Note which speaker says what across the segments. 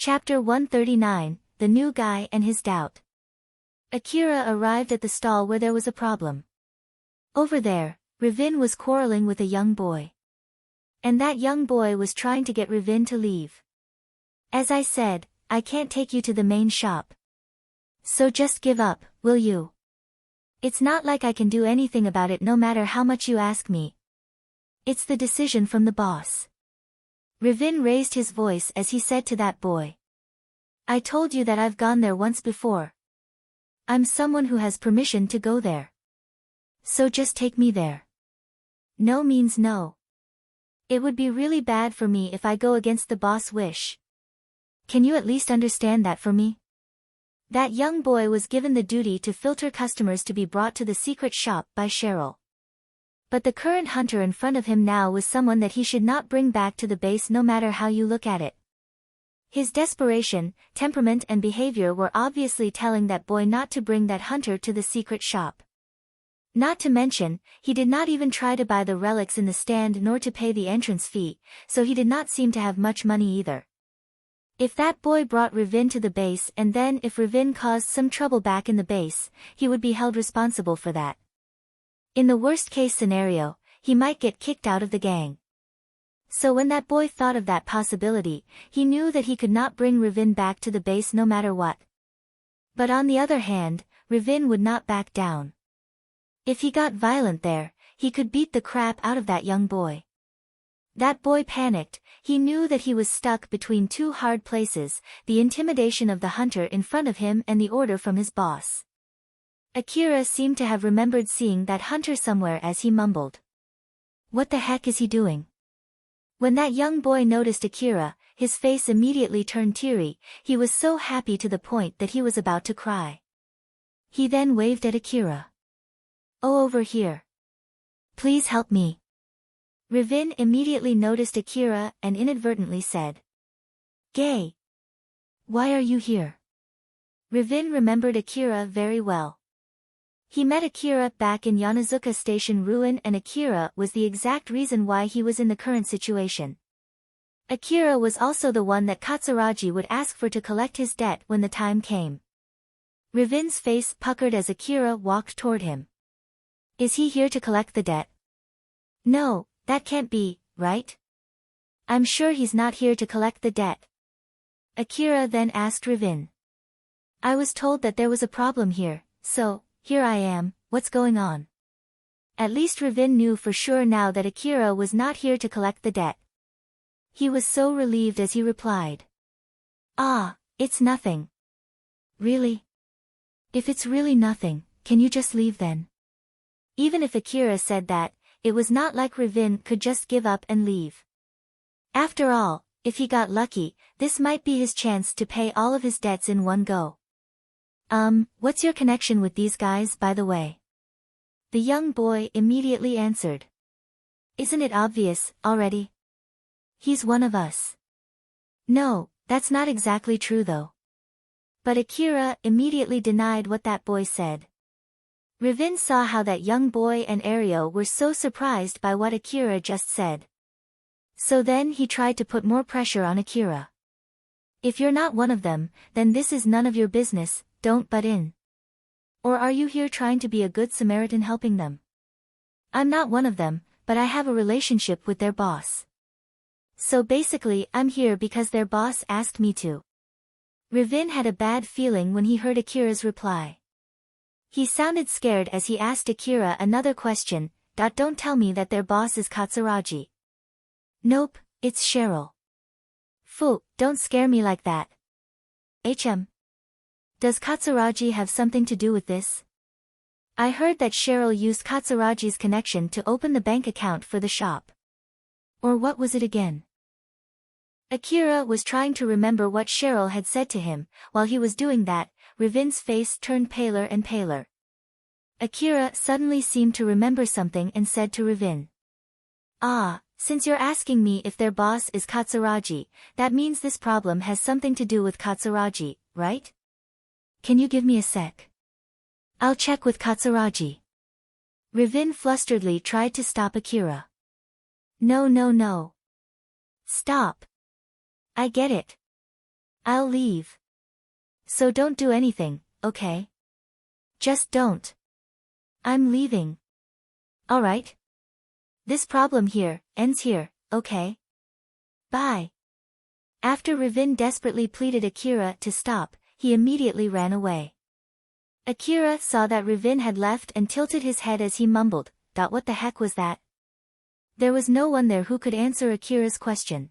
Speaker 1: Chapter 139, The New Guy and His Doubt. Akira arrived at the stall where there was a problem. Over there, Ravin was quarreling with a young boy. And that young boy was trying to get Ravin to leave. As I said, I can't take you to the main shop. So just give up, will you? It's not like I can do anything about it no matter how much you ask me. It's the decision from the boss. Ravin raised his voice as he said to that boy. I told you that I've gone there once before. I'm someone who has permission to go there. So just take me there. No means no. It would be really bad for me if I go against the boss' wish. Can you at least understand that for me? That young boy was given the duty to filter customers to be brought to the secret shop by Cheryl. But the current hunter in front of him now was someone that he should not bring back to the base no matter how you look at it. His desperation, temperament and behavior were obviously telling that boy not to bring that hunter to the secret shop. Not to mention, he did not even try to buy the relics in the stand nor to pay the entrance fee, so he did not seem to have much money either. If that boy brought Ravin to the base and then if Ravin caused some trouble back in the base, he would be held responsible for that. In the worst-case scenario, he might get kicked out of the gang. So when that boy thought of that possibility, he knew that he could not bring Ravin back to the base no matter what. But on the other hand, Ravin would not back down. If he got violent there, he could beat the crap out of that young boy. That boy panicked. He knew that he was stuck between two hard places, the intimidation of the hunter in front of him and the order from his boss. Akira seemed to have remembered seeing that hunter somewhere as he mumbled. What the heck is he doing? When that young boy noticed Akira, his face immediately turned teary. He was so happy to the point that he was about to cry. He then waved at Akira. Oh, over here. Please help me. Ravin immediately noticed Akira and inadvertently said. Gay. Why are you here? Ravin remembered Akira very well. He met Akira back in Yanazuka Station Ruin and Akira was the exact reason why he was in the current situation. Akira was also the one that Katsuragi would ask for to collect his debt when the time came. Ravin's face puckered as Akira walked toward him. Is he here to collect the debt? No, that can't be, right? I'm sure he's not here to collect the debt. Akira then asked Ravin. I was told that there was a problem here, so, here I am, what's going on? At least Ravin knew for sure now that Akira was not here to collect the debt. He was so relieved as he replied. Ah, it's nothing. Really? If it's really nothing, can you just leave then? Even if Akira said that, it was not like Ravin could just give up and leave. After all, if he got lucky, this might be his chance to pay all of his debts in one go. What's your connection with these guys, by the way? The young boy immediately answered. Isn't it obvious, already? He's one of us. No, that's not exactly true though. But Akira immediately denied what that boy said. Ravin saw how that young boy and Ario were so surprised by what Akira just said. So then he tried to put more pressure on Akira. If you're not one of them, then this is none of your business, don't butt in. Or are you here trying to be a good Samaritan helping them? I'm not one of them, but I have a relationship with their boss. So basically I'm here because their boss asked me to. Ravin had a bad feeling when he heard Akira's reply. He sounded scared as he asked Akira another question. Don't tell me that their boss is Katsuragi. Nope, it's Cheryl. Phew, don't scare me like that. Does Katsuragi have something to do with this? I heard that Cheryl used Katsuragi's connection to open the bank account for the shop. Or what was it again? Akira was trying to remember what Cheryl had said to him. While he was doing that, Ravin's face turned paler and paler. Akira suddenly seemed to remember something and said to Ravin. Ah, since you're asking me if their boss is Katsuragi, that means this problem has something to do with Katsuragi, right? Can you give me a sec? I'll check with Katsuragi. Ravin flusteredly tried to stop Akira. No. Stop. I get it. I'll leave. So don't do anything, okay? Just don't. I'm leaving. Alright. This problem here ends here, okay? Bye. After Ravin desperately pleaded Akira to stop, he immediately ran away. Akira saw that Ravin had left and tilted his head as he mumbled, "What the heck was that?" There was no one there who could answer Akira's question.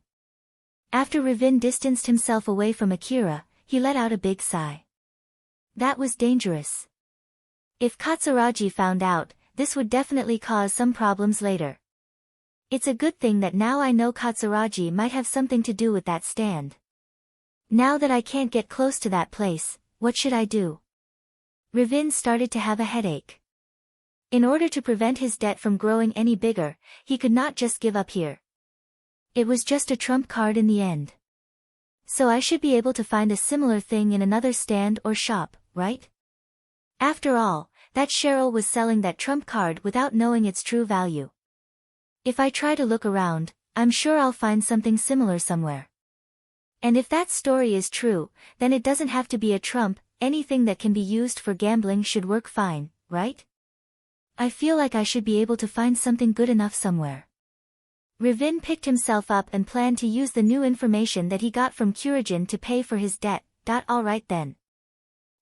Speaker 1: After Ravin distanced himself away from Akira, he let out a big sigh. That was dangerous. If Katsuragi found out, this would definitely cause some problems later. It's a good thing that now I know Katsuragi might have something to do with that stand. Now that I can't get close to that place, what should I do? Ravin started to have a headache. In order to prevent his debt from growing any bigger, he could not just give up here. It was just a trump card in the end. So I should be able to find a similar thing in another stand or shop, right? After all, that Cheryl was selling that trump card without knowing its true value. If I try to look around, I'm sure I'll find something similar somewhere. And if that story is true, then it doesn't have to be a trump, anything that can be used for gambling should work fine, right? I feel like I should be able to find something good enough somewhere. Ravin picked himself up and planned to use the new information that he got from Kurajin to pay for his debt. Alright then.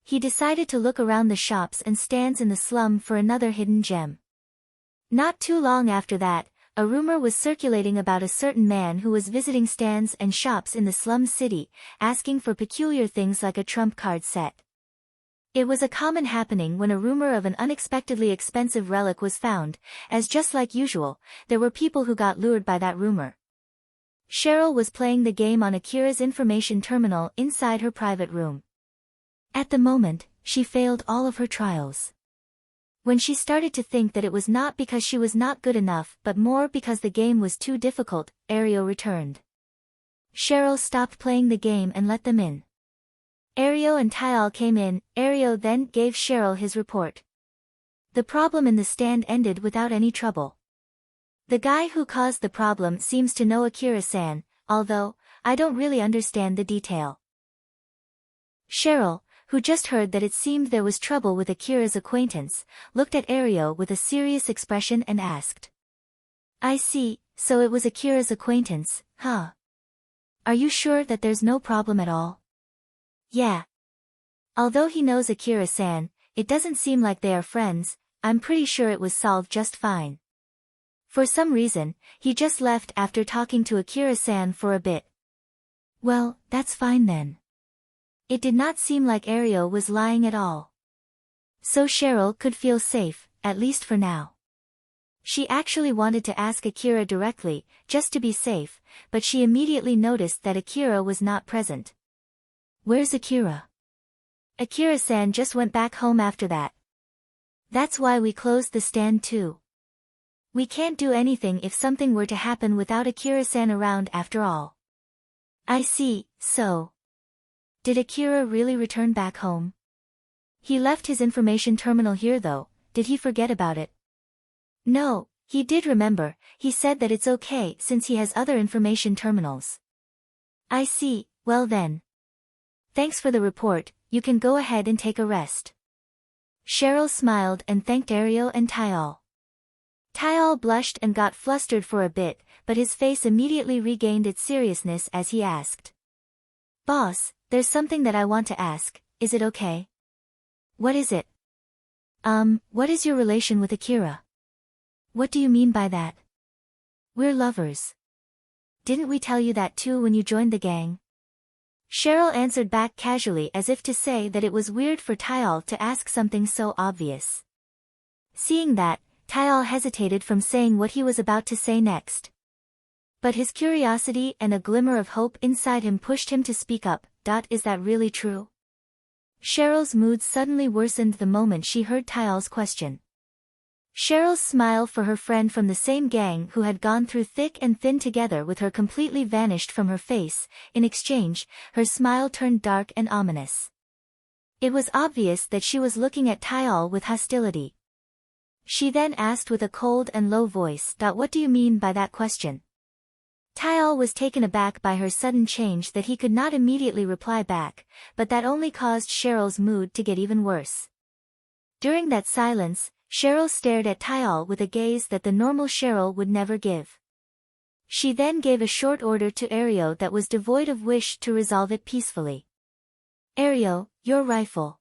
Speaker 1: He decided to look around the shops and stands in the slum for another hidden gem. Not too long after that, a rumor was circulating about a certain man who was visiting stands and shops in the slum city, asking for peculiar things like a trump card set. It was a common happening when a rumor of an unexpectedly expensive relic was found, as just like usual, there were people who got lured by that rumor. Cheryl was playing the game on Akira's information terminal inside her private room. At the moment, she failed all of her trials. When she started to think that it was not because she was not good enough but more because the game was too difficult, Ario returned. Cheryl stopped playing the game and let them in. Ario and Tyal came in. Ario then gave Cheryl his report. The problem in the stand ended without any trouble. The guy who caused the problem seems to know Akira-san, although, I don't really understand the detail. Cheryl, who just heard that it seemed there was trouble with Akira's acquaintance, looked at Ario with a serious expression and asked. I see, so it was Akira's acquaintance, huh? Are you sure that there's no problem at all? Yeah. Although he knows Akira-san, it doesn't seem like they are friends. I'm pretty sure it was solved just fine. For some reason, he just left after talking to Akira-san for a bit. Well, that's fine then. It did not seem like Ario was lying at all. So Cheryl could feel safe, at least for now. She actually wanted to ask Akira directly, just to be safe, but she immediately noticed that Akira was not present. Where's Akira? Akira-san just went back home after that. That's why we closed the stand too. We can't do anything if something were to happen without Akira-san around after all. I see, so. Did Akira really return back home? He left his information terminal here though, did he forget about it? No, he did remember, he said that it's okay since he has other information terminals. I see, well then. Thanks for the report, you can go ahead and take a rest. Cheryl smiled and thanked Ario and Tyal. Tyal blushed and got flustered for a bit, but his face immediately regained its seriousness as he asked. Boss, there's something that I want to ask, is it okay? What is it? What is your relation with Akira? What do you mean by that? We're lovers. Didn't we tell you that too when you joined the gang? Cheryl answered back casually as if to say that it was weird for Tyal to ask something so obvious. Seeing that, Tyal hesitated from saying what he was about to say next. But his curiosity and a glimmer of hope inside him pushed him to speak up. Is that really true? Cheryl's mood suddenly worsened the moment she heard Tyal's question. Cheryl's smile for her friend from the same gang who had gone through thick and thin together with her completely vanished from her face. In exchange, her smile turned dark and ominous. It was obvious that she was looking at Tyal with hostility. She then asked with a cold and low voice. What do you mean by that question? Tyal was taken aback by her sudden change that he could not immediately reply back, but that only caused Cheryl's mood to get even worse. During that silence, Cheryl stared at Tyal with a gaze that the normal Cheryl would never give. She then gave a short order to Aeryo that was devoid of wish to resolve it peacefully. "Aeryo, your rifle."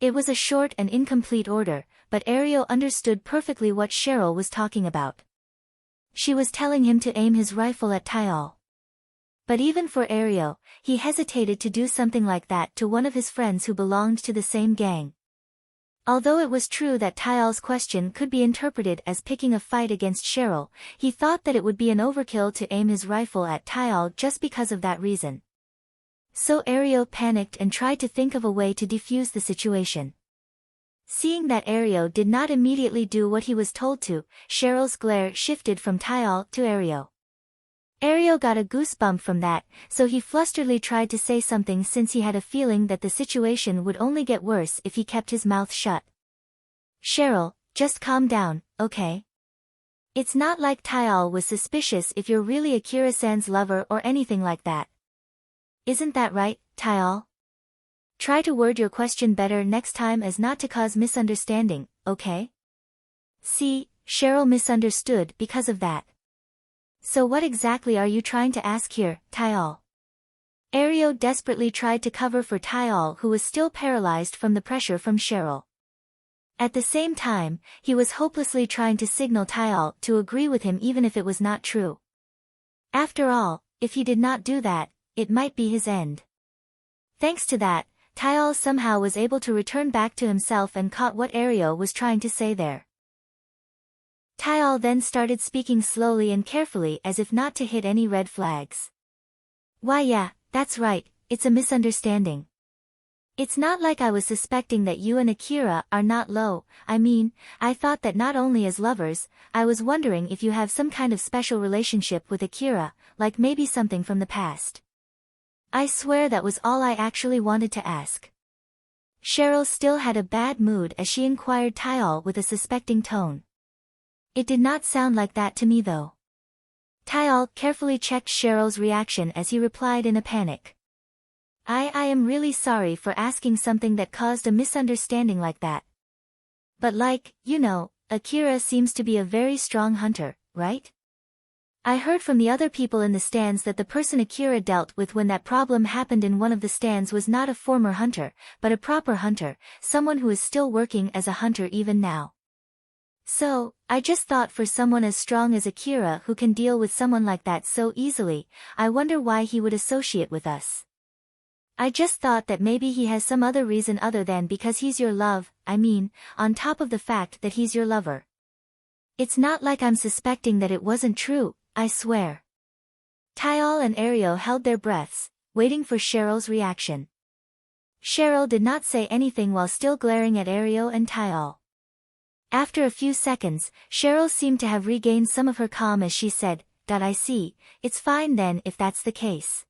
Speaker 1: It was a short and incomplete order, but Aeryo understood perfectly what Cheryl was talking about. She was telling him to aim his rifle at Tyal. But even for Aeryo, he hesitated to do something like that to one of his friends who belonged to the same gang. Although it was true that Tyal's question could be interpreted as picking a fight against Cheryl, he thought that it would be an overkill to aim his rifle at Tyal just because of that reason. So Aeryo panicked and tried to think of a way to defuse the situation. Seeing that Aeryo did not immediately do what he was told to, Cheryl's glare shifted from Tyal to Aeryo. Aeryo got a goosebump from that, so he flusteredly tried to say something since he had a feeling that the situation would only get worse if he kept his mouth shut. "Cheryl, just calm down, okay? It's not like Tyal was suspicious if you're really Akira-san's lover or anything like that. Isn't that right, Tyal? Try to word your question better next time as not to cause misunderstanding, okay?" See, Cheryl misunderstood because of that. "So what exactly are you trying to ask here, Tyal?" Aeryo desperately tried to cover for Tyal, who was still paralyzed from the pressure from Cheryl. At the same time, he was hopelessly trying to signal Tyal to agree with him even if it was not true. After all, if he did not do that, it might be his end. Thanks to that, Tyal somehow was able to return back to himself and caught what Aeryo was trying to say there. Tyal then started speaking slowly and carefully as if not to hit any red flags. "Why yeah, that's right, it's a misunderstanding. It's not like I was suspecting that you and Akira are not low, I thought that not only as lovers, I was wondering if you have some kind of special relationship with Akira, like maybe something from the past. I swear that was all I actually wanted to ask." Cheryl still had a bad mood as she inquired Tyal with a suspecting tone. "It did not sound like that to me though." Tyal carefully checked Cheryl's reaction as he replied in a panic. I am really sorry for asking something that caused a misunderstanding like that. But Akira seems to be a very strong hunter, right? I heard from the other people in the stands that the person Akira dealt with when that problem happened in one of the stands was not a former hunter, but a proper hunter, someone who is still working as a hunter even now. So, I just thought for someone as strong as Akira who can deal with someone like that so easily, I wonder why he would associate with us. I just thought that maybe he has some other reason other than because he's your love, on top of the fact that he's your lover. It's not like I'm suspecting that it wasn't true, I swear." Tyal and Aeryo held their breaths, waiting for Cheryl's reaction. Cheryl did not say anything while still glaring at Aeryo and Tyal. After a few seconds, Cheryl seemed to have regained some of her calm as she said, "I see, it's fine then if that's the case.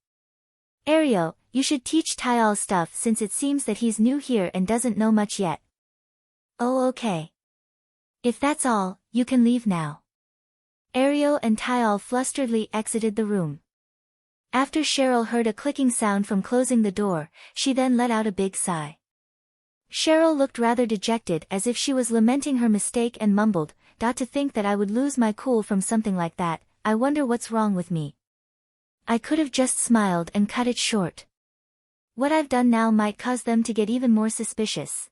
Speaker 1: Aeryo, you should teach Tyal stuff since it seems that he's new here and doesn't know much yet." "Oh okay. If that's all, you can leave now." Aeryo and Tyal flusteredly exited the room. After Cheryl heard a clicking sound from closing the door, she then let out a big sigh. Cheryl looked rather dejected as if she was lamenting her mistake and mumbled, "To think that I would lose my cool from something like that, I wonder what's wrong with me. I could have just smiled and cut it short. What I've done now might cause them to get even more suspicious.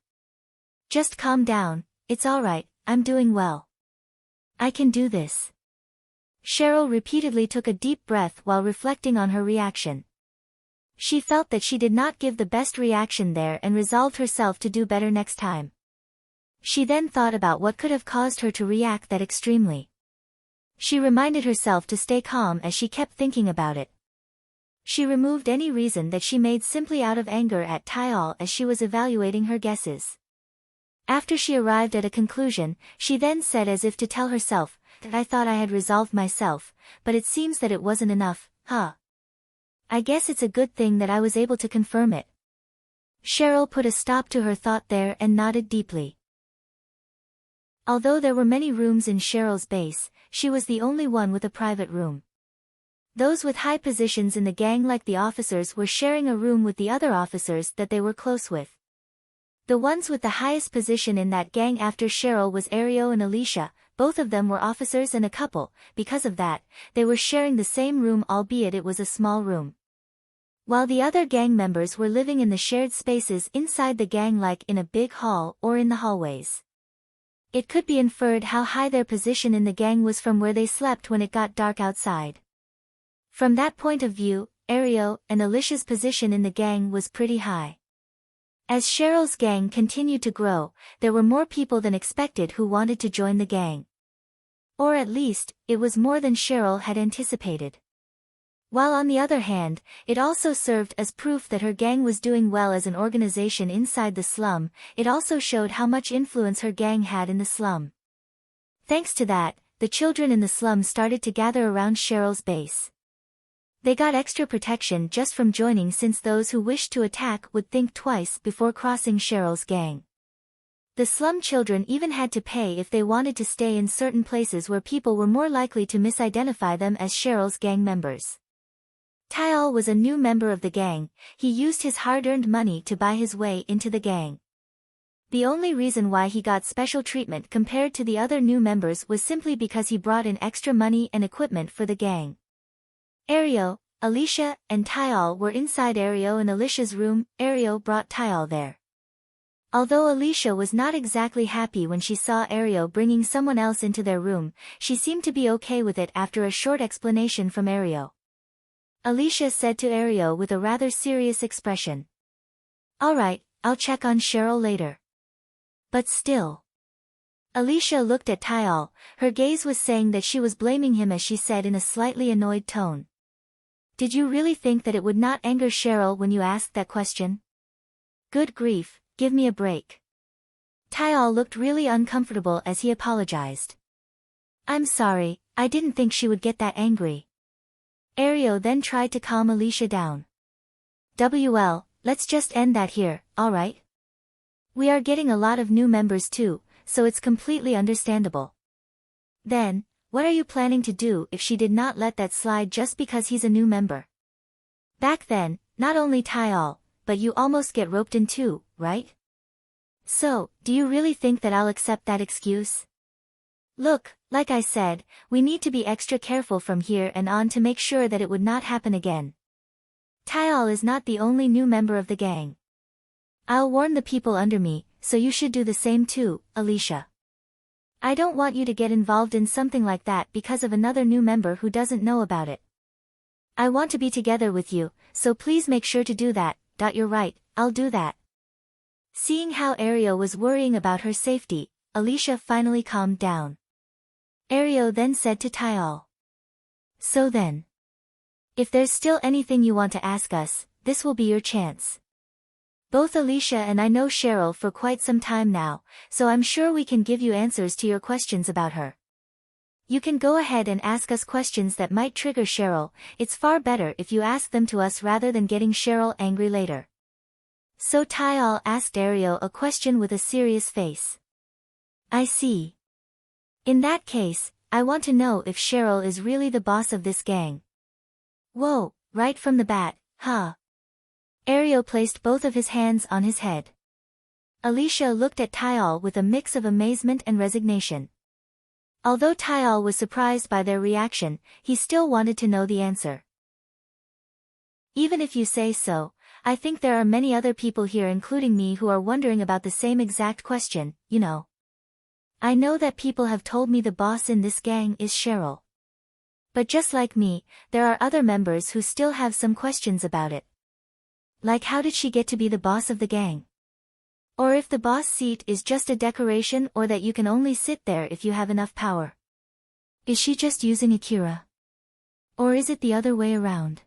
Speaker 1: Just calm down, it's alright, I'm doing well. I can do this." Cheryl repeatedly took a deep breath while reflecting on her reaction. She felt that she did not give the best reaction there and resolved herself to do better next time. She then thought about what could have caused her to react that extremely. She reminded herself to stay calm as she kept thinking about it. She removed any reason that she made simply out of anger at Tyal as she was evaluating her guesses. After she arrived at a conclusion, she then said as if to tell herself, "I thought I had resolved myself, but it seems that it wasn't enough, huh? I guess it's a good thing that I was able to confirm it." Cheryl put a stop to her thought there and nodded deeply. Although there were many rooms in Cheryl's base, she was the only one with a private room. Those with high positions in the gang like the officers were sharing a room with the other officers that they were close with. The ones with the highest position in that gang after Cheryl was Ario and Alicia. Both of them were officers and a couple. Because of that, they were sharing the same room, albeit it was a small room. While the other gang members were living in the shared spaces inside the gang like in a big hall or in the hallways. It could be inferred how high their position in the gang was from where they slept when it got dark outside. From that point of view, Ario and Alicia's position in the gang was pretty high. As Cheryl's gang continued to grow, there were more people than expected who wanted to join the gang. Or at least, it was more than Cheryl had anticipated. While on the other hand, it also served as proof that her gang was doing well as an organization inside the slum. It also showed how much influence her gang had in the slum. Thanks to that, the children in the slum started to gather around Cheryl's base. They got extra protection just from joining, since those who wished to attack would think twice before crossing Cheryl's gang. The slum children even had to pay if they wanted to stay in certain places where people were more likely to misidentify them as Cheryl's gang members. Tyal was a new member of the gang. He used his hard-earned money to buy his way into the gang. The only reason why he got special treatment compared to the other new members was simply because he brought in extra money and equipment for the gang. Ario, Alicia, and Tyal were inside Ario and Alicia's room. Ario brought Tyal there. Although Alicia was not exactly happy when she saw Ario bringing someone else into their room, she seemed to be okay with it after a short explanation from Ario. Alicia said to Ario with a rather serious expression. "Alright, I'll check on Cheryl later." But still. Alicia looked at Tyal. Her gaze was saying that she was blaming him as she said in a slightly annoyed tone. "Did you really think that it would not anger Cheryl when you asked that question? Good grief. Give me a break." Tyal looked really uncomfortable as he apologized. "I'm sorry, I didn't think she would get that angry." Ario then tried to calm Alicia down. "Well, let's just end that here, alright? We are getting a lot of new members too, so it's completely understandable." Then, what are you planning to do if she did not let that slide just because he's a new member? Back then, not only Tyal, but you almost get roped in too, right? So, do you really think that I'll accept that excuse? Look, like I said, we need to be extra careful from here and on to make sure that it would not happen again. Tyal is not the only new member of the gang. I'll warn the people under me, so you should do the same too, Alicia. I don't want you to get involved in something like that because of another new member who doesn't know about it. I want to be together with you, so please make sure to do that. You're right, I'll do that. Seeing how Ario was worrying about her safety, Alicia finally calmed down. Ario then said to Tyal. "So then, if there's still anything you want to ask us, this will be your chance. Both Alicia and I know Cheryl for quite some time now, so I'm sure we can give you answers to your questions about her. You can go ahead and ask us questions that might trigger Cheryl. It's far better if you ask them to us rather than getting Cheryl angry later." So Tyal asked Ario a question with a serious face. "I see. In that case, I want to know if Cheryl is really the boss of this gang." Whoa, right from the bat, huh? Ario placed both of his hands on his head. Alicia looked at Tyal with a mix of amazement and resignation. Although Tyal was surprised by their reaction, he still wanted to know the answer. "Even if you say so, I think there are many other people here including me who are wondering about the same exact question, you know. I know that people have told me the boss in this gang is Cheryl. But just like me, there are other members who still have some questions about it. Like how did she get to be the boss of the gang? Or if the boss seat is just a decoration or that you can only sit there if you have enough power. Is she just using Akira? Or is it the other way around?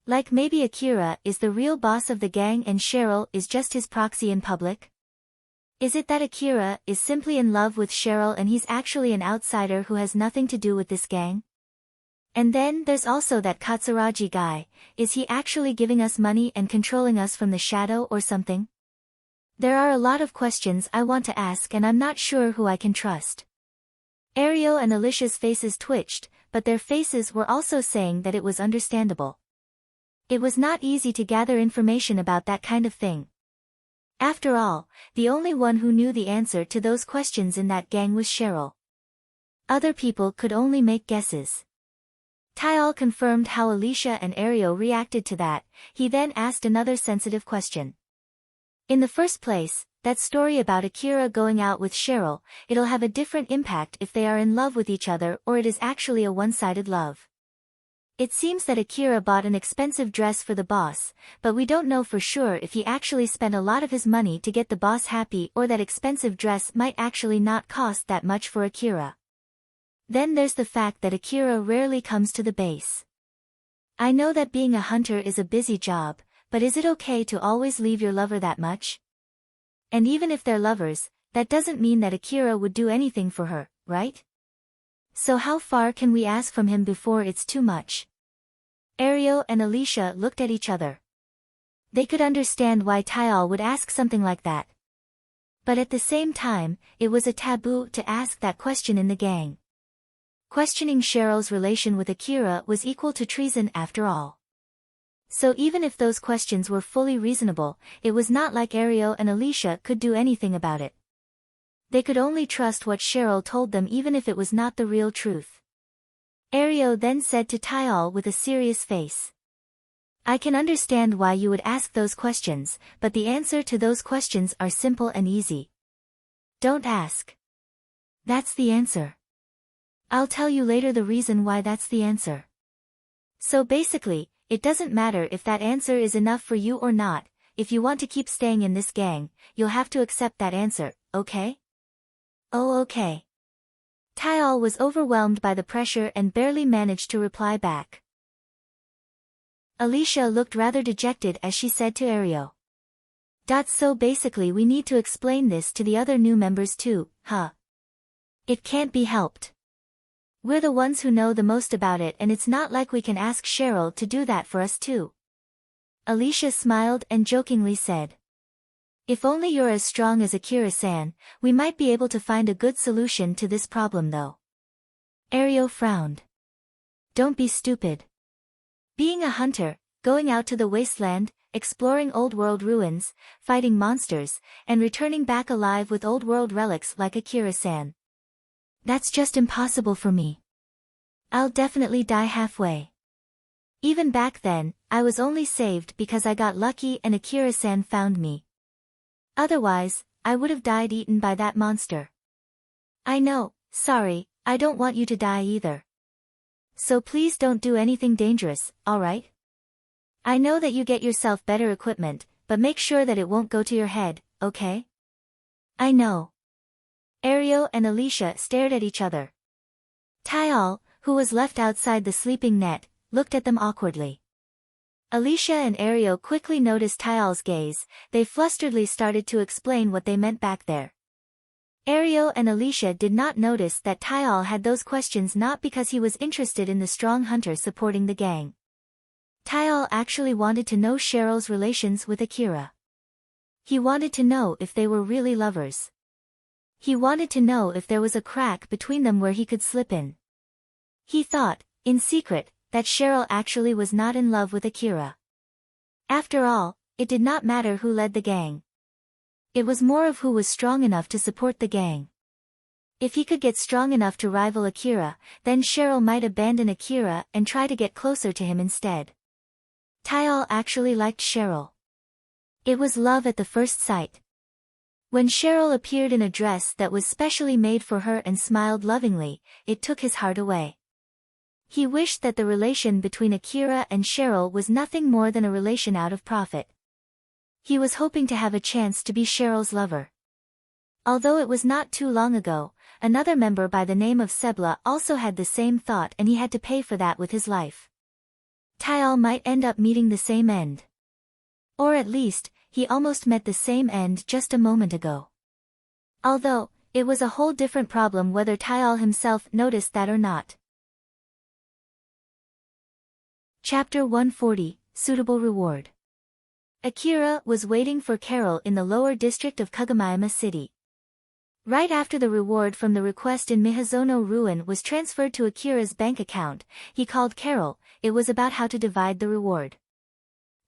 Speaker 1: Like maybe Akira is the real boss of the gang and Cheryl is just his proxy in public? Is it that Akira is simply in love with Cheryl and he's actually an outsider who has nothing to do with this gang? And then there's also that Katsuragi guy. Is he actually giving us money and controlling us from the shadow or something? There are a lot of questions I want to ask and I'm not sure who I can trust." Ario and Alicia's faces twitched, but their faces were also saying that it was understandable. It was not easy to gather information about that kind of thing. After all, the only one who knew the answer to those questions in that gang was Cheryl. Other people could only make guesses. Tyal confirmed how Alicia and Ario reacted to that. He then asked another sensitive question. In the first place, that story about Akira going out with Cheryl, it'll have a different impact if they are in love with each other or it is actually a one-sided love. It seems that Akira bought an expensive dress for the boss, but we don't know for sure if he actually spent a lot of his money to get the boss happy or that expensive dress might actually not cost that much for Akira. Then there's the fact that Akira rarely comes to the base. I know that being a hunter is a busy job, but is it okay to always leave your lover that much? And even if they're lovers, that doesn't mean that Akira would do anything for her, right? So how far can we ask from him before it's too much? Ario and Alicia looked at each other. They could understand why Tyal would ask something like that. But at the same time, it was a taboo to ask that question in the gang. Questioning Cheryl's relation with Akira was equal to treason after all. So even if those questions were fully reasonable, it was not like Ario and Alicia could do anything about it. They could only trust what Cheryl told them even if it was not the real truth. Ario then said to Tyal with a serious face. I can understand why you would ask those questions, but the answer to those questions are simple and easy. Don't ask. That's the answer. I'll tell you later the reason why that's the answer. So basically, it doesn't matter if that answer is enough for you or not. If you want to keep staying in this gang, you'll have to accept that answer, okay? Oh, okay. Tyal was overwhelmed by the pressure and barely managed to reply back. Alicia looked rather dejected as she said to Ario. So basically we need to explain this to the other new members too, huh? It can't be helped. We're the ones who know the most about it and it's not like we can ask Cheryl to do that for us too. Alicia smiled and jokingly said. If only you're as strong as Akira-san, we might be able to find a good solution to this problem though. Ario frowned. Don't be stupid. Being a hunter, going out to the wasteland, exploring old world ruins, fighting monsters, and returning back alive with old world relics like Akira-san. That's just impossible for me. I'll definitely die halfway. Even back then, I was only saved because I got lucky and Akira-san found me. Otherwise, I would have died eaten by that monster. I know, sorry, I don't want you to die either. So please don't do anything dangerous, alright? I know that you get yourself better equipment, but make sure that it won't go to your head, okay? I know. Ario and Alicia stared at each other. Tyal, who was left outside the sleeping net, looked at them awkwardly. Alicia and Ario quickly noticed Tyal's gaze. They flusteredly started to explain what they meant back there. Ario and Alicia did not notice that Tyal had those questions not because he was interested in the strong hunter supporting the gang. Tyal actually wanted to know Cheryl's relations with Akira. He wanted to know if they were really lovers. He wanted to know if there was a crack between them where he could slip in. He thought, in secret, that Cheryl actually was not in love with Akira. After all, it did not matter who led the gang. It was more of who was strong enough to support the gang. If he could get strong enough to rival Akira, then Cheryl might abandon Akira and try to get closer to him instead. Tyal actually liked Cheryl. It was love at the first sight. When Cheryl appeared in a dress that was specially made for her and smiled lovingly, it took his heart away. He wished that the relation between Akira and Cheryl was nothing more than a relation out of profit. He was hoping to have a chance to be Cheryl's lover. Although it was not too long ago, another member by the name of Sebla also had the same thought and he had to pay for that with his life. Tyal might end up meeting the same end. Or at least, he almost met the same end just a moment ago. Although, it was a whole different problem whether Tyal himself noticed that or not. Chapter 140, Suitable Reward. Akira was waiting for Carol in the lower district of Kagamayama City. Right after the reward from the request in Mihazono Ruin was transferred to Akira's bank account, he called Carol. It was about how to divide the reward.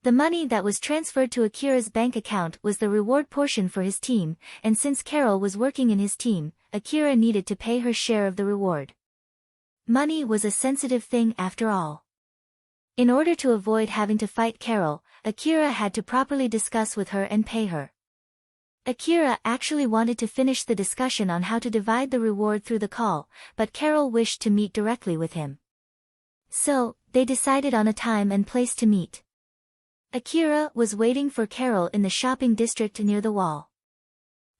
Speaker 1: The money that was transferred to Akira's bank account was the reward portion for his team, and since Carol was working in his team, Akira needed to pay her share of the reward. Money was a sensitive thing after all. In order to avoid having to fight Carol, Akira had to properly discuss with her and pay her. Akira actually wanted to finish the discussion on how to divide the reward through the call, but Carol wished to meet directly with him. So, they decided on a time and place to meet. Akira was waiting for Carol in the shopping district near the wall.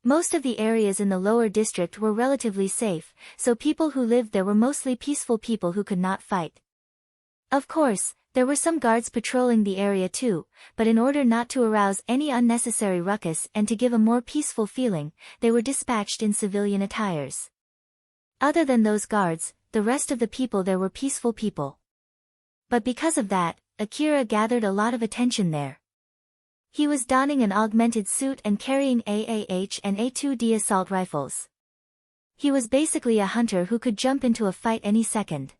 Speaker 1: Most of the areas in the lower district were relatively safe, so people who lived there were mostly peaceful people who could not fight. Of course, there were some guards patrolling the area too, but in order not to arouse any unnecessary ruckus and to give a more peaceful feeling, they were dispatched in civilian attires. Other than those guards, the rest of the people there were peaceful people. But because of that, Akira gathered a lot of attention there. He was donning an augmented suit and carrying AAH and A2D assault rifles. He was basically a hunter who could jump into a fight any second.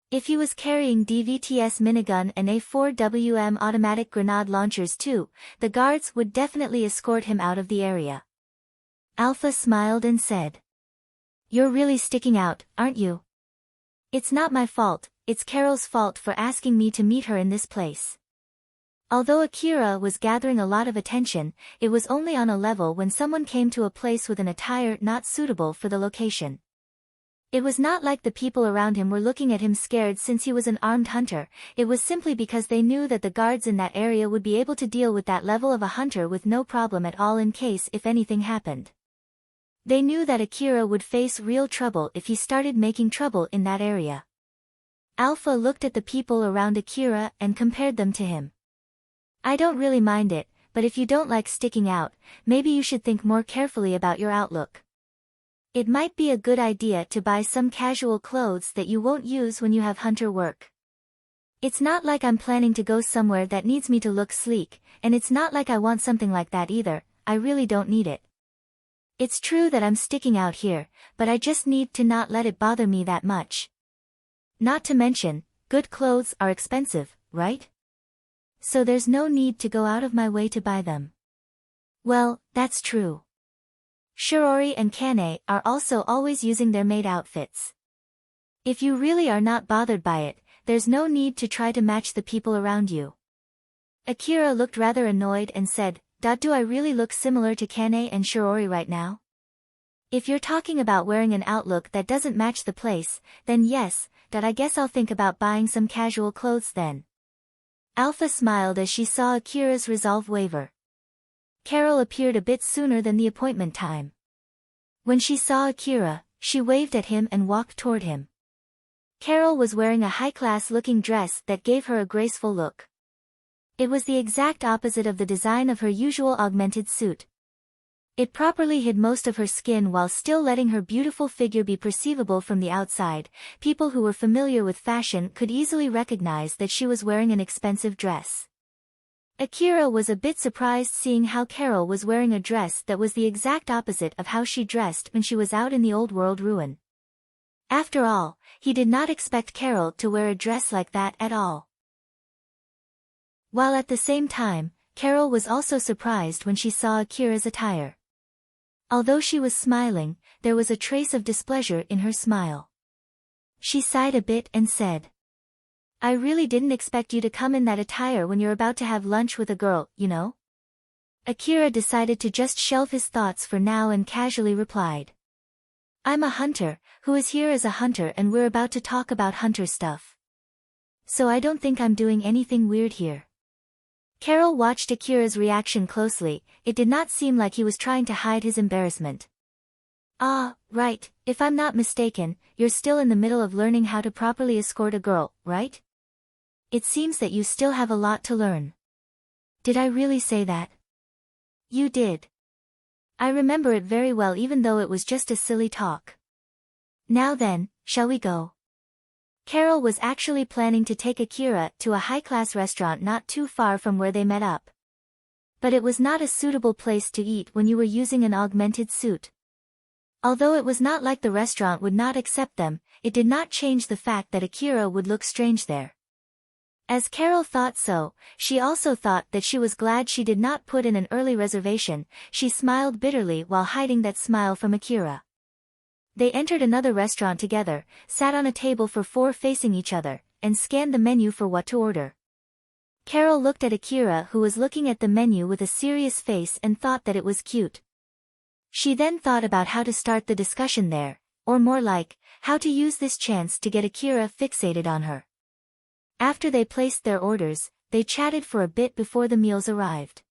Speaker 1: If he was carrying DVTS minigun and A4WM automatic grenade launchers too, the guards would definitely escort him out of the area. Alpha smiled and said, "You're really sticking out, aren't you? It's not my fault, it's Carol's fault for asking me to meet her in this place." Although Akira was gathering a lot of attention, it was only on a level when someone came to a place with an attire not suitable for the location. It was not like the people around him were looking at him scared since he was an armed hunter, it was simply because they knew that the guards in that area would be able to deal with that level of a hunter with no problem at all in case if anything happened. They knew that Akira would face real trouble if he started making trouble in that area. Alpha looked at the people around Akira and compared them to him. "I don't really mind it, but if you don't like sticking out, maybe you should think more carefully about your outlook. It might be a good idea to buy some casual clothes that you won't use when you have hunter work. It's not like I'm planning to go somewhere that needs me to look sleek, and it's not like I want something like that either, I really don't need it. It's true that I'm sticking out here, but I just need to not let it bother me that much. Not to mention, good clothes are expensive, right? So there's no need to go out of my way to buy them." Well, that's true. Shirori and Kane are also always using their maid outfits. If you really are not bothered by it, there's no need to try to match the people around you. Akira looked rather annoyed and said, "Do I really look similar to Kane and Shirori right now? If you're talking about wearing an outlook that doesn't match the place, then yes, I guess I'll think about buying some casual clothes then." Alpha smiled as she saw Akira's resolve waver. Carol appeared a bit sooner than the appointment time. When she saw Akira, she waved at him and walked toward him. Carol was wearing a high-class looking dress that gave her a graceful look. It was the exact opposite of the design of her usual augmented suit. It properly hid most of her skin while still letting her beautiful figure be perceivable from the outside. People who were familiar with fashion could easily recognize that she was wearing an expensive dress. Akira was a bit surprised seeing how Carol was wearing a dress that was the exact opposite of how she dressed when she was out in the old world ruin. After all, he did not expect Carol to wear a dress like that at all. While at the same time, Carol was also surprised when she saw Akira's attire. Although she was smiling, there was a trace of displeasure in her smile. She sighed a bit and said, "I really didn't expect you to come in that attire when you're about to have lunch with a girl, you know?" Akira decided to just shelve his thoughts for now and casually replied, "I'm a hunter, who is here as a hunter, and we're about to talk about hunter stuff. So I don't think I'm doing anything weird here." Carol watched Akira's reaction closely. It did not seem like he was trying to hide his embarrassment. "Ah, right, if I'm not mistaken, you're still in the middle of learning how to properly escort a girl, right? It seems that you still have a lot to learn." "Did I really say that?" "You did. I remember it very well even though it was just a silly talk. Now then, shall we go?" Carol was actually planning to take Akira to a high-class restaurant not too far from where they met up. But it was not a suitable place to eat when you were using an augmented suit. Although it was not like the restaurant would not accept them, it did not change the fact that Akira would look strange there. As Carol thought so, she also thought that she was glad she did not put in an early reservation. She smiled bitterly while hiding that smile from Akira. They entered another restaurant together, sat on a table for four facing each other, and scanned the menu for what to order. Carol looked at Akira, who was looking at the menu with a serious face, and thought that it was cute. She then thought about how to start the discussion there, or more like, how to use this chance to get Akira fixated on her. After they placed their orders, they chatted for a bit before the meals arrived.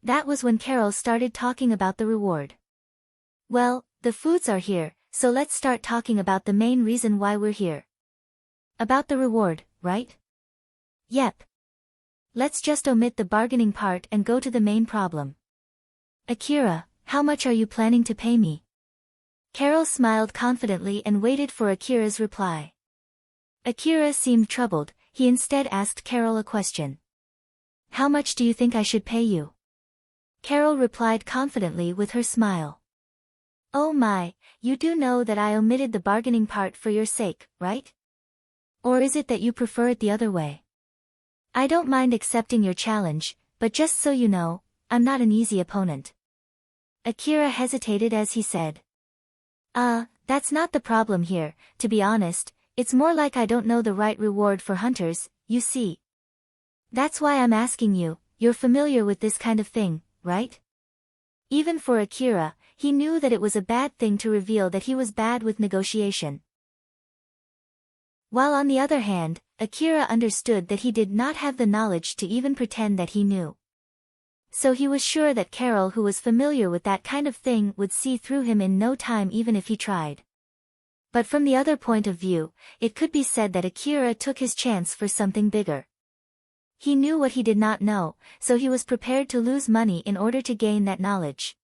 Speaker 1: That was when Carol started talking about the reward. Well, the foods are here, so let's start talking about the main reason why we're here. About the reward, right? Yep. Let's just omit the bargaining part and go to the main problem. Akira, how much are you planning to pay me? Carol smiled confidently and waited for Akira's reply. Akira seemed troubled. He instead asked Carol a question. How much do you think I should pay you? Carol replied confidently with her smile. Oh my, you do know that I omitted the bargaining part for your sake, right? Or is it that you prefer it the other way? I don't mind accepting your challenge, but just so you know, I'm not an easy opponent. Akira hesitated as he said. That's not the problem here, to be honest. It's more like I don't know the right reward for hunters, you see. That's why I'm asking you. You're familiar with this kind of thing, right? Even for Akira, he knew that it was a bad thing to reveal that he was bad with negotiation. While on the other hand, Akira understood that he did not have the knowledge to even pretend that he knew. So he was sure that Carol, who was familiar with that kind of thing, would see through him in no time even if he tried. But from the other point of view, it could be said that Akira took his chance for something bigger. He knew what he did not know, so he was prepared to lose money in order to gain that knowledge.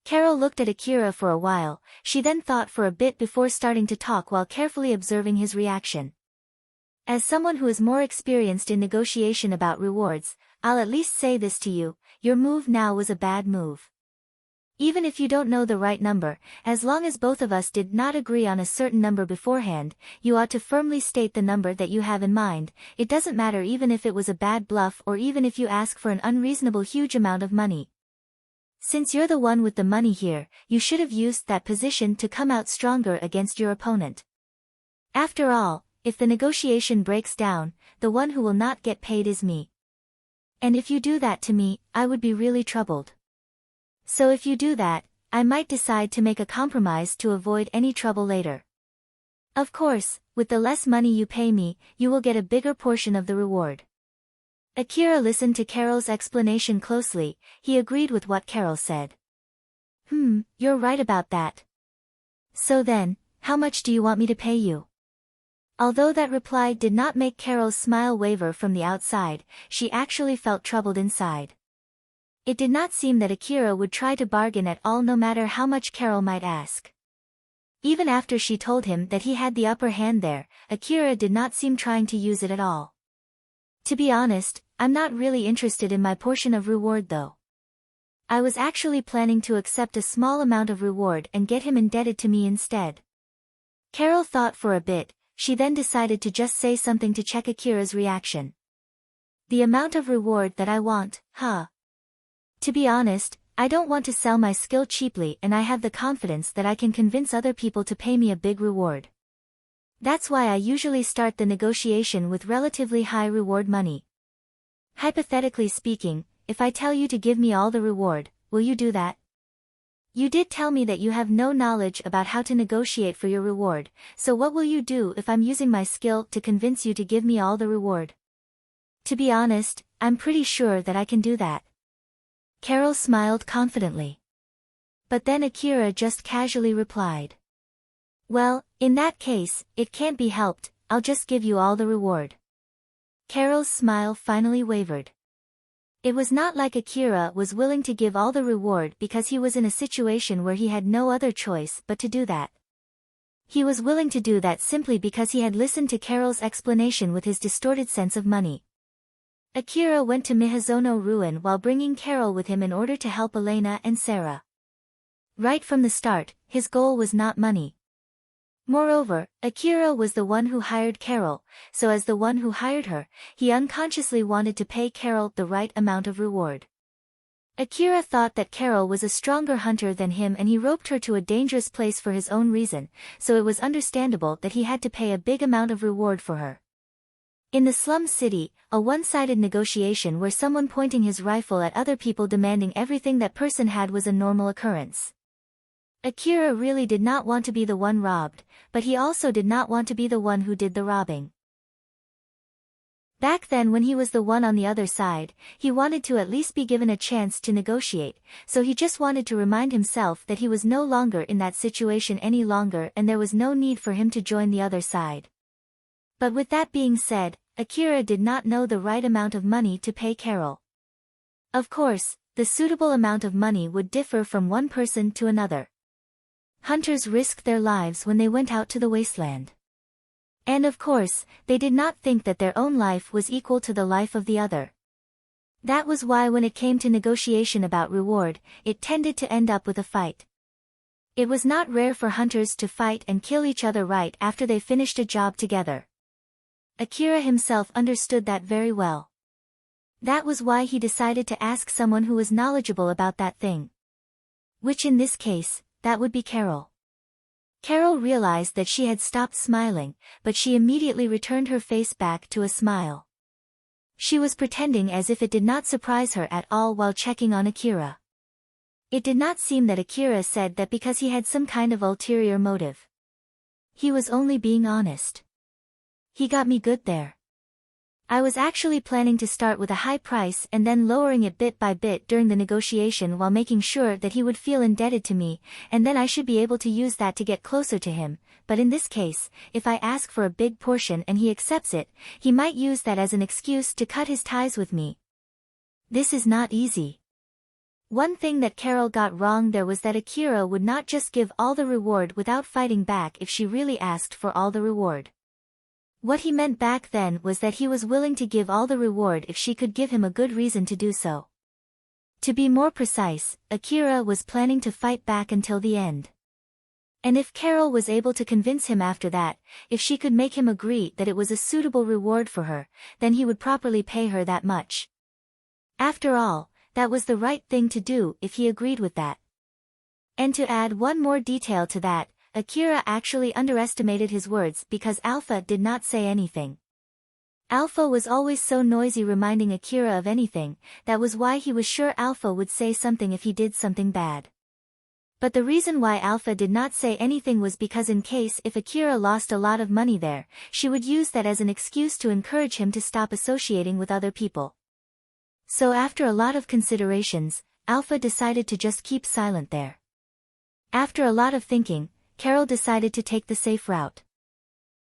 Speaker 1: Carol looked at Akira for a while. She then thought for a bit before starting to talk while carefully observing his reaction. As someone who is more experienced in negotiation about rewards, I'll at least say this to you: your move now was a bad move. Even if you don't know the right number, as long as both of us did not agree on a certain number beforehand, you ought to firmly state the number that you have in mind. It doesn't matter even if it was a bad bluff or even if you ask for an unreasonable huge amount of money. Since you're the one with the money here, you should have used that position to come out stronger against your opponent. After all, if the negotiation breaks down, the one who will not get paid is me. And if you do that to me, I would be really troubled. So if you do that, I might decide to make a compromise to avoid any trouble later. Of course, with the less money you pay me, you will get a bigger portion of the reward. Akira listened to Carol's explanation closely. He agreed with what Carol said. You're right about that. So then, how much do you want me to pay you? Although that reply did not make Carol's smile waver from the outside, she actually felt troubled inside. It did not seem that Akira would try to bargain at all, no matter how much Carol might ask. Even after she told him that he had the upper hand there, Akira did not seem trying to use it at all. To be honest, I'm not really interested in my portion of reward though. I was actually planning to accept a small amount of reward and get him indebted to me instead. Carol thought for a bit. She then decided to just say something to check Akira's reaction. The amount of reward that I want, huh? To be honest, I don't want to sell my skill cheaply, and I have the confidence that I can convince other people to pay me a big reward. That's why I usually start the negotiation with relatively high reward money. Hypothetically speaking, if I tell you to give me all the reward, will you do that? You did tell me that you have no knowledge about how to negotiate for your reward, so what will you do if I'm using my skill to convince you to give me all the reward? To be honest, I'm pretty sure that I can do that. Carol smiled confidently. But then Akira just casually replied. Well, in that case, it can't be helped, I'll just give you all the reward. Carol's smile finally wavered. It was not like Akira was willing to give all the reward because he was in a situation where he had no other choice but to do that. He was willing to do that simply because he had listened to Carol's explanation with his distorted sense of money. Akira went to Mihazono Ruin while bringing Carol with him in order to help Elena and Sarah. Right from the start, his goal was not money. Moreover, Akira was the one who hired Carol, so as the one who hired her, he unconsciously wanted to pay Carol the right amount of reward. Akira thought that Carol was a stronger hunter than him and he roped her to a dangerous place for his own reason, so it was understandable that he had to pay a big amount of reward for her. In the slum city, a one-sided negotiation where someone pointing his rifle at other people demanding everything that person had was a normal occurrence. Akira really did not want to be the one robbed, but he also did not want to be the one who did the robbing. Back then when he was the one on the other side, he wanted to at least be given a chance to negotiate, so he just wanted to remind himself that he was no longer in that situation any longer and there was no need for him to join the other side. But with that being said, Akira did not know the right amount of money to pay Carol. Of course, the suitable amount of money would differ from one person to another. Hunters risked their lives when they went out to the wasteland. And of course, they did not think that their own life was equal to the life of the other. That was why when it came to negotiation about reward, it tended to end up with a fight. It was not rare for hunters to fight and kill each other right after they finished a job together. Akira himself understood that very well. That was why he decided to ask someone who was knowledgeable about that thing. Which in this case, that would be Carol. Carol realized that she had stopped smiling, but she immediately returned her face back to a smile. She was pretending as if it did not surprise her at all while checking on Akira. It did not seem that Akira said that because he had some kind of ulterior motive. He was only being honest. He got me good there. I was actually planning to start with a high price and then lowering it bit by bit during the negotiation while making sure that he would feel indebted to me, and then I should be able to use that to get closer to him, but in this case, if I ask for a big portion and he accepts it, he might use that as an excuse to cut his ties with me. This is not easy. One thing that Carol got wrong there was that Akira would not just give all the reward without fighting back if she really asked for all the reward. What he meant back then was that he was willing to give all the reward if she could give him a good reason to do so. To be more precise, Akira was planning to fight back until the end. And if Carol was able to convince him after that, if she could make him agree that it was a suitable reward for her, then he would properly pay her that much. After all, that was the right thing to do if he agreed with that. And to add one more detail to that, Akira actually underestimated his words because Alpha did not say anything. Alpha was always so noisy reminding Akira of anything, that was why he was sure Alpha would say something if he did something bad. But the reason why Alpha did not say anything was because in case if Akira lost a lot of money there, she would use that as an excuse to encourage him to stop associating with other people. So after a lot of considerations, Alpha decided to just keep silent there. After a lot of thinking, Carol decided to take the safe route.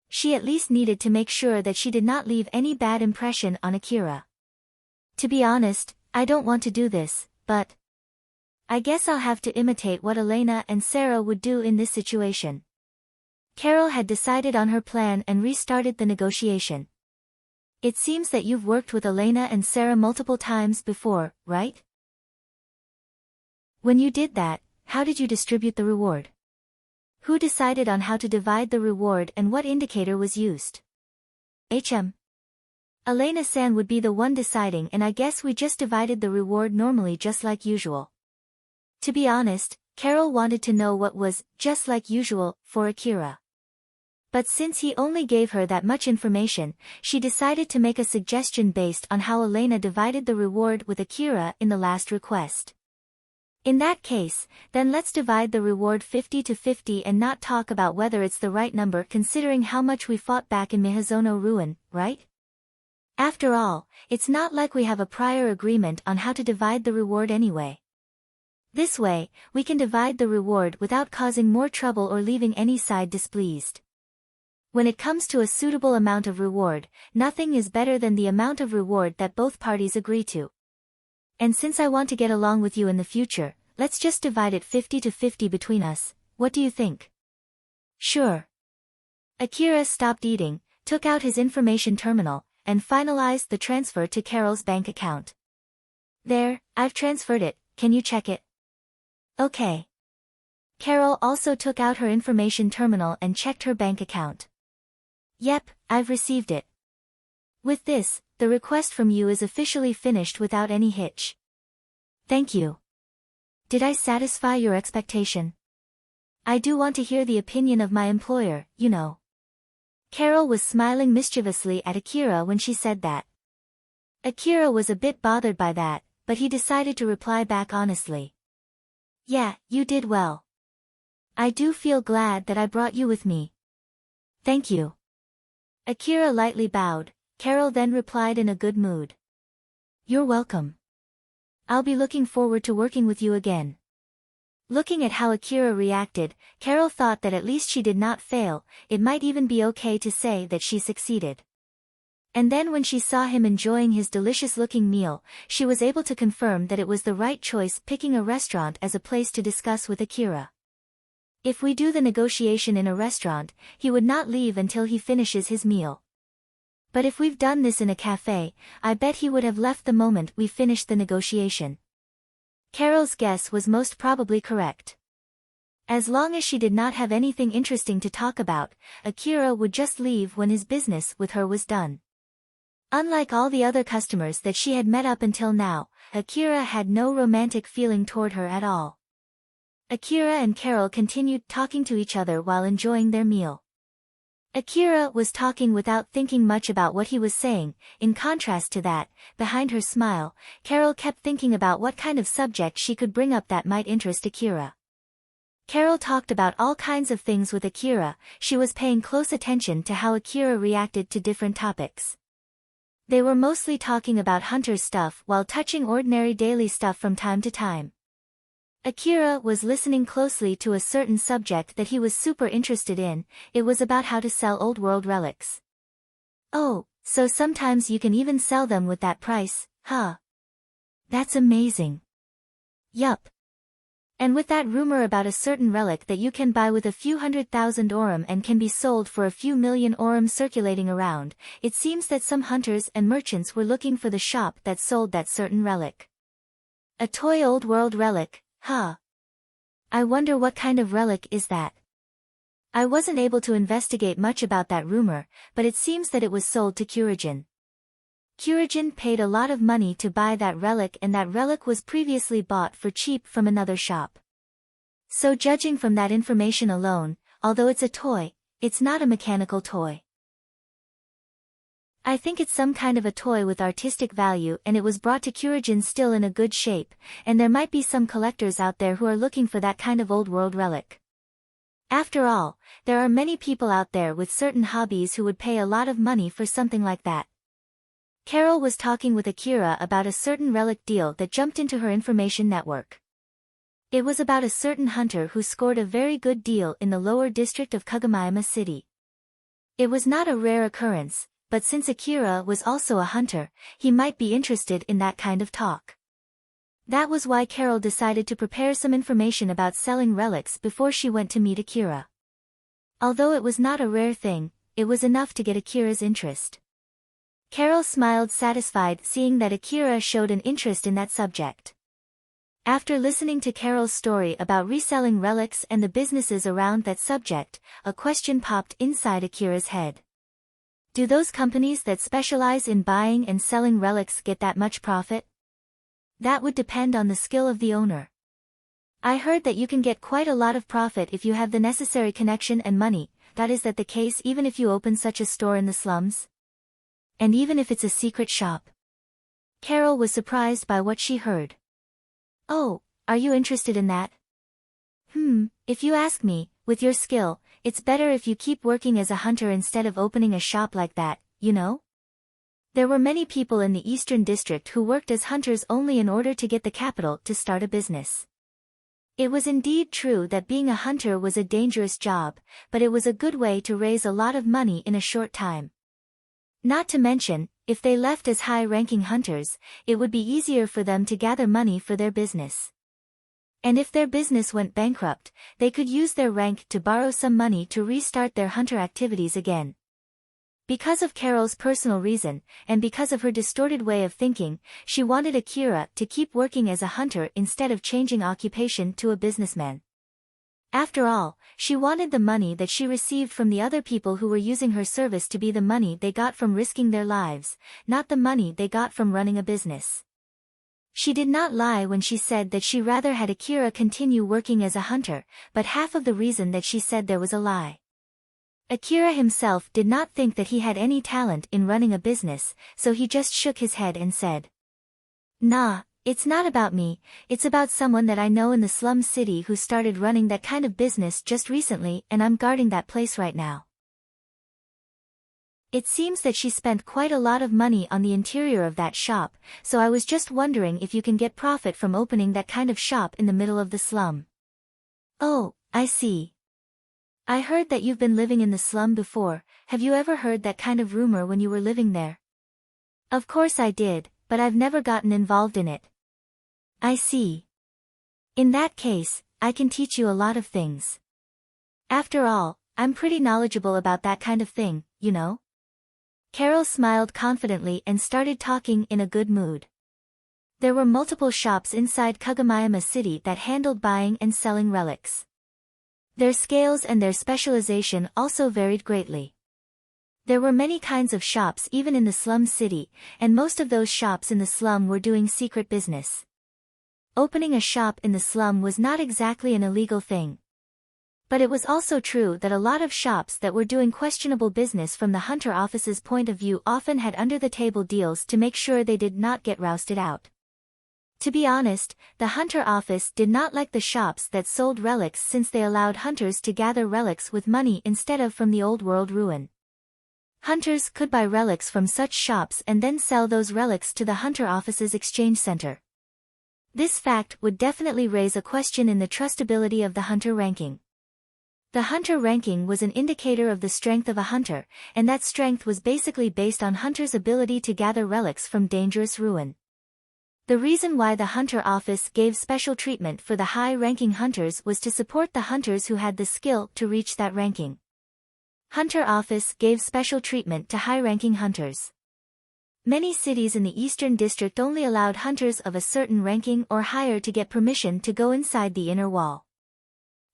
Speaker 1: She at least needed to make sure that she did not leave any bad impression on Akira. To be honest, I don't want to do this, but I guess I'll have to imitate what Elena and Sarah would do in this situation. Carol had decided on her plan and restarted the negotiation. It seems that you've worked with Elena and Sarah multiple times before, right? When you did that, how did you distribute the reward? Who decided on how to divide the reward and what indicator was used? Elena-san would be the one deciding and I guess we just divided the reward normally just like usual. To be honest, Carol wanted to know what was just like usual for Akira. But since he only gave her that much information, she decided to make a suggestion based on how Elena divided the reward with Akira in the last request. In that case, then let's divide the reward 50 to 50 and not talk about whether it's the right number considering how much we fought back in Miyazono ruin, right? After all, it's not like we have a prior agreement on how to divide the reward anyway. This way, we can divide the reward without causing more trouble or leaving any side displeased. When it comes to a suitable amount of reward, nothing is better than the amount of reward that both parties agree to. And since I want to get along with you in the future, let's just divide it 50 to 50 between us, what do you think? Sure. Akira stopped eating, took out his information terminal, and finalized the transfer to Carol's bank account. There, I've transferred it, can you check it? Okay. Carol also took out her information terminal and checked her bank account. Yep, I've received it. With this, the request from you is officially finished without any hitch. Thank you. Did I satisfy your expectation? I do want to hear the opinion of my employer, you know. Carol was smiling mischievously at Akira when she said that. Akira was a bit bothered by that, but he decided to reply back honestly. Yeah, you did well. I do feel glad that I brought you with me. Thank you. Akira lightly bowed. Carol then replied in a good mood. You're welcome. I'll be looking forward to working with you again. Looking at how Akira reacted, Carol thought that at least she did not fail, it might even be okay to say that she succeeded. And then when she saw him enjoying his delicious-looking meal, she was able to confirm that it was the right choice picking a restaurant as a place to discuss with Akira. If we do the negotiation in a restaurant, he would not leave until he finishes his meal. But if we've done this in a cafe, I bet he would have left the moment we finished the negotiation. Carol's guess was most probably correct. As long as she did not have anything interesting to talk about, Akira would just leave when his business with her was done. Unlike all the other customers that she had met up until now, Akira had no romantic feeling toward her at all. Akira and Carol continued talking to each other while enjoying their meal. Akira was talking without thinking much about what he was saying. In contrast to that, behind her smile, Carol kept thinking about what kind of subject she could bring up that might interest Akira. Carol talked about all kinds of things with Akira. She was paying close attention to how Akira reacted to different topics. They were mostly talking about hunter's stuff while touching ordinary daily stuff from time to time. Akira was listening closely to a certain subject that he was super interested in. It was about how to sell old world relics. Oh, so sometimes you can even sell them with that price, huh? That's amazing. Yup. And with that rumor about a certain relic that you can buy with a few 100,000 orum and can be sold for a few million orum circulating around, it seems that some hunters and merchants were looking for the shop that sold that certain relic. A toy old world relic, huh? I wonder what kind of relic is that. I wasn't able to investigate much about that rumor, but it seems that it was sold to Kurajin. Kurajin paid a lot of money to buy that relic, and that relic was previously bought for cheap from another shop. So judging from that information alone, although it's a toy, it's not a mechanical toy. I think it's some kind of a toy with artistic value, and it was brought to Kurajin still in a good shape, and there might be some collectors out there who are looking for that kind of old world relic. After all, there are many people out there with certain hobbies who would pay a lot of money for something like that. Carol was talking with Akira about a certain relic deal that jumped into her information network. It was about a certain hunter who scored a very good deal in the lower district of Kagamayama City. It was not a rare occurrence, but since Akira was also a hunter, he might be interested in that kind of talk. That was why Carol decided to prepare some information about selling relics before she went to meet Akira. Although it was not a rare thing, it was enough to get Akira's interest. Carol smiled satisfied seeing that Akira showed an interest in that subject. After listening to Carol's story about reselling relics and the businesses around that subject, a question popped inside Akira's head. Do those companies that specialize in buying and selling relics get that much profit? That would depend on the skill of the owner. I heard that you can get quite a lot of profit if you have the necessary connection and money. Is that the case even if you open such a store in the slums? And even if it's a secret shop? Carol was surprised by what she heard. Oh, are you interested in that? If you ask me, with your skill, it's better if you keep working as a hunter instead of opening a shop like that, you know? There were many people in the Eastern District who worked as hunters only in order to get the capital to start a business. It was indeed true that being a hunter was a dangerous job, but it was a good way to raise a lot of money in a short time. Not to mention, if they left as high-ranking hunters, it would be easier for them to gather money for their business. And if their business went bankrupt, they could use their rank to borrow some money to restart their hunter activities again. Because of Carol's personal reason, and because of her distorted way of thinking, she wanted Akira to keep working as a hunter instead of changing occupation to a businessman. After all, she wanted the money that she received from the other people who were using her service to be the money they got from risking their lives, not the money they got from running a business. She did not lie when she said that she rather had Akira continue working as a hunter, but half of the reason that she said there was a lie. Akira himself did not think that he had any talent in running a business, so he just shook his head and said, "Nah, it's not about me, it's about someone that I know in the slum city who started running that kind of business just recently and I'm guarding that place right now." It seems that she spent quite a lot of money on the interior of that shop, so I was just wondering if you can get profit from opening that kind of shop in the middle of the slum. Oh, I see. I heard that you've been living in the slum before. Have you ever heard that kind of rumor when you were living there? Of course I did, but I've never gotten involved in it. I see. In that case, I can teach you a lot of things. After all, I'm pretty knowledgeable about that kind of thing, you know? Carol smiled confidently and started talking in a good mood. There were multiple shops inside Kagomayama City that handled buying and selling relics. Their scales and their specialization also varied greatly. There were many kinds of shops even in the slum city, and most of those shops in the slum were doing secret business. Opening a shop in the slum was not exactly an illegal thing. But it was also true that a lot of shops that were doing questionable business from the hunter office's point of view often had under-the-table deals to make sure they did not get rousted out. To be honest, the hunter office did not like the shops that sold relics since they allowed hunters to gather relics with money instead of from the old world ruin. Hunters could buy relics from such shops and then sell those relics to the hunter office's exchange center. This fact would definitely raise a question in the trustability of the hunter ranking. The hunter ranking was an indicator of the strength of a hunter, and that strength was basically based on hunters' ability to gather relics from dangerous ruin. The reason why the hunter office gave special treatment for the high-ranking hunters was to support the hunters who had the skill to reach that ranking. Hunter office gave special treatment to high-ranking hunters. Many cities in the Eastern District only allowed hunters of a certain ranking or higher to get permission to go inside the inner wall.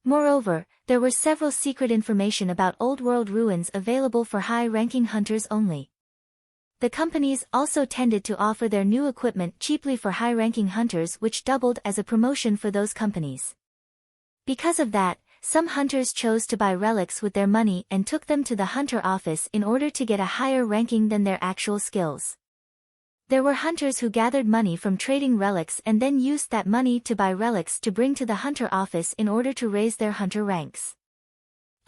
Speaker 1: Moreover, there were several secret information about old world ruins available for high-ranking hunters only. The companies also tended to offer their new equipment cheaply for high-ranking hunters, which doubled as a promotion for those companies. Because of that, some hunters chose to buy relics with their money and took them to the hunter office in order to get a higher ranking than their actual skills. There were hunters who gathered money from trading relics and then used that money to buy relics to bring to the hunter office in order to raise their hunter ranks.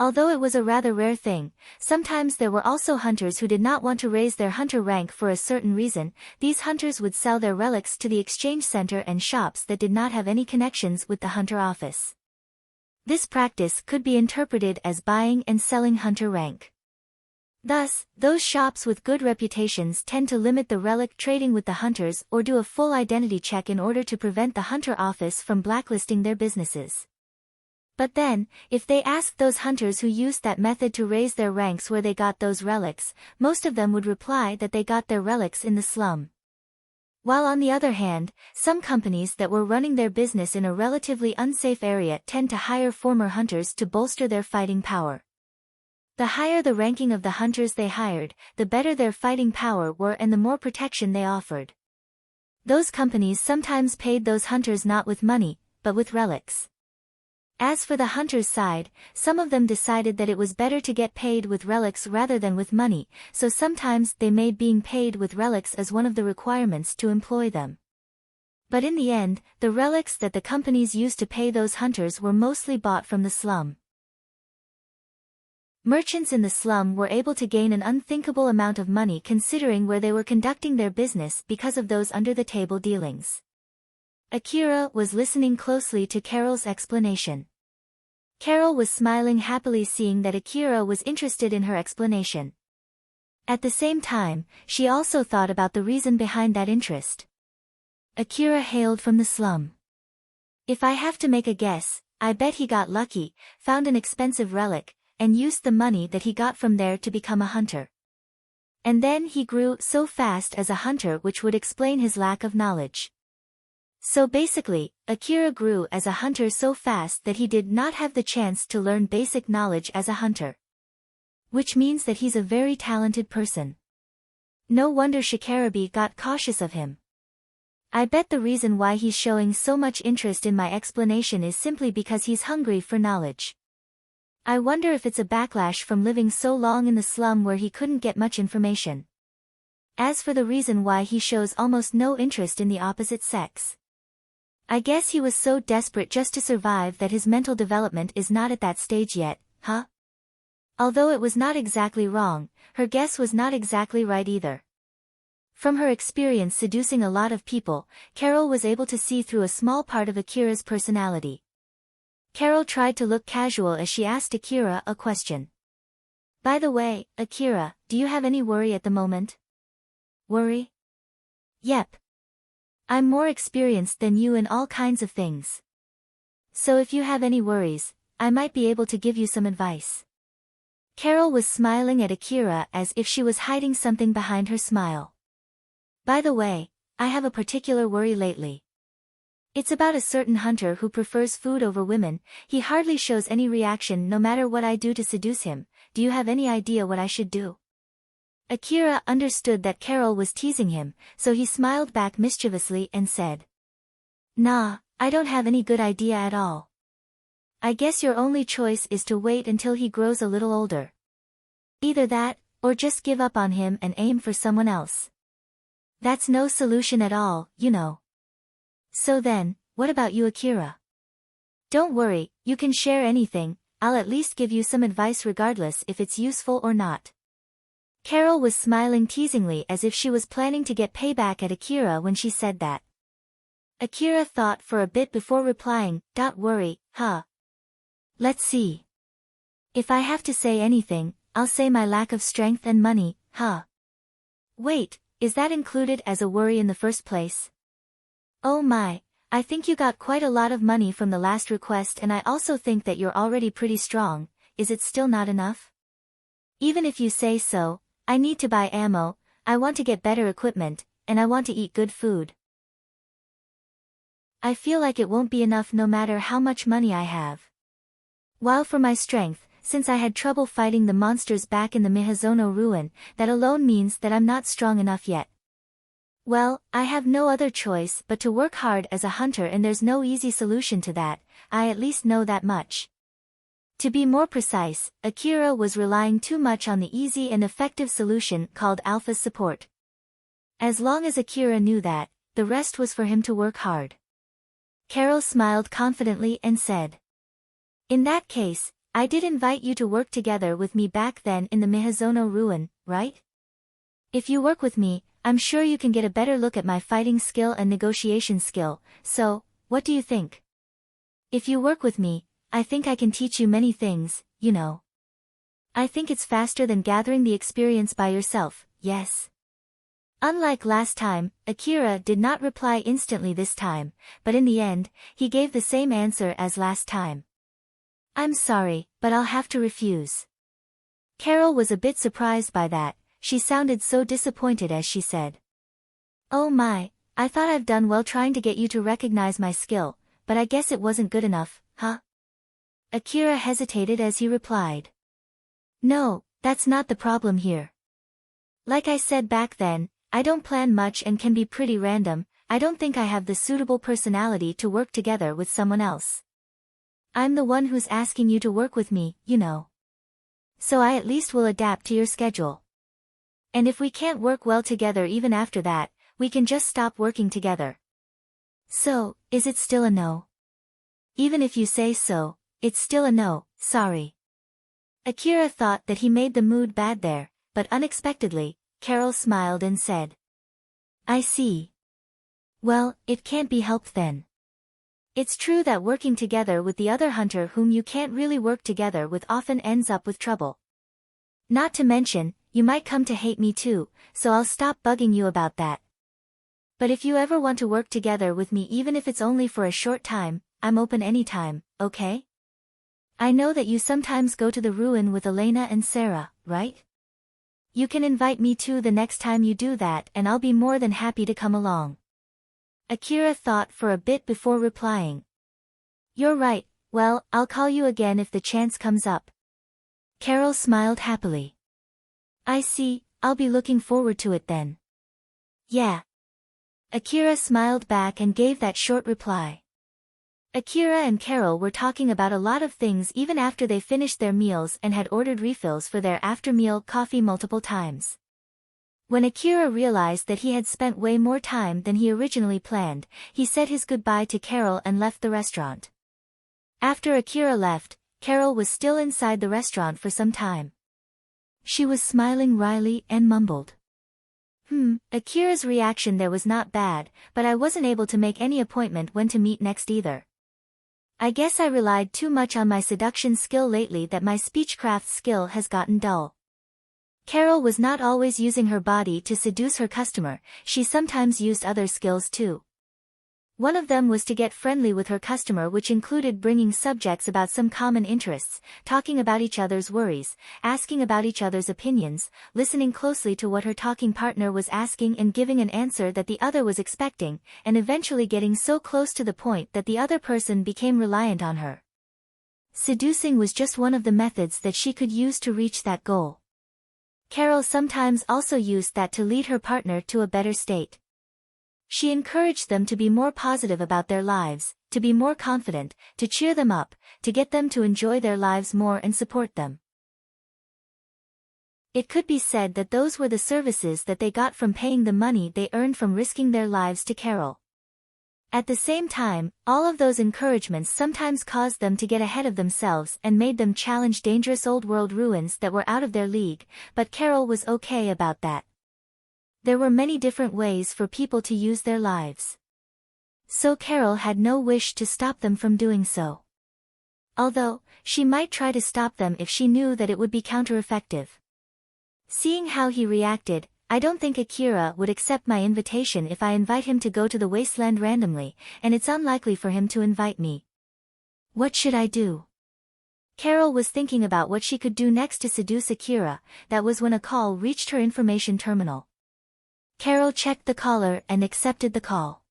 Speaker 1: Although it was a rather rare thing, sometimes there were also hunters who did not want to raise their hunter rank for a certain reason. These hunters would sell their relics to the exchange center and shops that did not have any connections with the hunter office. This practice could be interpreted as buying and selling hunter rank. Thus, those shops with good reputations tend to limit the relic trading with the hunters or do a full identity check in order to prevent the hunter office from blacklisting their businesses. But then, if they asked those hunters who used that method to raise their ranks where they got those relics, most of them would reply that they got their relics in the slum. While on the other hand, some companies that were running their business in a relatively unsafe area tend to hire former hunters to bolster their fighting power. The higher the ranking of the hunters they hired, the better their fighting power were and the more protection they offered. Those companies sometimes paid those hunters not with money, but with relics. As for the hunters' side, some of them decided that it was better to get paid with relics rather than with money, so sometimes they made being paid with relics as one of the requirements to employ them. But in the end, the relics that the companies used to pay those hunters were mostly bought from the slum. Merchants in the slum were able to gain an unthinkable amount of money considering where they were conducting their business because of those under-the-table dealings. Akira was listening closely to Carol's explanation. Carol was smiling happily seeing that Akira was interested in her explanation. At the same time, she also thought about the reason behind that interest. Akira hailed from the slum. If I have to make a guess, I bet he got lucky, found an expensive relic, and used the money that he got from there to become a hunter. And then he grew so fast as a hunter, which would explain his lack of knowledge. So basically, Akira grew as a hunter so fast that he did not have the chance to learn basic knowledge as a hunter. Which means that he's a very talented person. No wonder Shikarabi got cautious of him. I bet the reason why he's showing so much interest in my explanation is simply because he's hungry for knowledge. I wonder if it's a backlash from living so long in the slum where he couldn't get much information. As for the reason why he shows almost no interest in the opposite sex, I guess he was so desperate just to survive that his mental development is not at that stage yet, huh? Although it was not exactly wrong, her guess was not exactly right either. From her experience seducing a lot of people, Carol was able to see through a small part of Akira's personality. Carol tried to look casual as she asked Akira a question. By the way, Akira, do you have any worry at the moment? Worry? Yep. I'm more experienced than you in all kinds of things. So if you have any worries, I might be able to give you some advice. Carol was smiling at Akira as if she was hiding something behind her smile. By the way, I have a particular worry lately. It's about a certain hunter who prefers food over women. He hardly shows any reaction no matter what I do to seduce him. Do you have any idea what I should do? Akira understood that Carol was teasing him, so he smiled back mischievously and said, "Nah, I don't have any good idea at all. I guess your only choice is to wait until he grows a little older. Either that, or just give up on him and aim for someone else. That's no solution at all, you know." So then, what about you, Akira? Don't worry, you can share anything. I'll at least give you some advice regardless if it's useful or not. Carol was smiling teasingly as if she was planning to get payback at Akira when she said that. Akira thought for a bit before replying, "Don't worry, huh? Let's see. If I have to say anything, I'll say my lack of strength and money, huh? Wait, is that included as a worry in the first place? Oh my, I think you got quite a lot of money from the last request and I also think that you're already pretty strong. Is it still not enough? Even if you say so, I need to buy ammo, I want to get better equipment, and I want to eat good food. I feel like it won't be enough no matter how much money I have. While for my strength, since I had trouble fighting the monsters back in the Miyazono ruin, that alone means that I'm not strong enough yet. Well, I have no other choice but to work hard as a hunter and there's no easy solution to that, I at least know that much." To be more precise, Akira was relying too much on the easy and effective solution called Alpha's support. As long as Akira knew that, the rest was for him to work hard. Carol smiled confidently and said, "In that case, I did invite you to work together with me back then in the Miyazono ruin, right? If you work with me, I'm sure you can get a better look at my fighting skill and negotiation skill, so, what do you think? If you work with me, I think I can teach you many things, you know. I think it's faster than gathering the experience by yourself, yes?" Unlike last time, Akira did not reply instantly this time, but in the end, he gave the same answer as last time. "I'm sorry, but I'll have to refuse." Carol was a bit surprised by that, she sounded so disappointed as she said, "Oh my, I thought I've done well trying to get you to recognize my skill, but I guess it wasn't good enough, huh?" Akira hesitated as he replied, "No, that's not the problem here. Like I said back then, I don't plan much and can be pretty random. I don't think I have the suitable personality to work together with someone else. I'm the one who's asking you to work with me, you know. So I at least will adapt to your schedule. And if we can't work well together even after that, we can just stop working together. So, is it still a no? Even if you say so, it's still a no, sorry." Akira thought that he made the mood bad there, but unexpectedly, Carol smiled and said, "I see. Well, it can't be helped then. It's true that working together with the other hunter whom you can't really work together with often ends up with trouble. Not to mention, you might come to hate me too, so I'll stop bugging you about that. But if you ever want to work together with me even if it's only for a short time, I'm open anytime, okay? I know that you sometimes go to the ruin with Elena and Sarah, right? You can invite me too the next time you do that and I'll be more than happy to come along. Akira thought for a bit before replying. You're right, well, I'll call you again if the chance comes up. Carol smiled happily. I see, I'll be looking forward to it then. Yeah. Akira smiled back and gave that short reply. Akira and Carol were talking about a lot of things even after they finished their meals and had ordered refills for their after-meal coffee multiple times. When Akira realized that he had spent way more time than he originally planned, he said his goodbye to Carol and left the restaurant. After Akira left, Carol was still inside the restaurant for some time. She was smiling wryly and mumbled. Akira's reaction there was not bad, but I wasn't able to make any appointment when to meet next either. I guess I relied too much on my seduction skill lately that my speechcraft skill has gotten dull. Carol was not always using her body to seduce her customer, she sometimes used other skills too. One of them was to get friendly with her customer, which included bringing subjects about some common interests, talking about each other's worries, asking about each other's opinions, listening closely to what her talking partner was asking and giving an answer that the other was expecting, and eventually getting so close to the point that the other person became reliant on her. Seducing was just one of the methods that she could use to reach that goal. Carol sometimes also used that to lead her partner to a better state. She encouraged them to be more positive about their lives, to be more confident, to cheer them up, to get them to enjoy their lives more and support them. It could be said that those were the services that they got from paying the money they earned from risking their lives to Carol. At the same time, all of those encouragements sometimes caused them to get ahead of themselves and made them challenge dangerous old world ruins that were out of their league, but Carol was okay about that. There were many different ways for people to use their lives. So Carol had no wish to stop them from doing so. Although, she might try to stop them if she knew that it would be counter-effective. Seeing how he reacted, I don't think Akira would accept my invitation if I invite him to go to the wasteland randomly, and it's unlikely for him to invite me. What should I do? Carol was thinking about what she could do next to seduce Akira. That was when a call reached her information terminal. Carol checked the caller and accepted the call.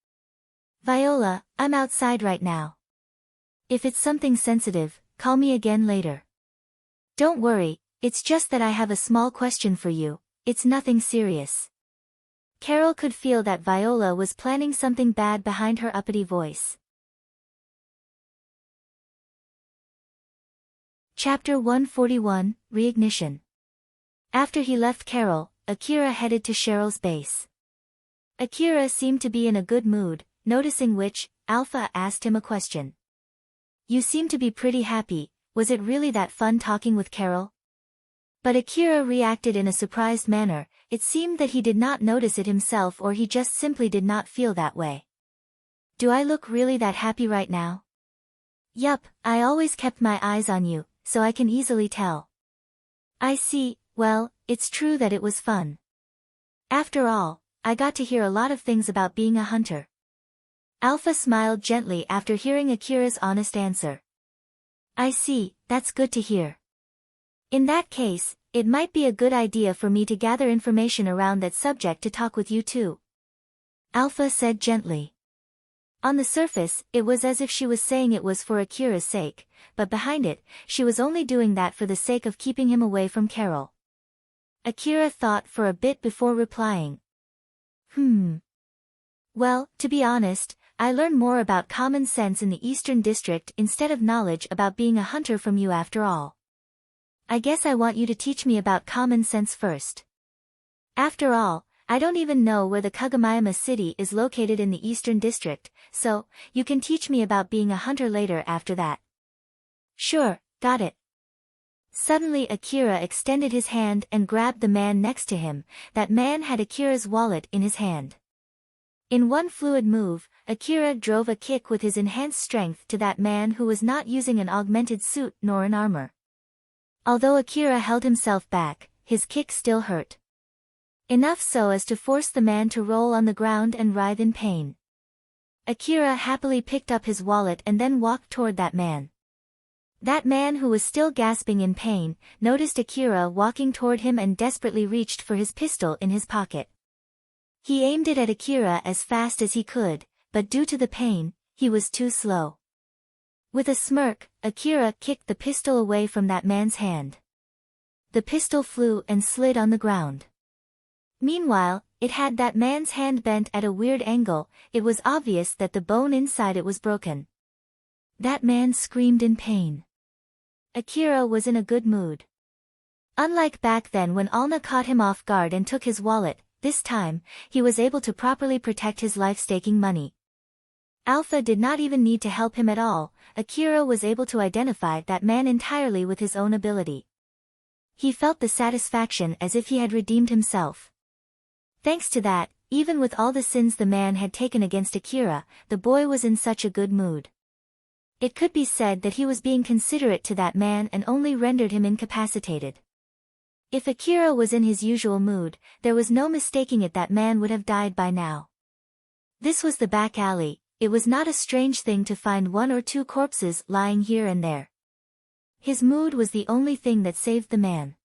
Speaker 1: Viola, I'm outside right now. If it's something sensitive, call me again later. Don't worry, it's just that I have a small question for you. It's nothing serious. Carol could feel that Viola was planning something bad behind her uppity voice. Chapter 141, Reignition. After he left Carol, Akira headed to Cheryl's base. Akira seemed to be in a good mood, noticing which, Alpha asked him a question. You seem to be pretty happy, was it really that fun talking with Carol? But Akira reacted in a surprised manner. It seemed that he did not notice it himself, or he just simply did not feel that way. Do I look really that happy right now? Yup, I always kept my eyes on you, so I can easily tell. I see, well, it's true that it was fun. After all, I got to hear a lot of things about being a hunter. Alpha smiled gently after hearing Akira's honest answer. I see, that's good to hear. In that case, it might be a good idea for me to gather information around that subject to talk with you too. Alpha said gently. On the surface, it was as if she was saying it was for Akira's sake, but behind it, she was only doing that for the sake of keeping him away from Carol. Akira thought for a bit before replying. Well, to be honest, I learned more about common sense in the Eastern District instead of knowledge about being a hunter from you after all. I guess I want you to teach me about common sense first. After all, I don't even know where the Kagomayama city is located in the Eastern District, so, you can teach me about being a hunter later after that. Sure, got it. Suddenly Akira extended his hand and grabbed the man next to him. That man had Akira's wallet in his hand. In one fluid move, Akira drove a kick with his enhanced strength to that man who was not using an augmented suit nor an armor. Although Akira held himself back, his kick still hurt. Enough so as to force the man to roll on the ground and writhe in pain. Akira happily picked up his wallet and then walked toward that man. That man, who was still gasping in pain, noticed Akira walking toward him and desperately reached for his pistol in his pocket. He aimed it at Akira as fast as he could, but due to the pain, he was too slow. With a smirk, Akira kicked the pistol away from that man's hand. The pistol flew and slid on the ground. Meanwhile, it had that man's hand bent at a weird angle. It was obvious that the bone inside it was broken. That man screamed in pain. Akira was in a good mood. Unlike back then when Alna caught him off guard and took his wallet, this time, he was able to properly protect his life-staking money. Alpha did not even need to help him at all. Akira was able to identify that man entirely with his own ability. He felt the satisfaction as if he had redeemed himself. Thanks to that, even with all the sins the man had taken against Akira, the boy was in such a good mood. It could be said that he was being considerate to that man and only rendered him incapacitated. If Akira was in his usual mood, there was no mistaking it, that man would have died by now. This was the back alley. It was not a strange thing to find 1 or 2 corpses lying here and there. His mood was the only thing that saved the man.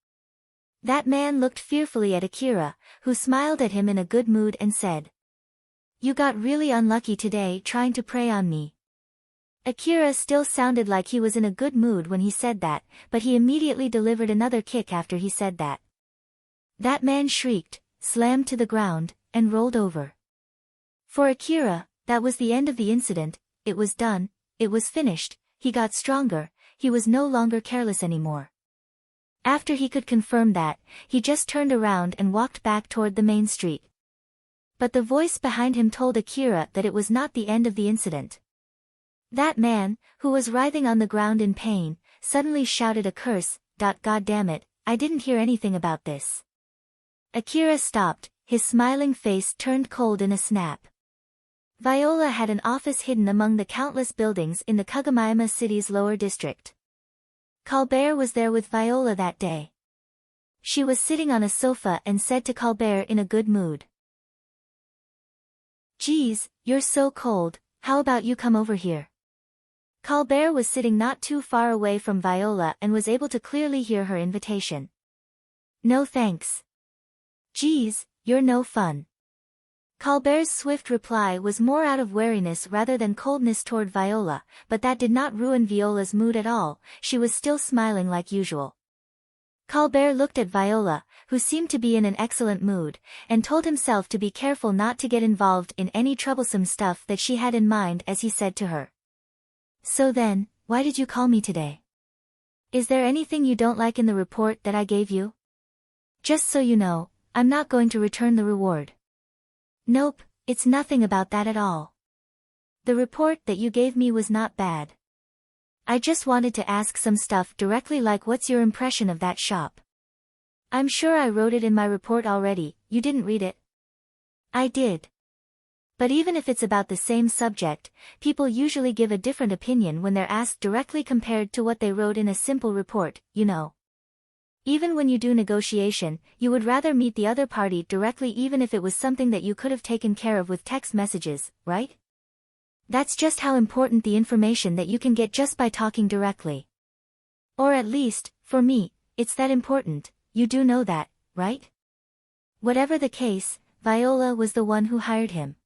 Speaker 1: That man looked fearfully at Akira, who smiled at him in a good mood and said, "You got really unlucky today trying to prey on me." Akira still sounded like he was in a good mood when he said that, but he immediately delivered another kick after he said that. That man shrieked, slammed to the ground, and rolled over. For Akira, that was the end of the incident. It was done, it was finished. He got stronger, he was no longer careless anymore. After he could confirm that, he just turned around and walked back toward the main street. But the voice behind him told Akira that it was not the end of the incident. That man, who was writhing on the ground in pain, suddenly shouted a curse. God damn it, I didn't hear anything about this. Akira stopped, his smiling face turned cold in a snap. Viola had an office hidden among the countless buildings in the Kagomiyama city's lower district. Colbert was there with Viola that day. She was sitting on a sofa and said to Colbert in a good mood, "Geez, you're so cold, how about you come over here?" Colbert was sitting not too far away from Viola and was able to clearly hear her invitation. "No thanks. Geez, you're no fun." Colbert's swift reply was more out of wariness rather than coldness toward Viola, but that did not ruin Viola's mood at all. She was still smiling like usual. Colbert looked at Viola, who seemed to be in an excellent mood, and told himself to be careful not to get involved in any troublesome stuff that she had in mind as he said to her, "So then, why did you call me today? Is there anything you don't like in the report that I gave you? Just so you know, I'm not going to return the reward." "Nope, it's nothing about that at all. The report that you gave me was not bad. I just wanted to ask some stuff directly, like what's your impression of that shop? I'm sure I wrote it in my report already. You didn't read it?" "I did. But even if it's about the same subject, people usually give a different opinion when they're asked directly compared to what they wrote in a simple report, you know. Even when you do negotiation, you would rather meet the other party directly, even if it was something that you could have taken care of with text messages, right? That's just how important the information that you can get just by talking directly. Or at least, for me, it's that important. You do know that, right?" Whatever the case, Viola was the one who hired him.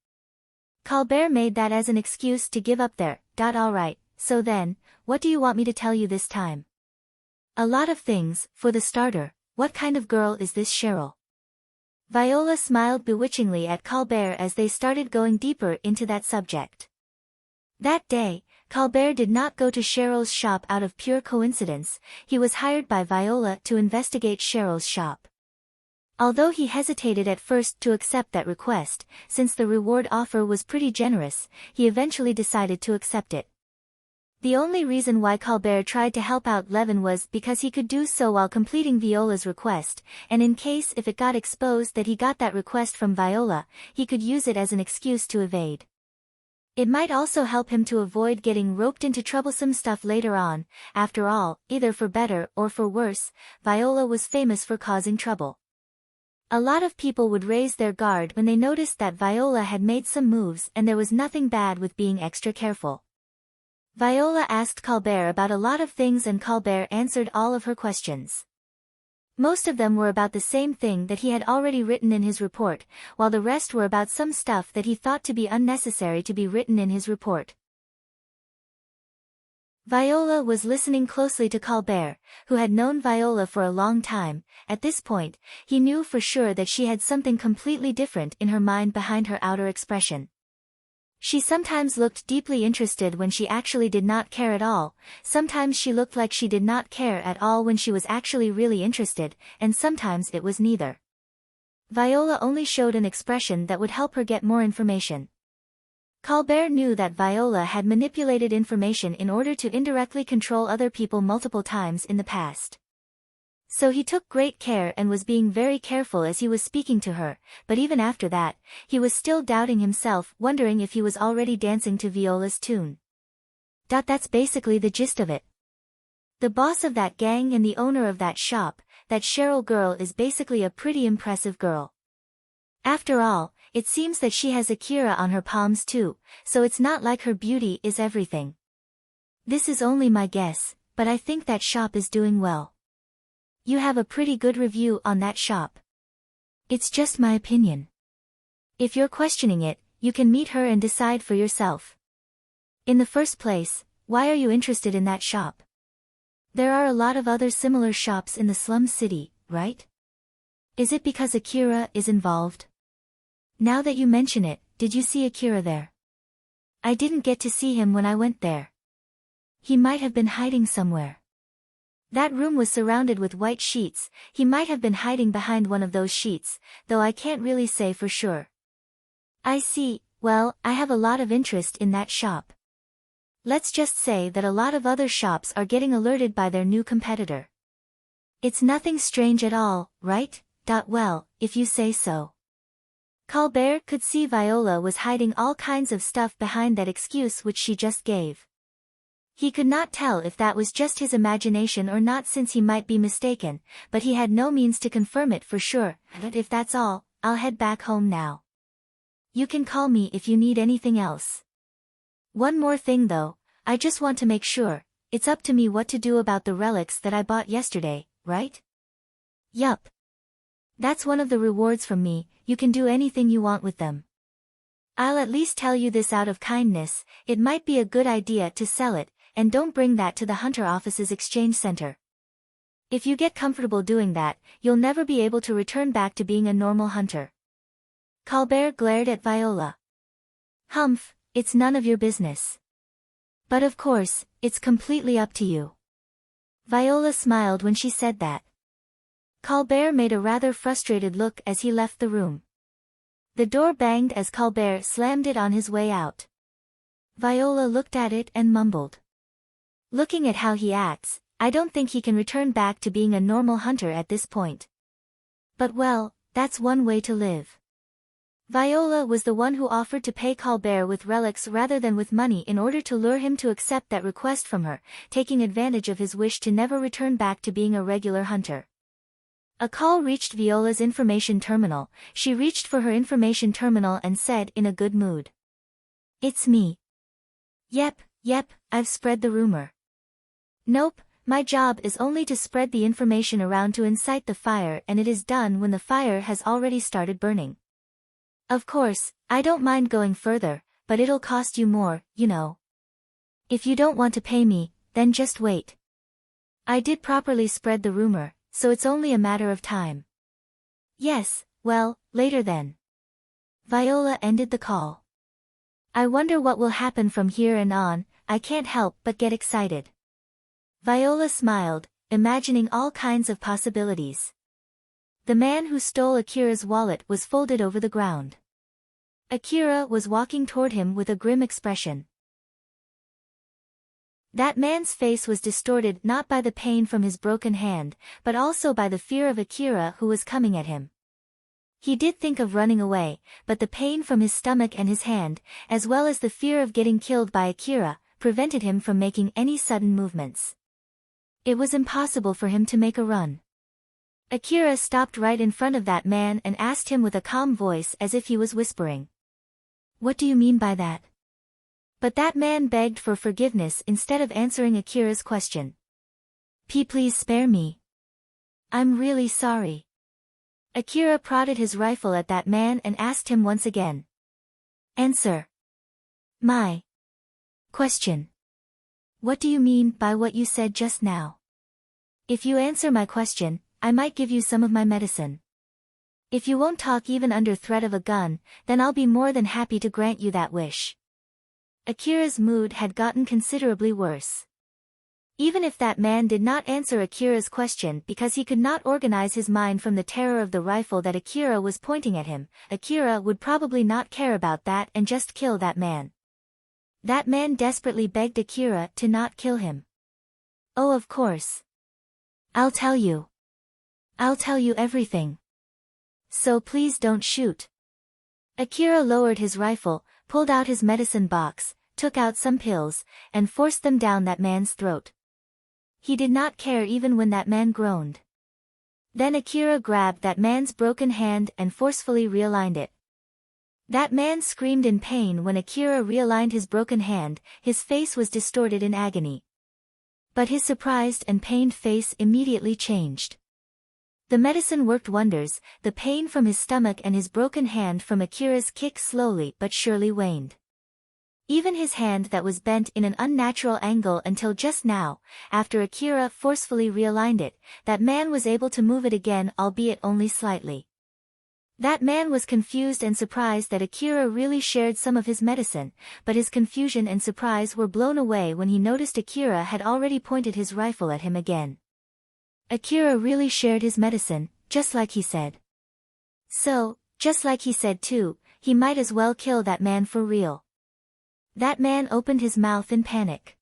Speaker 1: Colbert made that as an excuse to give up there. All right, so then, what do you want me to tell you this time? "A lot of things. For the starter, what kind of girl is this Cheryl?" Viola smiled bewitchingly at Colbert as they started going deeper into that subject. That day, Colbert did not go to Cheryl's shop out of pure coincidence. He was hired by Viola to investigate Cheryl's shop. Although he hesitated at first to accept that request, since the reward offer was pretty generous, he eventually decided to accept it. The only reason why Colbert tried to help out Levin was because he could do so while completing Viola's request, and in case if it got exposed that he got that request from Viola, he could use it as an excuse to evade. It might also help him to avoid getting roped into troublesome stuff later on. After all, either for better or for worse, Viola was famous for causing trouble. A lot of people would raise their guard when they noticed that Viola had made some moves, and there was nothing bad with being extra careful. Viola asked Colbert about a lot of things and Colbert answered all of her questions. Most of them were about the same thing that he had already written in his report, while the rest were about some stuff that he thought to be unnecessary to be written in his report. Viola was listening closely to Colbert, who had known Viola for a long time. At this point, he knew for sure that she had something completely different in her mind behind her outer expression. She sometimes looked deeply interested when she actually did not care at all, sometimes she looked like she did not care at all when she was actually really interested, and sometimes it was neither. Viola only showed an expression that would help her get more information. Colbert knew that Viola had manipulated information in order to indirectly control other people multiple times in the past. So he took great care and was being very careful as he was speaking to her, but even after that, he was still doubting himself, wondering if he was already dancing to Viola's tune. That's basically the gist of it. The boss of that gang and the owner of that shop, that Cheryl girl, is basically a pretty impressive girl. After all, it seems that she has Akira on her palms too, so it's not like her beauty is everything. This is only my guess, but I think that shop is doing well. You have a pretty good review on that shop. It's just my opinion. If you're questioning it, you can meet her and decide for yourself. In the first place, why are you interested in that shop? There are a lot of other similar shops in the slum city, right? Is it because Akira is involved? Now that you mention it, did you see Akira there? I didn't get to see him when I went there. He might have been hiding somewhere. That room was surrounded with white sheets, he might have been hiding behind one of those sheets, though I can't really say for sure. I see. Well, I have a lot of interest in that shop. Let's just say that a lot of other shops are getting alerted by their new competitor. It's nothing strange at all, right? Well, if you say so. Colbert could see Viola was hiding all kinds of stuff behind that excuse which she just gave. He could not tell if that was just his imagination or not, since he might be mistaken, but he had no means to confirm it for sure. But if that's all, I'll head back home now. You can call me if you need anything else. One more thing though, I just want to make sure, it's up to me what to do about the relics that I bought yesterday, right? Yup. That's one of the rewards from me, you can do anything you want with them. I'll at least tell you this out of kindness, it might be a good idea to sell it, and don't bring that to the Hunter office's exchange center. If you get comfortable doing that, you'll never be able to return back to being a normal hunter. Colbert glared at Viola. Humph, it's none of your business. But of course, it's completely up to you. Viola smiled when she said that. Colbert made a rather frustrated look as he left the room. The door banged as Colbert slammed it on his way out. Viola looked at it and mumbled. Looking at how he acts, I don't think he can return back to being a normal hunter at this point. But well, that's one way to live. Viola was the one who offered to pay Colbert with relics rather than with money in order to lure him to accept that request from her, taking advantage of his wish to never return back to being a regular hunter. A call reached Viola's information terminal. She reached for her information terminal and said in a good mood. It's me. Yep, I've spread the rumor. Nope, my job is only to spread the information around to incite the fire, and it is done when the fire has already started burning. Of course, I don't mind going further, but it'll cost you more, you know. If you don't want to pay me, then just wait. I did properly spread the rumor, so it's only a matter of time. Yes, well, later then. Viola ended the call. I wonder what will happen from here and on, I can't help but get excited. Viola smiled, imagining all kinds of possibilities. The man who stole Akira's wallet was folded over the ground. Akira was walking toward him with a grim expression. That man's face was distorted not by the pain from his broken hand, but also by the fear of Akira who was coming at him. He did think of running away, but the pain from his stomach and his hand, as well as the fear of getting killed by Akira, prevented him from making any sudden movements. It was impossible for him to make a run. Akira stopped right in front of that man and asked him with a calm voice as if he was whispering. What do you mean by that? But that man begged for forgiveness instead of answering Akira's question. Please spare me. I'm really sorry. Akira prodded his rifle at that man and asked him once again. Answer my question. What do you mean by what you said just now? If you answer my question, I might give you some of my medicine. If you won't talk even under threat of a gun, then I'll be more than happy to grant you that wish. Akira's mood had gotten considerably worse. Even if that man did not answer Akira's question because he could not organize his mind from the terror of the rifle that Akira was pointing at him, Akira would probably not care about that and just kill that man. That man desperately begged Akira to not kill him. Oh, of course. I'll tell you. I'll tell you everything. So please don't shoot. Akira lowered his rifle, pulled out his medicine box, took out some pills, and forced them down that man's throat. He did not care even when that man groaned. Then Akira grabbed that man's broken hand and forcefully realigned it. That man screamed in pain when Akira realigned his broken hand, his face was distorted in agony. But his surprised and pained face immediately changed. The medicine worked wonders, the pain from his stomach and his broken hand from Akira's kick slowly but surely waned. Even his hand that was bent in an unnatural angle until just now, after Akira forcefully realigned it, that man was able to move it again, albeit only slightly. That man was confused and surprised that Akira really shared some of his medicine, but his confusion and surprise were blown away when he noticed Akira had already pointed his rifle at him again. Akira really shared his medicine, just like he said. So, just like he said too, he might as well kill that man for real. That man opened his mouth in panic.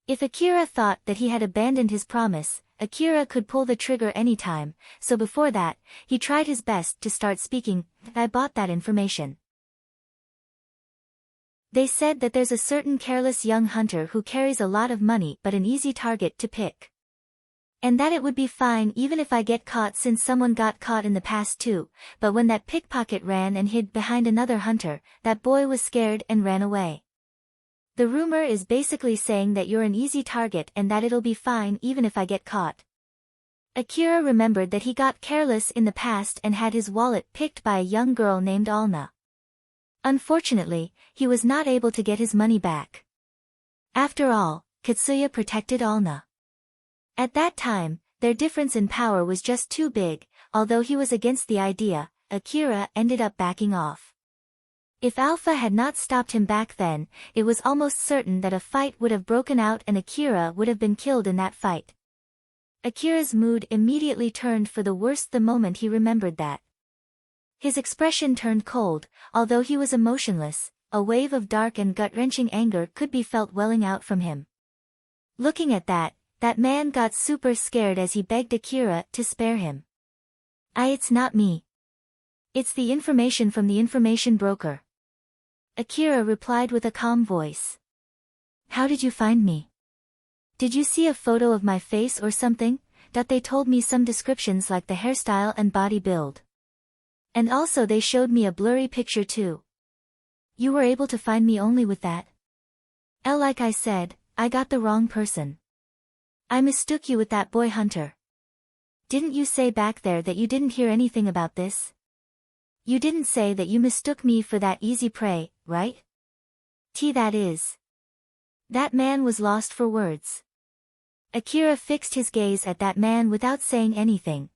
Speaker 1: If Akira thought that he had abandoned his promise, Akira could pull the trigger anytime, so before that, he tried his best to start speaking. I bought that information. They said that there's a certain careless young hunter who carries a lot of money but an easy target to pick. And that it would be fine even if I get caught since someone got caught in the past too, but when that pickpocket ran and hid behind another hunter, that boy was scared and ran away. The rumor is basically saying that you're an easy target and that it'll be fine even if I get caught. Akira remembered that he got careless in the past and had his wallet picked by a young girl named Alna. Unfortunately, he was not able to get his money back. After all, Katsuya protected Alna. At that time, their difference in power was just too big, although he was against the idea, Akira ended up backing off. If Alpha had not stopped him back then, it was almost certain that a fight would have broken out and Akira would have been killed in that fight. Akira's mood immediately turned for the worse the moment he remembered that. His expression turned cold, although he was emotionless, a wave of dark and gut-wrenching anger could be felt welling out from him. Looking at that man got super scared as he begged Akira to spare him. It's not me. It's the information from the information broker. Akira replied with a calm voice. How did you find me? Did you see a photo of my face or something? That they told me some descriptions like the hairstyle and body build. And also they showed me a blurry picture too. You were able to find me only with that? Like I said, I got the wrong person. I mistook you with that boy hunter. Didn't you say back there that you didn't hear anything about this? You didn't say that you mistook me for that easy prey, right? That is. That man was lost for words. Akira fixed his gaze at that man without saying anything.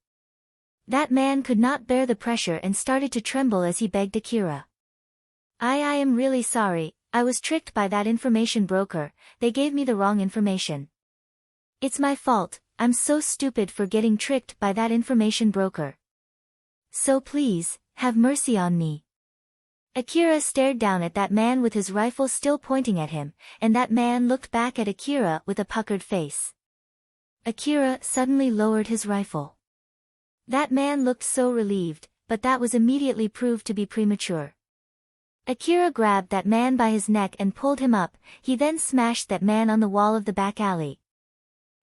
Speaker 1: That man could not bear the pressure and started to tremble as he begged Akira. I am really sorry, I was tricked by that information broker, they gave me the wrong information. It's my fault, I'm so stupid for getting tricked by that information broker. So please, have mercy on me. Akira stared down at that man with his rifle still pointing at him, and that man looked back at Akira with a puckered face. Akira suddenly lowered his rifle. That man looked so relieved, but that was immediately proved to be premature. Akira grabbed that man by his neck and pulled him up, he then smashed that man on the wall of the back alley.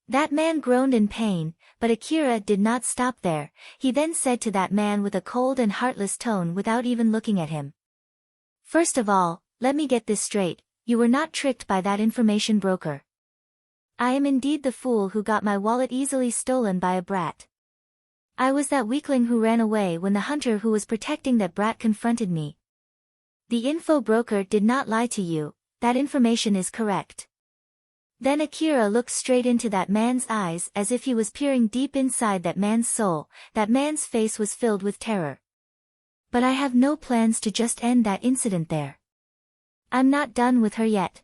Speaker 1: That man groaned in pain, but Akira did not stop there, he then said to that man with a cold and heartless tone without even looking at him. First of all, let me get this straight, you were not tricked by that information broker. I am indeed the fool who got my wallet easily stolen by a brat. I was that weakling who ran away when the hunter who was protecting that brat confronted me. The info broker did not lie to you, that information is correct. Then Akira looked straight into that man's eyes as if he was peering deep inside that man's soul. That man's face was filled with terror. But I have no plans to just end that incident there. I'm not done with her yet.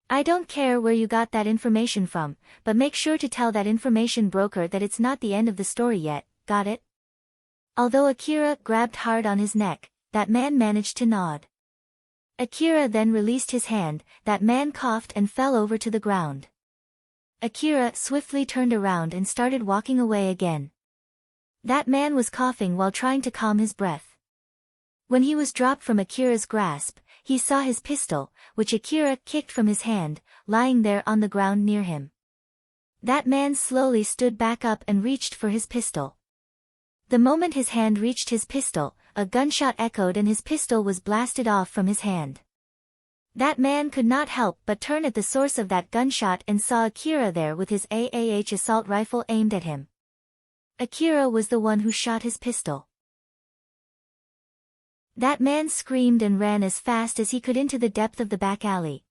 Speaker 1: I don't care where you got that information from, but make sure to tell that information broker that it's not the end of the story yet, got it? Although Akira grabbed hard on his neck, that man managed to nod. Akira then released his hand, that man coughed and fell over to the ground. Akira swiftly turned around and started walking away again. That man was coughing while trying to calm his breath. When he was dropped from Akira's grasp, he saw his pistol, which Akira kicked from his hand, lying there on the ground near him. That man slowly stood back up and reached for his pistol. The moment his hand reached his pistol, a gunshot echoed and his pistol was blasted off from his hand. That man could not help but turn at the source of that gunshot and saw Akira there with his AAH assault rifle aimed at him. Akira was the one who shot his pistol. That man screamed and ran as fast as he could into the depth of the back alley.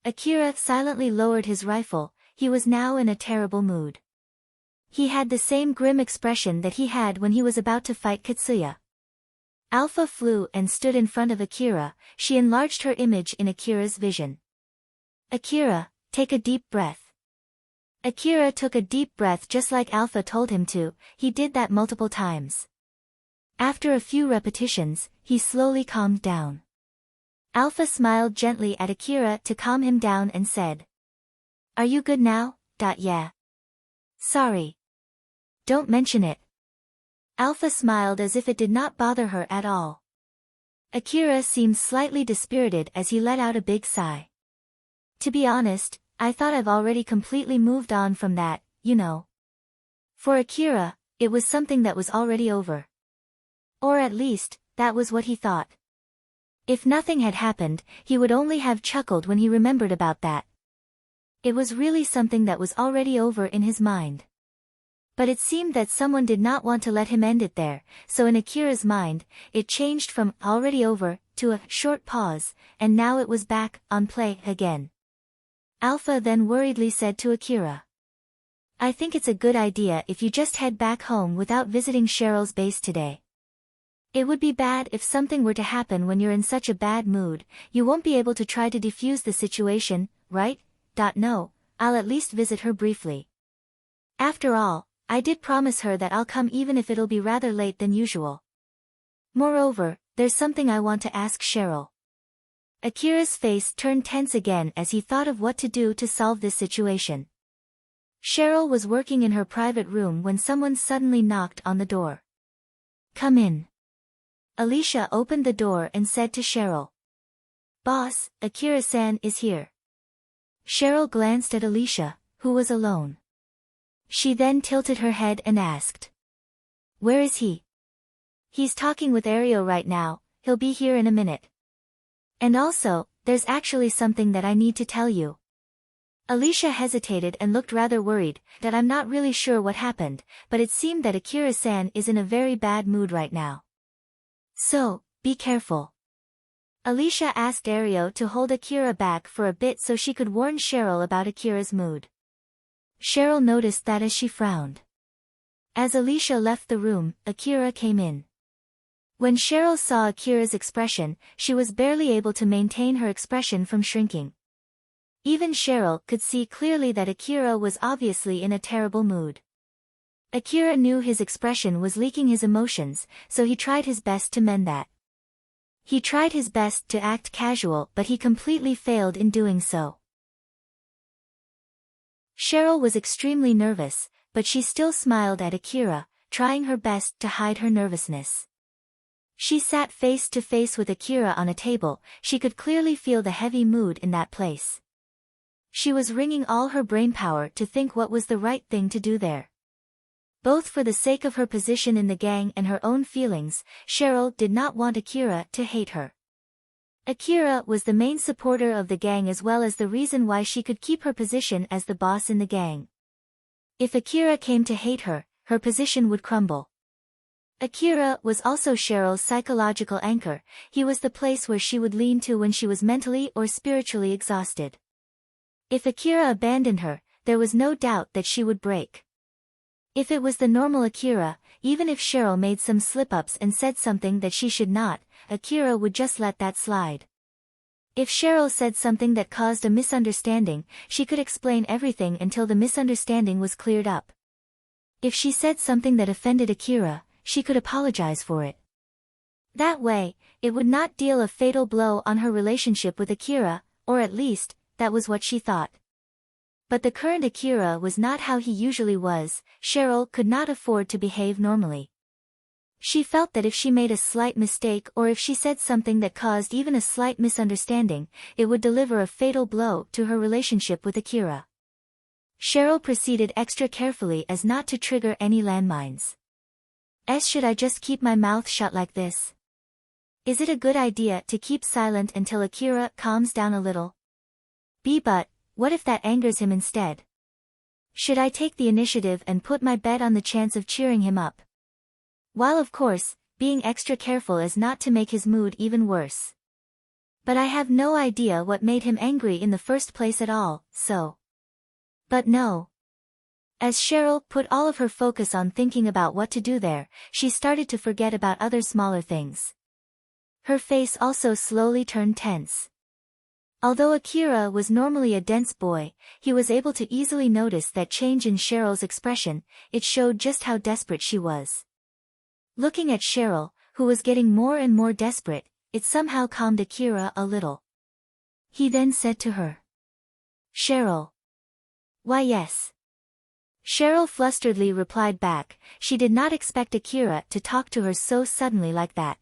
Speaker 1: Akira silently lowered his rifle. He was now in a terrible mood. He had the same grim expression that he had when he was about to fight Katsuya. Alpha flew and stood in front of Akira. She enlarged her image in Akira's vision. Akira, take a deep breath. Akira took a deep breath just like Alpha told him to. He did that multiple times. After a few repetitions, he slowly calmed down. Alpha smiled gently at Akira to calm him down and said, "Are you good now?" Yeah. "Sorry. Don't mention it." Alpha smiled as if it did not bother her at all. Akira seemed slightly dispirited as he let out a big sigh. "To be honest, I thought I've already completely moved on from that, you know." For Akira, it was something that was already over. Or at least, that was what he thought. If nothing had happened, he would only have chuckled when he remembered about that. It was really something that was already over in his mind. But it seemed that someone did not want to let him end it there, so in Akira's mind, it changed from already over to a short pause, and now it was back on play again. Alpha then worriedly said to Akira, "I think it's a good idea if you just head back home without visiting Cheryl's base today. It would be bad if something were to happen when you're in such a bad mood. You won't be able to try to defuse the situation, right? No, I'll at least visit her briefly. After all, I did promise her that I'll come even if it'll be rather late than usual. Moreover, there's something I want to ask Cheryl." Akira's face turned tense again as he thought of what to do to solve this situation. Cheryl was working in her private room when someone suddenly knocked on the door. "Come in." Alicia opened the door and said to Cheryl, "Boss, Akira-san is here." Cheryl glanced at Alicia, who was alone. She then tilted her head and asked, "Where is he?" "He's talking with Ario right now, he'll be here in a minute. And also, there's actually something that I need to tell you." Alicia hesitated and looked rather worried, that I'm not really sure what happened, but it seemed that Akira-san is in a very bad mood right now. So, be careful. Alicia asked Ario to hold Akira back for a bit so she could warn Cheryl about Akira's mood. Cheryl noticed that as she frowned. As Alicia left the room, Akira came in. When Cheryl saw Akira's expression, she was barely able to maintain her expression from shrinking. Even Cheryl could see clearly that Akira was obviously in a terrible mood. Akira knew his expression was leaking his emotions, so he tried his best to mend that. He tried his best to act casual but he completely failed in doing so. Cheryl was extremely nervous, but she still smiled at Akira, trying her best to hide her nervousness. She sat face to face with Akira on a table. She could clearly feel the heavy mood in that place. She was wringing all her brainpower to think what was the right thing to do there. Both for the sake of her position in the gang and her own feelings, Cheryl did not want Akira to hate her. Akira was the main supporter of the gang as well as the reason why she could keep her position as the boss in the gang. If Akira came to hate her, her position would crumble. Akira was also Cheryl's psychological anchor. He was the place where she would lean to when she was mentally or spiritually exhausted. If Akira abandoned her, there was no doubt that she would break. If it was the normal Akira, even if Cheryl made some slip-ups and said something that she should not, Akira would just let that slide. If Cheryl said something that caused a misunderstanding, she could explain everything until the misunderstanding was cleared up. If she said something that offended Akira, she could apologize for it. That way, it would not deal a fatal blow on her relationship with Akira, or at least, that was what she thought. But the current Akira was not how he usually was. Cheryl could not afford to behave normally. She felt that if she made a slight mistake or if she said something that caused even a slight misunderstanding, it would deliver a fatal blow to her relationship with Akira. Cheryl proceeded extra carefully as not to trigger any landmines. Should I just keep my mouth shut like this? Is it a good idea to keep silent until Akira calms down a little? But, what if that angers him instead? Should I take the initiative and put my bet on the chance of cheering him up? While of course, being extra careful as not to make his mood even worse. But I have no idea what made him angry in the first place at all, so. But no. As Cheryl put all of her focus on thinking about what to do there, she started to forget about other smaller things. Her face also slowly turned tense. Although Akira was normally a dense boy, he was able to easily notice that change in Cheryl's expression. It showed just how desperate she was. Looking at Cheryl, who was getting more and more desperate, it somehow calmed Akira a little. He then said to her, "Cheryl." "Why yes." Cheryl flusteredly replied back. She did not expect Akira to talk to her so suddenly like that.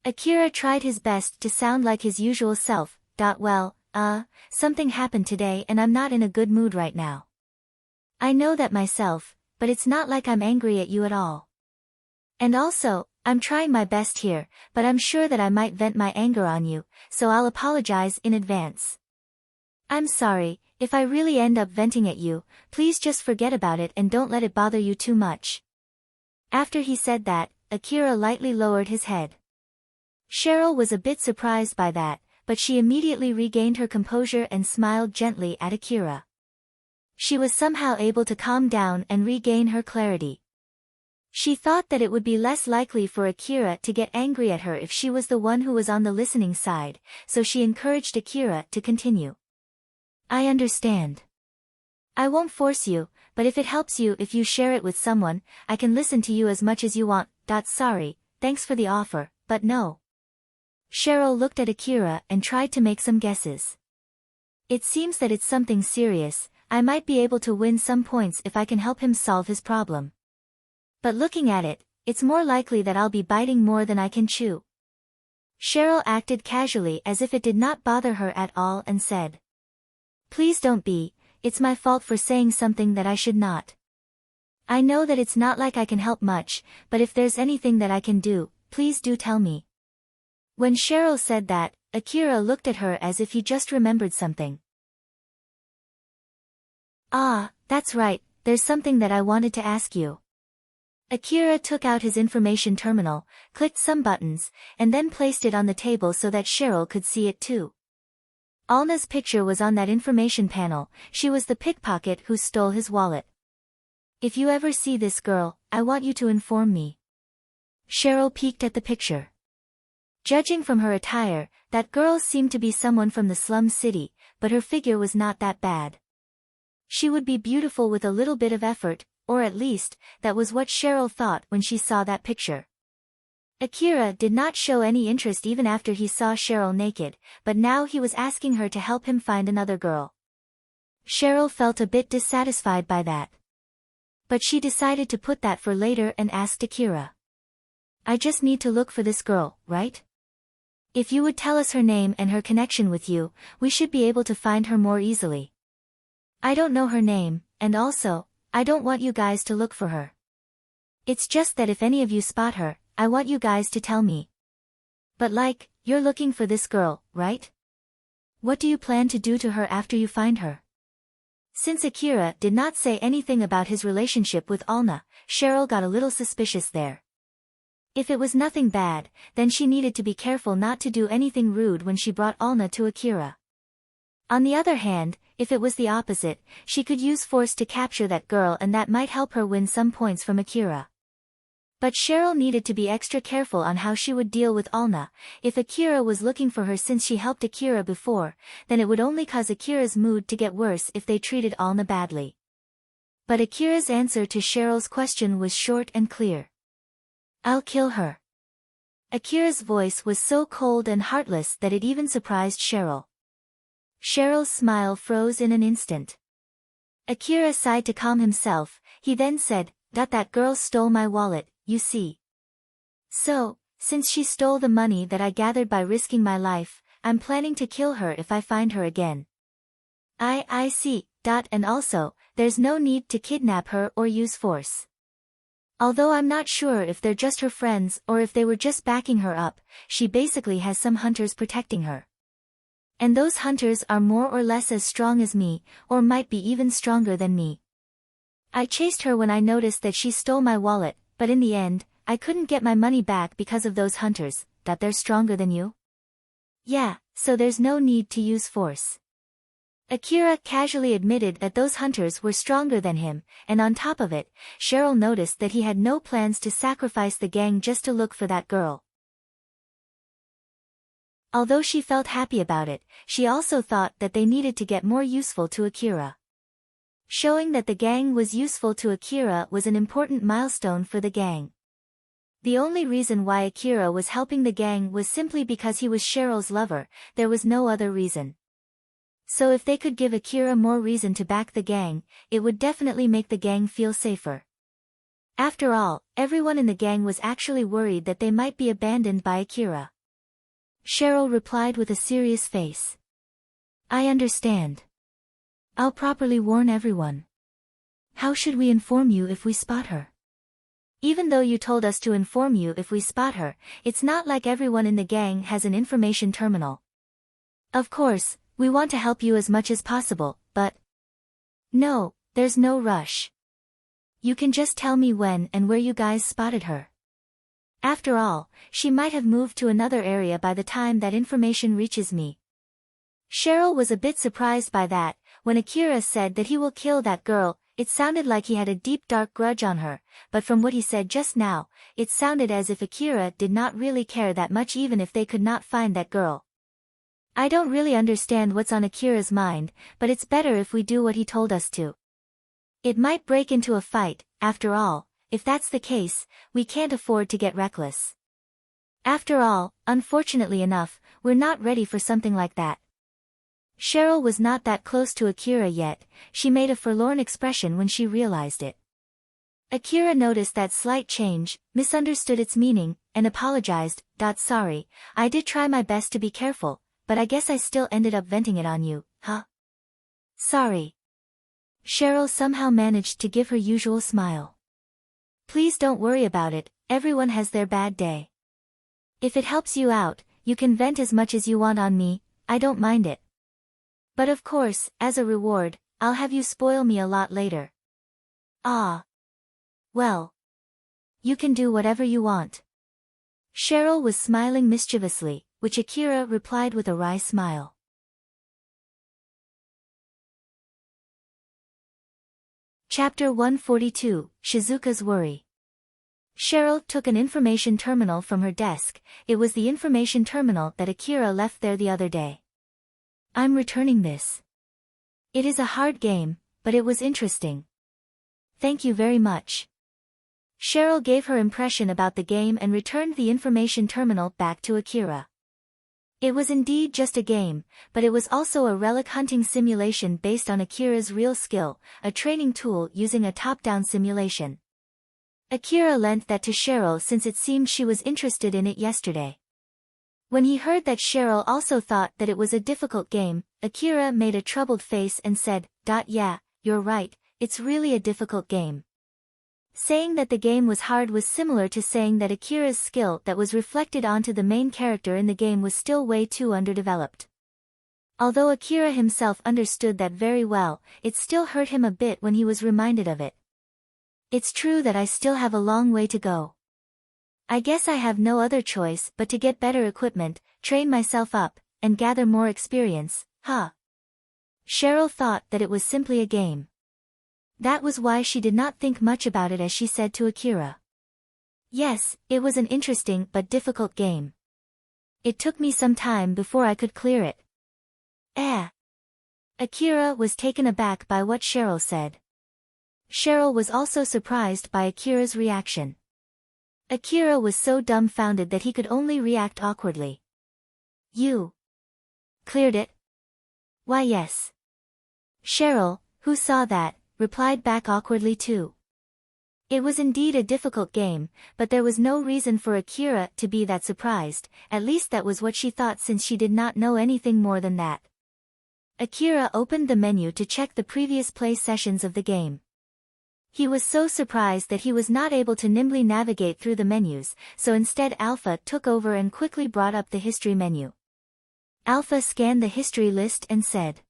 Speaker 1: Akira tried his best to sound like his usual self. "Well, something happened today and I'm not in a good mood right now. I know that myself, but it's not like I'm angry at you at all. And also, I'm trying my best here, but I'm sure that I might vent my anger on you, so I'll apologize in advance. I'm sorry, if I really end up venting at you, please just forget about it and don't let it bother you too much." After he said that, Akira lightly lowered his head. Cheryl was a bit surprised by that, but she immediately regained her composure and smiled gently at Akira. She was somehow able to calm down and regain her clarity. She thought that it would be less likely for Akira to get angry at her if she was the one who was on the listening side, so she encouraged Akira to continue. "I understand. I won't force you, but if it helps you if you share it with someone, I can listen to you as much as you want. Sorry, thanks for the offer, but no." Cheryl looked at Akira and tried to make some guesses. "It seems that it's something serious. I might be able to win some points if I can help him solve his problem. But looking at it, it's more likely that I'll be biting more than I can chew." Cheryl acted casually as if it did not bother her at all and said, "Please don't be, it's my fault for saying something that I should not. I know that it's not like I can help much, but if there's anything that I can do, please do tell me." When Cheryl said that, Akira looked at her as if he just remembered something. That's right, there's something that I wanted to ask you." Akira took out his information terminal, clicked some buttons, and then placed it on the table so that Cheryl could see it too. Alna's picture was on that information panel. She was the pickpocket who stole his wallet. "If you ever see this girl, I want you to inform me." Cheryl peeked at the picture. Judging from her attire, that girl seemed to be someone from the slum city, but her figure was not that bad. She would be beautiful with a little bit of effort, or at least, that was what Cheryl thought when she saw that picture. Akira did not show any interest even after he saw Cheryl naked, but now he was asking her to help him find another girl. Cheryl felt a bit dissatisfied by that. But she decided to put that for later and asked Akira. "I just need to look for this girl, right? If you would tell us her name and her connection with you, we should be able to find her more easily. I don't know her name, and also, I don't want you guys to look for her. It's just that if any of you spot her, I want you guys to tell me. But you're looking for this girl, right? What do you plan to do to her after you find her?" Since Akira did not say anything about his relationship with Alna, Cheryl got a little suspicious there. If it was nothing bad, then she needed to be careful not to do anything rude when she brought Alna to Akira. On the other hand, if it was the opposite, she could use force to capture that girl and that might help her win some points from Akira. But Cheryl needed to be extra careful on how she would deal with Alna. If Akira was looking for her since she helped Akira before, then it would only cause Akira's mood to get worse if they treated Alna badly. But Akira's answer to Cheryl's question was short and clear. I'll kill her. Akira's voice was so cold and heartless that it even surprised Cheryl. Cheryl's smile froze in an instant. Akira sighed to calm himself. He then said, That girl stole my wallet, you see. So, since she stole the money that I gathered by risking my life, I'm planning to kill her if I find her again. I see. And also, there's no need to kidnap her or use force. Although I'm not sure if they're just her friends or if they were just backing her up, she basically has some hunters protecting her. And those hunters are more or less as strong as me, or might be even stronger than me. I chased her when I noticed that she stole my wallet, but in the end, I couldn't get my money back because of those hunters. That they're stronger than you? Yeah, so there's no need to use force. Akira casually admitted that those hunters were stronger than him, and on top of it, Cheryl noticed that he had no plans to sacrifice the gang just to look for that girl. Although she felt happy about it, she also thought that they needed to get more useful to Akira. Showing that the gang was useful to Akira was an important milestone for the gang. The only reason why Akira was helping the gang was simply because he was Cheryl's lover. There was no other reason. So if they could give Akira more reason to back the gang, it would definitely make the gang feel safer. After all, everyone in the gang was actually worried that they might be abandoned by Akira. Cheryl replied with a serious face. I understand. I'll properly warn everyone. How should we inform you if we spot her? Even though you told us to inform you if we spot her, it's not like everyone in the gang has an information terminal. Of course, we want to help you as much as possible, but... No, there's no rush. You can just tell me when and where you guys spotted her. After all, she might have moved to another area by the time that information reaches me. Cheryl was a bit surprised by that. When Akira said that he will kill that girl, it sounded like he had a deep dark grudge on her, but from what he said just now, it sounded as if Akira did not really care that much even if they could not find that girl. I don't really understand what's on Akira's mind, but it's better if we do what he told us to. It might break into a fight. After all, if that's the case, we can't afford to get reckless. After all, unfortunately enough, we're not ready for something like that. Cheryl was not that close to Akira yet. She made a forlorn expression when she realized it. Akira noticed that slight change, misunderstood its meaning, and apologized. Sorry, I did try my best to be careful, but I guess I still ended up venting it on you, huh? Sorry. Cheryl somehow managed to give her usual smile. Please don't worry about it, everyone has their bad day. If it helps you out, you can vent as much as you want on me, I don't mind it. But of course, as a reward, I'll have you spoil me a lot later. Ah. Well. You can do whatever you want. Cheryl was smiling mischievously, which Akira replied with a wry smile. Chapter 142, Shizuka's Worry. Cheryl took an information terminal from her desk. It was the information terminal that Akira left there the other day. I'm returning this. It is a hard game, but it was interesting. Thank you very much. Cheryl gave her impression about the game and returned the information terminal back to Akira. It was indeed just a game, but it was also a relic hunting simulation based on Akira's real skill, a training tool using a top-down simulation. Akira lent that to Cheryl since it seemed she was interested in it yesterday. When he heard that Cheryl also thought that it was a difficult game, Akira made a troubled face and said, Yeah, you're right, it's really a difficult game. Saying that the game was hard was similar to saying that Akira's skill that was reflected onto the main character in the game was still way too underdeveloped. Although Akira himself understood that very well, it still hurt him a bit when he was reminded of it. It's true that I still have a long way to go. I guess I have no other choice but to get better equipment, train myself up, and gather more experience, huh? Cheryl thought that it was simply a game. That was why she did not think much about it as she said to Akira. Yes, it was an interesting but difficult game. It took me some time before I could clear it. Akira was taken aback by what Cheryl said. Cheryl was also surprised by Akira's reaction. Akira was so dumbfounded that he could only react awkwardly. You cleared it? Why yes. Cheryl, who saw that, replied back awkwardly too. It was indeed a difficult game, but there was no reason for Akira to be that surprised, at least that was what she thought since she did not know anything more than that. Akira opened the menu to check the previous play sessions of the game. He was so surprised that he was not able to nimbly navigate through the menus, so instead Alpha took over and quickly brought up the history menu. Alpha scanned the history list and said,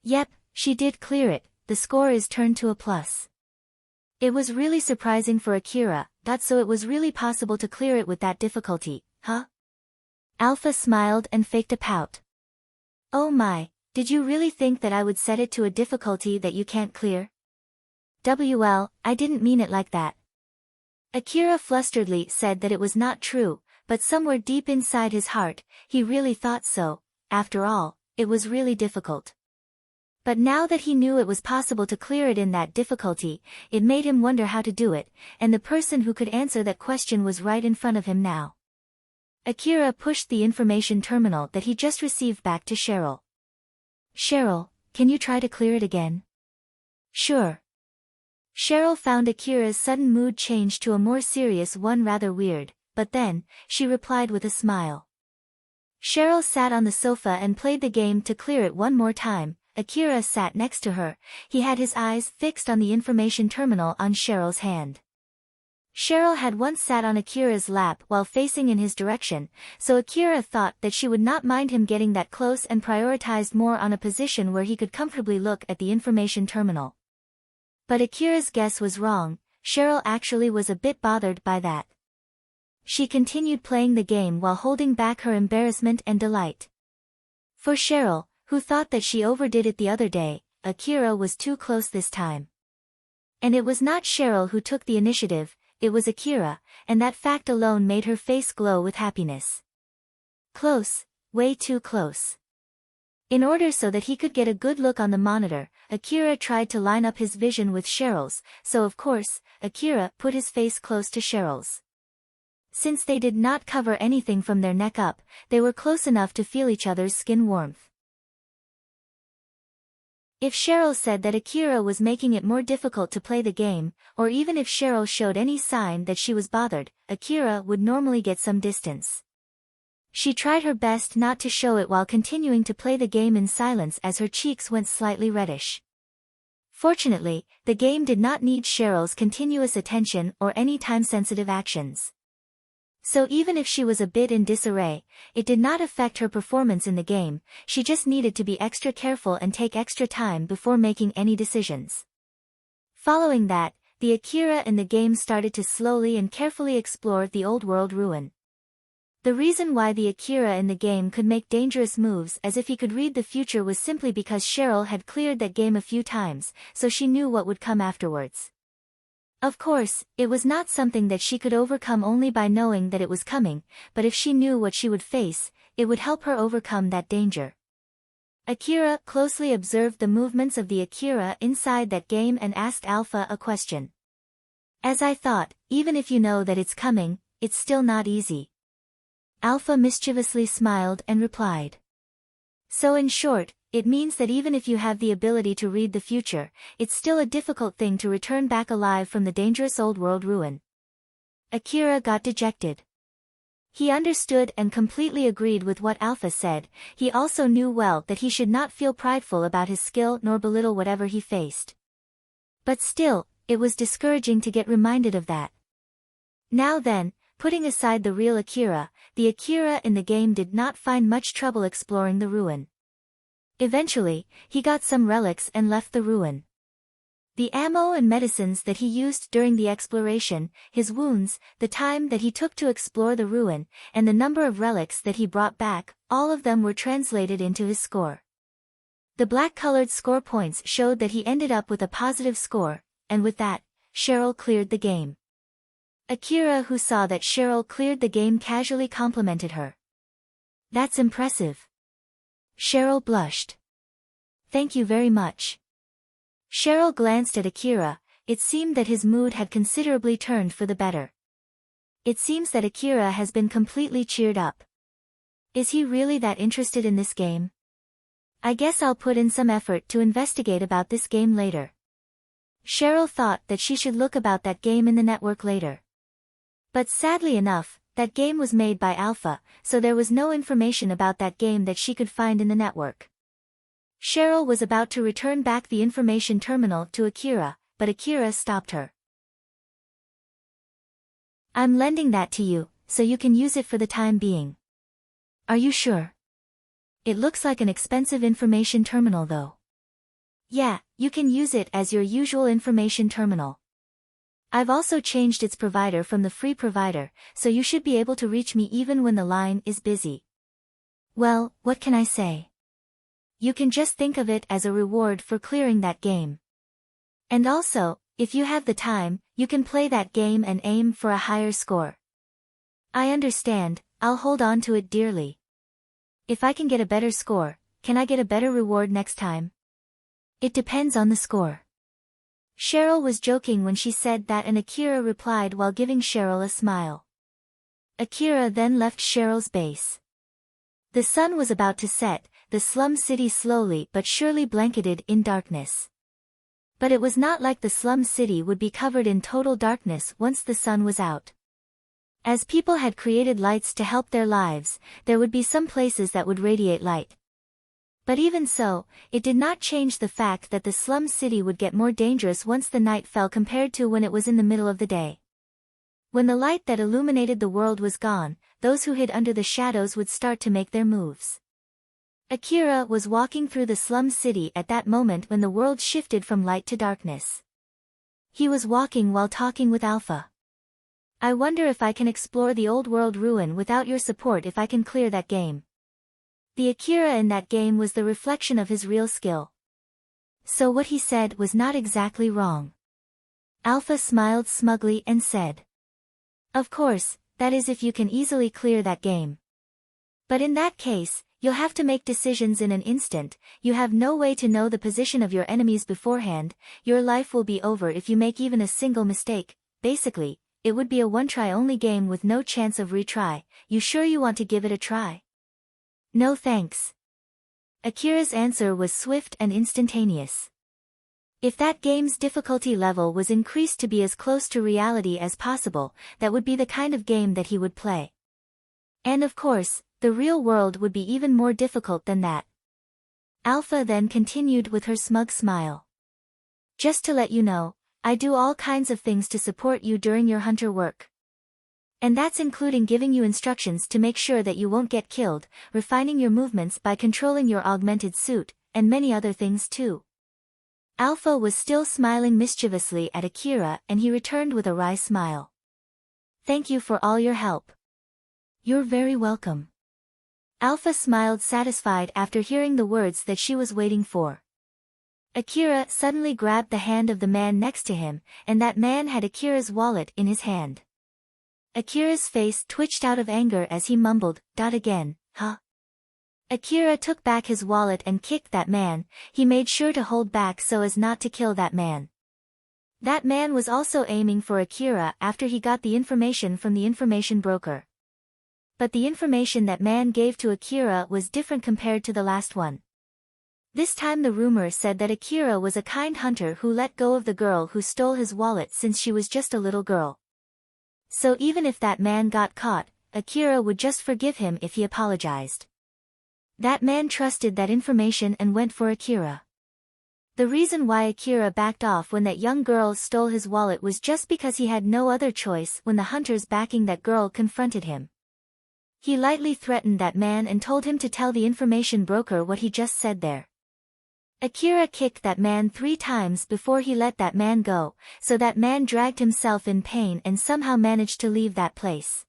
Speaker 1: "Yep, she did clear it, the score is turned to a plus." It was really surprising for Akira, so it was really possible to clear it with that difficulty, huh? Alpha smiled and faked a pout. Oh my, did you really think that I would set it to a difficulty that you can't clear? Well, I didn't mean it like that. Akira flusteredly said that it was not true, but somewhere deep inside his heart, he really thought so. After all, it was really difficult. But now that he knew it was possible to clear it in that difficulty, it made him wonder how to do it, and the person who could answer that question was right in front of him now. Akira pushed the information terminal that he just received back to Cheryl. Cheryl, can you try to clear it again? Sure. Cheryl found Akira's sudden mood change to a more serious one rather weird, but then, she replied with a smile. Cheryl sat on the sofa and played the game to clear it one more time. Akira sat next to her, he had his eyes fixed on the information terminal on Cheryl's hand. Cheryl had once sat on Akira's lap while facing in his direction, so Akira thought that she would not mind him getting that close and prioritized more on a position where he could comfortably look at the information terminal. But Akira's guess was wrong, Cheryl actually was a bit bothered by that. She continued playing the game while holding back her embarrassment and delight. For Cheryl, who thought that she overdid it the other day, Akira was too close this time. And it was not Cheryl who took the initiative, it was Akira, and that fact alone made her face glow with happiness. Close, way too close. In order so that he could get a good look on the monitor, Akira tried to line up his vision with Cheryl's, so of course, Akira put his face close to Cheryl's. Since they did not cover anything from their neck up, they were close enough to feel each other's skin warmth. If Cheryl said that Akira was making it more difficult to play the game, or even if Cheryl showed any sign that she was bothered, Akira would normally get some distance. She tried her best not to show it while continuing to play the game in silence as her cheeks went slightly reddish. Fortunately, the game did not need Cheryl's continuous attention or any time-sensitive actions. So even if she was a bit in disarray, it did not affect her performance in the game, she just needed to be extra careful and take extra time before making any decisions. Following that, the Akira in the game started to slowly and carefully explore the old world ruin. The reason why the Akira in the game could make dangerous moves as if he could read the future was simply because Cheryl had cleared that game a few times, so she knew what would come afterwards. Of course, it was not something that she could overcome only by knowing that it was coming, but if she knew what she would face, it would help her overcome that danger. Akira closely observed the movements of the Akira inside that game and asked Alpha a question. As I thought, even if you know that it's coming, it's still not easy. Alpha mischievously smiled and replied. So in short, it means that even if you have the ability to read the future, it's still a difficult thing to return back alive from the dangerous old world ruin. Akira got dejected. He understood and completely agreed with what Alpha said. He also knew well that he should not feel prideful about his skill nor belittle whatever he faced. But still, it was discouraging to get reminded of that. Now then, putting aside the real Akira, the Akira in the game did not find much trouble exploring the ruin. Eventually, he got some relics and left the ruin. The ammo and medicines that he used during the exploration, his wounds, the time that he took to explore the ruin, and the number of relics that he brought back, all of them were translated into his score. The black-colored score points showed that he ended up with a positive score, and with that, Cheryl cleared the game. Akira, who saw that Cheryl cleared the game, casually complimented her. "That's impressive." Cheryl blushed. "Thank you very much." Cheryl glanced at Akira. It seemed that his mood had considerably turned for the better. It seems that Akira has been completely cheered up. Is he really that interested in this game? I guess I'll put in some effort to investigate about this game later. Cheryl thought that she should look about that game in the network later. But sadly enough, that game was made by Alpha, so there was no information about that game that she could find in the network. Cheryl was about to return back the information terminal to Akira, but Akira stopped her. "I'm lending that to you, so you can use it for the time being." "Are you sure? It looks like an expensive information terminal though." "Yeah, you can use it as your usual information terminal. I've also changed its provider from the free provider, so you should be able to reach me even when the line is busy." "Well, what can I say? You can just think of it as a reward for clearing that game. And also, if you have the time, you can play that game and aim for a higher score." "I understand, I'll hold on to it dearly. If I can get a better score, can I get a better reward next time?" "It depends on the score." Cheryl was joking when she said that, and Akira replied while giving Cheryl a smile. Akira then left Cheryl's base. The sun was about to set, the slum city slowly but surely blanketed in darkness. But it was not like the slum city would be covered in total darkness once the sun was out. As people had created lights to help their lives, there would be some places that would radiate light. But even so, it did not change the fact that the slum city would get more dangerous once the night fell compared to when it was in the middle of the day. When the light that illuminated the world was gone, those who hid under the shadows would start to make their moves. Akira was walking through the slum city at that moment when the world shifted from light to darkness. He was walking while talking with Alpha. "I wonder if I can explore the old world ruin without your support, if I can clear that game." The Akira in that game was the reflection of his real skill. So what he said was not exactly wrong. Alpha smiled smugly and said, "Of course, that is if you can easily clear that game. But in that case, you'll have to make decisions in an instant. You have no way to know the position of your enemies beforehand. Your life will be over if you make even a single mistake. Basically, it would be a one-try-only game with no chance of retry. You sure you want to give it a try?" "No thanks." Akira's answer was swift and instantaneous. If that game's difficulty level was increased to be as close to reality as possible, that would be the kind of game that he would play. And of course, the real world would be even more difficult than that. Alpha then continued with her smug smile. "Just to let you know, I do all kinds of things to support you during your hunter work. And that's including giving you instructions to make sure that you won't get killed, refining your movements by controlling your augmented suit, and many other things too." Alpha was still smiling mischievously at Akira, and he returned with a wry smile. "Thank you for all your help." "You're very welcome." Alpha smiled satisfied after hearing the words that she was waiting for. Akira suddenly grabbed the hand of the man next to him, and that man had Akira's wallet in his hand. Akira's face twitched out of anger as he mumbled, "Again, huh?" Akira took back his wallet and kicked that man. He made sure to hold back so as not to kill that man. That man was also aiming for Akira after he got the information from the information broker. But the information that man gave to Akira was different compared to the last one. This time the rumor said that Akira was a kind hunter who let go of the girl who stole his wallet since she was just a little girl. So even if that man got caught, Akira would just forgive him if he apologized. That man trusted that information and went for Akira. The reason why Akira backed off when that young girl stole his wallet was just because he had no other choice when the hunters backing that girl confronted him. He lightly threatened that man and told him to tell the information broker what he just said there. Akira kicked that man 3 times before he let that man go, so that man dragged himself in pain and somehow managed to leave that place.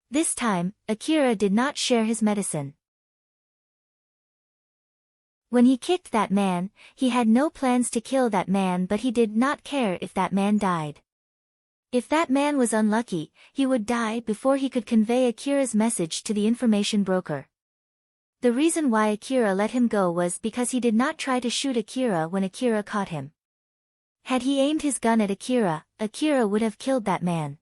Speaker 1: This time, Akira did not share his medicine. When he kicked that man, he had no plans to kill that man, but he did not care if that man died. If that man was unlucky, he would die before he could convey Akira's message to the information broker. The reason why Akira let him go was because he did not try to shoot Akira when Akira caught him. Had he aimed his gun at Akira, Akira would have killed that man.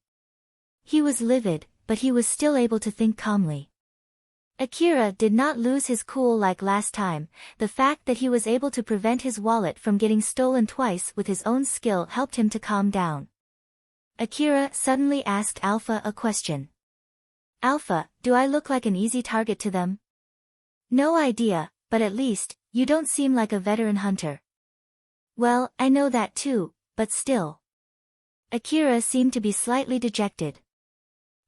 Speaker 1: He was livid, but he was still able to think calmly. Akira did not lose his cool like last time. The fact that he was able to prevent his wallet from getting stolen twice with his own skill helped him to calm down. Akira suddenly asked Alpha a question. "Alpha, do I look like an easy target to them?" "No idea, but at least, you don't seem like a veteran hunter." "Well, I know that too, but still." Akira seemed to be slightly dejected.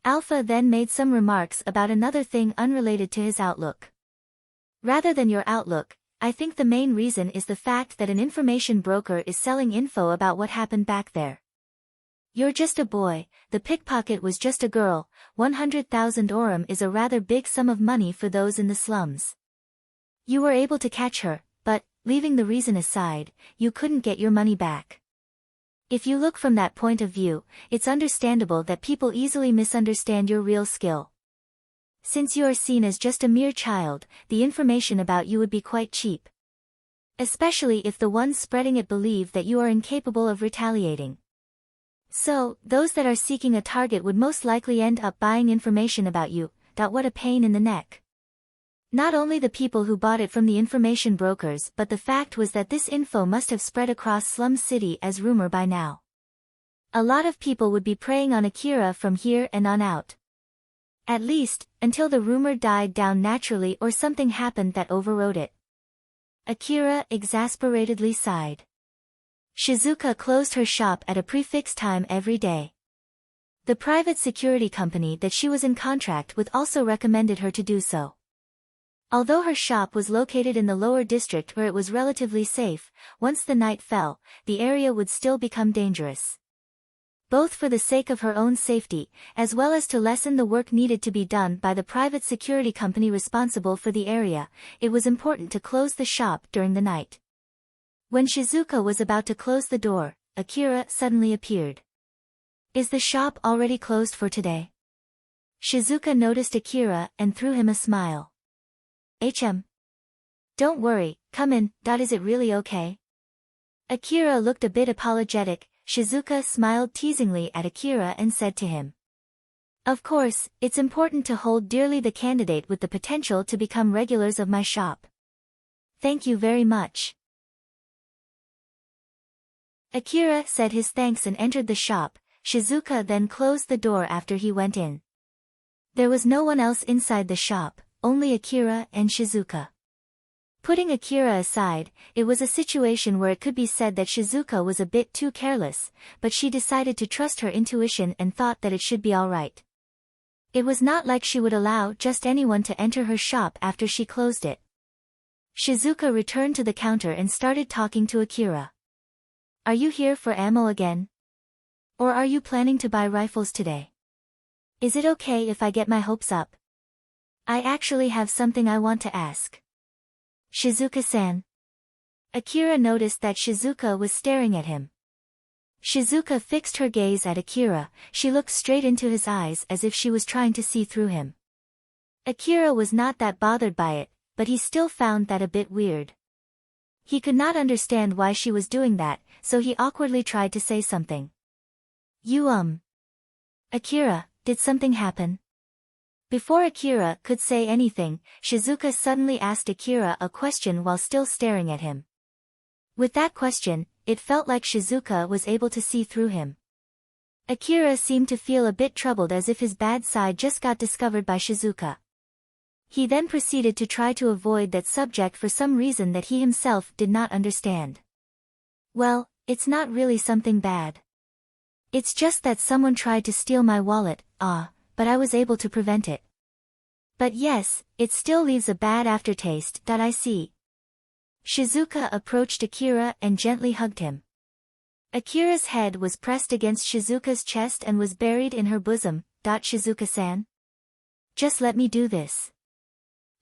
Speaker 1: Alpha then made some remarks about another thing unrelated to his outlook. "Rather than your outlook, I think the main reason is the fact that an information broker is selling info about what happened back there. You're just a boy, the pickpocket was just a girl, 100,000 orum is a rather big sum of money for those in the slums. You were able to catch her, but, leaving the reason aside, you couldn't get your money back. If you look from that point of view, it's understandable that people easily misunderstand your real skill. Since you are seen as just a mere child, the information about you would be quite cheap. Especially if the ones spreading it believe that you are incapable of retaliating. So, those that are seeking a target would most likely end up buying information about you. What a pain in the neck. Not only the people who bought it from the information brokers, but the fact was that this info must have spread across Slum City as rumor by now. A lot of people would be preying on Akira from here and on out. At least, until the rumor died down naturally or something happened that overrode it." Akira exasperatedly sighed. Shizuka closed her shop at a prefixed time every day. The private security company that she was in contract with also recommended her to do so. Although her shop was located in the lower district where it was relatively safe, once the night fell, the area would still become dangerous. Both for the sake of her own safety, as well as to lessen the work needed to be done by the private security company responsible for the area, it was important to close the shop during the night. When Shizuka was about to close the door, Akira suddenly appeared. "Is the shop already closed for today?" Shizuka noticed Akira and threw him a smile. "Don't worry, come in. Is it really okay?" Akira looked a bit apologetic. Shizuka smiled teasingly at Akira and said to him, "Of course, it's important to hold dearly the candidate with the potential to become regulars of my shop. Thank you very much." Akira said his thanks and entered the shop. Shizuka then closed the door after he went in. There was no one else inside the shop, only Akira and Shizuka. Putting Akira aside, it was a situation where it could be said that Shizuka was a bit too careless, but she decided to trust her intuition and thought that it should be alright. It was not like she would allow just anyone to enter her shop after she closed it. Shizuka returned to the counter and started talking to Akira. "Are you here for ammo again? Or are you planning to buy rifles today? Is it okay if I get my hopes up? I actually have something I want to ask." "Shizuka-san." Akira noticed that Shizuka was staring at him. Shizuka fixed her gaze at Akira. She looked straight into his eyes as if she was trying to see through him. Akira was not that bothered by it, but he still found that a bit weird. He could not understand why she was doing that, so he awkwardly tried to say something. Akira, did something happen?" Before Akira could say anything, Shizuka suddenly asked Akira a question while still staring at him. With that question, it felt like Shizuka was able to see through him. Akira seemed to feel a bit troubled as if his bad side just got discovered by Shizuka. He then proceeded to try to avoid that subject for some reason that he himself did not understand. "Well, it's not really something bad. It's just that someone tried to steal my wallet, but I was able to prevent it." But yes, it still leaves a bad aftertaste. I see. Shizuka approached Akira and gently hugged him. Akira's head was pressed against Shizuka's chest and was buried in her bosom. Shizuka-san? Just let me do this.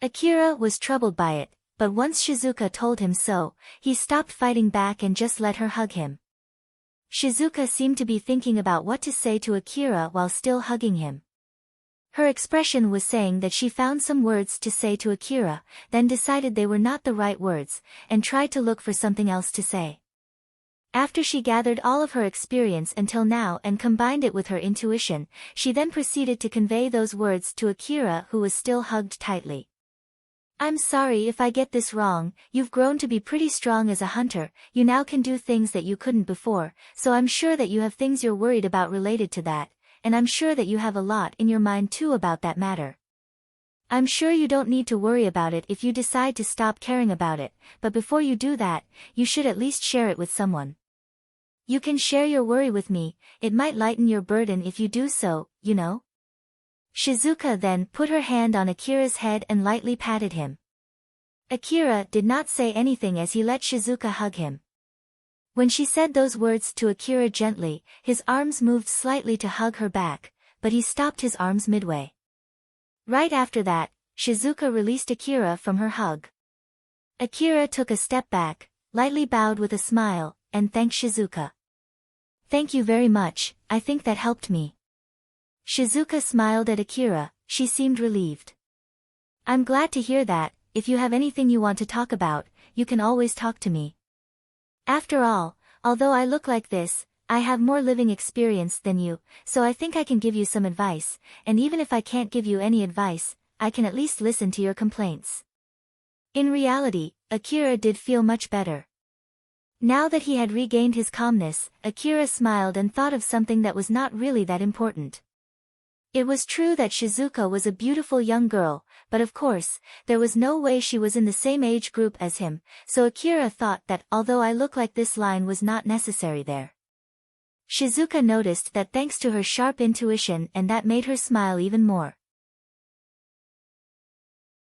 Speaker 1: Akira was troubled by it, but once Shizuka told him so, he stopped fighting back and just let her hug him. Shizuka seemed to be thinking about what to say to Akira while still hugging him. Her expression was saying that she found some words to say to Akira, then decided they were not the right words, and tried to look for something else to say. After she gathered all of her experience until now and combined it with her intuition, she then proceeded to convey those words to Akira, who was still hugged tightly. I'm sorry if I get this wrong. You've grown to be pretty strong as a hunter, you now can do things that you couldn't before, so I'm sure that you have things you're worried about related to that, and I'm sure that you have a lot in your mind too about that matter. I'm sure you don't need to worry about it if you decide to stop caring about it, but before you do that, you should at least share it with someone. You can share your worry with me, it might lighten your burden if you do so, you know? Shizuka then put her hand on Akira's head and lightly patted him. Akira did not say anything as he let Shizuka hug him. When she said those words to Akira gently, his arms moved slightly to hug her back, but he stopped his arms midway. Right after that, Shizuka released Akira from her hug. Akira took a step back, lightly bowed with a smile, and thanked Shizuka. Thank you very much, I think that helped me. Shizuka smiled at Akira, she seemed relieved. I'm glad to hear that. If you have anything you want to talk about, you can always talk to me. After all, although I look like this, I have more living experience than you, so I think I can give you some advice, and even if I can't give you any advice, I can at least listen to your complaints. In reality, Akira did feel much better. Now that he had regained his calmness, Akira smiled and thought of something that was not really that important. It was true that Shizuka was a beautiful young girl, but of course, there was no way she was in the same age group as him, so Akira thought that although I look like this line was not necessary there. Shizuka noticed that thanks to her sharp intuition, and that made her smile even more.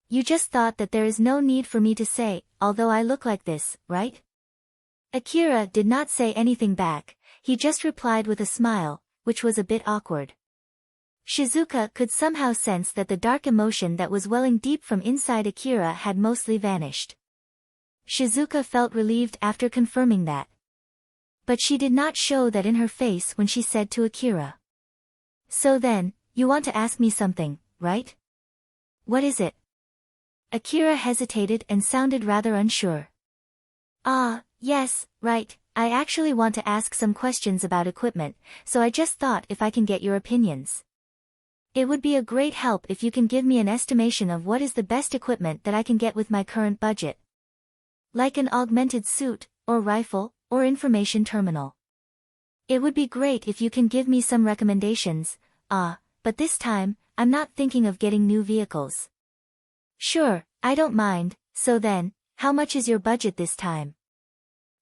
Speaker 1: You just thought that there is no need for me to say, although I look like this, right? Akira did not say anything back, he just replied with a smile, which was a bit awkward. Shizuka could somehow sense that the dark emotion that was welling deep from inside Akira had mostly vanished. Shizuka felt relieved after confirming that. But she did not show that in her face when she said to Akira. So then, you want to ask me something, right? What is it? Akira hesitated and sounded rather unsure. Yes, right, I actually want to ask some questions about equipment, so I just thought if I can get your opinions. It would be a great help if you can give me an estimation of what is the best equipment that I can get with my current budget. Like an augmented suit, or rifle, or information terminal. It would be great if you can give me some recommendations, but this time, I'm not thinking of getting new vehicles. Sure, I don't mind, so then, how much is your budget this time?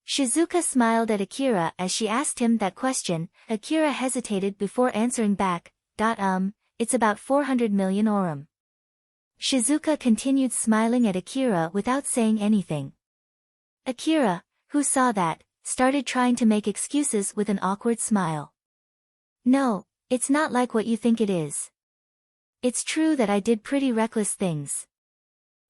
Speaker 1: Shizuka smiled at Akira as she asked him that question. Akira hesitated before answering back, it's about 400 million orum. Shizuka continued smiling at Akira without saying anything. Akira, who saw that, started trying to make excuses with an awkward smile. No, it's not like what you think it is. It's true that I did pretty reckless things.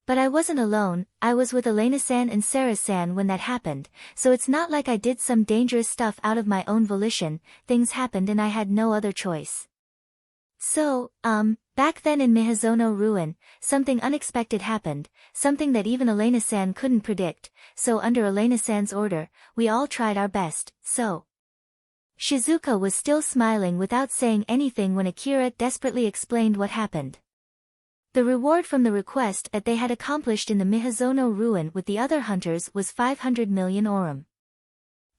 Speaker 1: But I wasn't alone, I was with Elena-san and Sarah-san when that happened, so it's not like I did some dangerous stuff out of my own volition, things happened and I had no other choice. So, back then in Miyazono Ruin, something unexpected happened, something that even Elena-san couldn't predict, so under Elena-san's order, we all tried our best, so. Shizuka was still smiling without saying anything when Akira desperately explained what happened. The reward from the request that they had accomplished in the Miyazono Ruin with the other hunters was 500 million orum.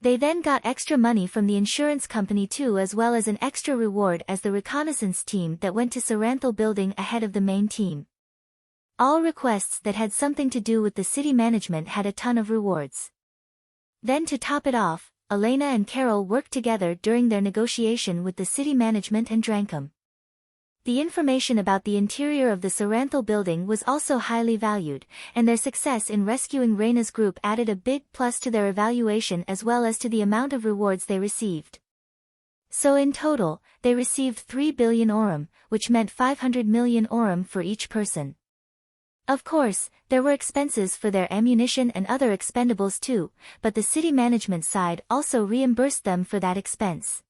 Speaker 1: They then got extra money from the insurance company too, as well as an extra reward as the reconnaissance team that went to Saranthal building ahead of the main team. All requests that had something to do with the city management had a ton of rewards. Then to top it off, Elena and Carol worked together during their negotiation with the city management and drank 'em. The information about the interior of the Saranthal building was also highly valued, and their success in rescuing Reina's group added a big plus to their evaluation as well as to the amount of rewards they received. So in total, they received 3 billion aurum, which meant 500 million aurum for each person. Of course, there were expenses for their ammunition and other expendables too, but the city management side also reimbursed them for that expense.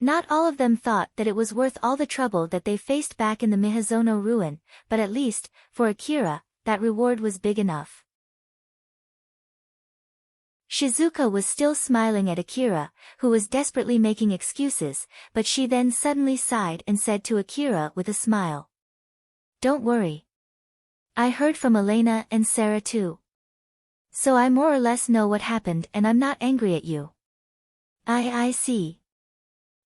Speaker 1: Not all of them thought that it was worth all the trouble that they faced back in the Miyazono ruin, but at least, for Akira, that reward was big enough. Shizuka was still smiling at Akira, who was desperately making excuses, but she then suddenly sighed and said to Akira with a smile. "Don't worry. I heard from Elena and Sarah too. So I more or less know what happened and I'm not angry at you." I see.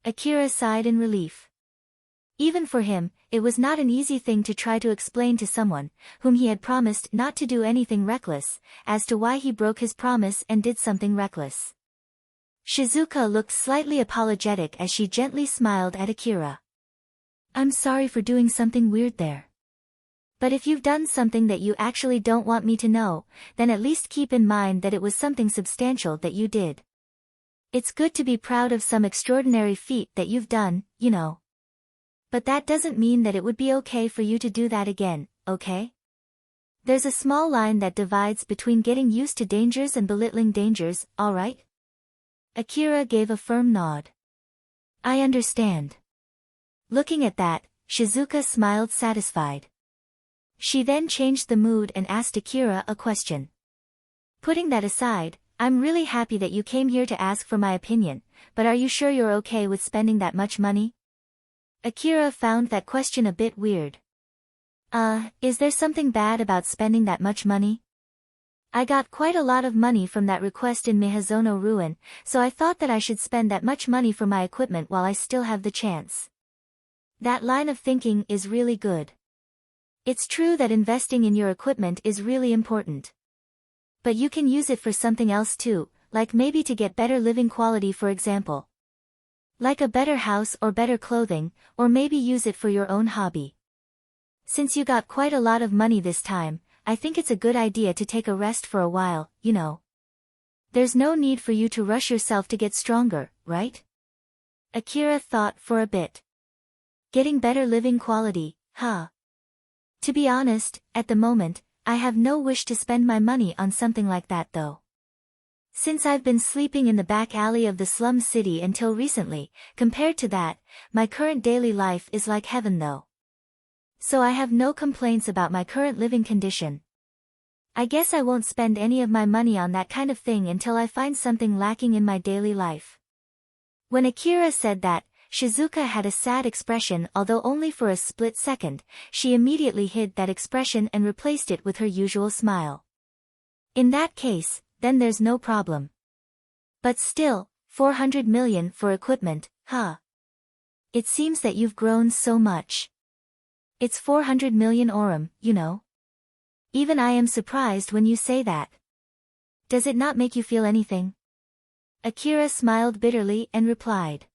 Speaker 1: Akira sighed in relief. Even for him, it was not an easy thing to try to explain to someone, whom he had promised not to do anything reckless, as to why he broke his promise and did something reckless. Shizuka looked slightly apologetic as she gently smiled at Akira. "I'm sorry for doing something weird there. But if you've done something that you actually don't want me to know, then at least keep in mind that it was something substantial that you did. It's good to be proud of some extraordinary feat that you've done, you know. But that doesn't mean that it would be okay for you to do that again, okay? There's a small line that divides between getting used to dangers and belittling dangers, alright?" Akira gave a firm nod. "I understand." Looking at that, Shizuka smiled satisfied. She then changed the mood and asked Akira a question. "Putting that aside, I'm really happy that you came here to ask for my opinion, but are you sure you're okay with spending that much money?" Akira found that question a bit weird. Is there something bad about spending that much money? I got quite a lot of money from that request in Miyazono ruin, so I thought that I should spend that much money for my equipment while I still have the chance." That line of thinking is really good. It's true that investing in your equipment is really important. But you can use it for something else too, like maybe to get better living quality, for example. Like a better house or better clothing, or maybe use it for your own hobby. Since you got quite a lot of money this time, I think it's a good idea to take a rest for a while, you know. There's no need for you to rush yourself to get stronger, right? Akira thought for a bit. Getting better living quality, huh? To be honest, at the moment, I have no wish to spend my money on something like that though. Since I've been sleeping in the back alley of the slum city until recently, compared to that, my current daily life is like heaven though. So I have no complaints about my current living condition. I guess I won't spend any of my money on that kind of thing until I find something lacking in my daily life." When Akira said that, Shizuka had a sad expression, although only for a split second. She immediately hid that expression and replaced it with her usual smile. "In that case, then there's no problem. But still, 400 million for equipment, huh? It seems that you've grown so much. It's 400 million aurum, you know. Even I am surprised when you say that. Does it not make you feel anything?" Akira smiled bitterly and replied.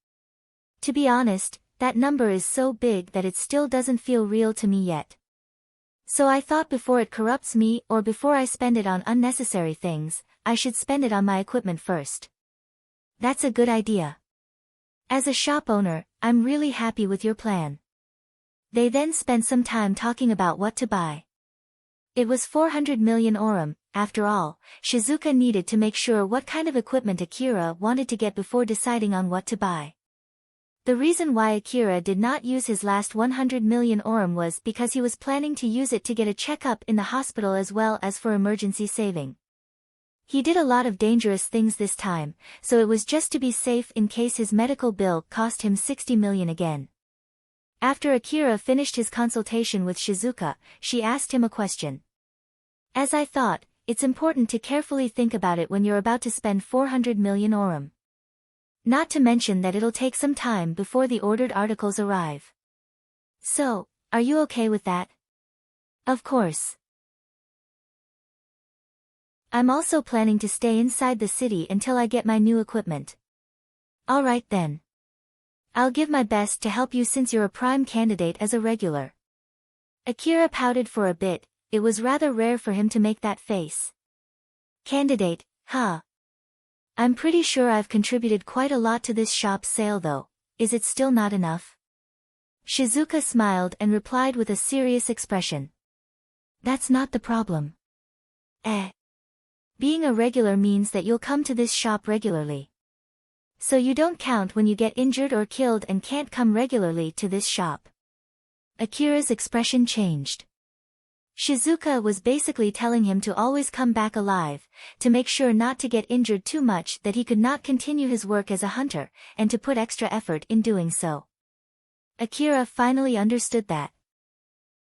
Speaker 1: "To be honest, that number is so big that it still doesn't feel real to me yet. So I thought before it corrupts me or before I spend it on unnecessary things, I should spend it on my equipment first." "That's a good idea. As a shop owner, I'm really happy with your plan." They then spent some time talking about what to buy. It was 400 million aurum, after all. Shizuka needed to make sure what kind of equipment Akira wanted to get before deciding on what to buy. The reason why Akira did not use his last 100 million aurum was because he was planning to use it to get a checkup in the hospital as well as for emergency saving. He did a lot of dangerous things this time, so it was just to be safe in case his medical bill cost him 60 million again. After Akira finished his consultation with Shizuka, she asked him a question. "As I thought, it's important to carefully think about it when you're about to spend 400 million aurum. Not to mention that it'll take some time before the ordered articles arrive. So, are you okay with that?" "Of course. I'm also planning to stay inside the city until I get my new equipment." "Alright then. I'll give my best to help you since you're a prime candidate as a regular. Akira pouted for a bit. It was rather rare for him to make that face. Candidate, huh? I'm pretty sure I've contributed quite a lot to this shop's sale though. Is it still not enough? Shizuka smiled and replied with a serious expression. That's not the problem. Being a regular means that you'll come to this shop regularly. So you don't count when you get injured or killed and can't come regularly to this shop. Akira's expression changed. Shizuka was basically telling him to always come back alive, to make sure not to get injured too much that he could not continue his work as a hunter, and to put extra effort in doing so. Akira finally understood that.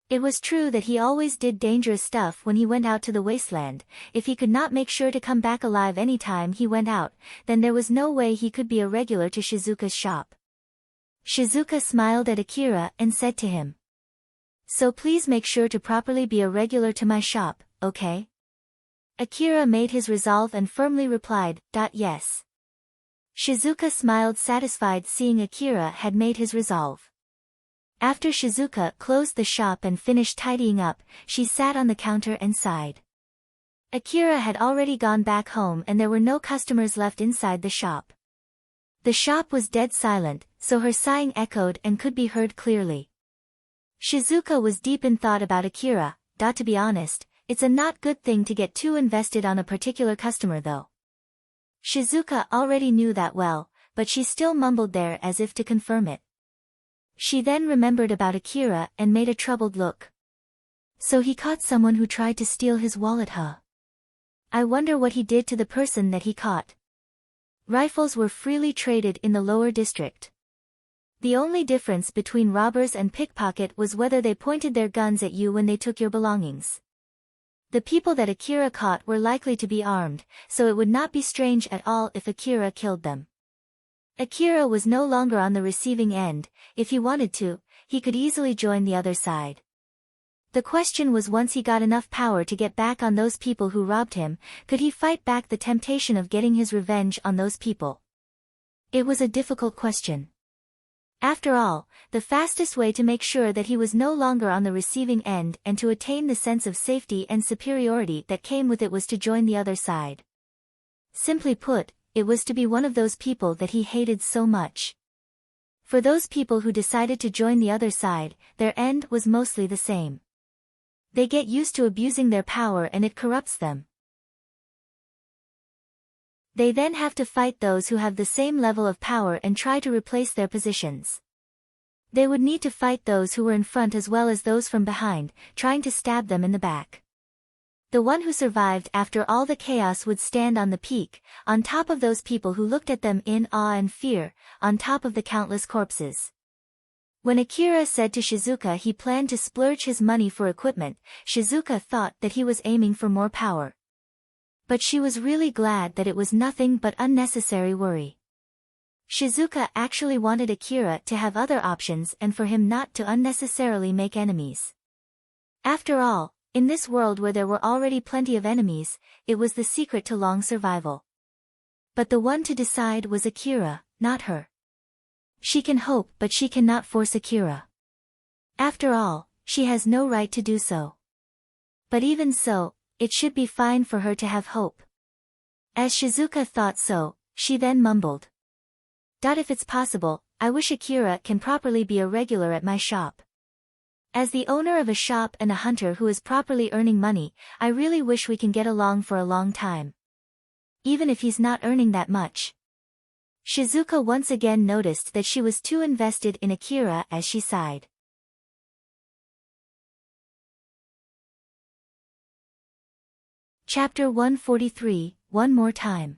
Speaker 1: It was true that he always did dangerous stuff when he went out to the wasteland. If he could not make sure to come back alive any time he went out, then there was no way he could be a regular to Shizuka's shop. Shizuka smiled at Akira and said to him, "So please make sure to properly be a regular to my shop, okay?" Akira made his resolve and firmly replied, "Yes." Shizuka smiled satisfied seeing Akira had made his resolve. After Shizuka closed the shop and finished tidying up, she sat on the counter and sighed. Akira had already gone back home and there were no customers left inside the shop. The shop was dead silent, so her sighing echoed and could be heard clearly. Shizuka was deep in thought about Akira. To be honest, it's a not good thing to get too invested on a particular customer though. Shizuka already knew that well, but she still mumbled there as if to confirm it. She then remembered about Akira and made a troubled look. So he caught someone who tried to steal his wallet, huh? I wonder what he did to the person that he caught. Rifles were freely traded in the lower district. The only difference between robbers and pickpocket was whether they pointed their guns at you when they took your belongings. The people that Akira caught were likely to be armed, so it would not be strange at all if Akira killed them. Akira was no longer on the receiving end. If he wanted to, he could easily join the other side. The question was once he got enough power to get back on those people who robbed him, could he fight back the temptation of getting his revenge on those people? It was a difficult question. After all, the fastest way to make sure that he was no longer on the receiving end and to attain the sense of safety and superiority that came with it was to join the other side. Simply put, it was to be one of those people that he hated so much. For those people who decided to join the other side, their end was mostly the same. They get used to abusing their power and it corrupts them. They then have to fight those who have the same level of power and try to replace their positions. They would need to fight those who were in front as well as those from behind, trying to stab them in the back. The one who survived after all the chaos would stand on the peak, on top of those people who looked at them in awe and fear, on top of the countless corpses. When Akira said to Shizuka he planned to splurge his money for equipment, Shizuka thought that he was aiming for more power. But she was really glad that it was nothing but unnecessary worry. Shizuka actually wanted Akira to have other options and for him not to unnecessarily make enemies. After all, in this world where there were already plenty of enemies, it was the secret to long survival. But the one to decide was Akira, not her. She can hope but she cannot force Akira. After all, she has no right to do so. But even so, it should be fine for her to have hope. As Shizuka thought so, she then mumbled. If it's possible, I wish Akira can properly be a regular at my shop. As the owner of a shop and a hunter who is properly earning money, I really wish we can get along for a long time. Even if he's not earning that much. Shizuka once again noticed that she was too invested in Akira as she sighed. Chapter 143, One More Time.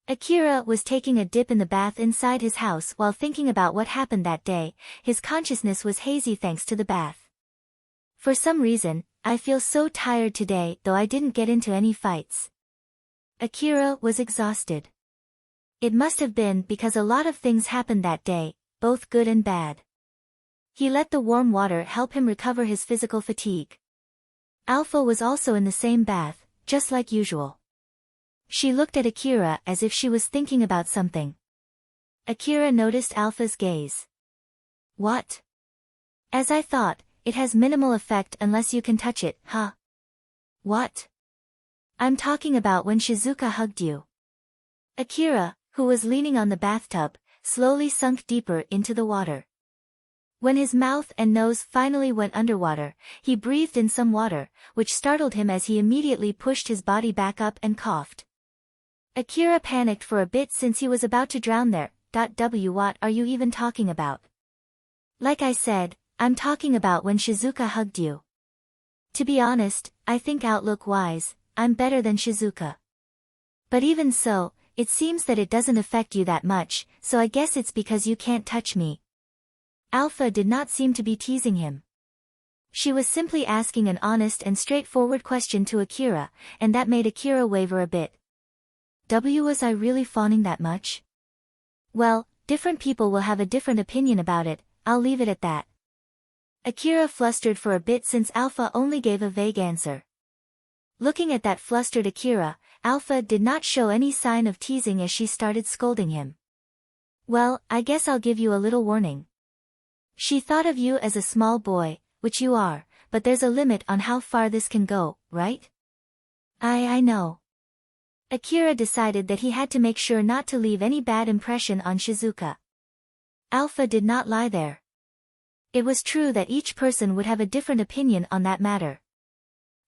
Speaker 1: Akira was taking a dip in the bath inside his house while thinking about what happened that day. His consciousness was hazy thanks to the bath. For some reason, I feel so tired today though I didn't get into any fights. Akira was exhausted. It must have been because a lot of things happened that day, both good and bad. He let the warm water help him recover his physical fatigue. Alpha was also in the same bath, just like usual. She looked at Akira as if she was thinking about something. Akira noticed Alpha's gaze. What? As I thought, it has minimal effect unless you can touch it, huh? What? I'm talking about when Shizuka hugged you. Akira, who was leaning on the bathtub, slowly sunk deeper into the water. When his mouth and nose finally went underwater, he breathed in some water, which startled him as he immediately pushed his body back up and coughed. Akira panicked for a bit since he was about to drown there. What are you even talking about? Like I said, I'm talking about when Shizuka hugged you. To be honest, I think outlook-wise, I'm better than Shizuka. But even so, it seems that it doesn't affect you that much, so I guess it's because you can't touch me. Alpha did not seem to be teasing him. She was simply asking an honest and straightforward question to Akira, and that made Akira waver a bit. Was I really fawning that much? Well, different people will have a different opinion about it, I'll leave it at that. Akira flustered for a bit since Alpha only gave a vague answer. Looking at that flustered Akira, Alpha did not show any sign of teasing as she started scolding him. Well, I guess I'll give you a little warning. She thought of you as a small boy, which you are, but there's a limit on how far this can go, right? I know. Akira decided that he had to make sure not to leave any bad impression on Shizuka. Alpha did not lie there. It was true that each person would have a different opinion on that matter.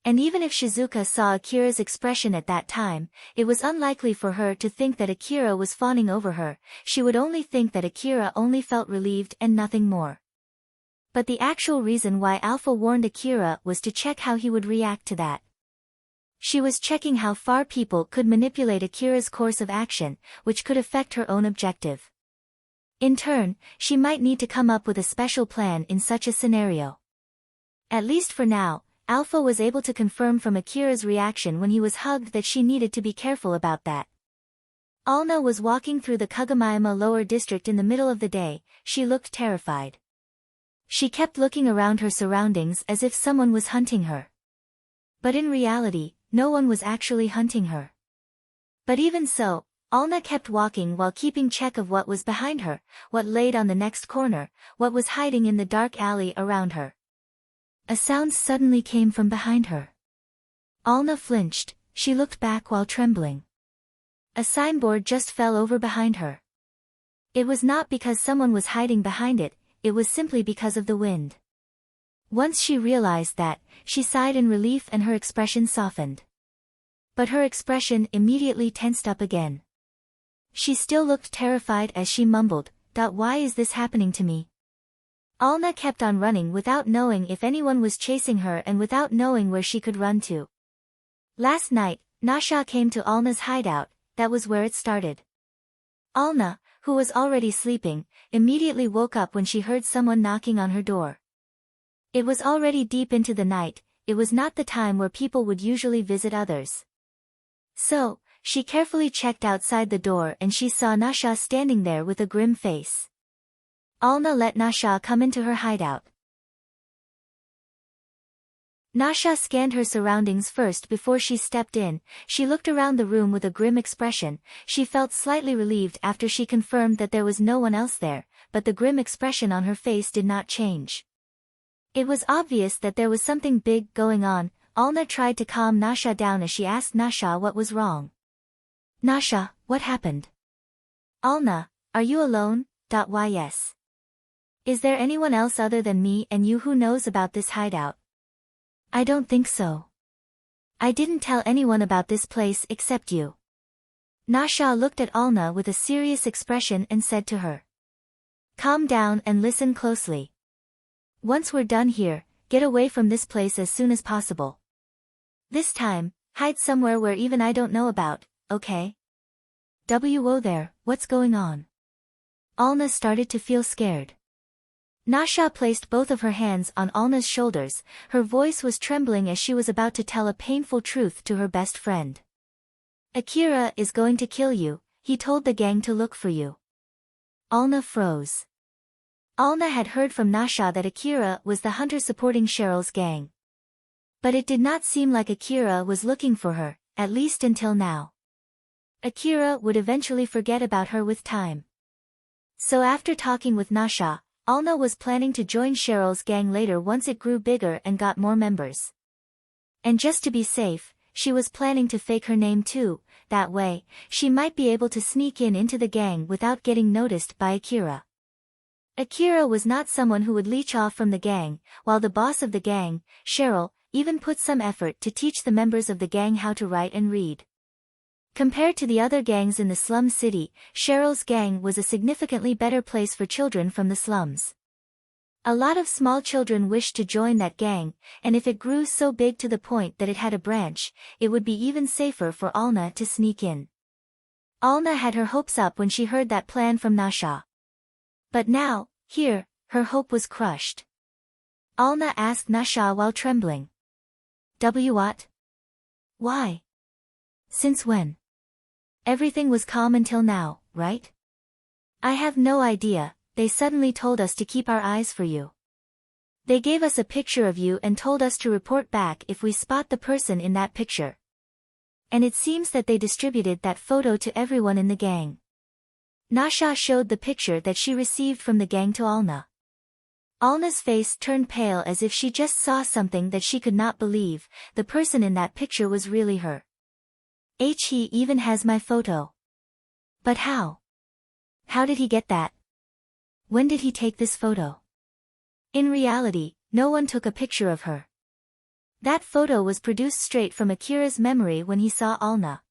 Speaker 1: And even if Shizuka saw Akira's expression at that time, it was unlikely for her to think that Akira was fawning over her, she would only think that Akira only felt relieved and nothing more. But the actual reason why Alpha warned Akira was to check how he would react to that. She was checking how far people could manipulate Akira's course of action, which could affect her own objective. In turn, she might need to come up with a special plan in such a scenario. At least for now, Alpha was able to confirm from Akira's reaction when he was hugged that she needed to be careful about that. Alna was walking through the Kagamayama lower district in the middle of the day. She looked terrified. She kept looking around her surroundings as if someone was hunting her. But in reality, no one was actually hunting her. But even so, Alna kept walking while keeping check of what was behind her, what laid on the next corner, what was hiding in the dark alley around her. A sound suddenly came from behind her. Alna flinched, she looked back while trembling. A signboard just fell over behind her. It was not because someone was hiding behind it, it was simply because of the wind. Once she realized that, she sighed in relief and her expression softened. But her expression immediately tensed up again. She still looked terrified as she mumbled, "Why is this happening to me?" Alna kept on running without knowing if anyone was chasing her and without knowing where she could run to. Last night, Nasha came to Alna's hideout, that was where it started. Alna, who was already sleeping, immediately woke up when she heard someone knocking on her door. It was already deep into the night, it was not the time where people would usually visit others. So, she carefully checked outside the door and she saw Nasha standing there with a grim face. Alna let Nasha come into her hideout. Nasha scanned her surroundings first before she stepped in. She looked around the room with a grim expression. She felt slightly relieved after she confirmed that there was no one else there, but the grim expression on her face did not change. It was obvious that there was something big going on. Alna tried to calm Nasha down as she asked Nasha what was wrong. "Nasha, what happened?" "Alna, are you alone? Why yes. Is there anyone else other than me and you who knows about this hideout?" "I don't think so. I didn't tell anyone about this place except you." Nasha looked at Alna with a serious expression and said to her, "Calm down and listen closely. Once we're done here, get away from this place as soon as possible. This time, hide somewhere where even I don't know about, okay? Whoa there, what's going on?" Alna started to feel scared. Nasha placed both of her hands on Alna's shoulders, her voice was trembling as she was about to tell a painful truth to her best friend. "Akira is going to kill you, he told the gang to look for you." Alna froze. Alna had heard from Nasha that Akira was the hunter supporting Cheryl's gang. But it did not seem like Akira was looking for her, at least until now. Akira would eventually forget about her with time. So after talking with Nasha, Alna was planning to join Cheryl's gang later once it grew bigger and got more members. And just to be safe, she was planning to fake her name too, that way, she might be able to sneak into the gang without getting noticed by Akira. Akira was not someone who would leech off from the gang, while the boss of the gang, Cheryl, even put some effort to teach the members of the gang how to write and read. Compared to the other gangs in the slum city, Cheryl's gang was a significantly better place for children from the slums. A lot of small children wished to join that gang, and if it grew so big to the point that it had a branch, it would be even safer for Alna to sneak in. Alna had her hopes up when she heard that plan from Nasha. But now, here, her hope was crushed. Alna asked Nasha while trembling. What? Why? Since when? Everything was calm until now, right? I have no idea, they suddenly told us to keep our eyes for you. They gave us a picture of you and told us to report back if we spot the person in that picture. And it seems that they distributed that photo to everyone in the gang. Nasha showed the picture that she received from the gang to Alna. Alna's face turned pale as if she just saw something that she could not believe. The person in that picture was really her. He even has my photo. But how? How did he get that? When did he take this photo? In reality, no one took a picture of her. That photo was produced straight from Akira's memory when he saw Alna.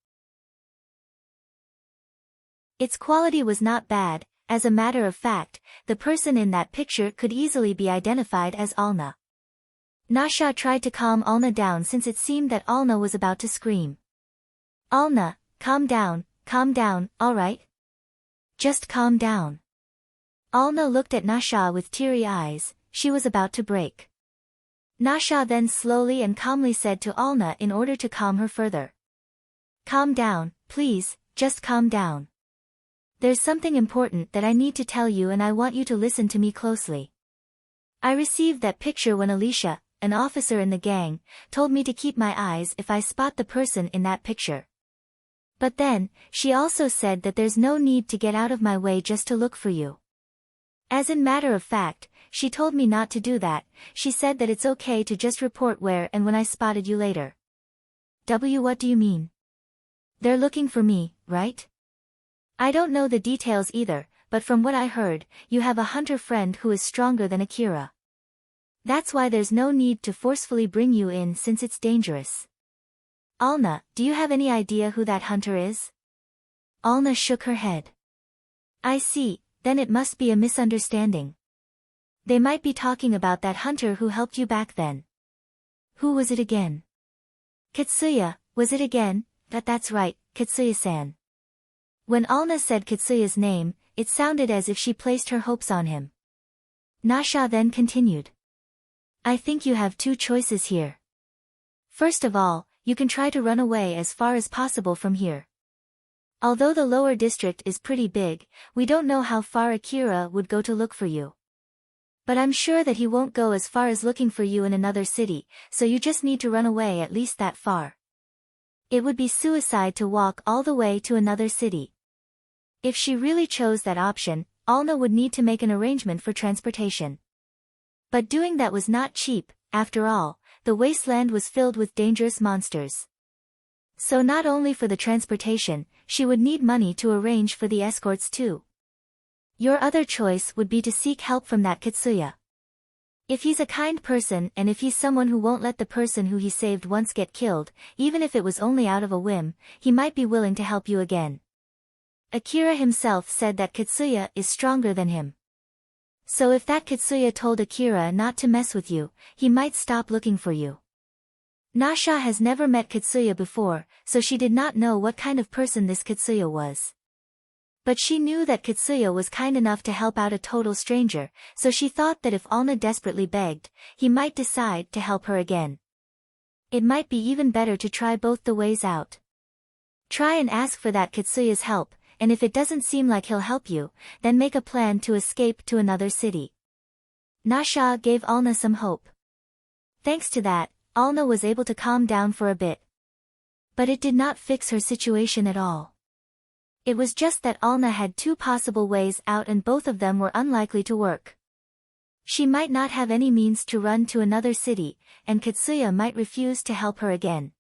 Speaker 1: Its quality was not bad. As a matter of fact, the person in that picture could easily be identified as Alna. Nasha tried to calm Alna down since it seemed that Alna was about to scream. Alna, calm down, alright? Just calm down. Alna looked at Nasha with teary eyes, she was about to break. Nasha then slowly and calmly said to Alna in order to calm her further. Calm down, please, just calm down. There's something important that I need to tell you and I want you to listen to me closely. I received that picture when Alicia, an officer in the gang, told me to keep my eyes if I spot the person in that picture. But then, she also said that there's no need to get out of my way just to look for you. As in matter of fact, she told me not to do that, she said that it's okay to just report where and when I spotted you later. What do you mean? They're looking for me, right? I don't know the details either, but from what I heard, you have a hunter friend who is stronger than Akira. That's why there's no need to forcefully bring you in since it's dangerous. Alna, do you have any idea who that hunter is? Alna shook her head. I see, then it must be a misunderstanding. They might be talking about that hunter who helped you back then. Who was it again? Katsuya, was it again? That's right, Katsuya-san. When Alna said Katsuya's name, it sounded as if she placed her hopes on him. Nasha then continued. I think you have two choices here. First of all, you can try to run away as far as possible from here. Although the lower district is pretty big, we don't know how far Akira would go to look for you. But I'm sure that he won't go as far as looking for you in another city, so you just need to run away at least that far. It would be suicide to walk all the way to another city. If she really chose that option, Alna would need to make an arrangement for transportation. But doing that was not cheap, after all, the wasteland was filled with dangerous monsters. So not only for the transportation, she would need money to arrange for the escorts too. Your other choice would be to seek help from that Katsuya. If he's a kind person and if he's someone who won't let the person who he saved once get killed, even if it was only out of a whim, he might be willing to help you again. Akira himself said that Katsuya is stronger than him. So if that Katsuya told Akira not to mess with you, he might stop looking for you. Nasha has never met Katsuya before, so she did not know what kind of person this Katsuya was. But she knew that Katsuya was kind enough to help out a total stranger, so she thought that if Alna desperately begged, he might decide to help her again. It might be even better to try both the ways out. Try and ask for that Katsuya's help, and if it doesn't seem like he'll help you, then make a plan to escape to another city. Nasha gave Alna some hope. Thanks to that, Alna was able to calm down for a bit. But it did not fix her situation at all. It was just that Alna had two possible ways out and both of them were unlikely to work. She might not have any means to run to another city, and Katsuya might refuse to help her again.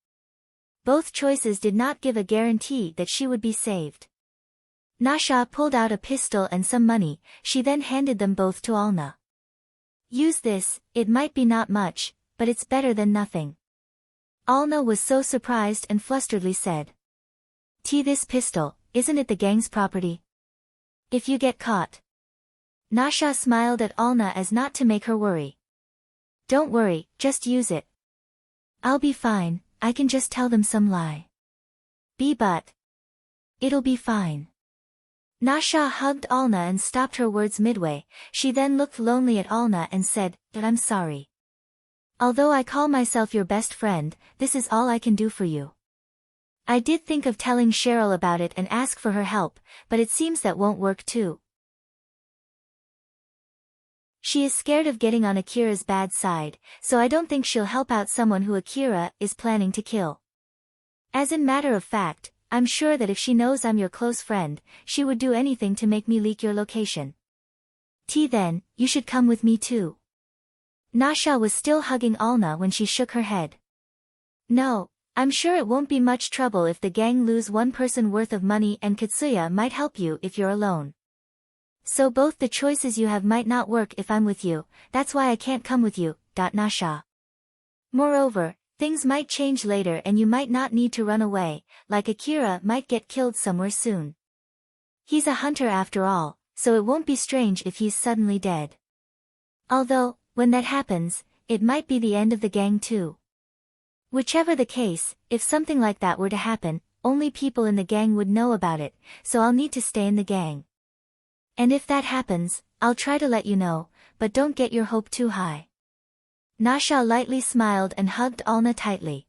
Speaker 1: Both choices did not give a guarantee that she would be saved. Nasha pulled out a pistol and some money, she then handed them both to Alna. Use this, it might be not much, but it's better than nothing. Alna was so surprised and flusteredly said. This pistol, isn't it the gang's property? If you get caught. Nasha smiled at Alna as not to make her worry. Don't worry, just use it. I'll be fine, I can just tell them some lie. But. It'll be fine. Nasha hugged Alna and stopped her words midway, she then looked lonely at Alna and said, I'm sorry. Although I call myself your best friend, this is all I can do for you. I did think of telling Cheryl about it and ask for her help, but it seems that won't work too. She is scared of getting on Akira's bad side, so I don't think she'll help out someone who Akira is planning to kill. As in matter of fact, I'm sure that if she knows I'm your close friend, she would do anything to make me leak your location. Then, you should come with me too. Nasha was still hugging Alna when she shook her head. No, I'm sure it won't be much trouble if the gang lose one person worth of money and Katsuya might help you if you're alone. So both the choices you have might not work if I'm with you, that's why I can't come with you, Nasha. Moreover, things might change later and you might not need to run away, like Akira might get killed somewhere soon. He's a hunter after all, so it won't be strange if he's suddenly dead. Although, when that happens, it might be the end of the gang too. Whichever the case, if something like that were to happen, only people in the gang would know about it, so I'll need to stay in the gang. And if that happens, I'll try to let you know, but don't get your hope too high. Nasha lightly smiled and hugged Alna tightly.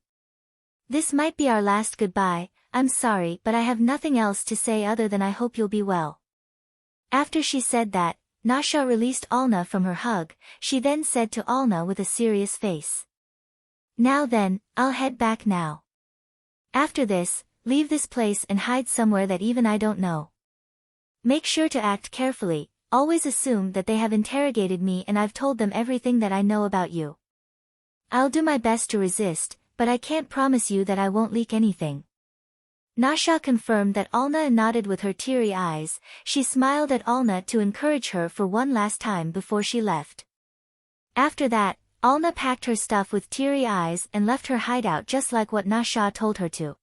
Speaker 1: This might be our last goodbye, I'm sorry but I have nothing else to say other than I hope you'll be well. After she said that, Nasha released Alna from her hug, she then said to Alna with a serious face. Now then, I'll head back now. After this, leave this place and hide somewhere that even I don't know. Make sure to act carefully, always assume that they have interrogated me and I've told them everything that I know about you. I'll do my best to resist, but I can't promise you that I won't leak anything. Nasha confirmed that Alna nodded with her teary eyes, she smiled at Alna to encourage her for one last time before she left. After that, Alna packed her stuff with teary eyes and left her hideout just like what Nasha told her to.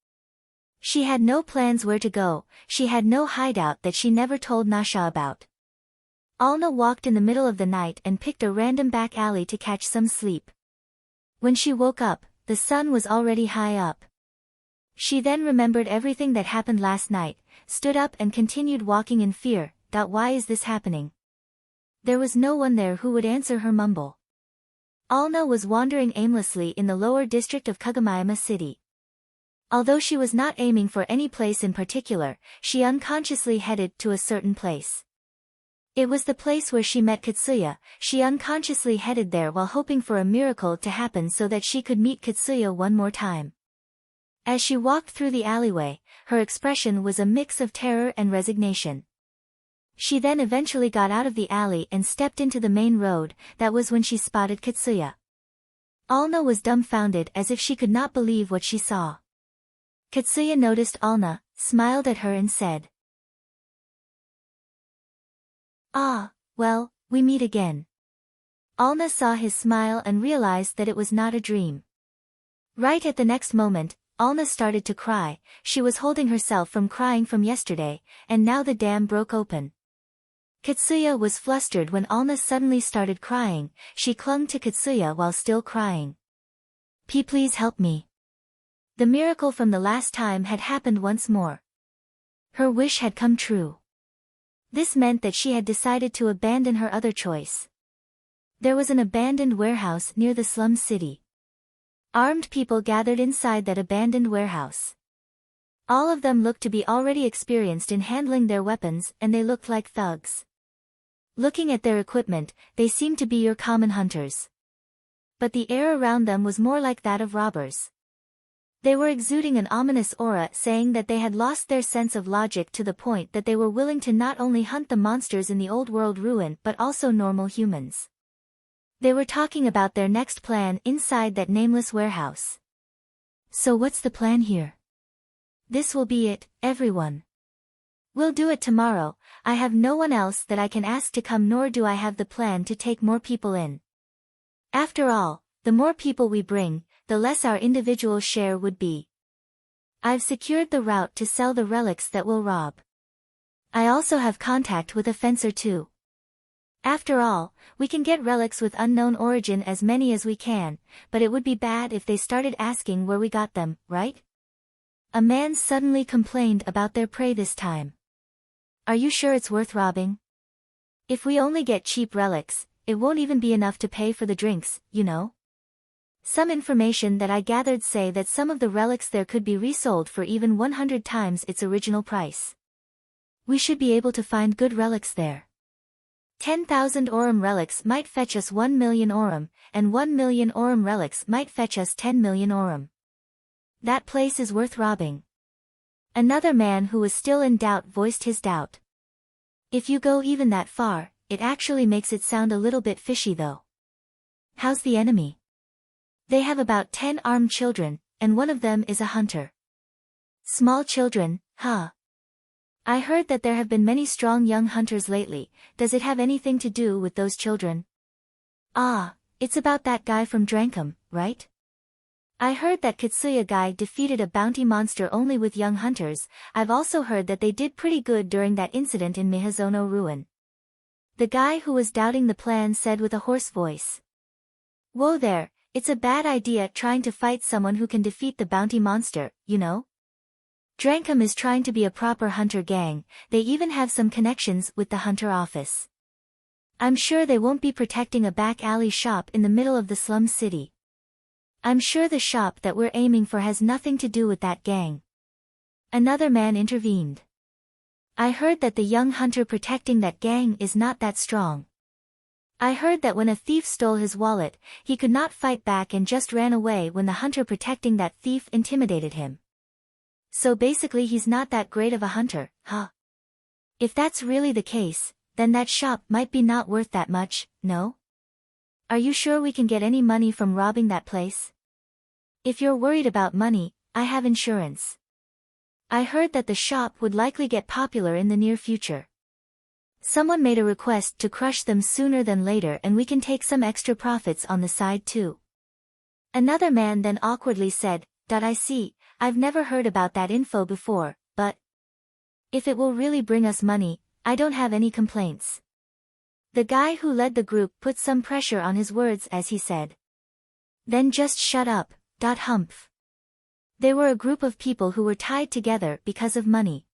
Speaker 1: She had no plans where to go, she had no hideout that she never told Nasha about. Alna walked in the middle of the night and picked a random back alley to catch some sleep. When she woke up, the sun was already high up. She then remembered everything that happened last night, stood up and continued walking in fear. Why is this happening? There was no one there who would answer her mumble. Alna was wandering aimlessly in the lower district of Kagamayama City. Although she was not aiming for any place in particular, she unconsciously headed to a certain place. It was the place where she met Katsuya, she unconsciously headed there while hoping for a miracle to happen so that she could meet Katsuya one more time. As she walked through the alleyway, her expression was a mix of terror and resignation. She then eventually got out of the alley and stepped into the main road, that was when she spotted Katsuya. Alna was dumbfounded as if she could not believe what she saw. Katsuya noticed Alna, smiled at her and said, "Ah, well, we meet again." Alna saw his smile and realized that it was not a dream. Right at the next moment, Alna started to cry, she was holding herself from crying from yesterday, and now the dam broke open. Katsuya was flustered when Alna suddenly started crying, she clung to Katsuya while still crying. Please help me." The miracle from the last time had happened once more. Her wish had come true. This meant that she had decided to abandon her other choice. There was an abandoned warehouse near the slum city. Armed people gathered inside that abandoned warehouse. All of them looked to be already experienced in handling their weapons and they looked like thugs. Looking at their equipment, they seemed to be your common hunters. But the air around them was more like that of robbers. They were exuding an ominous aura, saying that they had lost their sense of logic to the point that they were willing to not only hunt the monsters in the old world ruin but also normal humans. They were talking about their next plan inside that nameless warehouse. So what's the plan here? This will be it, everyone. We'll do it tomorrow. I have no one else that I can ask to come, nor do I have the plan to take more people in. After all, the more people we bring, the less our individual share would be. I've secured the route to sell the relics that we'll rob. I also have contact with a fencer too. After all, we can get relics with unknown origin, as many as we can, but it would be bad if they started asking where we got them, right? A man suddenly complained about their prey this time. Are you sure it's worth robbing? If we only get cheap relics, it won't even be enough to pay for the drinks, you know? Some information that I gathered say that some of the relics there could be resold for even 100 times its original price. We should be able to find good relics there. 10,000 Aurum relics might fetch us 1 million Aurum, and 1 million Aurum relics might fetch us 10 million Aurum. That place is worth robbing. Another man who was still in doubt voiced his doubt. If you go even that far, it actually makes it sound a little bit fishy though. How's the enemy? They have about 10 armed children, and one of them is a hunter. Small children, huh? I heard that there have been many strong young hunters lately. Does it have anything to do with those children? Ah, it's about that guy from Drankum, right? I heard that Katsuya guy defeated a bounty monster only with young hunters. I've also heard that they did pretty good during that incident in Mihazono Ruin. The guy who was doubting the plan said with a hoarse voice. Whoa there, it's a bad idea trying to fight someone who can defeat the bounty monster, you know? Drankum is trying to be a proper hunter gang. They even have some connections with the hunter office. I'm sure they won't be protecting a back alley shop in the middle of the slum city. I'm sure the shop that we're aiming for has nothing to do with that gang. Another man intervened. I heard that the young hunter protecting that gang is not that strong. I heard that when a thief stole his wallet, he could not fight back and just ran away when the hunter protecting that thief intimidated him. So basically he's not that great of a hunter, huh? If that's really the case, then that shop might be not worth that much, no? Are you sure we can get any money from robbing that place? If you're worried about money, I have insurance. I heard that the shop would likely get popular in the near future. Someone made a request to crush them sooner than later, and we can take some extra profits on the side too. Another man then awkwardly said, I see, I've never heard about that info before, but if it will really bring us money, I don't have any complaints. The guy who led the group put some pressure on his words as he said. Then just shut up, humph. They were a group of people who were tied together because of money.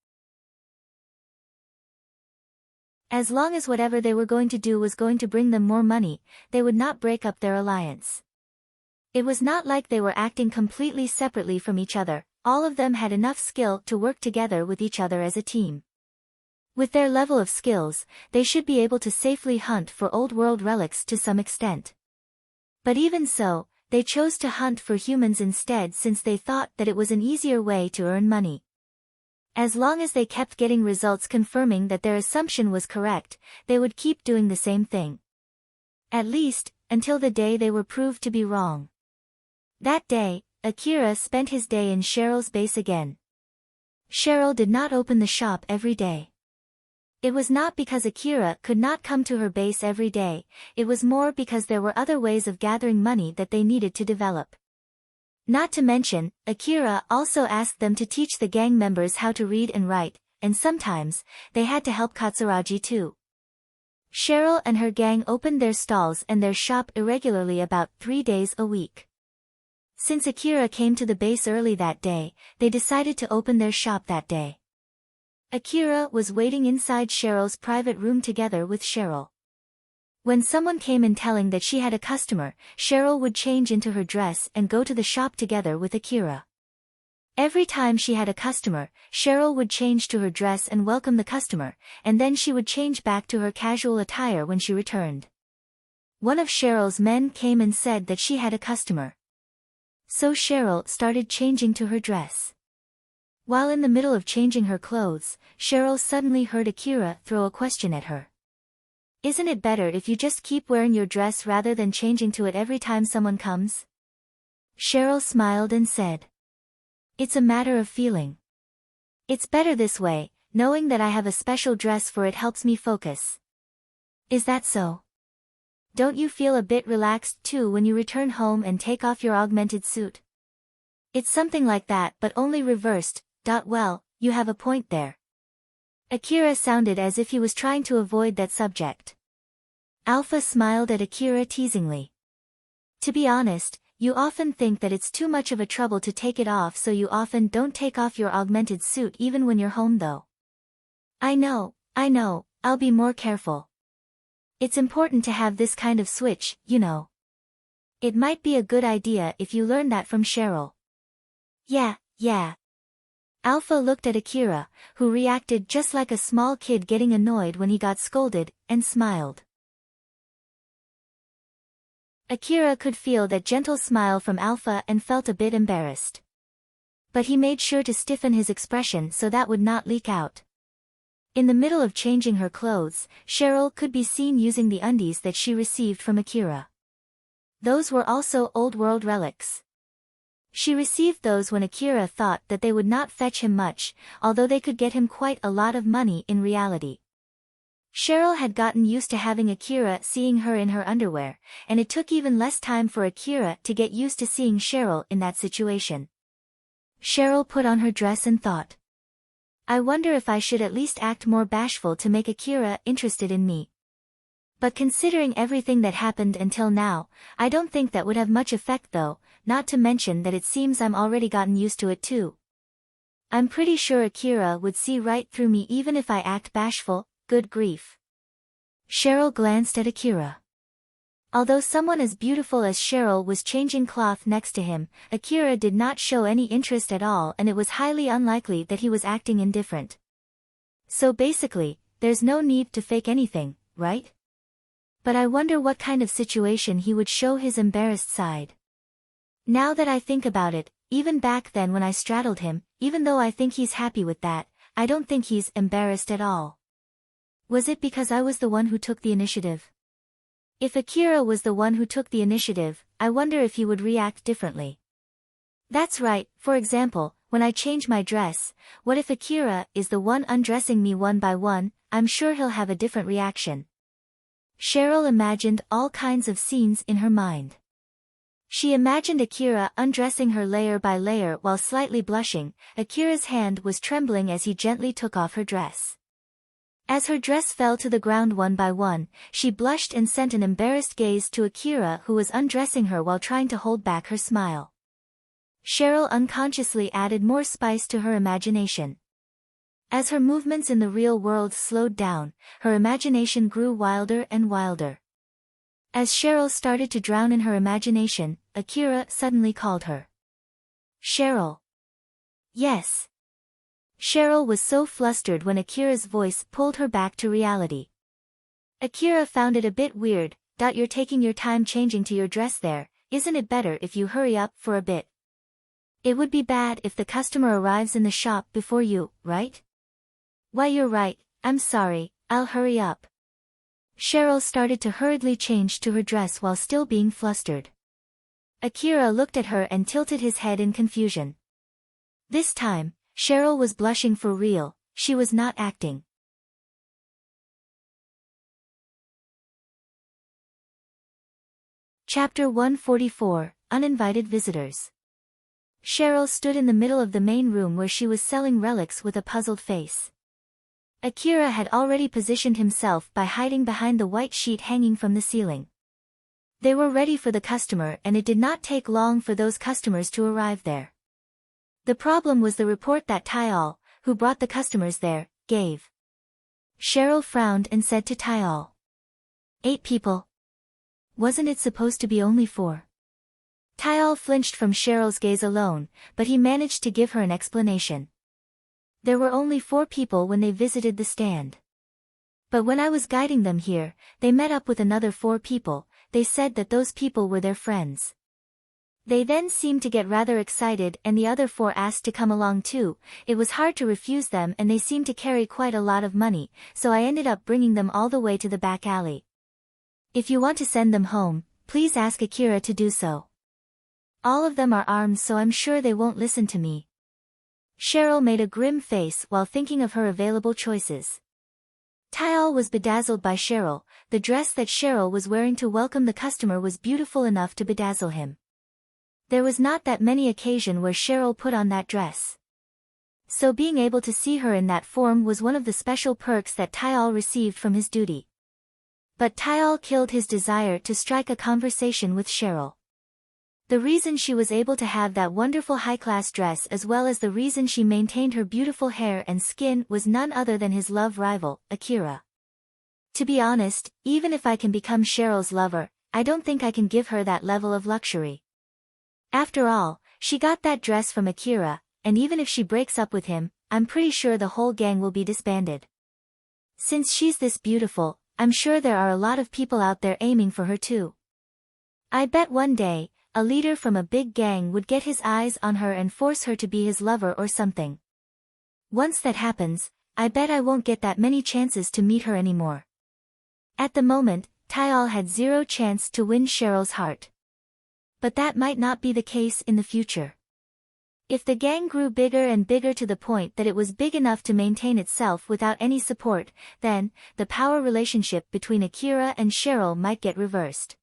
Speaker 1: As long as whatever they were going to do was going to bring them more money, they would not break up their alliance. It was not like they were acting completely separately from each other. All of them had enough skill to work together with each other as a team. With their level of skills, they should be able to safely hunt for old world relics to some extent. But even so, they chose to hunt for humans instead, since they thought that it was an easier way to earn money. As long as they kept getting results confirming that their assumption was correct, they would keep doing the same thing. At least, until the day they were proved to be wrong. That day, Akira spent his day in Cheryl's base again. Cheryl did not open the shop every day. It was not because Akira could not come to her base every day, it was more because there were other ways of gathering money that they needed to develop. Not to mention, Akira also asked them to teach the gang members how to read and write, and sometimes, they had to help Katsuragi too. Cheryl and her gang opened their stalls and their shop irregularly about 3 days a week. Since Akira came to the base early that day, they decided to open their shop that day. Akira was waiting inside Cheryl's private room together with Cheryl. When someone came in telling that she had a customer, Cheryl would change into her dress and go to the shop together with Akira. Every time she had a customer, Cheryl would change to her dress and welcome the customer, and then she would change back to her casual attire when she returned. One of Cheryl's men came and said that she had a customer. So Cheryl started changing to her dress. While in the middle of changing her clothes, Cheryl suddenly heard Akira throw a question at her. Isn't it better if you just keep wearing your dress rather than changing to it every time someone comes? Cheryl smiled and said. It's a matter of feeling. It's better this way, knowing that I have a special dress for it helps me focus. Is that so? Don't you feel a bit relaxed too when you return home and take off your augmented suit? It's something like that but only reversed. Well, you have a point there. Akira sounded as if he was trying to avoid that subject. Alpha smiled at Akira teasingly. To be honest, you often think that it's too much of a trouble to take it off, so you often don't take off your augmented suit even when you're home though. I know, I'll be more careful. It's important to have this kind of switch, you know. It might be a good idea if you learn that from Cheryl. Yeah. Alpha looked at Akira, who reacted just like a small kid getting annoyed when he got scolded, and smiled. Akira could feel that gentle smile from Alpha and felt a bit embarrassed. But he made sure to stiffen his expression so that would not leak out. In the middle of changing her clothes, Cheryl could be seen using the undies that she received from Akira. Those were also old-world relics. She received those when Akira thought that they would not fetch him much, although they could get him quite a lot of money in reality. Cheryl had gotten used to having Akira seeing her in her underwear, and it took even less time for Akira to get used to seeing Cheryl in that situation. Cheryl put on her dress and thought. I wonder if I should at least act more bashful to make Akira interested in me. But considering everything that happened until now, I don't think that would have much effect though, not to mention that it seems I'm already gotten used to it too. I'm pretty sure Akira would see right through me even if I act bashful, good grief. Cheryl glanced at Akira. Although someone as beautiful as Cheryl was changing cloth next to him, Akira did not show any interest at all, and it was highly unlikely that he was acting indifferent. So basically, there's no need to fake anything, right? But I wonder what kind of situation he would show his embarrassed side. Now that I think about it, even back then when I straddled him, even though I think he's happy with that, I don't think he's embarrassed at all. Was it because I was the one who took the initiative? If Akira was the one who took the initiative, I wonder if he would react differently. That's right, for example, when I change my dress, what if Akira is the one undressing me one by one? I'm sure he'll have a different reaction. Cheryl imagined all kinds of scenes in her mind. She imagined Akira undressing her layer by layer while slightly blushing. Akira's hand was trembling as he gently took off her dress. As her dress fell to the ground one by one, she blushed and sent an embarrassed gaze to Akira, who was undressing her while trying to hold back her smile. Cheryl unconsciously added more spice to her imagination. As her movements in the real world slowed down, her imagination grew wilder and wilder. As Cheryl started to drown in her imagination, Akira suddenly called her. Cheryl. Yes. Cheryl was so flustered when Akira's voice pulled her back to reality. Akira found it a bit weird. You're taking your time changing to your dress there, isn't it better if you hurry up for a bit? It would be bad if the customer arrives in the shop before you, right? Why, you're right, I'm sorry, I'll hurry up. Cheryl started to hurriedly change to her dress while still being flustered. Akira looked at her and tilted his head in confusion. This time, Cheryl was blushing for real, she was not acting. Chapter 144, Uninvited Visitors. Cheryl stood in the middle of the main room where she was selling relics with a puzzled face. Akira had already positioned himself by hiding behind the white sheet hanging from the ceiling. They were ready for the customer, and it did not take long for those customers to arrive there. The problem was the report that Tyal, who brought the customers there, gave. Cheryl frowned and said to Tyal. 8 people. Wasn't it supposed to be only 4? Tyal flinched from Cheryl's gaze alone, but he managed to give her an explanation. There were only 4 people when they visited the stand. But when I was guiding them here, they met up with another 4 people. They said that those people were their friends. They then seemed to get rather excited and the other four asked to come along too. It was hard to refuse them and they seemed to carry quite a lot of money, so I ended up bringing them all the way to the back alley. If you want to send them home, please ask Akira to do so. All of them are armed so I'm sure they won't listen to me. Cheryl made a grim face while thinking of her available choices. Tyal was bedazzled by Cheryl. The dress that Cheryl was wearing to welcome the customer was beautiful enough to bedazzle him. There was not that many occasions where Cheryl put on that dress. So being able to see her in that form was one of the special perks that Tyal received from his duty. But Tyal killed his desire to strike a conversation with Cheryl. The reason she was able to have that wonderful high-class dress as well as the reason she maintained her beautiful hair and skin was none other than his love rival, Akira. To be honest, even if I can become Cheryl's lover, I don't think I can give her that level of luxury. After all, she got that dress from Akira, and even if she breaks up with him, I'm pretty sure the whole gang will be disbanded. Since she's this beautiful, I'm sure there are a lot of people out there aiming for her too. I bet one day, a leader from a big gang would get his eyes on her and force her to be his lover or something. Once that happens, I bet I won't get that many chances to meet her anymore. At the moment, Tyal had zero chance to win Cheryl's heart. But that might not be the case in the future. If the gang grew bigger and bigger to the point that it was big enough to maintain itself without any support, then, the power relationship between Akira and Cheryl might get reversed.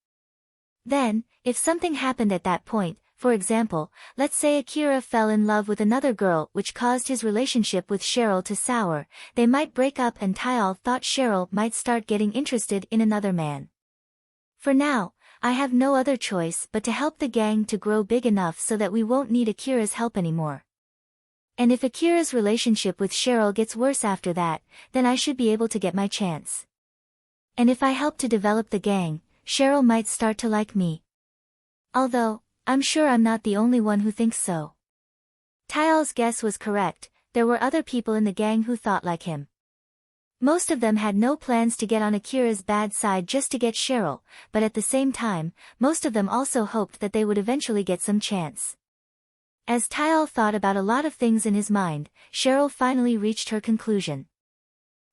Speaker 1: Then, if something happened at that point, for example, let's say Akira fell in love with another girl which caused his relationship with Cheryl to sour, they might break up and Tyal thought Cheryl might start getting interested in another man. For now, I have no other choice but to help the gang to grow big enough so that we won't need Akira's help anymore. And if Akira's relationship with Cheryl gets worse after that, then I should be able to get my chance. And if I help to develop the gang, Cheryl might start to like me. Although, I'm sure I'm not the only one who thinks so. Tyal's guess was correct, there were other people in the gang who thought like him. Most of them had no plans to get on Akira's bad side just to get Cheryl, but at the same time, most of them also hoped that they would eventually get some chance. As Tyal thought about a lot of things in his mind, Cheryl finally reached her conclusion.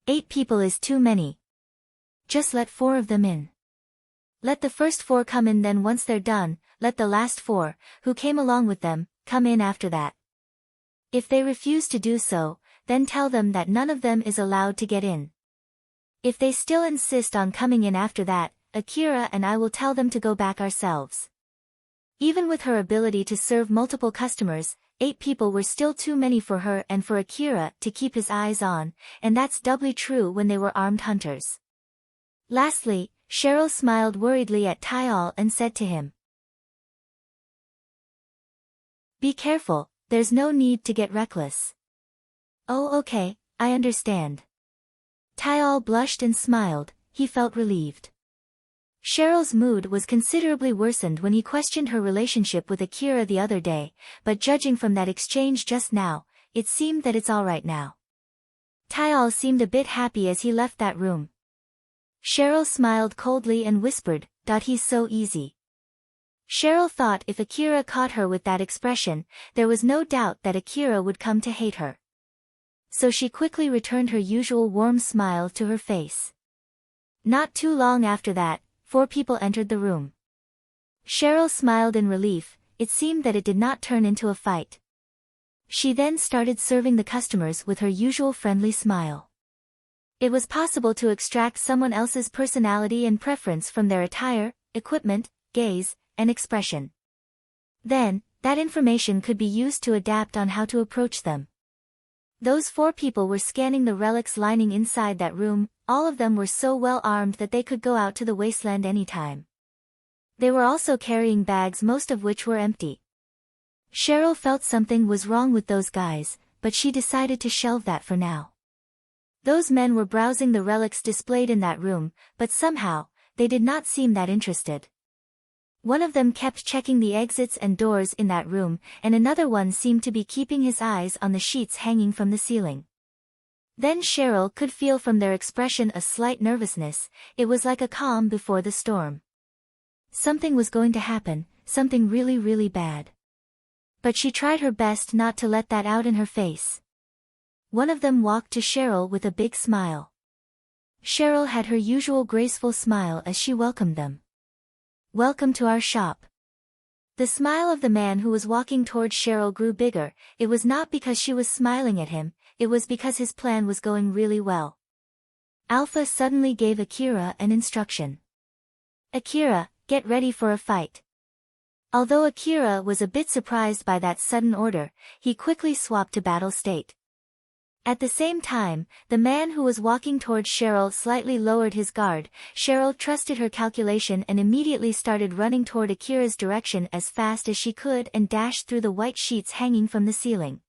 Speaker 1: 8 people is too many. Just let 4 of them in. Let the first 4 come in, then once they're done, let the last 4, who came along with them, come in after that. If they refuse to do so, then tell them that none of them is allowed to get in. If they still insist on coming in after that, Akira and I will tell them to go back ourselves. Even with her ability to serve multiple customers, 8 people were still too many for her and for Akira to keep his eyes on, and that's doubly true when they were armed hunters. Lastly, Cheryl smiled worriedly at Tyal and said to him, "Be careful, there's no need to get reckless." "Oh okay, I understand." Tyal blushed and smiled, he felt relieved. Cheryl's mood was considerably worsened when he questioned her relationship with Akira the other day, but judging from that exchange just now, it seemed that it's alright now. Tyal seemed a bit happy as he left that room. Cheryl smiled coldly and whispered, "He's so easy." Cheryl thought if Akira caught her with that expression, there was no doubt that Akira would come to hate her. So she quickly returned her usual warm smile to her face. Not too long after that, 4 people entered the room. Cheryl smiled in relief, it seemed that it did not turn into a fight. She then started serving the customers with her usual friendly smile. It was possible to extract someone else's personality and preference from their attire, equipment, gaze, and expression. Then, that information could be used to adapt on how to approach them. Those 4 people were scanning the relics lining inside that room, all of them were so well armed that they could go out to the wasteland anytime. They were also carrying bags, most of which were empty. Cheryl felt something was wrong with those guys, but she decided to shelve that for now. Those men were browsing the relics displayed in that room, but somehow, they did not seem that interested. One of them kept checking the exits and doors in that room, and another one seemed to be keeping his eyes on the sheets hanging from the ceiling. Then Cheryl could feel from their expression a slight nervousness, it was like a calm before the storm. Something was going to happen, something really bad. But she tried her best not to let that out in her face. One of them walked to Cheryl with a big smile. Cheryl had her usual graceful smile as she welcomed them. "Welcome to our shop." The smile of the man who was walking towards Cheryl grew bigger. It was not because she was smiling at him, it was because his plan was going really well. Alpha suddenly gave Akira an instruction. "Akira, get ready for a fight." Although Akira was a bit surprised by that sudden order, he quickly swapped to battle state. At the same time, the man who was walking towards Cheryl slightly lowered his guard. Cheryl trusted her calculation and immediately started running toward Akira's direction as fast as she could and dashed through the white sheets hanging from the ceiling.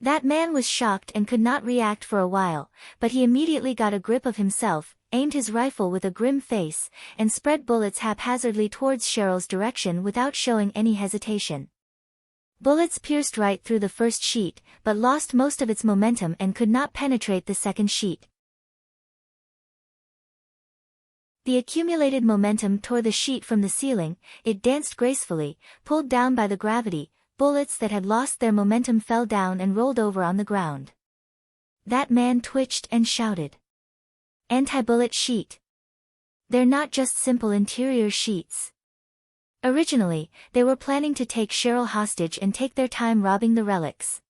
Speaker 1: That man was shocked and could not react for a while, but he immediately got a grip of himself, aimed his rifle with a grim face, and spread bullets haphazardly towards Cheryl's direction without showing any hesitation. Bullets pierced right through the first sheet, but lost most of its momentum and could not penetrate the second sheet. The accumulated momentum tore the sheet from the ceiling, it danced gracefully, pulled down by the gravity. Bullets that had lost their momentum fell down and rolled over on the ground. That man twitched and shouted. "Anti-bullet sheet. They're not just simple interior sheets." Originally, they were planning to take Cheryl hostage and take their time robbing the relics.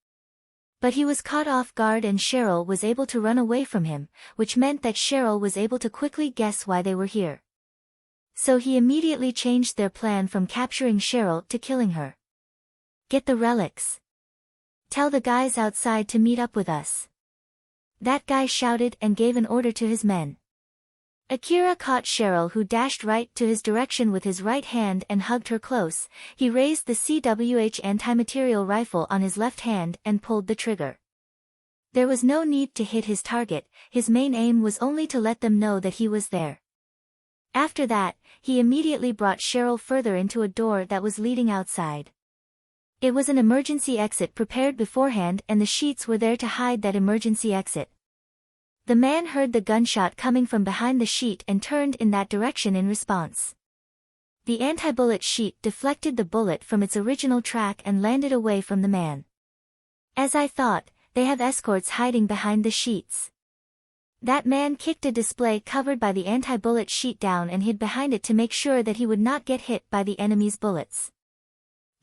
Speaker 1: But he was caught off guard and Cheryl was able to run away from him, which meant that Cheryl was able to quickly guess why they were here. So he immediately changed their plan from capturing Cheryl to killing her. "Get the relics. Tell the guys outside to meet up with us." That guy shouted and gave an order to his men. Akira caught Cheryl, who dashed right to his direction with his right hand and hugged her close. He raised the CWH anti-material rifle on his left hand and pulled the trigger. There was no need to hit his target, his main aim was only to let them know that he was there. After that, he immediately brought Cheryl further into a door that was leading outside. It was an emergency exit prepared beforehand and the sheets were there to hide that emergency exit. The man heard the gunshot coming from behind the sheet and turned in that direction in response. The anti-bullet sheet deflected the bullet from its original track and landed away from the man. As I thought, they have escorts hiding behind the sheets. That man kicked a display covered by the anti-bullet sheet down and hid behind it to make sure that he would not get hit by the enemy's bullets.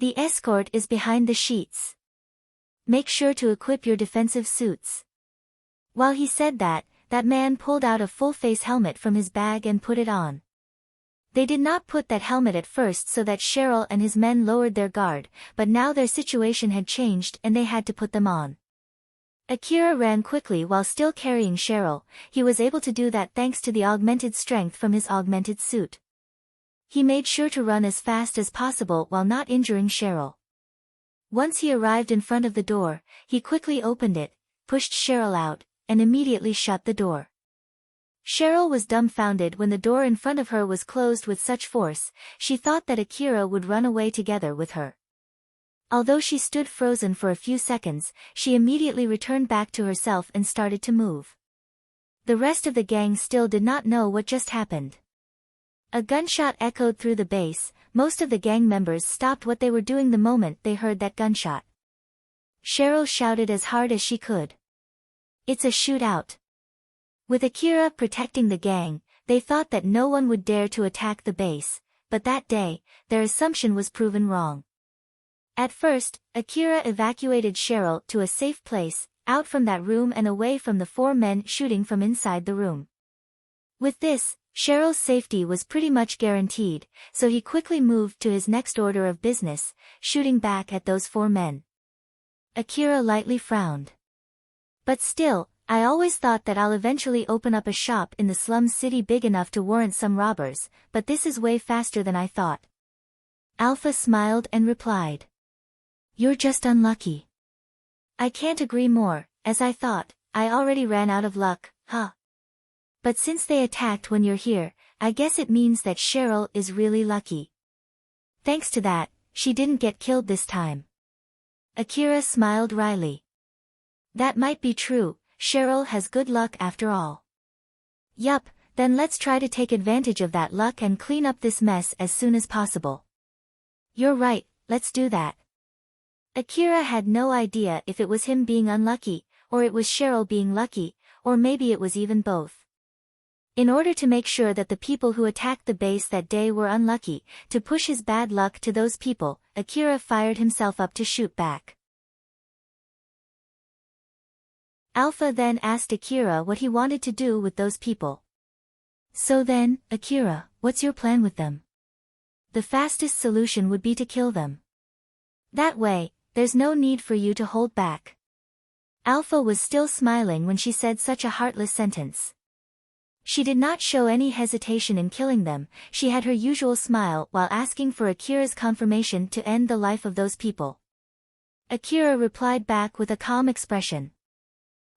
Speaker 1: "The escort is behind the sheets. Make sure to equip your defensive suits." While he said that, that man pulled out a full-face helmet from his bag and put it on. They did not put that helmet at first so that Cheryl and his men lowered their guard, but now their situation had changed and they had to put them on. Akira ran quickly while still carrying Cheryl. He was able to do that thanks to the augmented strength from his augmented suit. He made sure to run as fast as possible while not injuring Cheryl. Once he arrived in front of the door, he quickly opened it, pushed Cheryl out, and immediately shut the door. Cheryl was dumbfounded when the door in front of her was closed with such force. She thought that Akira would run away together with her. Although she stood frozen for a few seconds, she immediately returned back to herself and started to move. The rest of the gang still did not know what just happened. A gunshot echoed through the base. Most of the gang members stopped what they were doing the moment they heard that gunshot. Cheryl shouted as hard as she could. "It's a shootout." With Akira protecting the gang, they thought that no one would dare to attack the base, but that day, their assumption was proven wrong. At first, Akira evacuated Cheryl to a safe place, out from that room and away from the 4 men shooting from inside the room. With this, Cheryl's safety was pretty much guaranteed, so he quickly moved to his next order of business, shooting back at those 4 men. Akira lightly frowned. "But still, I always thought that I'll eventually open up a shop in the slum city big enough to warrant some robbers, but this is way faster than I thought." Alpha smiled and replied. "You're just unlucky." "I can't agree more. As I thought, I already ran out of luck, huh? But since they attacked when you're here, I guess it means that Cheryl is really lucky. Thanks to that, she didn't get killed this time." Akira smiled wryly. "That might be true, Cheryl has good luck after all." "Yup, then let's try to take advantage of that luck and clean up this mess as soon as possible." You're right, let's do that. Akira had no idea if it was him being unlucky, or it was Cheryl being lucky, or maybe it was even both. In order to make sure that the people who attacked the base that day were unlucky, to push his bad luck to those people, Akira fired himself up to shoot back. Alpha then asked Akira what he wanted to do with those people. So then, Akira, what's your plan with them? The fastest solution would be to kill them. That way, there's no need for you to hold back. Alpha was still smiling when she said such a heartless sentence. She did not show any hesitation in killing them, she had her usual smile while asking for Akira's confirmation to end the life of those people. Akira replied back with a calm expression.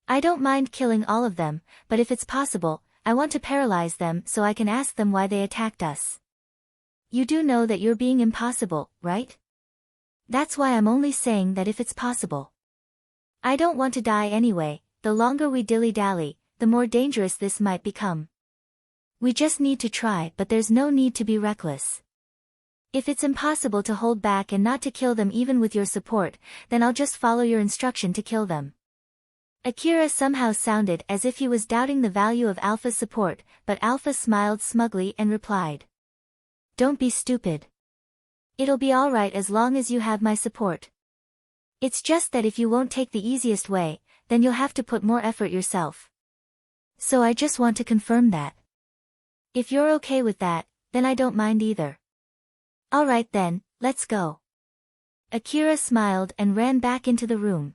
Speaker 1: I don't mind killing all of them, but if it's possible, I want to paralyze them so I can ask them why they attacked us. You do know that you're being impossible, right? That's why I'm only saying that if it's possible. I don't want to die anyway, the longer we dilly-dally, the more dangerous this might become. We just need to try, but there's no need to be reckless. If it's impossible to hold back and not to kill them even with your support, then I'll just follow your instruction to kill them. Akira somehow sounded as if he was doubting the value of Alpha's support, but Alpha smiled smugly and replied. Don't be stupid. It'll be alright as long as you have my support. It's just that if you won't take the easiest way, then you'll have to put more effort yourself. So I just want to confirm that. If you're okay with that, then I don't mind either. Alright then, let's go. Akira smiled and ran back into the room.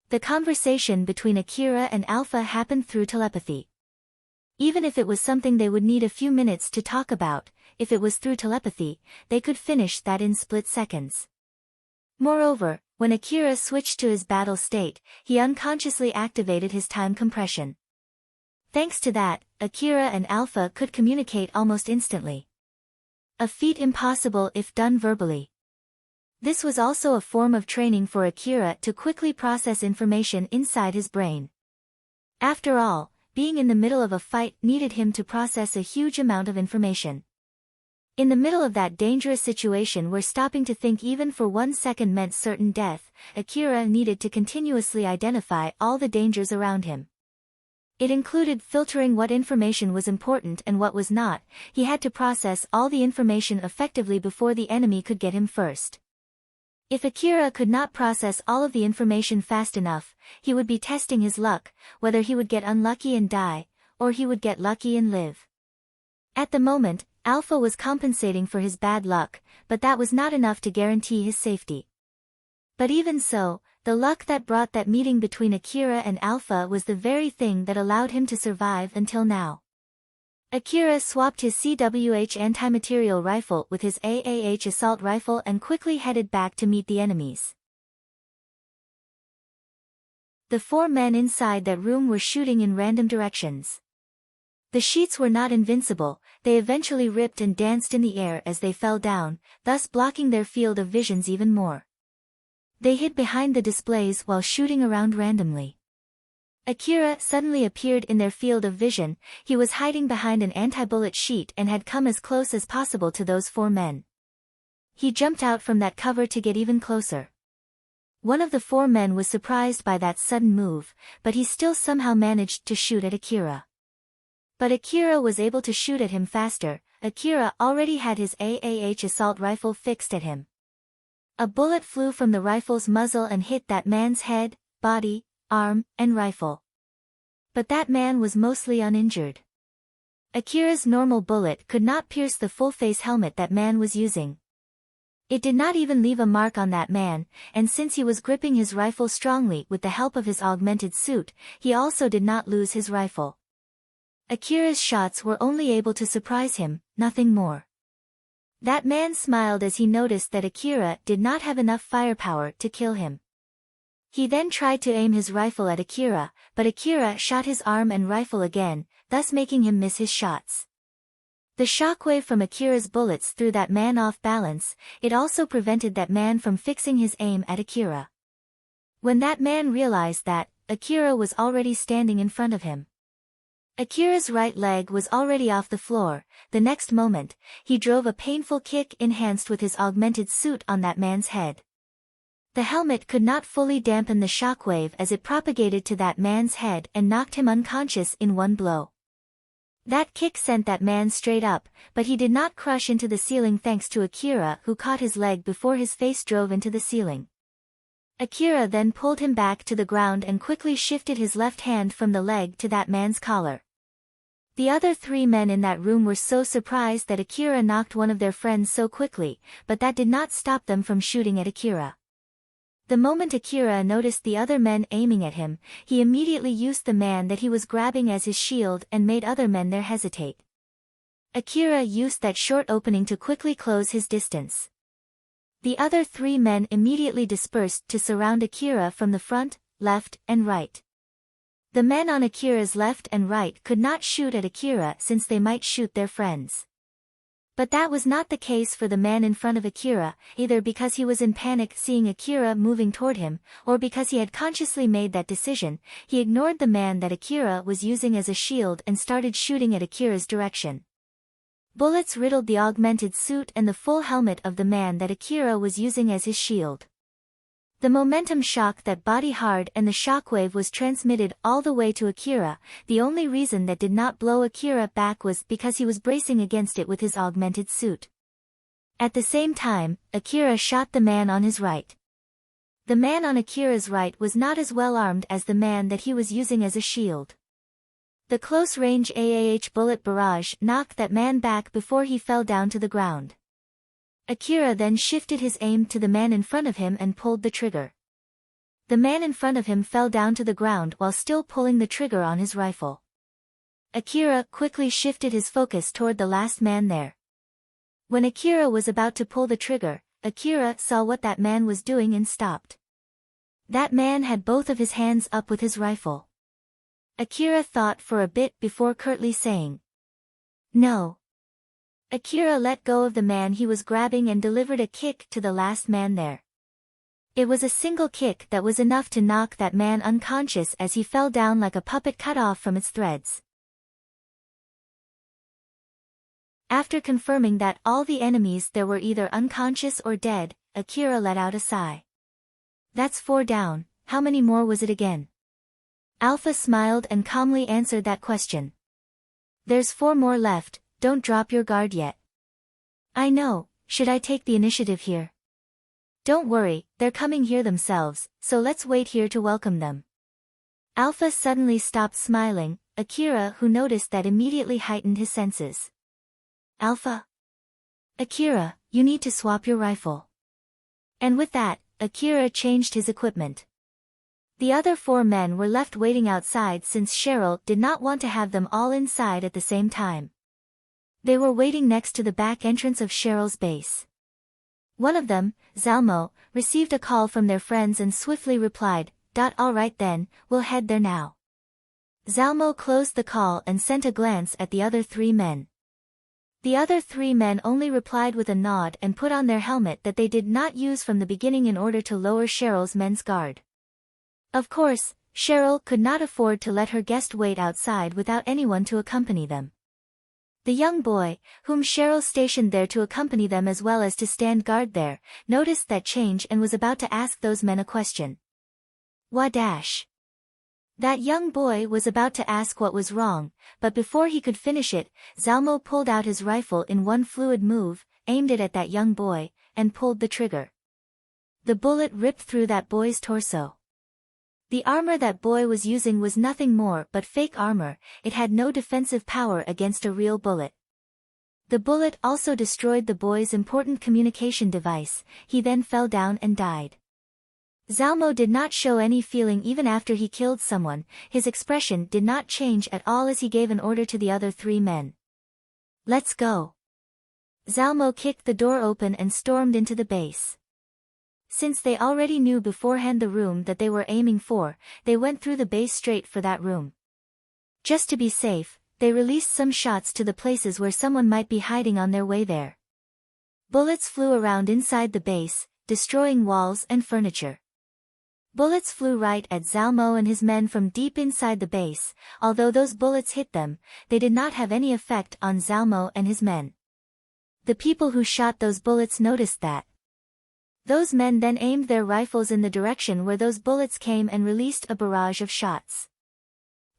Speaker 1: The conversation between Akira and Alpha happened through telepathy. Even if it was something they would need a few minutes to talk about, if it was through telepathy, they could finish that in split seconds. Moreover, when Akira switched to his battle state, he unconsciously activated his time compression. Thanks to that, Akira and Alpha could communicate almost instantly. A feat impossible if done verbally. This was also a form of training for Akira to quickly process information inside his brain. After all, being in the middle of a fight needed him to process a huge amount of information. In the middle of that dangerous situation where stopping to think even for 1 second meant certain death, Akira needed to continuously identify all the dangers around him. It included filtering what information was important and what was not. He had to process all the information effectively before the enemy could get him first. If Akira could not process all of the information fast enough, he would be testing his luck, whether he would get unlucky and die, or he would get lucky and live. At the moment, Alpha was compensating for his bad luck, but that was not enough to guarantee his safety. But even so, the luck that brought that meeting between Akira and Alpha was the very thing that allowed him to survive until now. Akira swapped his CWH anti-material rifle with his AAH assault rifle and quickly headed back to meet the enemies. The 4 men inside that room were shooting in random directions. The sheets were not invincible, they eventually ripped and danced in the air as they fell down, thus blocking their field of visions even more. They hid behind the displays while shooting around randomly. Akira suddenly appeared in their field of vision. He was hiding behind an anti-bullet sheet and had come as close as possible to those 4 men. He jumped out from that cover to get even closer. One of the 4 men was surprised by that sudden move, but he still somehow managed to shoot at Akira. But Akira was able to shoot at him faster. Akira already had his AAH assault rifle fixed at him. A bullet flew from the rifle's muzzle and hit that man's head, body, arm, and rifle. But that man was mostly uninjured. Akira's normal bullet could not pierce the full-face helmet that man was using. It did not even leave a mark on that man, and since he was gripping his rifle strongly with the help of his augmented suit, he also did not lose his rifle. Akira's shots were only able to surprise him, nothing more. That man smiled as he noticed that Akira did not have enough firepower to kill him. He then tried to aim his rifle at Akira, but Akira shot his arm and rifle again, thus making him miss his shots. The shockwave from Akira's bullets threw that man off balance. It also prevented that man from fixing his aim at Akira. When that man realized that, Akira was already standing in front of him. Akira's right leg was already off the floor. The next moment, he drove a painful kick enhanced with his augmented suit on that man's head. The helmet could not fully dampen the shockwave as it propagated to that man's head and knocked him unconscious in one blow. That kick sent that man straight up, but he did not crush into the ceiling thanks to Akira, who caught his leg before his face drove into the ceiling. Akira then pulled him back to the ground and quickly shifted his left hand from the leg to that man's collar. The other three men in that room were so surprised that Akira knocked one of their friends so quickly, but that did not stop them from shooting at Akira. The moment Akira noticed the other men aiming at him, he immediately used the man that he was grabbing as his shield and made other men there hesitate. Akira used that short opening to quickly close his distance. The other three men immediately dispersed to surround Akira from the front, left, and right. The men on Akira's left and right could not shoot at Akira since they might shoot their friends. But that was not the case for the man in front of Akira, either because he was in panic seeing Akira moving toward him, or because he had consciously made that decision. He ignored the man that Akira was using as a shield and started shooting at Akira's direction. Bullets riddled the augmented suit and the full helmet of the man that Akira was using as his shield. The momentum shocked that body hard and the shockwave was transmitted all the way to Akira. The only reason that did not blow Akira back was because he was bracing against it with his augmented suit. At the same time, Akira shot the man on his right. The man on Akira's right was not as well armed as the man that he was using as a shield. The close-range AAH bullet barrage knocked that man back before he fell down to the ground. Akira then shifted his aim to the man in front of him and pulled the trigger. The man in front of him fell down to the ground while still pulling the trigger on his rifle. Akira quickly shifted his focus toward the last man there. When Akira was about to pull the trigger, Akira saw what that man was doing and stopped. That man had both of his hands up with his rifle. Akira thought for a bit before curtly saying, "No." Akira let go of the man he was grabbing and delivered a kick to the last man there. It was a single kick that was enough to knock that man unconscious as he fell down like a puppet cut off from its threads. After confirming that all the enemies there were either unconscious or dead, Akira let out a sigh. "That's 4 down, how many more was it again?" Alpha smiled and calmly answered that question. "There's 4 more left. Don't drop your guard yet." "I know, should I take the initiative here?" "Don't worry, they're coming here themselves, so let's wait here to welcome them." Alpha suddenly stopped smiling. Akira, who noticed that, immediately heightened his senses. "Alpha? Akira, you need to swap your rifle." And with that, Akira changed his equipment. The other 4 men were left waiting outside since Cheryl did not want to have them all inside at the same time. They were waiting next to the back entrance of Cheryl's base. One of them, Zalmo, received a call from their friends and swiftly replied, "All right then, we'll head there now." Zalmo closed the call and sent a glance at the other 3 men. The other 3 men only replied with a nod and put on their helmet that they did not use from the beginning in order to lower Cheryl's men's guard. Of course, Cheryl could not afford to let her guest wait outside without anyone to accompany them. The young boy, whom Cheryl stationed there to accompany them as well as to stand guard there, noticed that change and was about to ask those men a question. Wadash. That young boy was about to ask what was wrong, but before he could finish it, Zalmo pulled out his rifle in one fluid move, aimed it at that young boy, and pulled the trigger. The bullet ripped through that boy's torso. The armor that boy was using was nothing more but fake armor. It had no defensive power against a real bullet. The bullet also destroyed the boy's important communication device. He then fell down and died. Zalmo did not show any feeling even after he killed someone. His expression did not change at all as he gave an order to the other 3 men. "Let's go." Zalmo kicked the door open and stormed into the base. Since they already knew beforehand the room that they were aiming for, they went through the base straight for that room. Just to be safe, they released some shots to the places where someone might be hiding on their way there. Bullets flew around inside the base, destroying walls and furniture. Bullets flew right at Zalmo and his men from deep inside the base. Although those bullets hit them, they did not have any effect on Zalmo and his men. The people who shot those bullets noticed that. Those men then aimed their rifles in the direction where those bullets came and released a barrage of shots.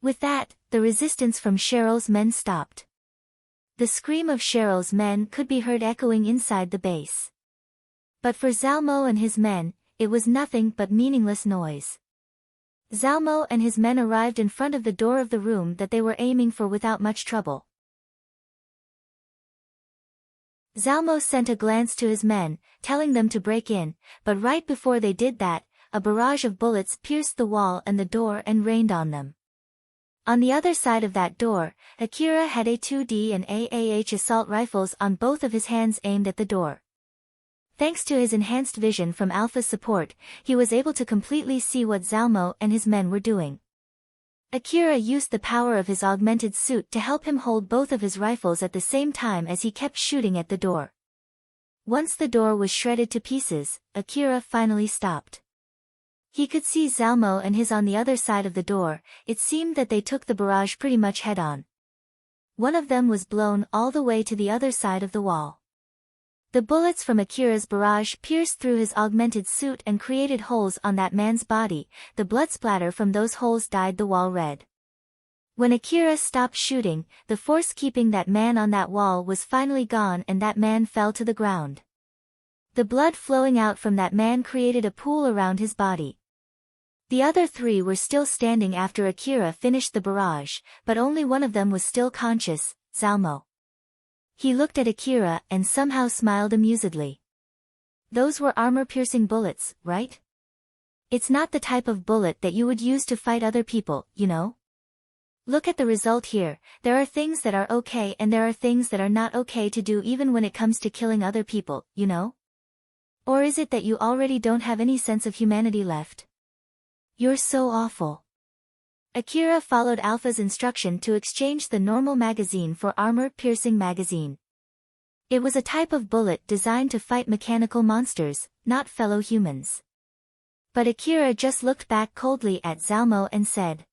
Speaker 1: With that, the resistance from Cheryl's men stopped. The scream of Cheryl's men could be heard echoing inside the base. But for Zalmo and his men, it was nothing but meaningless noise. Zalmo and his men arrived in front of the door of the room that they were aiming for without much trouble. Zalmo sent a glance to his men, telling them to break in, but right before they did that, a barrage of bullets pierced the wall and the door and rained on them. On the other side of that door, Akira had A2D and AAH assault rifles on both of his hands aimed at the door. Thanks to his enhanced vision from Alpha's support, he was able to completely see what Zalmo and his men were doing. Akira used the power of his augmented suit to help him hold both of his rifles at the same time as he kept shooting at the door. Once the door was shredded to pieces, Akira finally stopped. He could see Zalmo and his on the other side of the door. It seemed that they took the barrage pretty much head-on. One of them was blown all the way to the other side of the wall. The bullets from Akira's barrage pierced through his augmented suit and created holes on that man's body. The blood splatter from those holes dyed the wall red. When Akira stopped shooting, the force keeping that man on that wall was finally gone and that man fell to the ground. The blood flowing out from that man created a pool around his body. The other three were still standing after Akira finished the barrage, but only one of them was still conscious, Zalmo. He looked at Akira and somehow smiled amusedly. Those were armor-piercing bullets, right? It's not the type of bullet that you would use to fight other people, you know? Look at the result here. There are things that are okay and there are things that are not okay to do even when it comes to killing other people, you know? Or is it that you already don't have any sense of humanity left? You're so awful. Akira followed Alpha's instruction to exchange the normal magazine for armor-piercing magazine. It was a type of bullet designed to fight mechanical monsters, not fellow humans. But Akira just looked back coldly at Zalmo and said,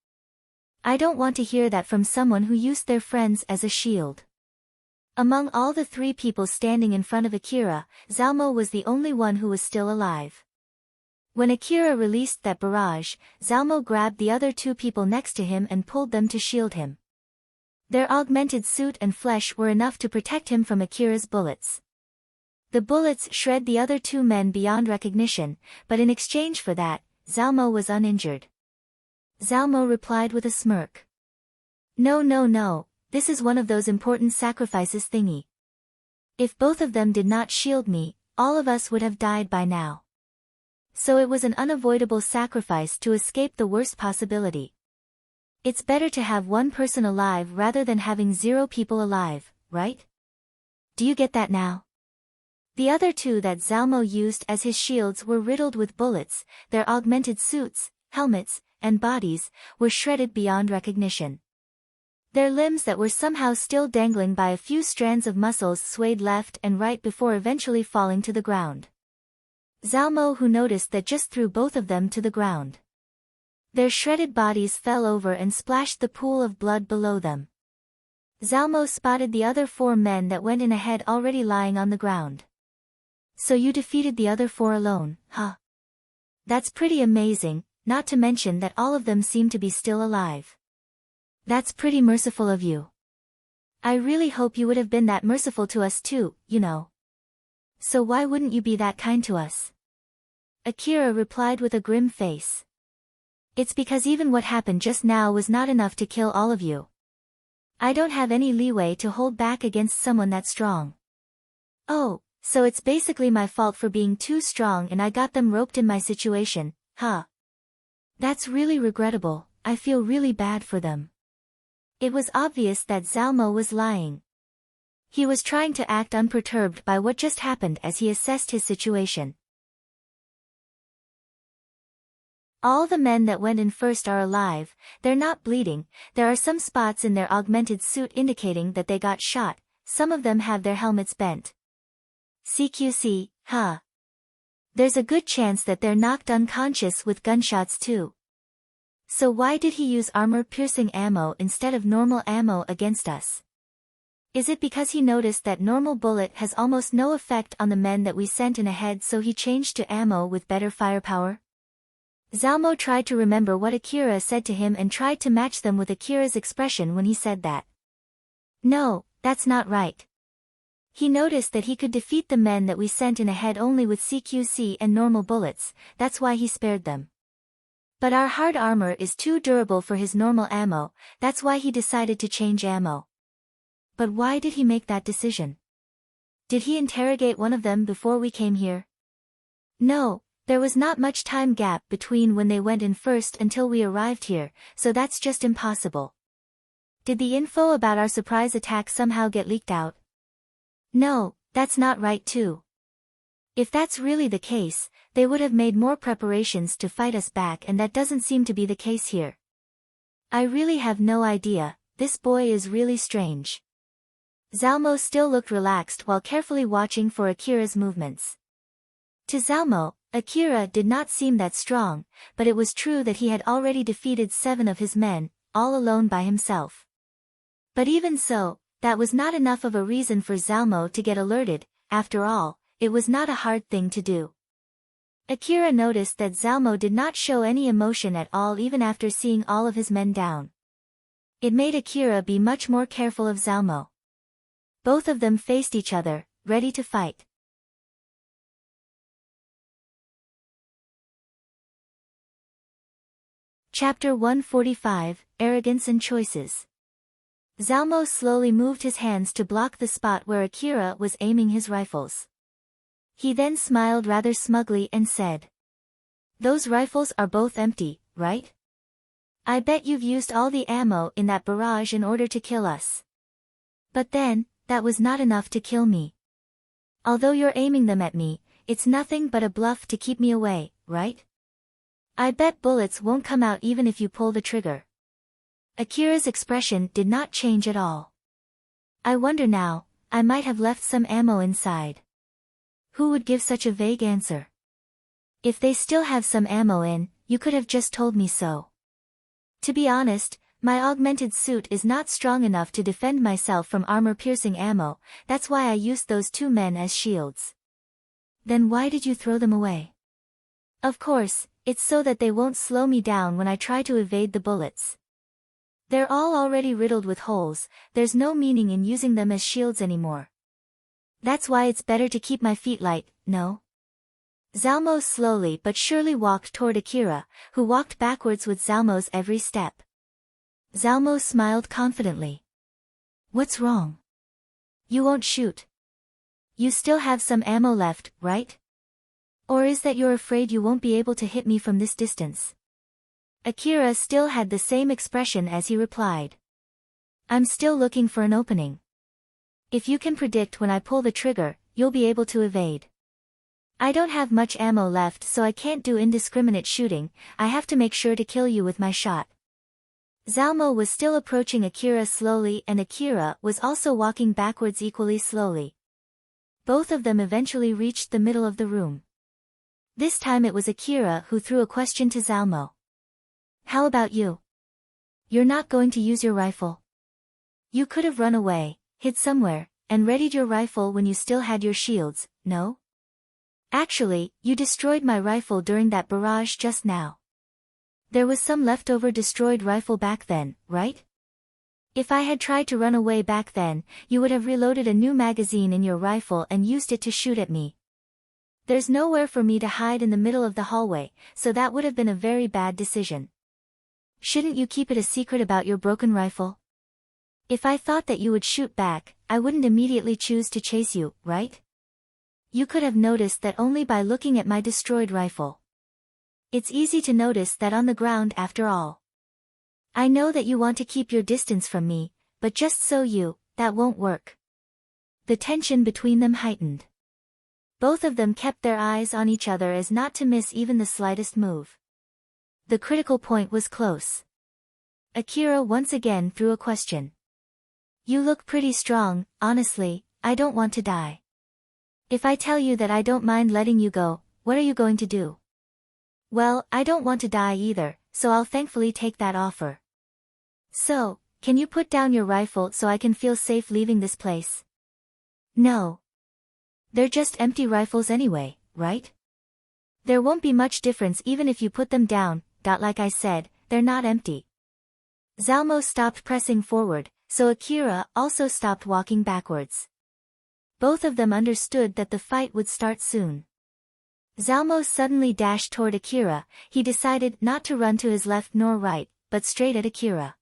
Speaker 1: "I don't want to hear that from someone who used their friends as a shield." Among all the three people standing in front of Akira, Zalmo was the only one who was still alive. When Akira released that barrage, Zalmo grabbed the other two people next to him and pulled them to shield him. Their augmented suit and flesh were enough to protect him from Akira's bullets. The bullets shred the other two men beyond recognition, but in exchange for that, Zalmo was uninjured. Zalmo replied with a smirk. No, this is one of those important sacrifices thingy. If both of them did not shield me, all of us would have died by now. So it was an unavoidable sacrifice to escape the worst possibility. It's better to have one person alive rather than having 0 people alive, right? Do you get that now? The other two that Zalmo used as his shields were riddled with bullets. Their augmented suits, helmets, and bodies were shredded beyond recognition. Their limbs that were somehow still dangling by a few strands of muscles swayed left and right before eventually falling to the ground. Zalmo who noticed that just threw both of them to the ground. Their shredded bodies fell over and splashed the pool of blood below them. Zalmo spotted the other 4 men that went in ahead already lying on the ground. So you defeated the other 4 alone, huh? That's pretty amazing, not to mention that all of them seem to be still alive. That's pretty merciful of you. I really hope you would have been that merciful to us too, you know. So why wouldn't you be that kind to us? Akira replied with a grim face. It's because even what happened just now was not enough to kill all of you. I don't have any leeway to hold back against someone that strong. Oh, so it's basically my fault for being too strong and I got them roped in my situation, huh? That's really regrettable. I feel really bad for them. It was obvious that Zalmo was lying. He was trying to act unperturbed by what just happened as he assessed his situation. All the men that went in first are alive, they're not bleeding, there are some spots in their augmented suit indicating that they got shot, some of them have their helmets bent. CQC, huh? There's a good chance that they're knocked unconscious with gunshots too. So why did he use armor-piercing ammo instead of normal ammo against us? Is it because he noticed that normal bullet has almost no effect on the men that we sent in ahead, so he changed to ammo with better firepower? Zalmo tried to remember what Akira said to him and tried to match them with Akira's expression when he said that. No, that's not right. He noticed that he could defeat the men that we sent in ahead only with CQC and normal bullets, that's why he spared them. But our hard armor is too durable for his normal ammo, that's why he decided to change ammo. But why did he make that decision? Did he interrogate one of them before we came here? No, there was not much time gap between when they went in first until we arrived here, so that's just impossible. Did the info about our surprise attack somehow get leaked out? No, that's not right too. If that's really the case, they would have made more preparations to fight us back, and that doesn't seem to be the case here. I really have no idea, this boy is really strange. Zalmo still looked relaxed while carefully watching for Akira's movements. To Zalmo, Akira did not seem that strong, but it was true that he had already defeated 7 of his men, all alone by himself. But even so, that was not enough of a reason for Zalmo to get alerted. After all, it was not a hard thing to do. Akira noticed that Zalmo did not show any emotion at all even after seeing all of his men down. It made Akira be much more careful of Zalmo. Both of them faced each other, ready to fight. Chapter 145, Arrogance and Choices. Zalmo slowly moved his hands to block the spot where Akira was aiming his rifles. He then smiled rather smugly and said, "Those rifles are both empty, right? I bet you've used all the ammo in that barrage in order to kill us. But then, that was not enough to kill me. Although you're aiming them at me, it's nothing but a bluff to keep me away, right? I bet bullets won't come out even if you pull the trigger." Akira's expression did not change at all. "I wonder now, I might have left some ammo inside." Who would give such a vague answer? If they still have some ammo in, you could have just told me so. To be honest, my augmented suit is not strong enough to defend myself from armor-piercing ammo, that's why I used those 2 men as shields. Then why did you throw them away? Of course, it's so that they won't slow me down when I try to evade the bullets. They're all already riddled with holes, there's no meaning in using them as shields anymore. That's why it's better to keep my feet light, no? Zalmo slowly but surely walked toward Akira, who walked backwards with Zalmo's every step. Zalmo smiled confidently. "What's wrong? You won't shoot. You still have some ammo left, right? Or is that you're afraid you won't be able to hit me from this distance?" Akira still had the same expression as he replied. "I'm still looking for an opening. If you can predict when I pull the trigger, you'll be able to evade. I don't have much ammo left, so I can't do indiscriminate shooting, I have to make sure to kill you with my shot." Zalmo was still approaching Akira slowly, and Akira was also walking backwards equally slowly. Both of them eventually reached the middle of the room. This time it was Akira who threw a question to Zalmo. "How about you? You're not going to use your rifle? You could have run away, hid somewhere, and readied your rifle when you still had your shields, no? Actually, you destroyed my rifle during that barrage just now. There was some leftover destroyed rifle back then, right? If I had tried to run away back then, you would have reloaded a new magazine in your rifle and used it to shoot at me. There's nowhere for me to hide in the middle of the hallway, so that would have been a very bad decision. Shouldn't you keep it a secret about your broken rifle? If I thought that you would shoot back, I wouldn't immediately choose to chase you, right? You could have noticed that only by looking at my destroyed rifle. It's easy to notice that on the ground after all. I know that you want to keep your distance from me, but just so that won't work." The tension between them heightened. Both of them kept their eyes on each other as not to miss even the slightest move. The critical point was close. Akira once again threw a question. "You look pretty strong, honestly, I don't want to die. If I tell you that I don't mind letting you go, what are you going to do? Well, I don't want to die either, so I'll thankfully take that offer. So, can you put down your rifle so I can feel safe leaving this place? No. They're just empty rifles anyway, right? There won't be much difference even if you put them down, like I said, they're not empty. Zalmo stopped pressing forward, so Akira also stopped walking backwards. Both of them understood that the fight would start soon. Zalmo suddenly dashed toward Akira. He decided not to run to his left nor right, but straight at Akira.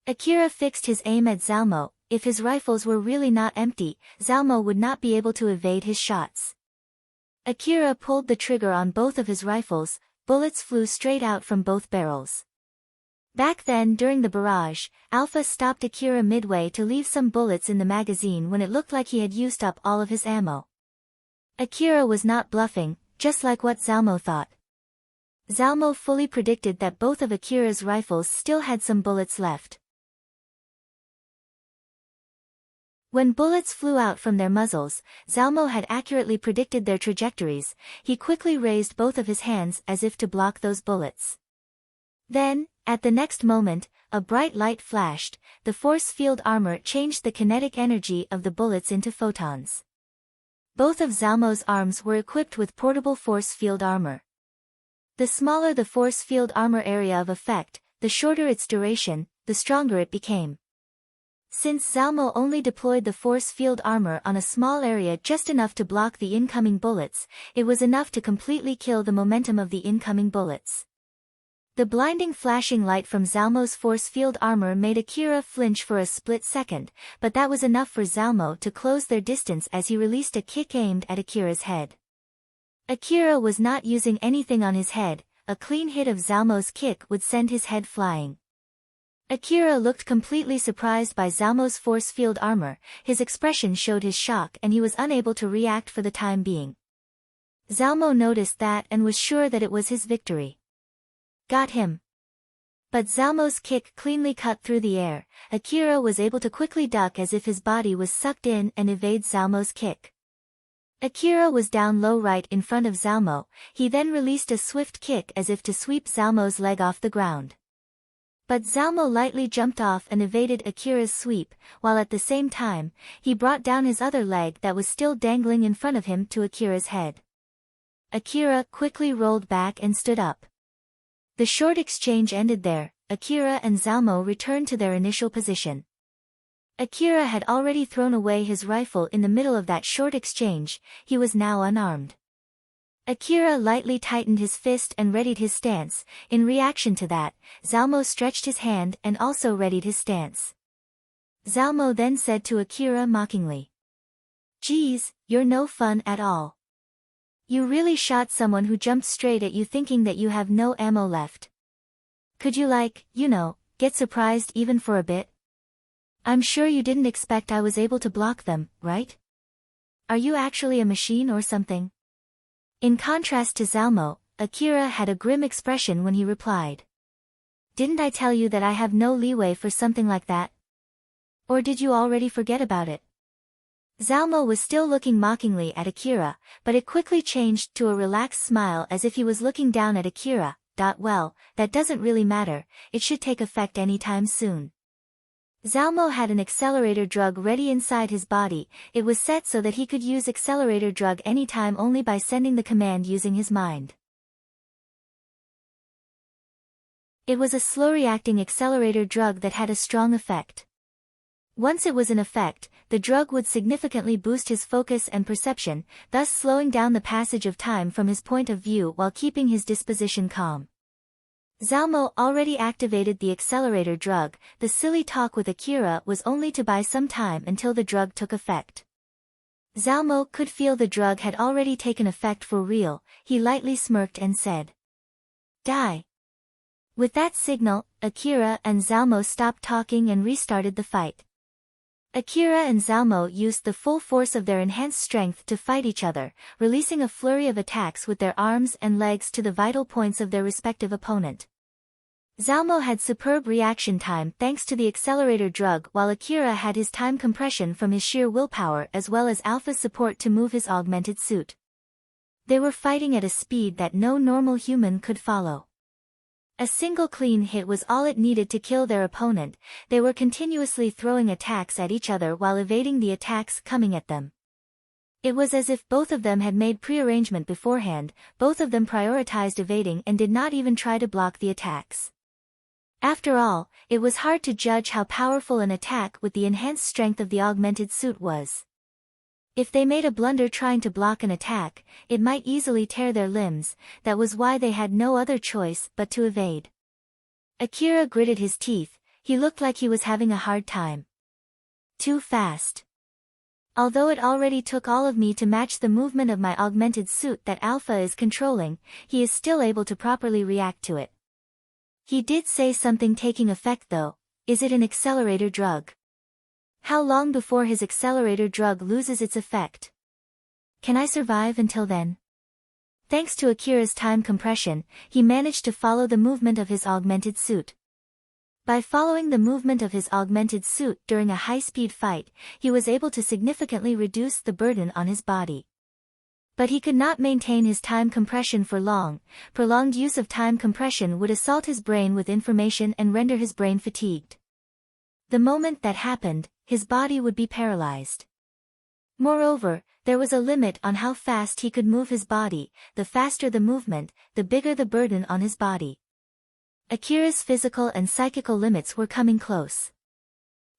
Speaker 1: Akira fixed his aim at Zalmo. If his rifles were really not empty, Zalmo would not be able to evade his shots. Akira pulled the trigger on both of his rifles. Bullets flew straight out from both barrels. Back then during the barrage, Alpha stopped Akira midway to leave some bullets in the magazine when it looked like he had used up all of his ammo. Akira was not bluffing, just like what Zalmo thought. Zalmo fully predicted that both of Akira's rifles still had some bullets left. When bullets flew out from their muzzles, Zalmo had accurately predicted their trajectories. He quickly raised both of his hands as if to block those bullets. Then, at the next moment, a bright light flashed. The force field armor changed the kinetic energy of the bullets into photons. Both of Zalmo's arms were equipped with portable force field armor. The smaller the force field armor area of effect, the shorter its duration, the stronger it became. Since Zalmo only deployed the force field armor on a small area just enough to block the incoming bullets, it was enough to completely kill the momentum of the incoming bullets. The blinding flashing light from Zalmo's force field armor made Akira flinch for a split second, but that was enough for Zalmo to close their distance as he released a kick aimed at Akira's head. Akira was not using anything on his head. A clean hit of Zalmo's kick would send his head flying. Akira looked completely surprised by Zalmo's force field armor. His expression showed his shock and he was unable to react for the time being. Zalmo noticed that and was sure that it was his victory. Got him. But Zalmo's kick cleanly cut through the air. Akira was able to quickly duck as if his body was sucked in and evade Zalmo's kick. Akira was down low right in front of Zalmo. He then released a swift kick as if to sweep Zalmo's leg off the ground. But Zalmo lightly jumped off and evaded Akira's sweep, while at the same time, he brought down his other leg that was still dangling in front of him to Akira's head. Akira quickly rolled back and stood up. The short exchange ended there. Akira and Zalmo returned to their initial position. Akira had already thrown away his rifle in the middle of that short exchange. He was now unarmed. Akira lightly tightened his fist and readied his stance. In reaction to that, Zalmo stretched his hand and also readied his stance. Zalmo then said to Akira mockingly, "Geez, you're no fun at all. You really shot someone who jumped straight at you thinking that you have no ammo left. Could you get surprised even for a bit? I'm sure you didn't expect I was able to block them, right? Are you actually a machine or something?" In contrast to Zalmo, Akira had a grim expression when he replied. "Didn't I tell you that I have no leeway for something like that? Or did you already forget about it?" Zalmo was still looking mockingly at Akira, but it quickly changed to a relaxed smile as if he was looking down at Akira. Well, that doesn't really matter, it should take effect anytime soon. Zalmo had an accelerator drug ready inside his body. It was set so that he could use accelerator drug anytime only by sending the command using his mind. It was a slow-reacting accelerator drug that had a strong effect. Once it was in effect, the drug would significantly boost his focus and perception, thus slowing down the passage of time from his point of view while keeping his disposition calm. Zalmo already activated the accelerator drug. The silly talk with Akira was only to buy some time until the drug took effect. Zalmo could feel the drug had already taken effect for real. He lightly smirked and said, "Die." With that signal, Akira and Zalmo stopped talking and restarted the fight. Akira and Zalmo used the full force of their enhanced strength to fight each other, releasing a flurry of attacks with their arms and legs to the vital points of their respective opponent. Zalmo had superb reaction time thanks to the accelerator drug, while Akira had his time compression from his sheer willpower as well as Alpha's support to move his augmented suit. They were fighting at a speed that no normal human could follow. A single clean hit was all it needed to kill their opponent. They were continuously throwing attacks at each other while evading the attacks coming at them. It was as if both of them had made prearrangement beforehand. Both of them prioritized evading and did not even try to block the attacks. After all, it was hard to judge how powerful an attack with the enhanced strength of the augmented suit was. If they made a blunder trying to block an attack, it might easily tear their limbs. That was why they had no other choice but to evade. Akira gritted his teeth. He looked like he was having a hard time. Too fast. Although it already took all of me to match the movement of my augmented suit that Alpha is controlling, he is still able to properly react to it. He did say something taking effect though. Is it an accelerator drug? How long before his accelerator drug loses its effect? Can I survive until then? Thanks to Akira's time compression, he managed to follow the movement of his augmented suit. By following the movement of his augmented suit during a high-speed fight, he was able to significantly reduce the burden on his body. But he could not maintain his time compression for long. Prolonged use of time compression would assault his brain with information and render his brain fatigued. The moment that happened, his body would be paralyzed. Moreover, there was a limit on how fast he could move his body. The faster the movement, the bigger the burden on his body. Akira's physical and psychical limits were coming close.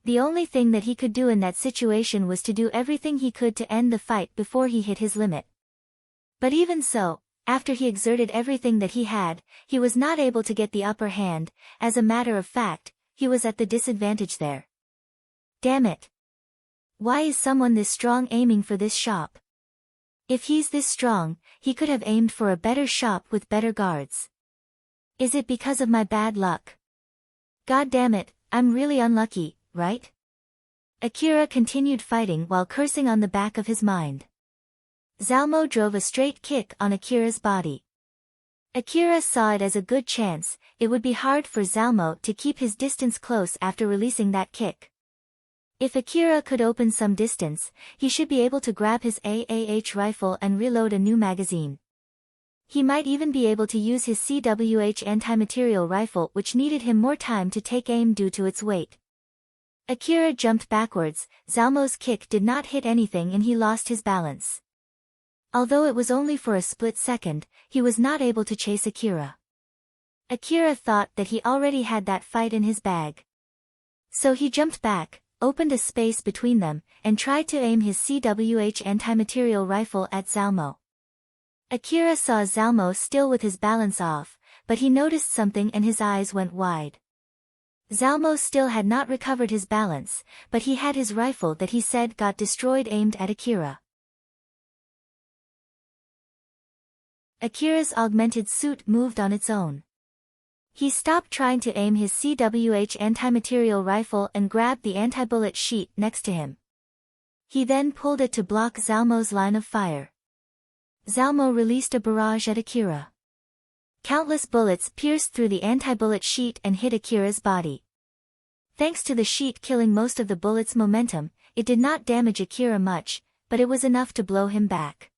Speaker 1: The only thing that he could do in that situation was to do everything he could to end the fight before he hit his limit. But even so, after he exerted everything that he had, he was not able to get the upper hand. As a matter of fact, he was at the disadvantage there. Damn it. Why is someone this strong aiming for this shop? If he's this strong, he could have aimed for a better shop with better guards. Is it because of my bad luck? God damn it, I'm really unlucky, right? Akira continued fighting while cursing on the back of his mind. Zalmo drove a straight kick on Akira's body. Akira saw it as a good chance. It would be hard for Zalmo to keep his distance close after releasing that kick. If Akira could open some distance, he should be able to grab his AAH rifle and reload a new magazine. He might even be able to use his CWH anti-material rifle, which needed him more time to take aim due to its weight. Akira jumped backwards. Zalmo's kick did not hit anything and he lost his balance. Although it was only for a split second, he was not able to chase Akira. Akira thought that he already had that fight in his bag. So he jumped back, opened a space between them, and tried to aim his CWH anti-material rifle at Zalmo. Akira saw Zalmo still with his balance off, but he noticed something and his eyes went wide. Zalmo still had not recovered his balance, but he had his rifle that he said got destroyed aimed at Akira. Akira's augmented suit moved on its own. He stopped trying to aim his CWH anti-material rifle and grabbed the anti-bullet sheet next to him. He then pulled it to block Zalmo's line of fire. Zalmo released a barrage at Akira. Countless bullets pierced through the anti-bullet sheet and hit Akira's body. Thanks to the sheet killing most of the bullet's momentum, it did not damage Akira much, but it was enough to blow him back.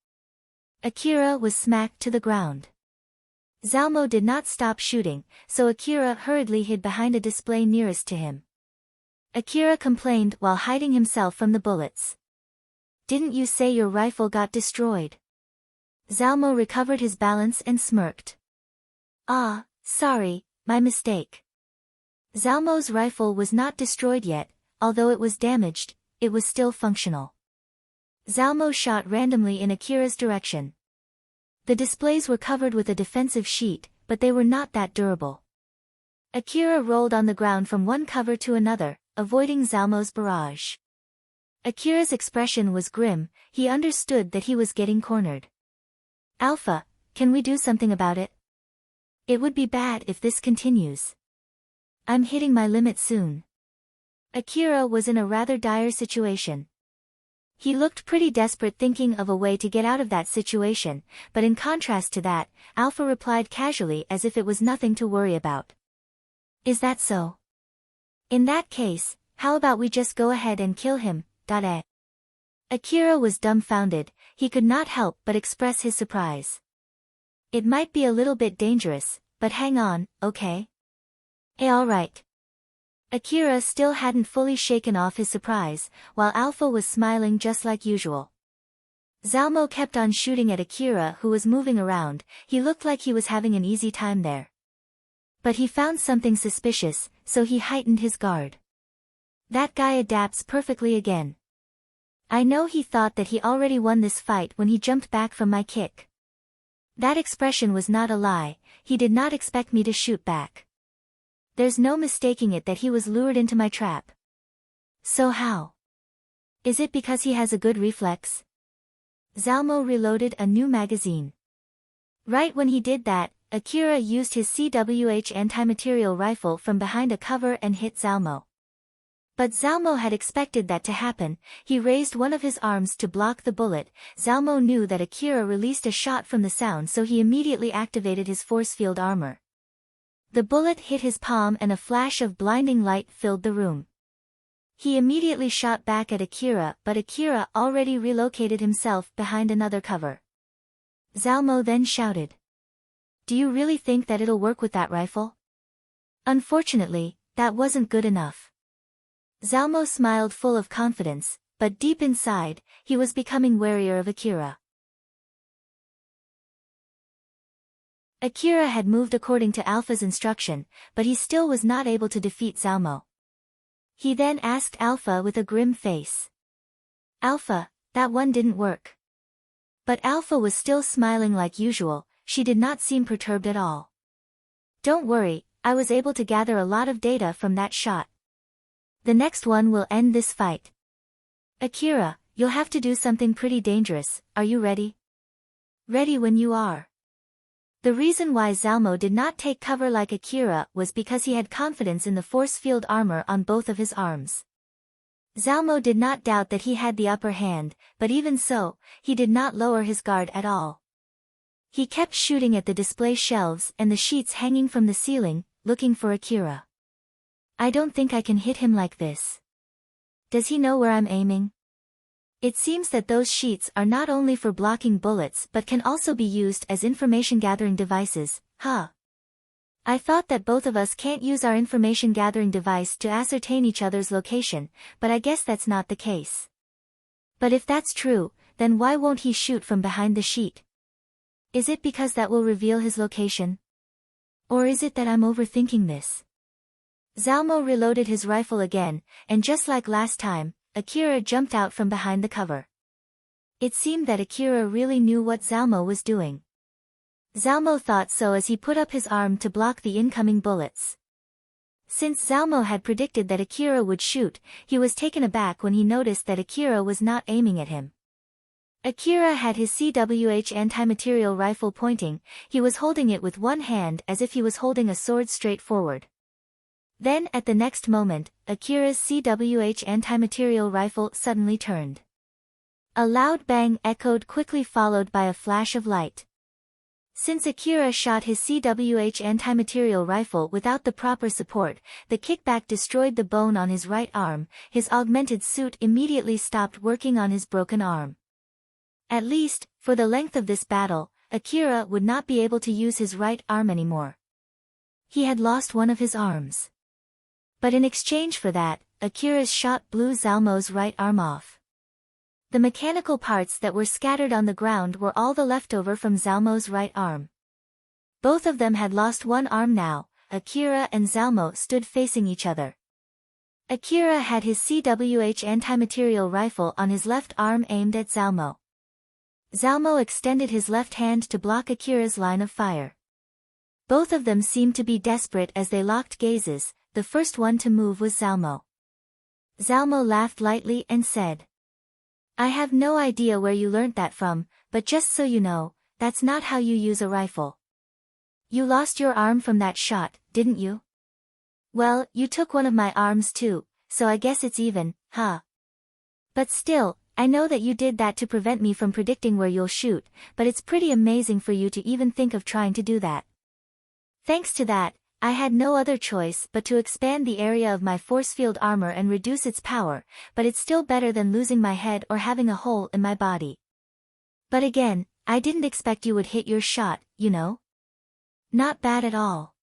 Speaker 1: Akira was smacked to the ground. Zalmo did not stop shooting, so Akira hurriedly hid behind a display nearest to him. Akira complained while hiding himself from the bullets. "Didn't you say your rifle got destroyed?" Zalmo recovered his balance and smirked. "Ah, sorry, my mistake." Zalmo's rifle was not destroyed yet. Although it was damaged, it was still functional. Zalmo shot randomly in Akira's direction. The displays were covered with a defensive sheet, but they were not that durable. Akira rolled on the ground from one cover to another, avoiding Zalmo's barrage. Akira's expression was grim. He understood that he was getting cornered. "Alpha, can we do something about it? It would be bad if this continues. I'm hitting my limit soon." Akira was in a rather dire situation. He looked pretty desperate, thinking of a way to get out of that situation, but in contrast to that, Alpha replied casually as if it was nothing to worry about. "Is that so? In that case, how about we just go ahead and kill him, Akira was dumbfounded. he could not help but express his surprise. It might be a little bit dangerous, but hang on, okay? Alright. Akira still hadn't fully shaken off his surprise, while Alpha was smiling just like usual. Zalmo kept on shooting at Akira, who was moving around. He looked like he was having an easy time there. But he found something suspicious, so he heightened his guard. That guy adapts perfectly again. I know he thought that he already won this fight when he jumped back from my kick. That expression was not a lie. He did not expect me to shoot back. There's no mistaking it that he was lured into my trap. So how? Is it because he has a good reflex? Zalmo reloaded a new magazine. Right when he did that, Akira used his CWH anti-material rifle from behind a cover and hit Zalmo. But Zalmo had expected that to happen. He raised one of his arms to block the bullet. Zalmo knew that Akira released a shot from the sound, so he immediately activated his force field armor. The bullet hit his palm and a flash of blinding light filled the room. He immediately shot back at Akira, but Akira already relocated himself behind another cover. Zalmo then shouted, "Do you really think that it'll work with that rifle?" Unfortunately, that wasn't good enough. Zalmo smiled full of confidence, but deep inside, he was becoming warier of Akira. Akira had moved according to Alpha's instruction, but he still was not able to defeat Zalmo. He then asked Alpha with a grim face. "Alpha, that one didn't work." But Alpha was still smiling like usual. She did not seem perturbed at all. "Don't worry, I was able to gather a lot of data from that shot. The next one will end this fight. Akira, you'll have to do something pretty dangerous. Are you ready?" "Ready when you are." The reason why Zalmo did not take cover like Akira was because he had confidence in the force field armor on both of his arms. Zalmo did not doubt that he had the upper hand, but even so, he did not lower his guard at all. He kept shooting at the display shelves and the sheets hanging from the ceiling, looking for Akira. "I don't think I can hit him like this. Does he know where I'm aiming? It seems that those sheets are not only for blocking bullets but can also be used as information-gathering devices, huh? I thought that both of us can't use our information-gathering device to ascertain each other's location, but I guess that's not the case. But if that's true, then why won't he shoot from behind the sheet? Is it because that will reveal his location? Or is it that I'm overthinking this?" Zalmo reloaded his rifle again, and just like last time, Akira jumped out from behind the cover. It seemed that Akira really knew what Zalmo was doing. Zalmo thought so as he put up his arm to block the incoming bullets. Since Zalmo had predicted that Akira would shoot, he was taken aback when he noticed that Akira was not aiming at him. Akira had his CWH anti-material rifle pointing. He was holding it with one hand as if he was holding a sword straight forward. Then at the next moment, Akira's CWH anti-material rifle suddenly turned. A loud bang echoed, quickly followed by a flash of light. Since Akira shot his CWH anti-material rifle without the proper support, the kickback destroyed the bone on his right arm. His augmented suit immediately stopped working on his broken arm. At least, for the length of this battle, Akira would not be able to use his right arm anymore. He had lost one of his arms. But in exchange for that, Akira's shot blew Zalmo's right arm off. The mechanical parts that were scattered on the ground were all the leftover from Zalmo's right arm. Both of them had lost one arm now. Akira and Zalmo stood facing each other. Akira had his CWH anti-material rifle on his left arm aimed at Zalmo. Zalmo extended his left hand to block Akira's line of fire. Both of them seemed to be desperate as they locked gazes. The first one to move was Zalmo. Zalmo laughed lightly and said, "I have no idea where you learnt that from, but just so you know, that's not how you use a rifle. You lost your arm from that shot, didn't you? Well, you took one of my arms too, so I guess it's even, huh? But still, I know that you did that to prevent me from predicting where you'll shoot, but it's pretty amazing for you to even think of trying to do that. Thanks to that, I had no other choice but to expand the area of my force field armor and reduce its power, but it's still better than losing my head or having a hole in my body." But again, I didn't expect you would hit your shot, you know? Not bad at all.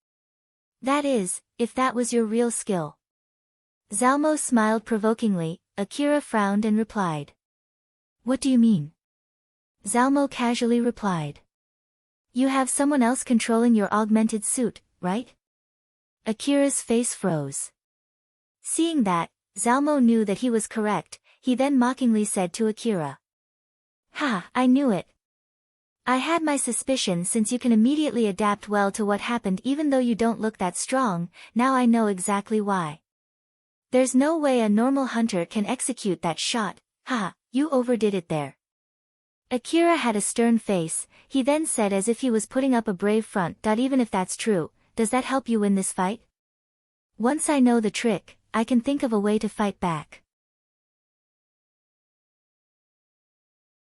Speaker 1: That is, if that was your real skill. Zalmo smiled provokingly. Akira frowned and replied. What do you mean? Zalmo casually replied. You have someone else controlling your augmented suit, right? Akira's face froze. Seeing that, Zalmo knew that he was correct. He then mockingly said to Akira. Ha, I knew it. I had my suspicion since you can immediately adapt well to what happened even though you don't look that strong, now I know exactly why. There's no way a normal hunter can execute that shot, haha, you overdid it there. Akira had a stern face. He then said as if he was putting up a brave front. Even if that's true, does that help you win this fight? Once I know the trick, I can think of a way to fight back.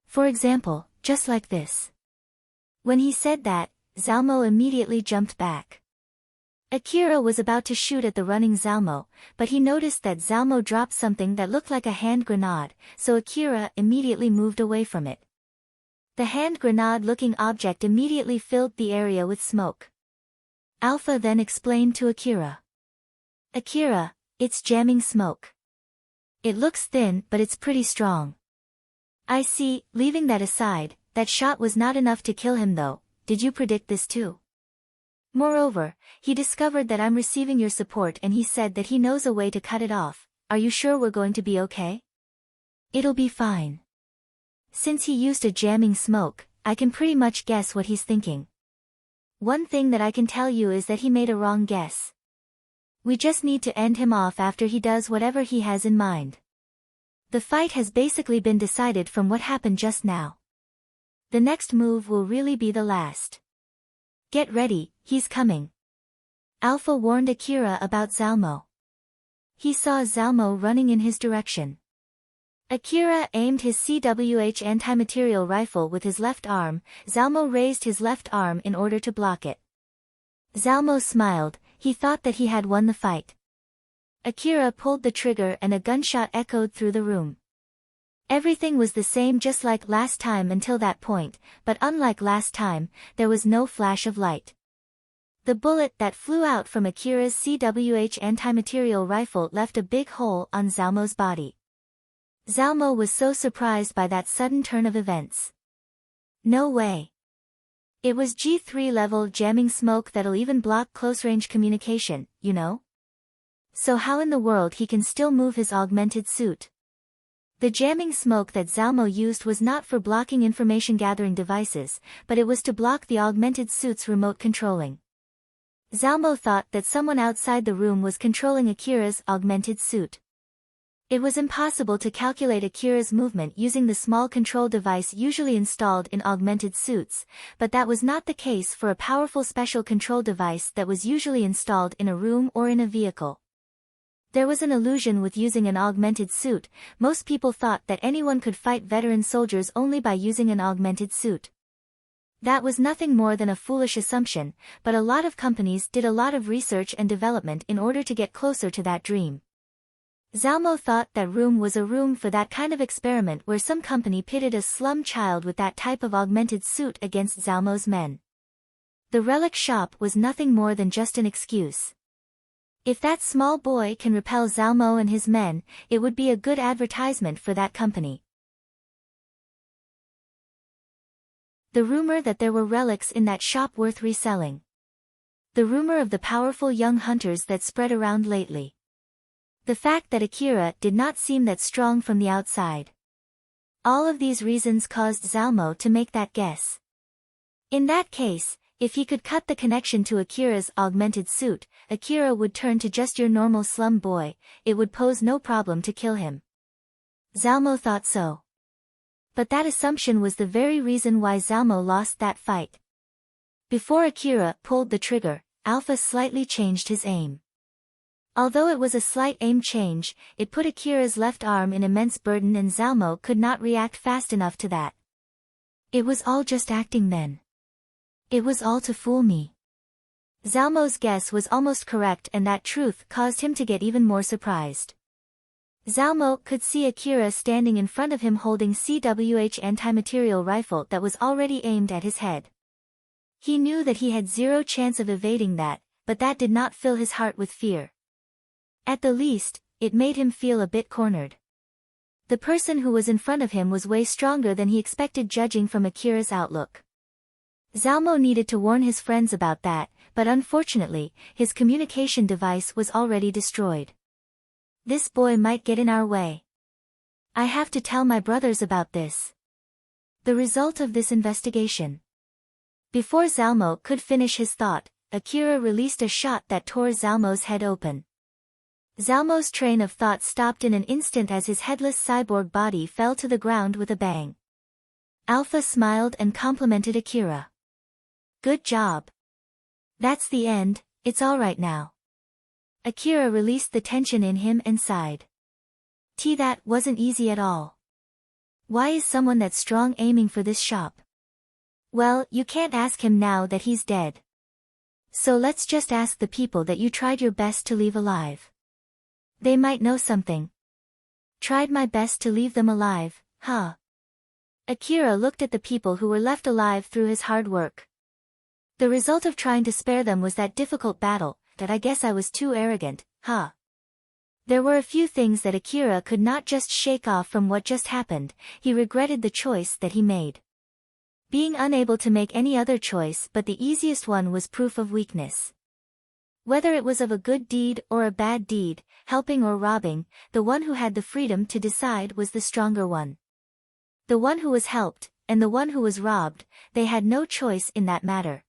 Speaker 1: For example, just like this. When he said that, Zalmo immediately jumped back. Akira was about to shoot at the running Zalmo, but he noticed that Zalmo dropped something that looked like a hand grenade, so Akira immediately moved away from it. The hand grenade-looking object immediately filled the area with smoke. Alpha then explained to Akira. Akira, it's jamming smoke. It looks thin but it's pretty strong. I see, leaving that aside, that shot was not enough to kill him though. Did you predict this too? Moreover, he discovered that I'm receiving your support and he said that he knows a way to cut it off. Are you sure we're going to be okay? It'll be fine. Since he used a jamming smoke, I can pretty much guess what he's thinking. One thing that I can tell you is that he made a wrong guess. We just need to end him off after he does whatever he has in mind. The fight has basically been decided from what happened just now. The next move will really be the last. Get ready, he's coming. Alpha warned Akira about Zalmo. He saw Zalmo running in his direction. Akira aimed his CWH anti-material rifle with his left arm. Zalmo raised his left arm in order to block it. Zalmo smiled. He thought that he had won the fight. Akira pulled the trigger and a gunshot echoed through the room. Everything was the same just like last time until that point, but unlike last time, there was no flash of light. The bullet that flew out from Akira's CWH anti-material rifle left a big hole on Zalmo's body. Zalmo was so surprised by that sudden turn of events. No way. It was G3 level jamming smoke that'll even block close-range communication, you know? So how in the world he can still move his augmented suit? The jamming smoke that Zalmo used was not for blocking information-gathering devices, but it was to block the augmented suit's remote controlling. Zalmo thought that someone outside the room was controlling Akira's augmented suit. It was impossible to calculate Akira's movement using the small control device usually installed in augmented suits, but that was not the case for a powerful special control device that was usually installed in a room or in a vehicle. There was an illusion with using an augmented suit. Most people thought that anyone could fight veteran soldiers only by using an augmented suit. That was nothing more than a foolish assumption, but a lot of companies did a lot of research and development in order to get closer to that dream. Zalmo thought that room was a room for that kind of experiment where some company pitted a slum child with that type of augmented suit against Zalmo's men. The relic shop was nothing more than just an excuse. If that small boy can repel Zalmo and his men, it would be a good advertisement for that company. The rumor that there were relics in that shop worth reselling. The rumor of the powerful young hunters that spread around lately. The fact that Akira did not seem that strong from the outside. All of these reasons caused Zalmo to make that guess. In that case, if he could cut the connection to Akira's augmented suit, Akira would turn to just your normal slum boy. It would pose no problem to kill him. Zalmo thought so. But that assumption was the very reason why Zalmo lost that fight. Before Akira pulled the trigger, Alpha slightly changed his aim. Although it was a slight aim change, it put Akira's left arm in immense burden and Zalmo could not react fast enough to that. It was all just acting then. It was all to fool me. Zalmo's guess was almost correct and that truth caused him to get even more surprised. Zalmo could see Akira standing in front of him holding CWH anti-material rifle that was already aimed at his head. He knew that he had zero chance of evading that, but that did not fill his heart with fear. At the least, it made him feel a bit cornered. The person who was in front of him was way stronger than he expected judging from Akira's outlook. Zalmo needed to warn his friends about that, but unfortunately, his communication device was already destroyed. This boy might get in our way. I have to tell my brothers about this. The result of this investigation. Before Zalmo could finish his thought, Akira released a shot that tore Zalmo's head open. Zalmo's train of thought stopped in an instant as his headless cyborg body fell to the ground with a bang. Alpha smiled and complimented Akira. Good job. That's the end, it's alright now. Akira released the tension in him and sighed. That wasn't easy at all. Why is someone that strong aiming for this shop? Well, you can't ask him now that he's dead. So let's just ask the people that you tried your best to leave alive. They might know something. Tried my best to leave them alive, huh? Akira looked at the people who were left alive through his hard work. The result of trying to spare them was that difficult battle, that I guess I was too arrogant, huh? There were a few things that Akira could not just shake off from what just happened. He regretted the choice that he made. Being unable to make any other choice but the easiest one was proof of weakness. Whether it was of a good deed or a bad deed, helping or robbing, the one who had the freedom to decide was the stronger one. The one who was helped, and the one who was robbed, they had no choice in that matter.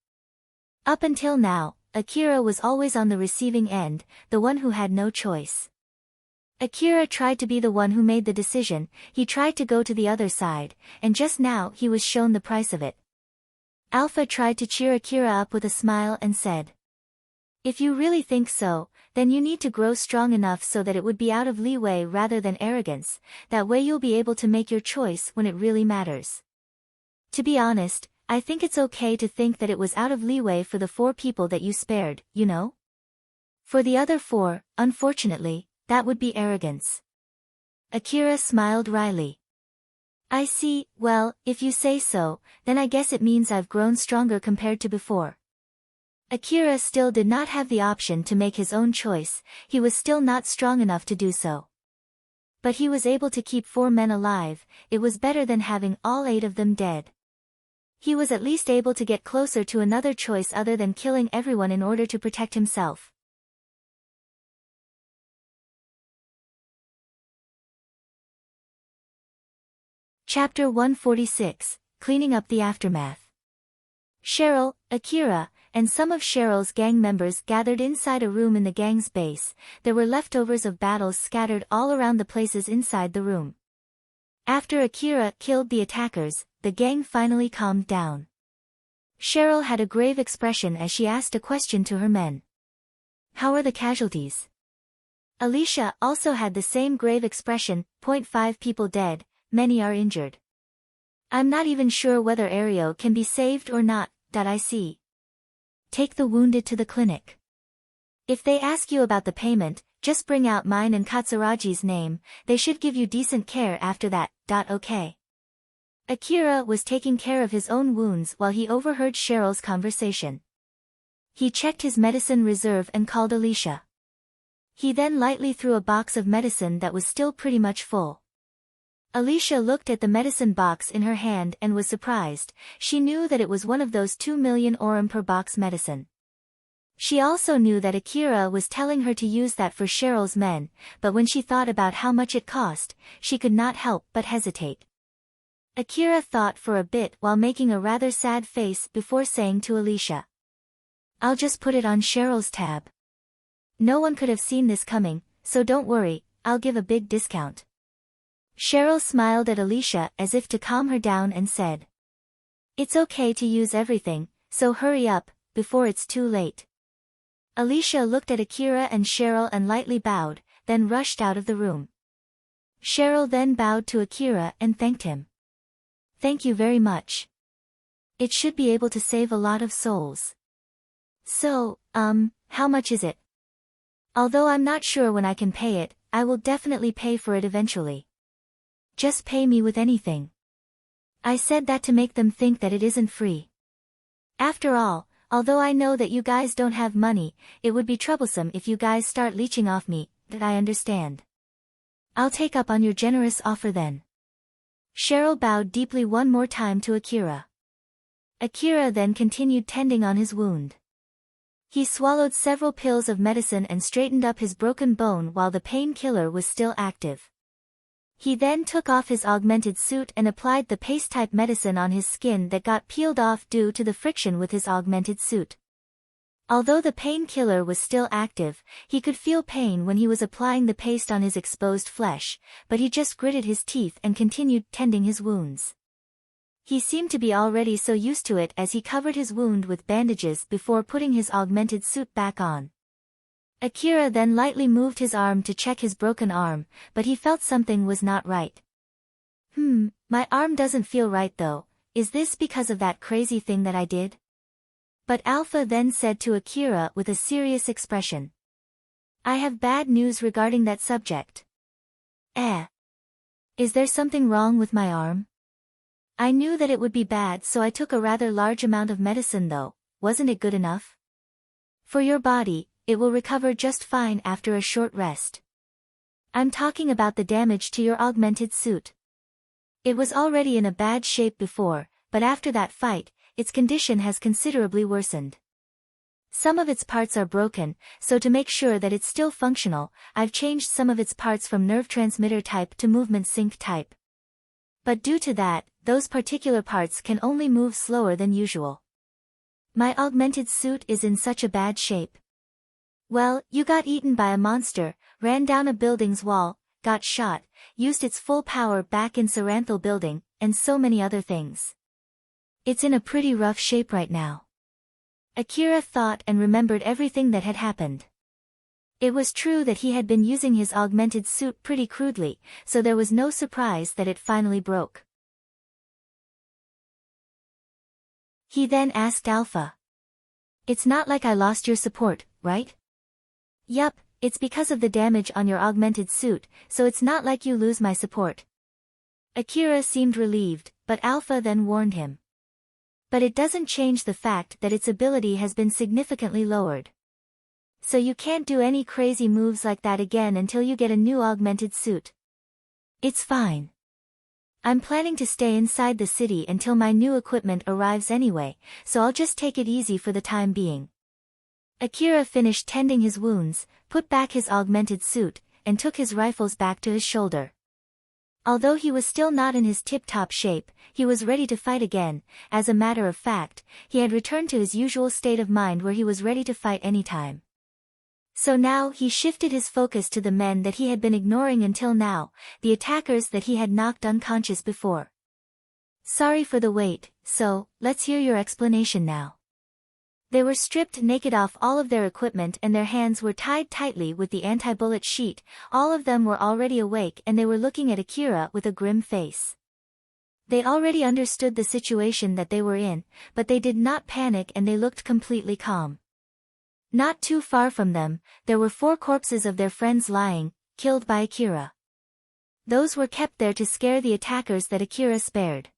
Speaker 1: Up until now, Akira was always on the receiving end, the one who had no choice. Akira tried to be the one who made the decision, he tried to go to the other side, and just now he was shown the price of it. Alpha tried to cheer Akira up with a smile and said, "If you really think so, then you need to grow strong enough so that it would be out of leeway rather than arrogance, that way you'll be able to make your choice when it really matters. To be honest, I think it's okay to think that it was out of leeway for the 4 people that you spared, you know? For the other 4, unfortunately, that would be arrogance." Akira smiled wryly. "I see, well, if you say so, then I guess it means I've grown stronger compared to before." Akira still did not have the option to make his own choice, he was still not strong enough to do so. But he was able to keep 4 men alive, it was better than having all 8 of them dead. He was at least able to get closer to another choice other than killing everyone in order to protect himself. Chapter 146, Cleaning Up the Aftermath. Cheryl, Akira, and some of Cheryl's gang members gathered inside a room in the gang's base. There were leftovers of battles scattered all around the places inside the room. After Akira killed the attackers, the gang finally calmed down. Cheryl had a grave expression as she asked a question to her men. "How are the casualties?" Alicia also had the same grave expression, .5 people dead, many are injured. "I'm not even sure whether Ario can be saved or not, I see. Take the wounded to the clinic. If they ask you about the payment, just bring out mine and Katsuragi's name, they should give you decent care after that, okay." Akira was taking care of his own wounds while he overheard Cheryl's conversation. He checked his medicine reserve and called Alicia. He then lightly threw a box of medicine that was still pretty much full. Alicia looked at the medicine box in her hand and was surprised, she knew that it was one of those 2 million orum per box medicine. She also knew that Akira was telling her to use that for Cheryl's men, but when she thought about how much it cost, she could not help but hesitate. Akira thought for a bit while making a rather sad face before saying to Alicia, "I'll just put it on Cheryl's tab. No one could have seen this coming, so don't worry, I'll give a big discount." Cheryl smiled at Alicia as if to calm her down and said, "It's okay to use everything, so hurry up, before it's too late." Alicia looked at Akira and Cheryl and lightly bowed, then rushed out of the room. Cheryl then bowed to Akira and thanked him. "Thank you very much. It should be able to save a lot of souls. So, how much is it? Although I'm not sure when I can pay it, I will definitely pay for it eventually. Just pay me with anything. I said that to make them think that it isn't free. After all, although I know that you guys don't have money, it would be troublesome if you guys start leeching off me, that I understand. I'll take up on your generous offer then. Cheryl bowed deeply one more time to Akira. Akira then continued tending on his wound. He swallowed several pills of medicine and straightened up his broken bone while the painkiller was still active. He then took off his augmented suit and applied the paste-type medicine on his skin that got peeled off due to the friction with his augmented suit. Although the painkiller was still active, he could feel pain when he was applying the paste on his exposed flesh, but he just gritted his teeth and continued tending his wounds. He seemed to be already so used to it as he covered his wound with bandages before putting his augmented suit back on. Akira then lightly moved his arm to check his broken arm, but he felt something was not right. My arm doesn't feel right though. Is this because of that crazy thing that I did? But Alpha then said to Akira with a serious expression. I have bad news regarding that subject. Is there something wrong with my arm? I knew that it would be bad, so I took a rather large amount of medicine though. Wasn't it good enough? For your body, it will recover just fine after a short rest. I'm talking about the damage to your augmented suit. It was already in a bad shape before, but after that fight, its condition has considerably worsened. Some of its parts are broken, so to make sure that it's still functional, I've changed some of its parts from nerve transmitter type to movement sync type. But due to that, those particular parts can only move slower than usual. My augmented suit is in such a bad shape. Well, you got eaten by a monster, ran down a building's wall, got shot, used its full power back in Saranthal building, and so many other things. It's in a pretty rough shape right now. Akira thought and remembered everything that had happened. It was true that he had been using his augmented suit pretty crudely, so there was no surprise that it finally broke. He then asked Alpha. It's not like I lost your support, right? Yup, it's because of the damage on your augmented suit, so it's not like you lose my support. Akira seemed relieved, but Alpha then warned him. But it doesn't change the fact that its ability has been significantly lowered. So you can't do any crazy moves like that again until you get a new augmented suit. It's fine. I'm planning to stay inside the city until my new equipment arrives anyway, so I'll just take it easy for the time being. Akira finished tending his wounds, put back his augmented suit, and took his rifles back to his shoulder. Although he was still not in his tip-top shape, he was ready to fight again. As a matter of fact, he had returned to his usual state of mind where he was ready to fight anytime. So now he shifted his focus to the men that he had been ignoring until now, the attackers that he had knocked unconscious before. Sorry for the wait, so, let's hear your explanation now. They were stripped naked of all of their equipment and their hands were tied tightly with the anti-bullet sheet. All of them were already awake and they were looking at Akira with a grim face. They already understood the situation that they were in, but they did not panic and they looked completely calm. Not too far from them, there were 4 corpses of their friends lying, killed by Akira. Those were kept there to scare the attackers that Akira spared.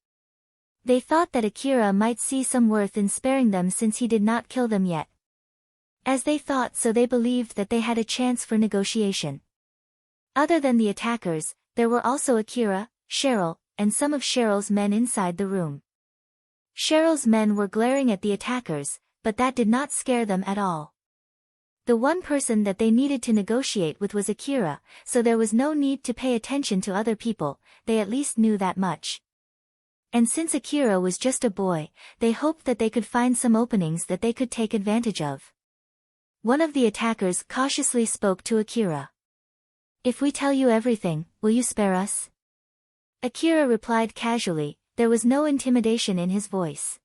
Speaker 1: They thought that Akira might see some worth in sparing them since he did not kill them yet. As they thought so, they believed that they had a chance for negotiation. Other than the attackers, there were also Akira, Cheryl, and some of Cheryl's men inside the room. Cheryl's men were glaring at the attackers, but that did not scare them at all. The one person that they needed to negotiate with was Akira, so there was no need to pay attention to other people, they at least knew that much. And since Akira was just a boy, they hoped that they could find some openings that they could take advantage of. One of the attackers cautiously spoke to Akira. If we tell you everything, will you spare us? Akira replied casually, there was no intimidation in his voice.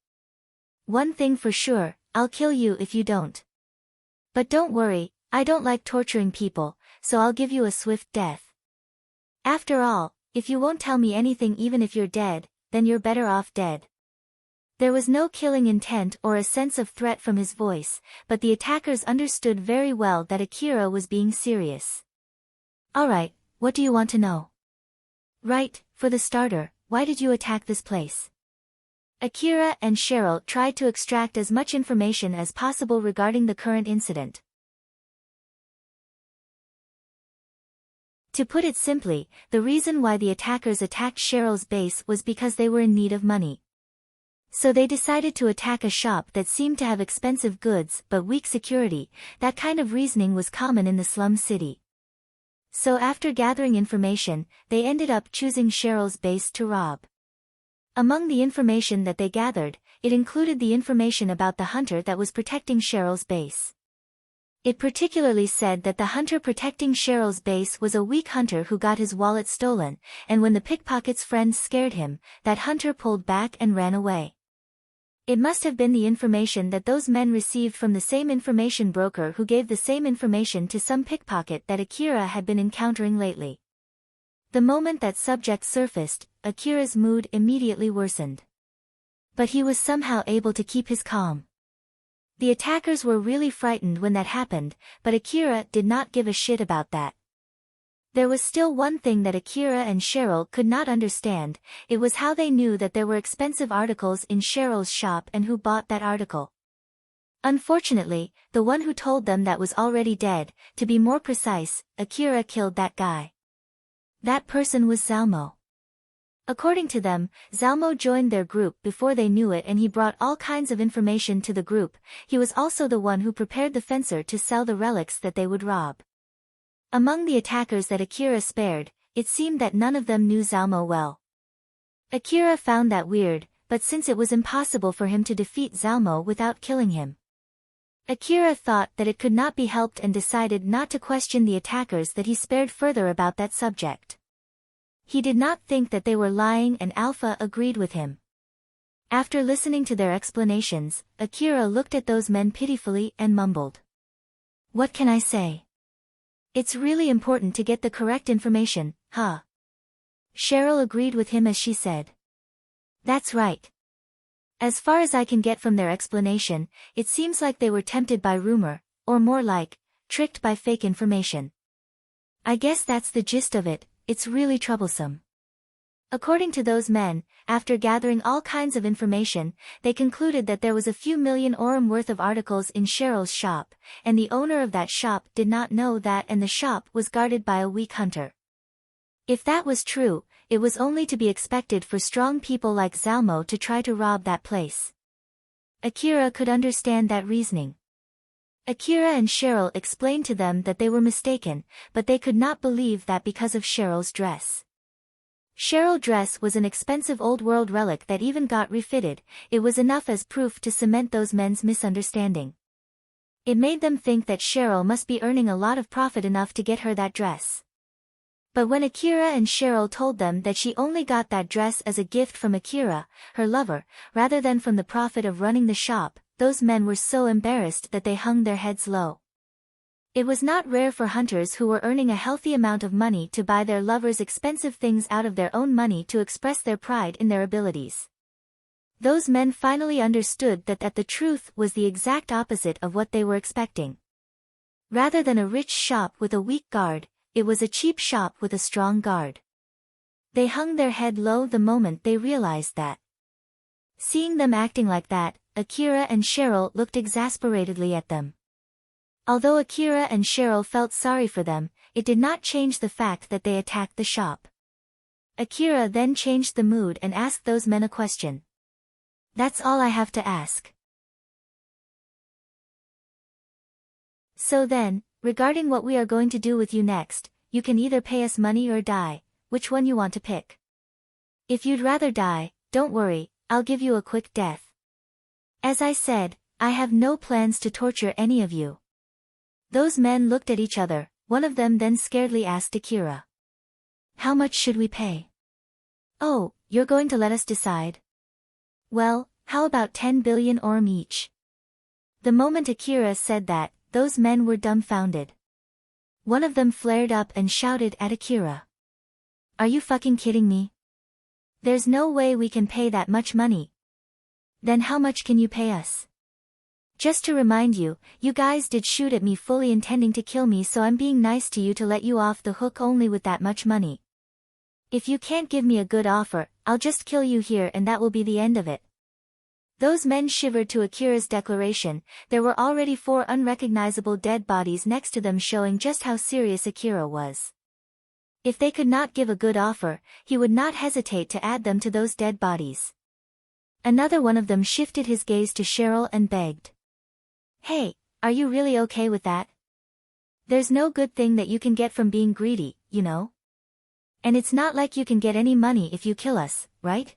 Speaker 1: One thing for sure, I'll kill you if you don't. But don't worry, I don't like torturing people, so I'll give you a swift death. After all, if you won't tell me anything even if you're dead, then you're better off dead. There was no killing intent or a sense of threat from his voice, but the attackers understood very well that Akira was being serious. Alright, what do you want to know? Right, for the starter, why did you attack this place? Akira and Cheryl tried to extract as much information as possible regarding the current incident. To put it simply, the reason why the attackers attacked Cheryl's base was because they were in need of money. So they decided to attack a shop that seemed to have expensive goods but weak security. That kind of reasoning was common in the slum city. So after gathering information, they ended up choosing Cheryl's base to rob. Among the information that they gathered, it included the information about the hunter that was protecting Cheryl's base. It particularly said that the hunter protecting Cheryl's base was a weak hunter who got his wallet stolen, and when the pickpocket's friends scared him, that hunter pulled back and ran away. It must have been the information that those men received from the same information broker who gave the same information to some pickpocket that Akira had been encountering lately. The moment that subject surfaced, Akira's mood immediately worsened. But he was somehow able to keep his calm. The attackers were really frightened when that happened, but Akira did not give a shit about that. There was still one thing that Akira and Cheryl could not understand. It was how they knew that there were expensive articles in Cheryl's shop and who bought that article. Unfortunately, the one who told them that was already dead. To be more precise, Akira killed that guy. That person was Zalmo. According to them, Zalmo joined their group before they knew it and he brought all kinds of information to the group. He was also the one who prepared the fencer to sell the relics that they would rob. Among the attackers that Akira spared, it seemed that none of them knew Zalmo well. Akira found that weird, but since it was impossible for him to defeat Zalmo without killing him, Akira thought that it could not be helped and decided not to question the attackers that he spared further about that subject. He did not think that they were lying and Alpha agreed with him. After listening to their explanations, Akira looked at those men pitifully and mumbled. What can I say? It's really important to get the correct information, huh? Cheryl agreed with him as she said. That's right. As far as I can get from their explanation, it seems like they were tempted by rumor, or more like, tricked by fake information. I guess that's the gist of it. It's really troublesome. According to those men, after gathering all kinds of information, they concluded that there was a few million orum worth of articles in Cheryl's shop, and the owner of that shop did not know that and the shop was guarded by a weak hunter. If that was true, it was only to be expected for strong people like Zalmo to try to rob that place. Akira could understand that reasoning. Akira and Cheryl explained to them that they were mistaken, but they could not believe that because of Cheryl's dress. Cheryl's dress was an expensive old-world relic that even got refitted. It was enough as proof to cement those men's misunderstanding. It made them think that Cheryl must be earning a lot of profit enough to get her that dress. But when Akira and Cheryl told them that she only got that dress as a gift from Akira, her lover, rather than from the profit of running the shop, those men were so embarrassed that they hung their heads low. It was not rare for hunters who were earning a healthy amount of money to buy their lovers expensive things out of their own money to express their pride in their abilities. Those men finally understood that the truth was the exact opposite of what they were expecting. Rather than a rich shop with a weak guard, it was a cheap shop with a strong guard. They hung their head low the moment they realized that. Seeing them acting like that, Akira and Cheryl looked exasperatedly at them. Although Akira and Cheryl felt sorry for them, it did not change the fact that they attacked the shop. Akira then changed the mood and asked those men a question. That's all I have to ask. So then, regarding what we are going to do with you next, you can either pay us money or die. Which one you want to pick? If you'd rather die, don't worry, I'll give you a quick death. As I said, I have no plans to torture any of you. Those men looked at each other. One of them then scaredly asked Akira. How much should we pay? Oh, you're going to let us decide? Well, how about 10 billion orum each? The moment Akira said that, those men were dumbfounded. One of them flared up and shouted at Akira. Are you fucking kidding me? There's no way we can pay that much money. Then how much can you pay us? Just to remind you, you guys did shoot at me fully intending to kill me, so I'm being nice to you to let you off the hook only with that much money. If you can't give me a good offer, I'll just kill you here and that will be the end of it." Those men shivered to Akira's declaration. There were already 4 unrecognizable dead bodies next to them, showing just how serious Akira was. If they could not give a good offer, he would not hesitate to add them to those dead bodies. Another one of them shifted his gaze to Cheryl and begged. "Hey, are you really okay with that? There's no good thing that you can get from being greedy, you know? And it's not like you can get any money if you kill us, right?"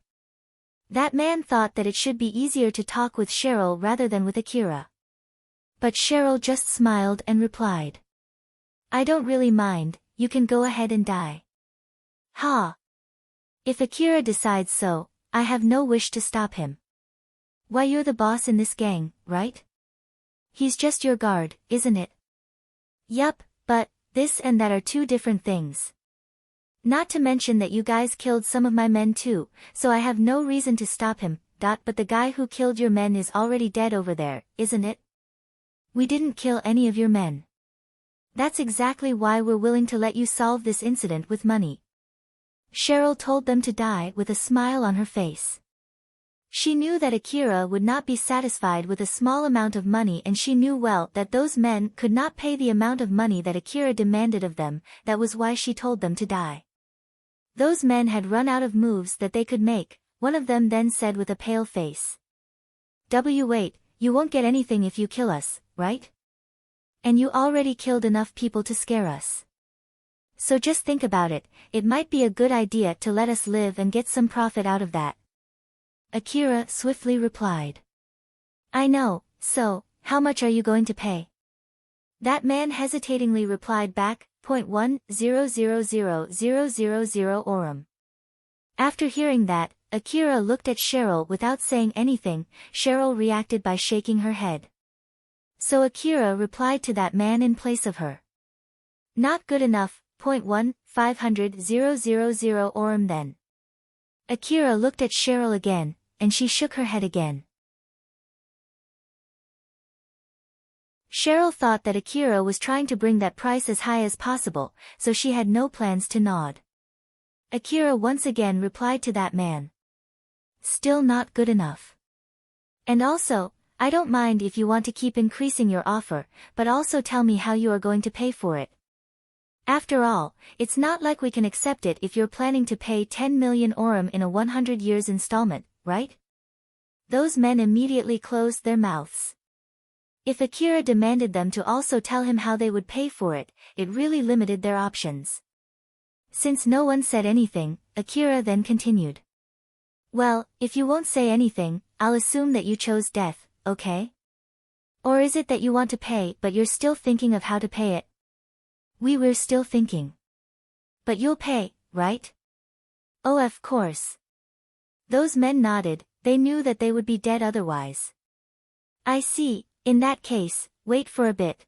Speaker 1: That man thought that it should be easier to talk with Cheryl rather than with Akira. But Cheryl just smiled and replied. "I don't really mind, you can go ahead and die." "Ha! If Akira decides so, I have no wish to stop him. Why, you're the boss in this gang, right? He's just your guard, isn't it?" "Yup, but this and that are 2 different things. Not to mention that you guys killed some of my men too, so I have no reason to stop him, but the guy who killed your men is already dead over there, isn't it? We didn't kill any of your men. That's exactly why we're willing to let you solve this incident with money." Cheryl told them to die with a smile on her face. She knew that Akira would not be satisfied with a small amount of money, and she knew well that those men could not pay the amount of money that Akira demanded of them. That was why she told them to die. Those men had run out of moves that they could make. One of them then said with a pale face. "Wait, you won't get anything if you kill us, right? And you already killed enough people to scare us. So just think about it, it might be a good idea to let us live and get some profit out of that." Akira swiftly replied. "I know, so, how much are you going to pay?" That man hesitatingly replied back, 0.1000000 orum. After hearing that, Akira looked at Cheryl without saying anything. Cheryl reacted by shaking her head. So Akira replied to that man in place of her. "Not good enough, 0.15000 orum then." Akira looked at Cheryl again, and she shook her head again. Cheryl thought that Akira was trying to bring that price as high as possible, so she had no plans to nod. Akira once again replied to that man. "Still not good enough. And also, I don't mind if you want to keep increasing your offer, but also tell me how you are going to pay for it. After all, it's not like we can accept it if you're planning to pay 10 million orum in a 100 years installment, right?" Those men immediately closed their mouths. If Akira demanded them to also tell him how they would pay for it, it really limited their options. Since no one said anything, Akira then continued. "Well, if you won't say anything, I'll assume that you chose death, okay? Or is it that you want to pay but you're still thinking of how to pay it?" We're still thinking. "But you'll pay, right?" "Oh, of course." Those men nodded, they knew that they would be dead otherwise. "I see. In that case, wait for a bit."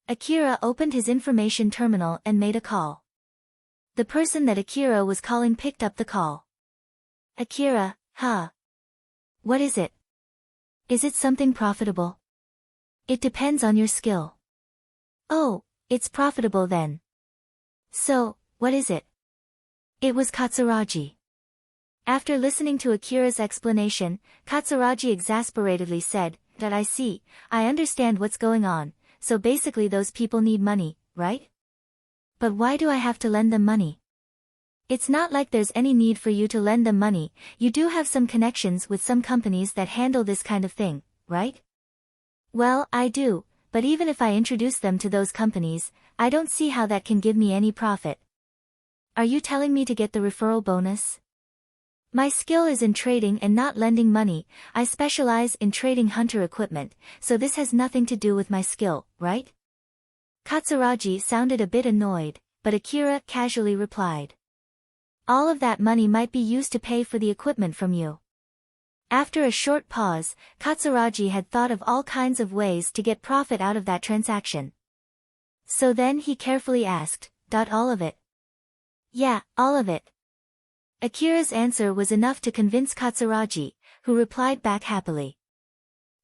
Speaker 1: Akira opened his information terminal and made a call. The person that Akira was calling picked up the call. "Akira, huh? What is it? Is it something profitable?" "It depends on your skill." "Oh, it's profitable then. So, what is it?" It was Katsuragi. After listening to Akira's explanation, Katsuragi exasperatedly said, "That I see, I understand what's going on, so basically those people need money, right? But why do I have to lend them money? It's not like there's any need for you to lend them money, you do have some connections with some companies that handle this kind of thing, right?" "Well, I do, but even if I introduce them to those companies, I don't see how that can give me any profit." "Are you telling me to get the referral bonus?" "My skill is in trading and not lending money. I specialize in trading hunter equipment, so this has nothing to do with my skill, right?" Katsuragi sounded a bit annoyed, but Akira casually replied. "All of that money might be used to pay for the equipment from you." After a short pause, Katsuragi had thought of all kinds of ways to get profit out of that transaction. So then he carefully asked, "All of it?" "Yeah, all of it." Akira's answer was enough to convince Katsuragi, who replied back happily.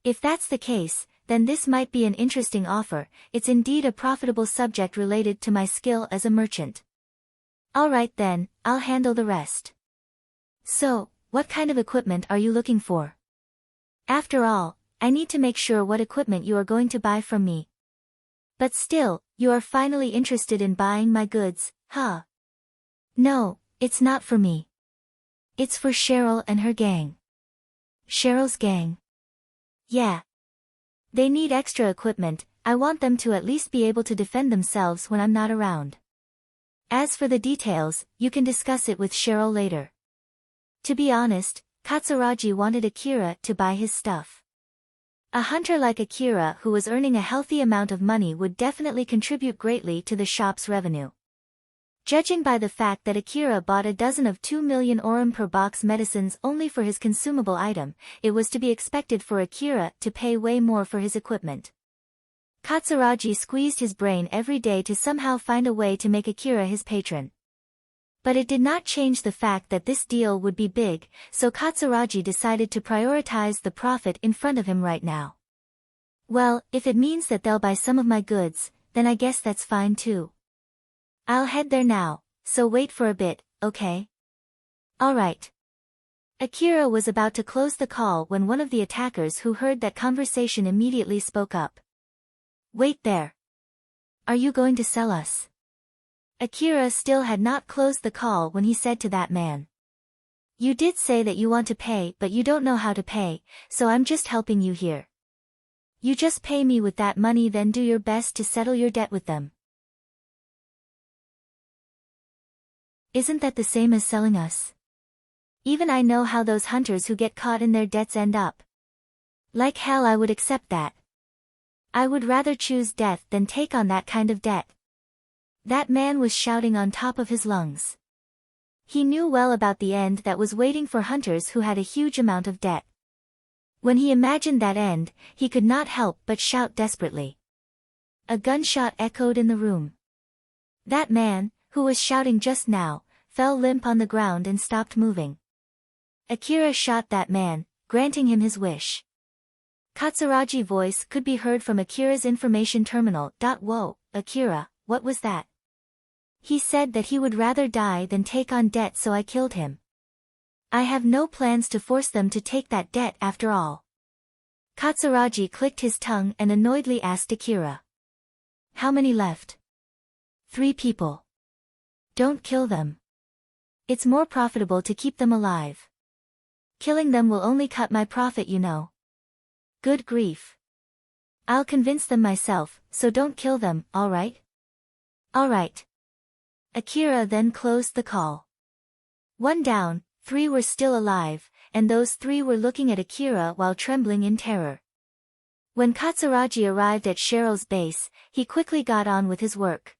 Speaker 1: If that's the case, then this might be an interesting offer. It's indeed a profitable subject related to my skill as a merchant. Alright then, I'll handle the rest. So, what kind of equipment are you looking for? After all, I need to make sure what equipment you are going to buy from me. But still, you are finally interested in buying my goods, huh? No, it's not for me. It's for Cheryl and her gang. Cheryl's gang? Yeah. They need extra equipment. I want them to at least be able to defend themselves when I'm not around. As for the details, you can discuss it with Cheryl later. To be honest, Katsuragi wanted Akira to buy his stuff. A hunter like Akira who was earning a healthy amount of money would definitely contribute greatly to the shop's revenue. Judging by the fact that Akira bought a dozen of 2 million orum per box medicines only for his consumable item, it was to be expected for Akira to pay way more for his equipment. Katsuragi squeezed his brain every day to somehow find a way to make Akira his patron. But it did not change the fact that this deal would be big, so Katsuragi decided to prioritize the profit in front of him right now. Well, if it means that they'll buy some of my goods, then I guess that's fine too. I'll head there now, so wait for a bit, okay? Alright. Akira was about to close the call when one of the attackers who heard that conversation immediately spoke up. Wait there. Are you going to sell us? Akira still had not closed the call when he said to that man. You did say that you want to pay but you don't know how to pay, so I'm just helping you here. You just pay me with that money then do your best to settle your debt with them. Isn't that the same as selling us? Even I know how those hunters who get caught in their debts end up. Like hell I would accept that. I would rather choose death than take on that kind of debt. That man was shouting on top of his lungs. He knew well about the end that was waiting for hunters who had a huge amount of debt. When he imagined that end, he could not help but shout desperately. A gunshot echoed in the room. That man, who was shouting just now, fell limp on the ground and stopped moving. Akira shot that man, granting him his wish. Katsuragi's voice could be heard from Akira's information terminal. Whoa, Akira, what was that? He said that he would rather die than take on debt so I killed him. I have no plans to force them to take that debt after all. Katsuragi clicked his tongue and annoyedly asked Akira. How many left? 3 people. Don't kill them. It's more profitable to keep them alive. Killing them will only cut my profit, you know. Good grief. I'll convince them myself, so don't kill them, alright? Alright. Akira then closed the call. 1 down, 3 were still alive, and those 3 were looking at Akira while trembling in terror. When Katsuragi arrived at Cheryl's base, he quickly got on with his work.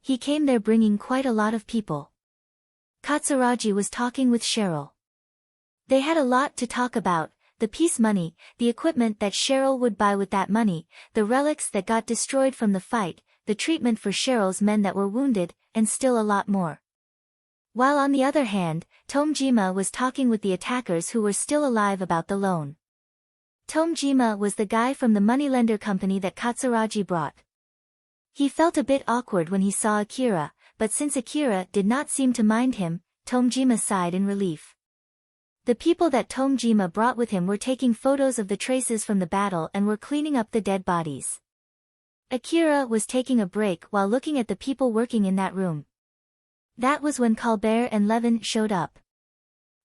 Speaker 1: He came there bringing quite a lot of people. Katsuragi was talking with Cheryl. They had a lot to talk about, the peace money, the equipment that Cheryl would buy with that money, the relics that got destroyed from the fight, the treatment for Cheryl's men that were wounded, and still a lot more. While on the other hand, Tomejima was talking with the attackers who were still alive about the loan. Tomejima was the guy from the moneylender company that Katsuragi brought. He felt a bit awkward when he saw Akira, but since Akira did not seem to mind him, Tomejima sighed in relief. The people that Tomejima brought with him were taking photos of the traces from the battle and were cleaning up the dead bodies. Akira was taking a break while looking at the people working in that room. That was when Colbert and Levin showed up.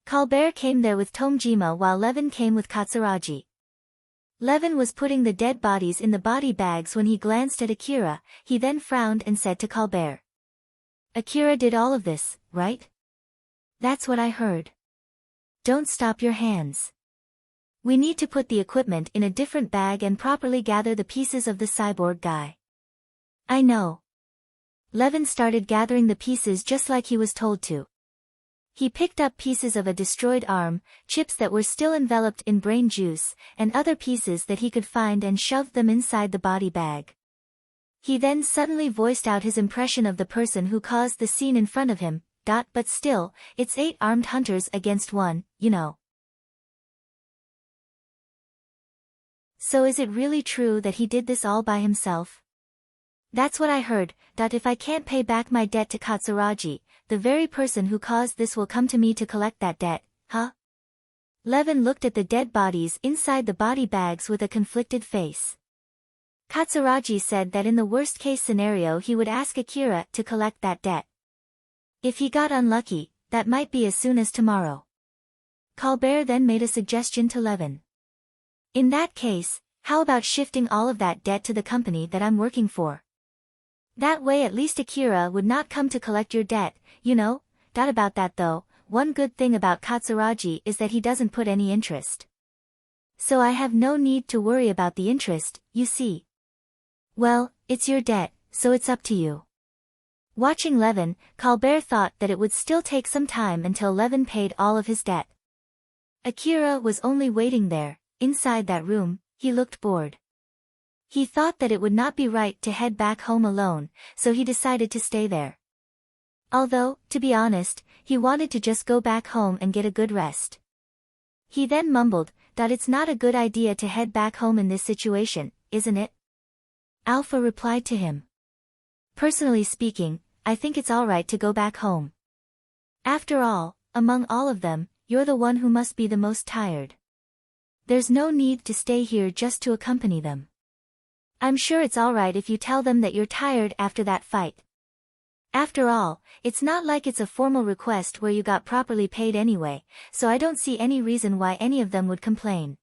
Speaker 1: Colbert came there with Tomejima while Levin came with Katsuragi. Levin was putting the dead bodies in the body bags when he glanced at Akira, he then frowned and said to Colbert. Akira did all of this, right? That's what I heard. Don't stop your hands. We need to put the equipment in a different bag and properly gather the pieces of the cyborg guy. I know. Levin started gathering the pieces just like he was told to. He picked up pieces of a destroyed arm, chips that were still enveloped in brain juice, and other pieces that he could find and shoved them inside the body bag. He then suddenly voiced out his impression of the person who caused the scene in front of him. But still, it's 8 armed hunters against 1, you know. So is it really true that he did this all by himself? That's what I heard, that if I can't pay back my debt to Katsuragi, the very person who caused this will come to me to collect that debt, huh? Levin looked at the dead bodies inside the body bags with a conflicted face. Katsuragi said that in the worst-case scenario he would ask Akira to collect that debt. If he got unlucky, that might be as soon as tomorrow. Colbert then made a suggestion to Levin. In that case, how about shifting all of that debt to the company that I'm working for? That way at least Akira would not come to collect your debt, you know. About that though, one good thing about Katsuragi is that he doesn't put any interest. So I have no need to worry about the interest, you see. Well, it's your debt, so it's up to you. Watching Levin, Colbert thought that it would still take some time until Levin paid all of his debt. Akira was only waiting there, inside that room. He looked bored. He thought that it would not be right to head back home alone, so he decided to stay there. Although, to be honest, he wanted to just go back home and get a good rest. He then mumbled, that it's not a good idea to head back home in this situation, isn't it? Alpha replied to him. Personally speaking, I think it's alright to go back home. After all, among all of them, you're the one who must be the most tired. There's no need to stay here just to accompany them. I'm sure it's alright if you tell them that you're tired after that fight. After all, it's not like it's a formal request where you got properly paid anyway, so I don't see any reason why any of them would complain.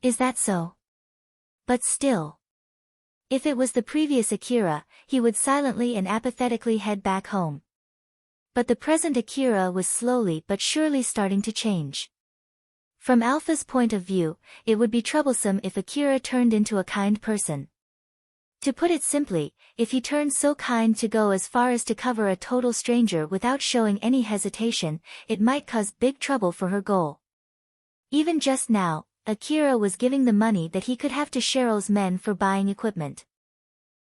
Speaker 1: Is that so? But still. If it was the previous Akira, he would silently and apathetically head back home. But the present Akira was slowly but surely starting to change. From Alpha's point of view, it would be troublesome if Akira turned into a kind person. To put it simply, if he turned so kind to go as far as to cover a total stranger without showing any hesitation, it might cause big trouble for her goal. Even just now, Akira was giving the money that he could have to Cheryl's men for buying equipment.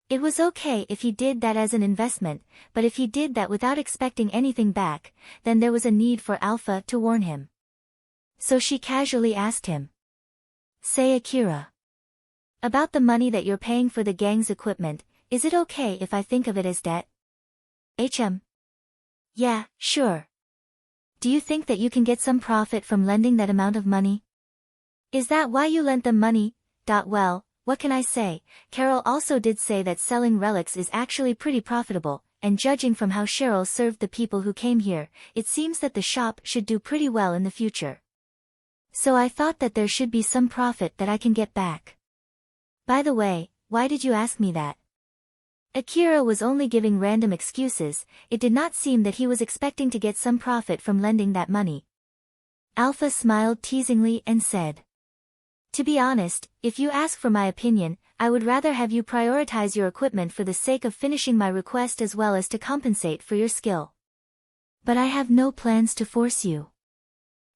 Speaker 1: It was okay if he did that as an investment, but if he did that without expecting anything back, then there was a need for Alpha to warn him. So she casually asked him. Say Akira. About the money that you're paying for the gang's equipment, is it okay if I think of it as debt? Yeah, sure. Do you think that you can get some profit from lending that amount of money? Is that why you lent them money? Well, what can I say? Carol also did say that selling relics is actually pretty profitable, and judging from how Cheryl served the people who came here, it seems that the shop should do pretty well in the future. So I thought that there should be some profit that I can get back. By the way, why did you ask me that? Akira was only giving random excuses. It did not seem that he was expecting to get some profit from lending that money. Alpha smiled teasingly and said. To be honest, if you ask for my opinion, I would rather have you prioritize your equipment for the sake of finishing my request as well as to compensate for your skill. But I have no plans to force you.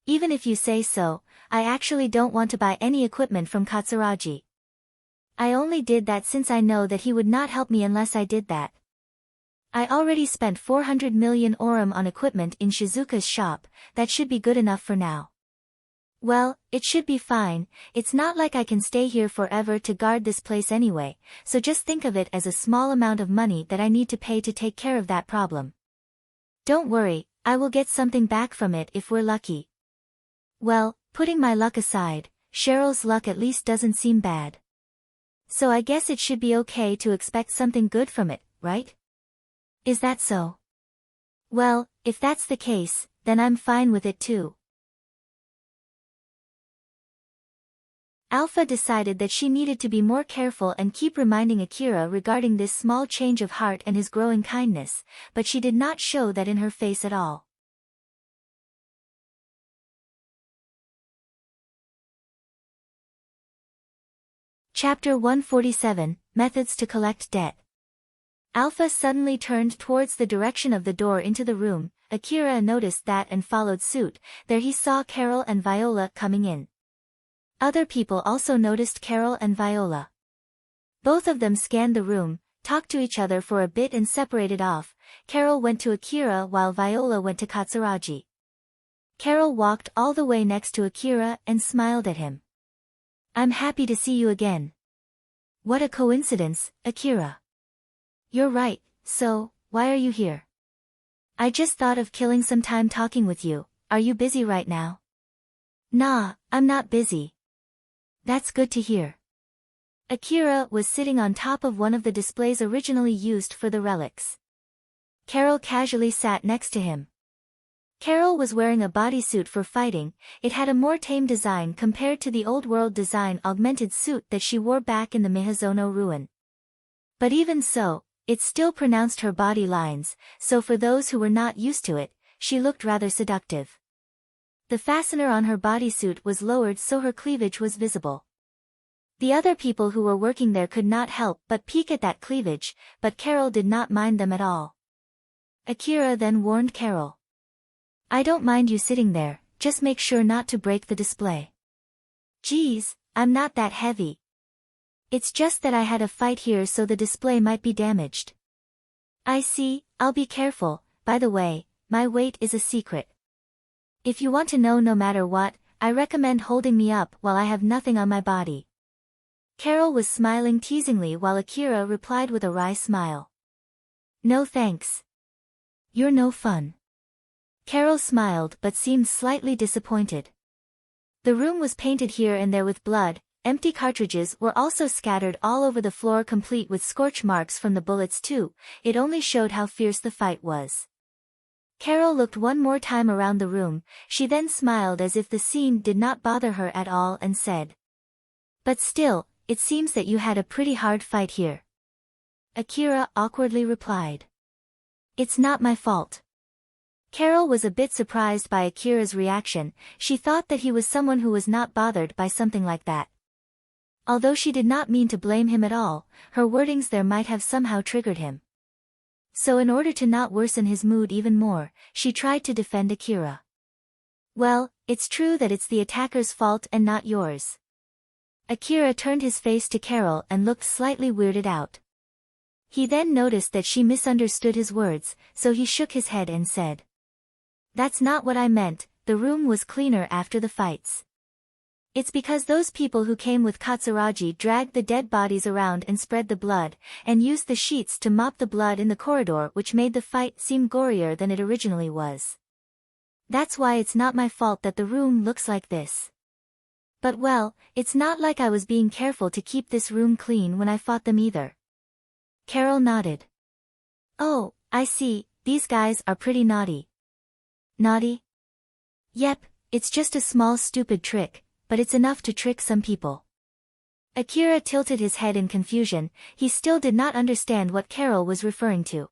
Speaker 1: Even if you say so, I actually don't want to buy any equipment from Katsuragi. I only did that since I know that he would not help me unless I did that. I already spent 400 million orum on equipment in Shizuka's shop. That should be good enough for now. Well, it should be fine. It's not like I can stay here forever to guard this place anyway, so just think of it as a small amount of money that I need to pay to take care of that problem. Don't worry, I will get something back from it if we're lucky. Well, putting my luck aside, Cheryl's luck at least doesn't seem bad. So I guess it should be okay to expect something good from it, right? Is that so? Well, if that's the case, then I'm fine with it too. Alpha decided that she needed to be more careful and keep reminding Akira regarding this small change of heart and his growing kindness, but she did not show that in her face at all. Chapter 147, Methods to Collect Debt. Alpha suddenly turned towards the direction of the door into the room. Akira noticed that and followed suit. There he saw Carol and Viola coming in. Other people also noticed Carol and Viola. Both of them scanned the room, talked to each other for a bit and separated off. Carol went to Akira while Viola went to Katsuragi. Carol walked all the way next to Akira and smiled at him. I'm happy to see you again. What a coincidence, Akira. You're right, so, why are you here? I just thought of killing some time talking with you. Are you busy right now? Nah, I'm not busy. That's good to hear. Akira was sitting on top of one of the displays originally used for the relics. Carol casually sat next to him. Carol was wearing a bodysuit for fighting. It had a more tame design compared to the old-world design augmented suit that she wore back in the Miyazono ruin. But even so, it still pronounced her body lines, so for those who were not used to it, she looked rather seductive. The fastener on her bodysuit was lowered so her cleavage was visible. The other people who were working there could not help but peek at that cleavage, but Carol did not mind them at all. Akira then warned Carol. I don't mind you sitting there, just make sure not to break the display. Geez, I'm not that heavy. It's just that I had a fight here so the display might be damaged. I see, I'll be careful. By the way, my weight is a secret. If you want to know no matter what, I recommend holding me up while I have nothing on my body. Carol was smiling teasingly while Akira replied with a wry smile. No thanks. You're no fun. Carol smiled but seemed slightly disappointed. The room was painted here and there with blood. Empty cartridges were also scattered all over the floor complete with scorch marks from the bullets too. It only showed how fierce the fight was. Carol looked one more time around the room. She then smiled as if the scene did not bother her at all and said. But still, it seems that you had a pretty hard fight here. Akira awkwardly replied. It's not my fault. Carol was a bit surprised by Akira's reaction. She thought that he was someone who was not bothered by something like that. Although she did not mean to blame him at all, her wordings there might have somehow triggered him. So in order to not worsen his mood even more, she tried to defend Akira. Well, it's true that it's the attacker's fault and not yours. Akira turned his face to Carol and looked slightly weirded out. He then noticed that she misunderstood his words, so he shook his head and said. That's not what I meant, the room was cleaner after the fights. It's because those people who came with Katsuragi dragged the dead bodies around and spread the blood, and used the sheets to mop the blood in the corridor which made the fight seem gorier than it originally was. That's why it's not my fault that the room looks like this. But well, it's not like I was being careful to keep this room clean when I fought them either. Carol nodded. Oh, I see, these guys are pretty naughty. Naughty? Yep, it's just a small stupid trick, but it's enough to trick some people. Akira tilted his head in confusion. He still did not understand what Carol was referring to.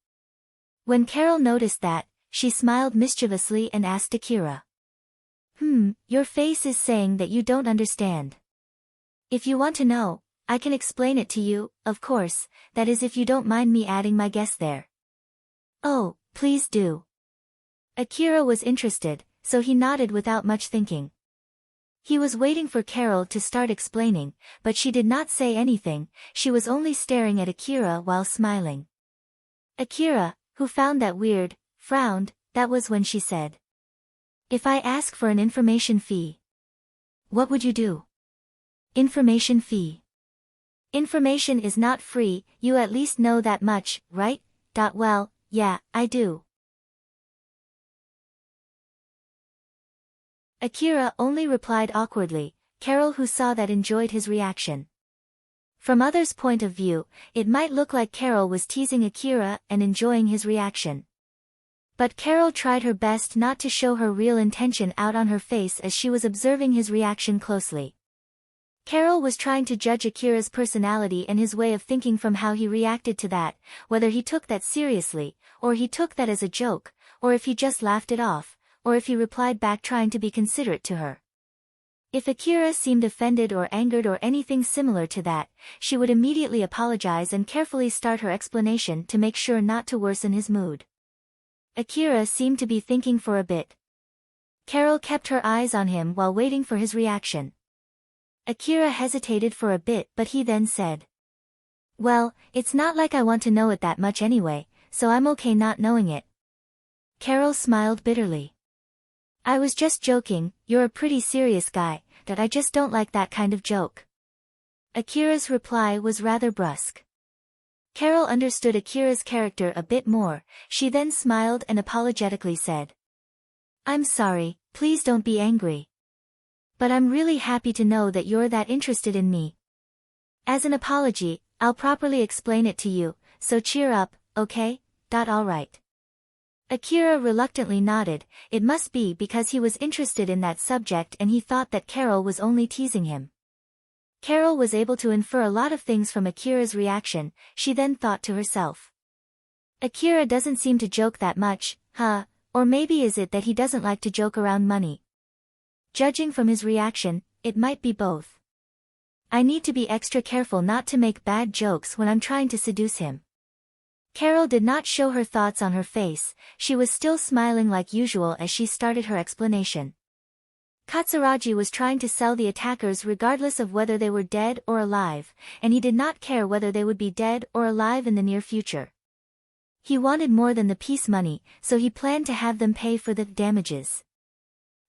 Speaker 1: When Carol noticed that, she smiled mischievously and asked Akira. Your face is saying that you don't understand. If you want to know, I can explain it to you, of course, that is if you don't mind me adding my guess there. Oh, please do. Akira was interested, so he nodded without much thinking. He was waiting for Carol to start explaining, but she did not say anything. She was only staring at Akira while smiling. Akira, who found that weird, frowned. That was when she said. If I ask for an information fee, what would you do? Information fee. Information is not free, you at least know that much, right? Well, yeah, I do. Akira only replied awkwardly. Carol, who saw that, enjoyed his reaction. From others' point of view, it might look like Carol was teasing Akira and enjoying his reaction. But Carol tried her best not to show her real intention out on her face as she was observing his reaction closely. Carol was trying to judge Akira's personality and his way of thinking from how he reacted to that, whether he took that seriously, or he took that as a joke, or if he just laughed it off, or if he replied back trying to be considerate to her. If Akira seemed offended or angered or anything similar to that, she would immediately apologize and carefully start her explanation to make sure not to worsen his mood. Akira seemed to be thinking for a bit. Carol kept her eyes on him while waiting for his reaction. Akira hesitated for a bit, but he then said. Well, it's not like I want to know it that much anyway, so I'm okay not knowing it. Carol smiled bitterly. I was just joking, you're a pretty serious guy, that I just don't like that kind of joke. Akira's reply was rather brusque. Carol understood Akira's character a bit more. She then smiled and apologetically said, "I'm sorry, please don't be angry. But I'm really happy to know that you're that interested in me. As an apology, I'll properly explain it to you, so cheer up, okay? All right." Akira reluctantly nodded. It must be because he was interested in that subject and he thought that Carol was only teasing him. Carol was able to infer a lot of things from Akira's reaction. She then thought to herself, "Akira doesn't seem to joke that much, huh? Or maybe is it that he doesn't like to joke around money? Judging from his reaction, it might be both. I need to be extra careful not to make bad jokes when I'm trying to seduce him." Carol did not show her thoughts on her face. She was still smiling like usual as she started her explanation. Katsuragi was trying to sell the attackers regardless of whether they were dead or alive, and he did not care whether they would be dead or alive in the near future. He wanted more than the peace money, so he planned to have them pay for the damages.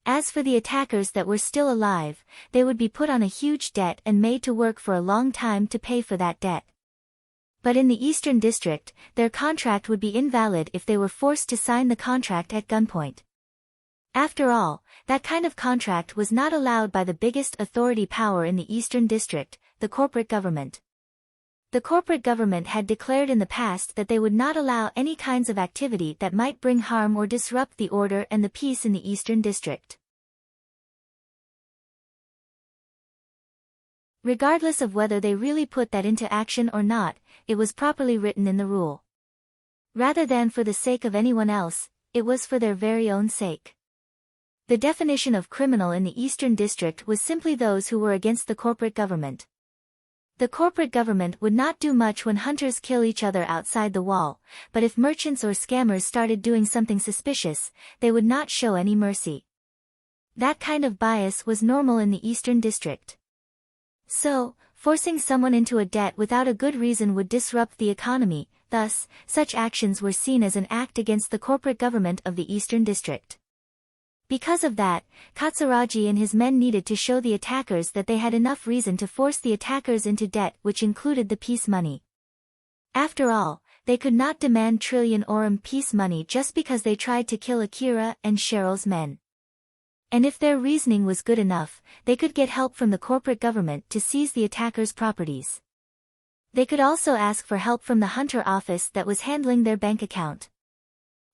Speaker 1: As for the attackers that were still alive, they would be put on a huge debt and made to work for a long time to pay for that debt. But in the Eastern District, their contract would be invalid if they were forced to sign the contract at gunpoint. After all, that kind of contract was not allowed by the biggest authority power in the Eastern District, the corporate government. The corporate government had declared in the past that they would not allow any kinds of activity that might bring harm or disrupt the order and the peace in the Eastern District. Regardless of whether they really put that into action or not, it was properly written in the rule. Rather than for the sake of anyone else, it was for their very own sake. The definition of criminal in the Eastern District was simply those who were against the corporate government. The corporate government would not do much when hunters kill each other outside the wall, but if merchants or scammers started doing something suspicious, they would not show any mercy. That kind of bias was normal in the Eastern District. So, forcing someone into a debt without a good reason would disrupt the economy. Thus, such actions were seen as an act against the corporate government of the Eastern District. Because of that, Katsuragi and his men needed to show the attackers that they had enough reason to force the attackers into debt, which included the peace money. After all, they could not demand trillion orum peace money just because they tried to kill Akira and Cheryl's men. And if their reasoning was good enough, they could get help from the corporate government to seize the attackers' properties. They could also ask for help from the Hunter office that was handling their bank account.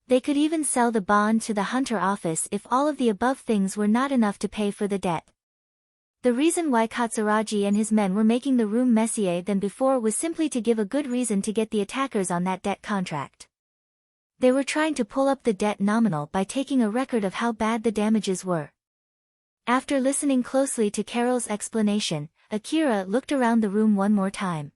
Speaker 1: They could even sell the bond to the Hunter office if all of the above things were not enough to pay for the debt. The reason why Katsuragi and his men were making the room messier than before was simply to give a good reason to get the attackers on that debt contract. They were trying to pull up the debt nominal by taking a record of how bad the damages were. After listening closely to Carol's explanation, Akira looked around the room one more time.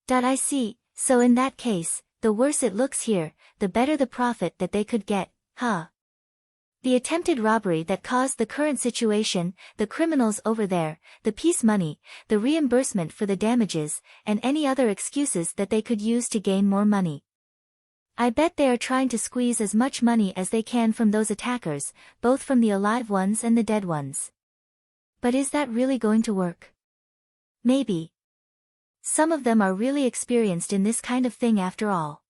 Speaker 1: I see, so in that case, the worse it looks here, the better the profit that they could get, huh? The attempted robbery that caused the current situation, the criminals over there, the peace money, the reimbursement for the damages, and any other excuses that they could use to gain more money. I bet they are trying to squeeze as much money as they can from those attackers, both from the alive ones and the dead ones. But is that really going to work? Maybe. Some of them are really experienced in this kind of thing after all.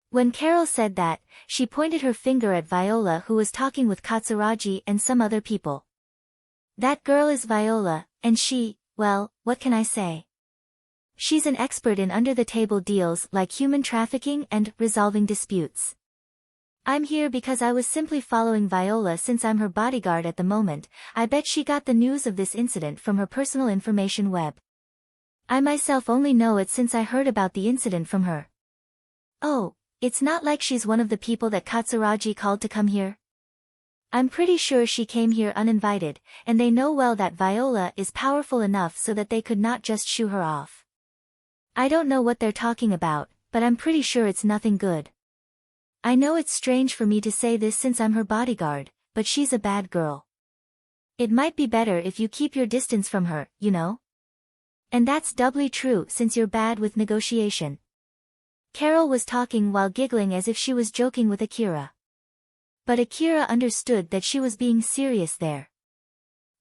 Speaker 1: When Carol said that, she pointed her finger at Viola, who was talking with Katsuragi and some other people. That girl is Viola, and she, well, what can I say? She's an expert in under-the-table deals like human trafficking and resolving disputes. I'm here because I was simply following Viola since I'm her bodyguard at the moment. I bet she got the news of this incident from her personal information web. I myself only know it since I heard about the incident from her. Oh, it's not like she's one of the people that Katsuragi called to come here? I'm pretty sure she came here uninvited, and they know well that Viola is powerful enough so that they could not just shoo her off. I don't know what they're talking about, but I'm pretty sure it's nothing good. I know it's strange for me to say this since I'm her bodyguard, but she's a bad girl. It might be better if you keep your distance from her, you know? And that's doubly true since you're bad with negotiation. Carol was talking while giggling as if she was joking with Akira. But Akira understood that she was being serious there.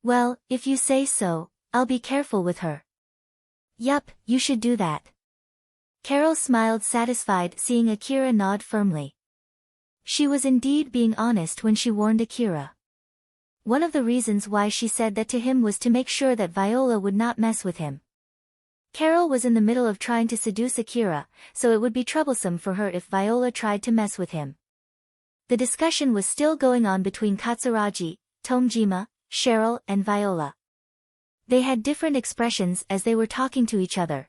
Speaker 1: Well, if you say so, I'll be careful with her. Yup, you should do that. Carol smiled satisfied seeing Akira nod firmly. She was indeed being honest when she warned Akira. One of the reasons why she said that to him was to make sure that Viola would not mess with him. Carol was in the middle of trying to seduce Akira, so it would be troublesome for her if Viola tried to mess with him. The discussion was still going on between Katsuragi, Tomejima, Cheryl, and Viola. They had different expressions as they were talking to each other.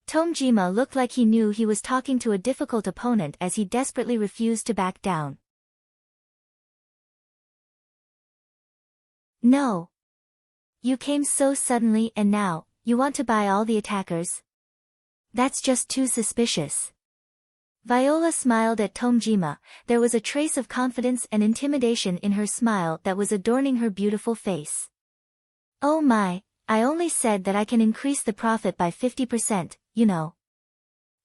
Speaker 1: Tomejima looked like he knew he was talking to a difficult opponent as he desperately refused to back down. No. You came so suddenly and now, you want to buy all the attackers? That's just too suspicious. Viola smiled at Tomejima. There was a trace of confidence and intimidation in her smile that was adorning her beautiful face. Oh my, I only said that I can increase the profit by 50%, you know.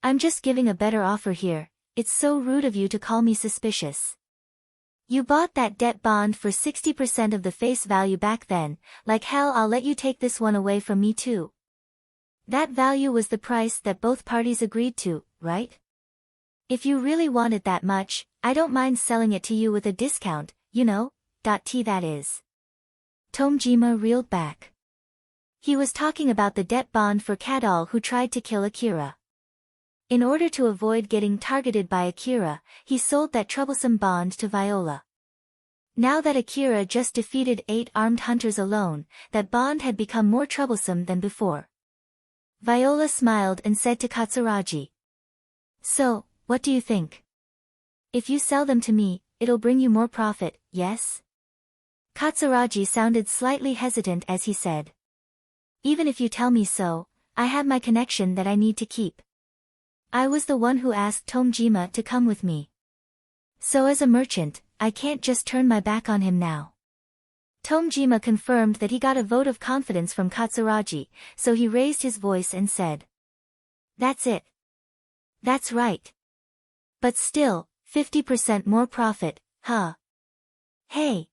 Speaker 1: I'm just giving a better offer here. It's so rude of you to call me suspicious. You bought that debt bond for 60% of the face value back then, like hell I'll let you take this one away from me too. That value was the price that both parties agreed to, right? If you really want it that much, I don't mind selling it to you with a discount, you know, that is. Tomejima reeled back. He was talking about the debt bond for Kadal who tried to kill Akira. In order to avoid getting targeted by Akira, he sold that troublesome bond to Viola. Now that Akira just defeated 8 armed hunters alone, that bond had become more troublesome than before. Viola smiled and said to Katsuragi. So, what do you think? If you sell them to me, it'll bring you more profit, yes? Katsuragi sounded slightly hesitant as he said. Even if you tell me so, I have my connection that I need to keep. I was the one who asked Tomejima to come with me. So as a merchant, I can't just turn my back on him now. Tomejima confirmed that he got a vote of confidence from Katsuragi, so he raised his voice and said. That's it. That's right. But still, 50% more profit, huh? Hey.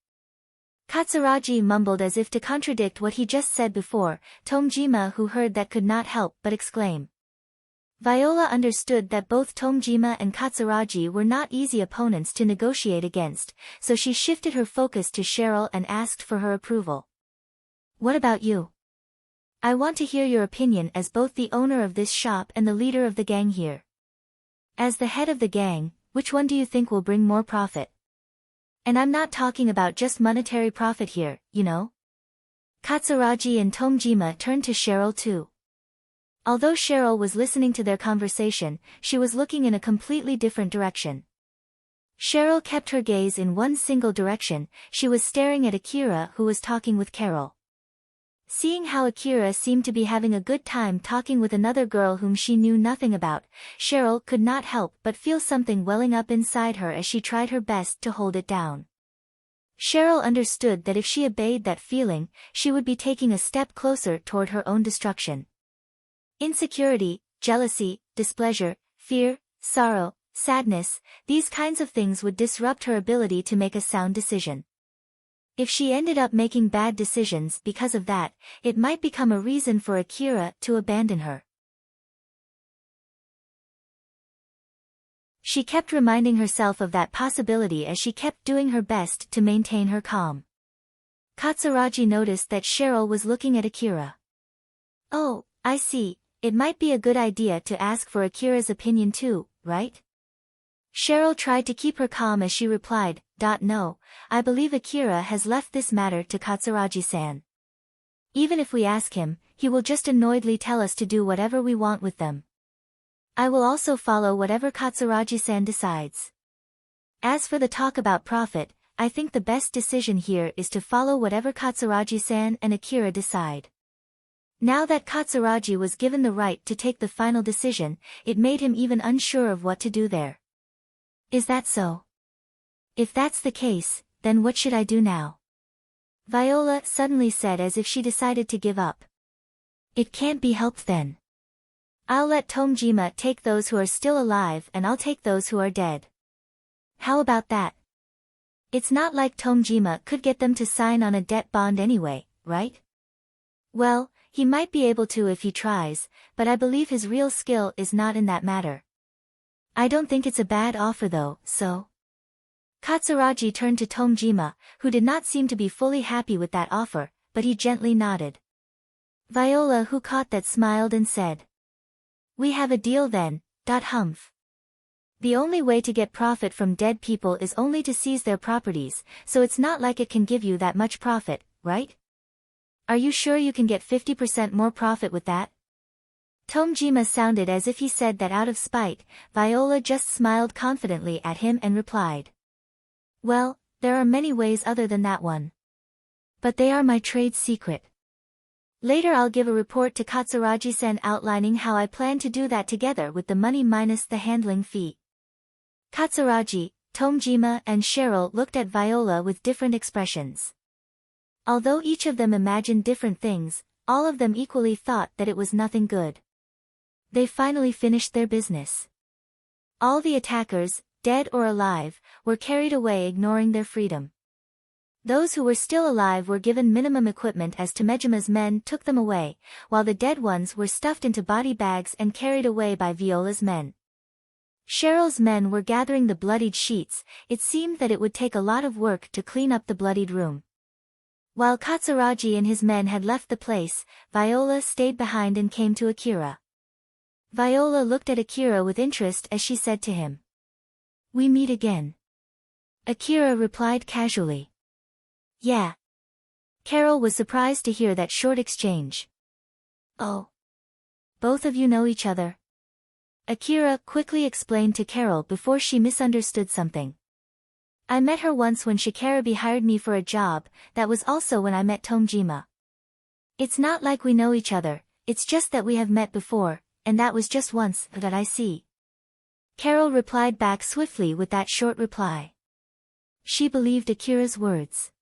Speaker 1: Katsuragi mumbled as if to contradict what he just said before. Tomejima who heard that could not help but exclaim. Viola understood that both Tomejima and Katsuragi were not easy opponents to negotiate against, so she shifted her focus to Cheryl and asked for her approval. What about you? I want to hear your opinion as both the owner of this shop and the leader of the gang here. As the head of the gang, which one do you think will bring more profit? And I'm not talking about just monetary profit here, you know? Katsuragi and Tomejima turned to Cheryl too. Although Cheryl was listening to their conversation, she was looking in a completely different direction. Cheryl kept her gaze in one single direction. She was staring at Akira who was talking with Carol. Seeing how Akira seemed to be having a good time talking with another girl whom she knew nothing about, Cheryl could not help but feel something welling up inside her as she tried her best to hold it down. Cheryl understood that if she obeyed that feeling, she would be taking a step closer toward her own destruction. Insecurity, jealousy, displeasure, fear, sorrow, sadness, these kinds of things would disrupt her ability to make a sound decision. If she ended up making bad decisions because of that, it might become a reason for Akira to abandon her. She kept reminding herself of that possibility as she kept doing her best to maintain her calm. Katsuragi noticed that Cheryl was looking at Akira. Oh, I see. It might be a good idea to ask for Akira's opinion too, right? Cheryl tried to keep her calm as she replied, No, I believe Akira has left this matter to Katsuragi-san. Even if we ask him, he will just annoyedly tell us to do whatever we want with them. I will also follow whatever Katsuragi-san decides. As for the talk about profit, I think the best decision here is to follow whatever Katsuragi-san and Akira decide. Now that Katsuragi was given the right to take the final decision, it made him even unsure of what to do there. Is that so? If that's the case, then what should I do now? Viola suddenly said as if she decided to give up. It can't be helped then. I'll let Tomejima take those who are still alive and I'll take those who are dead. How about that? It's not like Tomejima could get them to sign on a debt bond anyway, right? Well, He might be able to if he tries, but I believe his real skill is not in that matter. I don't think it's a bad offer though, so. Katsuragi turned to Tomjima, who did not seem to be fully happy with that offer, but he gently nodded. Viola, who caught that, smiled and said, "We have a deal then, humph. The only way to get profit from dead people is only to seize their properties, so it's not like it can give you that much profit, right? Are you sure you can get 50% more profit with that?" Tomjima sounded as if he said that out of spite. Viola just smiled confidently at him and replied, "Well, there are many ways other than that one. But they are my trade secret. Later I'll give a report to Katsuragi-sen outlining how I plan to do that together with the money minus the handling fee." Katsuragi, Tomjima and Cheryl looked at Viola with different expressions. Although each of them imagined different things, all of them equally thought that it was nothing good. They finally finished their business. All the attackers, dead or alive, were carried away, ignoring their freedom. Those who were still alive were given minimum equipment as Tomejima's men took them away, while the dead ones were stuffed into body bags and carried away by Viola's men. Cheryl's men were gathering the bloodied sheets. It seemed that it would take a lot of work to clean up the bloodied room. While Katsuragi and his men had left the place, Viola stayed behind and came to Akira. Viola looked at Akira with interest as she said to him, "We meet again." Akira replied casually, "Yeah." Carol was surprised to hear that short exchange. "Oh. Both of you know each other?" Akira quickly explained to Carol before she misunderstood something. "I met her once when Shikarabe hired me for a job. That was also when I met Tomjima. It's not like we know each other, it's just that we have met before, and that was just once, that I see." Carol replied back swiftly with that short reply. She believed Akira's words.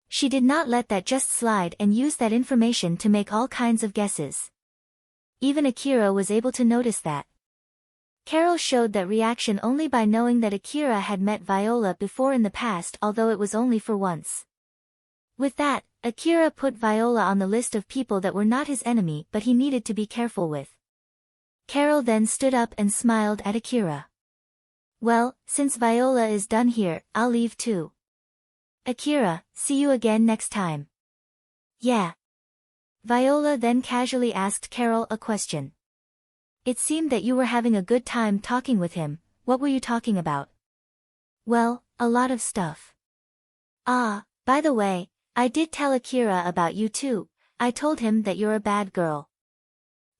Speaker 1: She did not let that just slide and used that information to make all kinds of guesses. Even Akira was able to notice that. Carol showed that reaction only by knowing that Akira had met Viola before in the past, although it was only for once. With that, Akira put Viola on the list of people that were not his enemy but he needed to be careful with. Carol then stood up and smiled at Akira. "Well, since Viola is done here, I'll leave too. Akira, see you again next time." "Yeah." Viola then casually asked Carol a question. "It seemed that you were having a good time talking with him. What were you talking about?" "Well, a lot of stuff." "Ah, by the way, I did tell Akira about you too. I told him that you're a bad girl."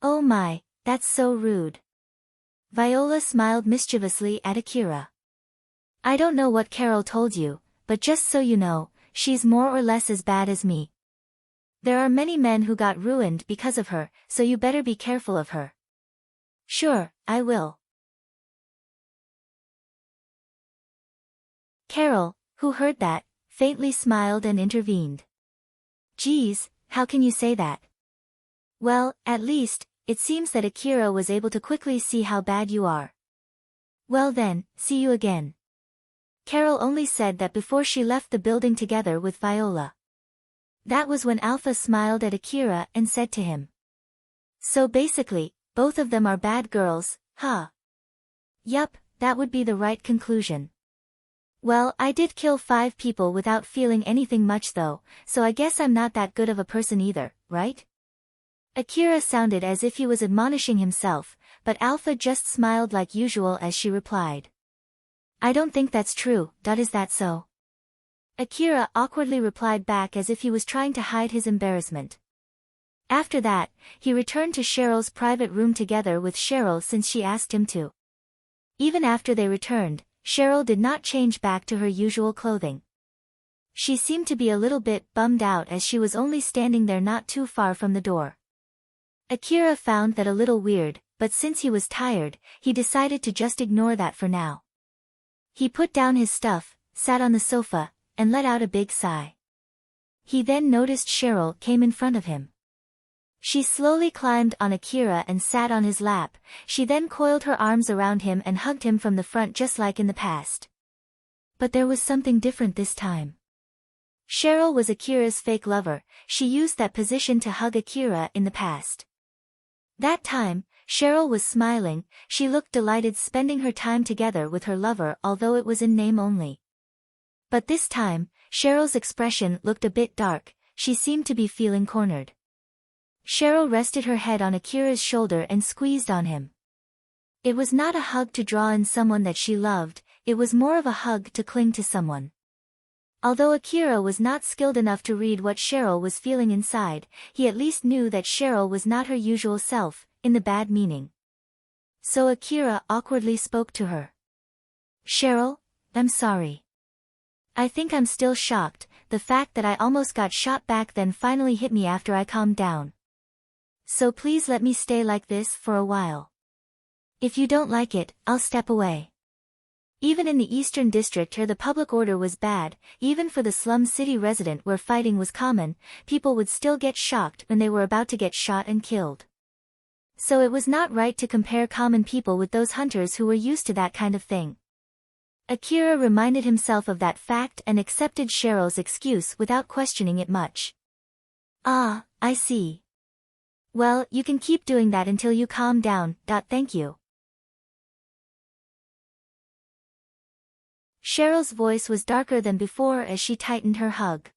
Speaker 1: "Oh my, that's so rude." Viola smiled mischievously at Akira. "I don't know what Carol told you, but just so you know, she's more or less as bad as me. There are many men who got ruined because of her, so you better be careful of her." "Sure, I will." Carol, who heard that, faintly smiled and intervened. "Geez, how can you say that?" "Well, at least, it seems that Akira was able to quickly see how bad you are." "Well then, see you again." Carol only said that before she left the building together with Viola. That was when Alpha smiled at Akira and said to him, "So basically, both of them are bad girls, huh?" "Yup, that would be the right conclusion." "Well, I did kill 5 people without feeling anything much though, so I guess I'm not that good of a person either, right?" Akira sounded as if he was admonishing himself, but Alpha just smiled like usual as she replied, "I don't think that's true, is that so?" Akira awkwardly replied back as if he was trying to hide his embarrassment. After that, he returned to Cheryl's private room together with Cheryl since she asked him to. Even after they returned, Cheryl did not change back to her usual clothing. She seemed to be a little bit bummed out as she was only standing there not too far from the door. Akira found that a little weird, but since he was tired, he decided to just ignore that for now. He put down his stuff, sat on the sofa, and let out a big sigh. He then noticed Cheryl came in front of him. She slowly climbed on Akira and sat on his lap. She then coiled her arms around him and hugged him from the front just like in the past. But there was something different this time. Cheryl was Akira's fake lover. She used that position to hug Akira in the past. That time, Cheryl was smiling. She looked delighted spending her time together with her lover, although it was in name only. But this time, Cheryl's expression looked a bit dark. She seemed to be feeling cornered. Cheryl rested her head on Akira's shoulder and squeezed on him. It was not a hug to draw in someone that she loved, it was more of a hug to cling to someone. Although Akira was not skilled enough to read what Cheryl was feeling inside, he at least knew that Cheryl was not her usual self, in the bad meaning. So Akira awkwardly spoke to her. "Cheryl, I'm sorry. I think I'm still shocked. The fact that I almost got shot back then finally hit me after I calmed down. So please let me stay like this for a while. If you don't like it, I'll step away." Even in the Eastern District where the public order was bad, even for the slum city resident where fighting was common, people would still get shocked when they were about to get shot and killed. So it was not right to compare common people with those hunters who were used to that kind of thing. Akira reminded himself of that fact and accepted Cheryl's excuse without questioning it much. "Ah, I see. Well, you can keep doing that until you calm down. Thank you." Cheryl's voice was darker than before as she tightened her hug.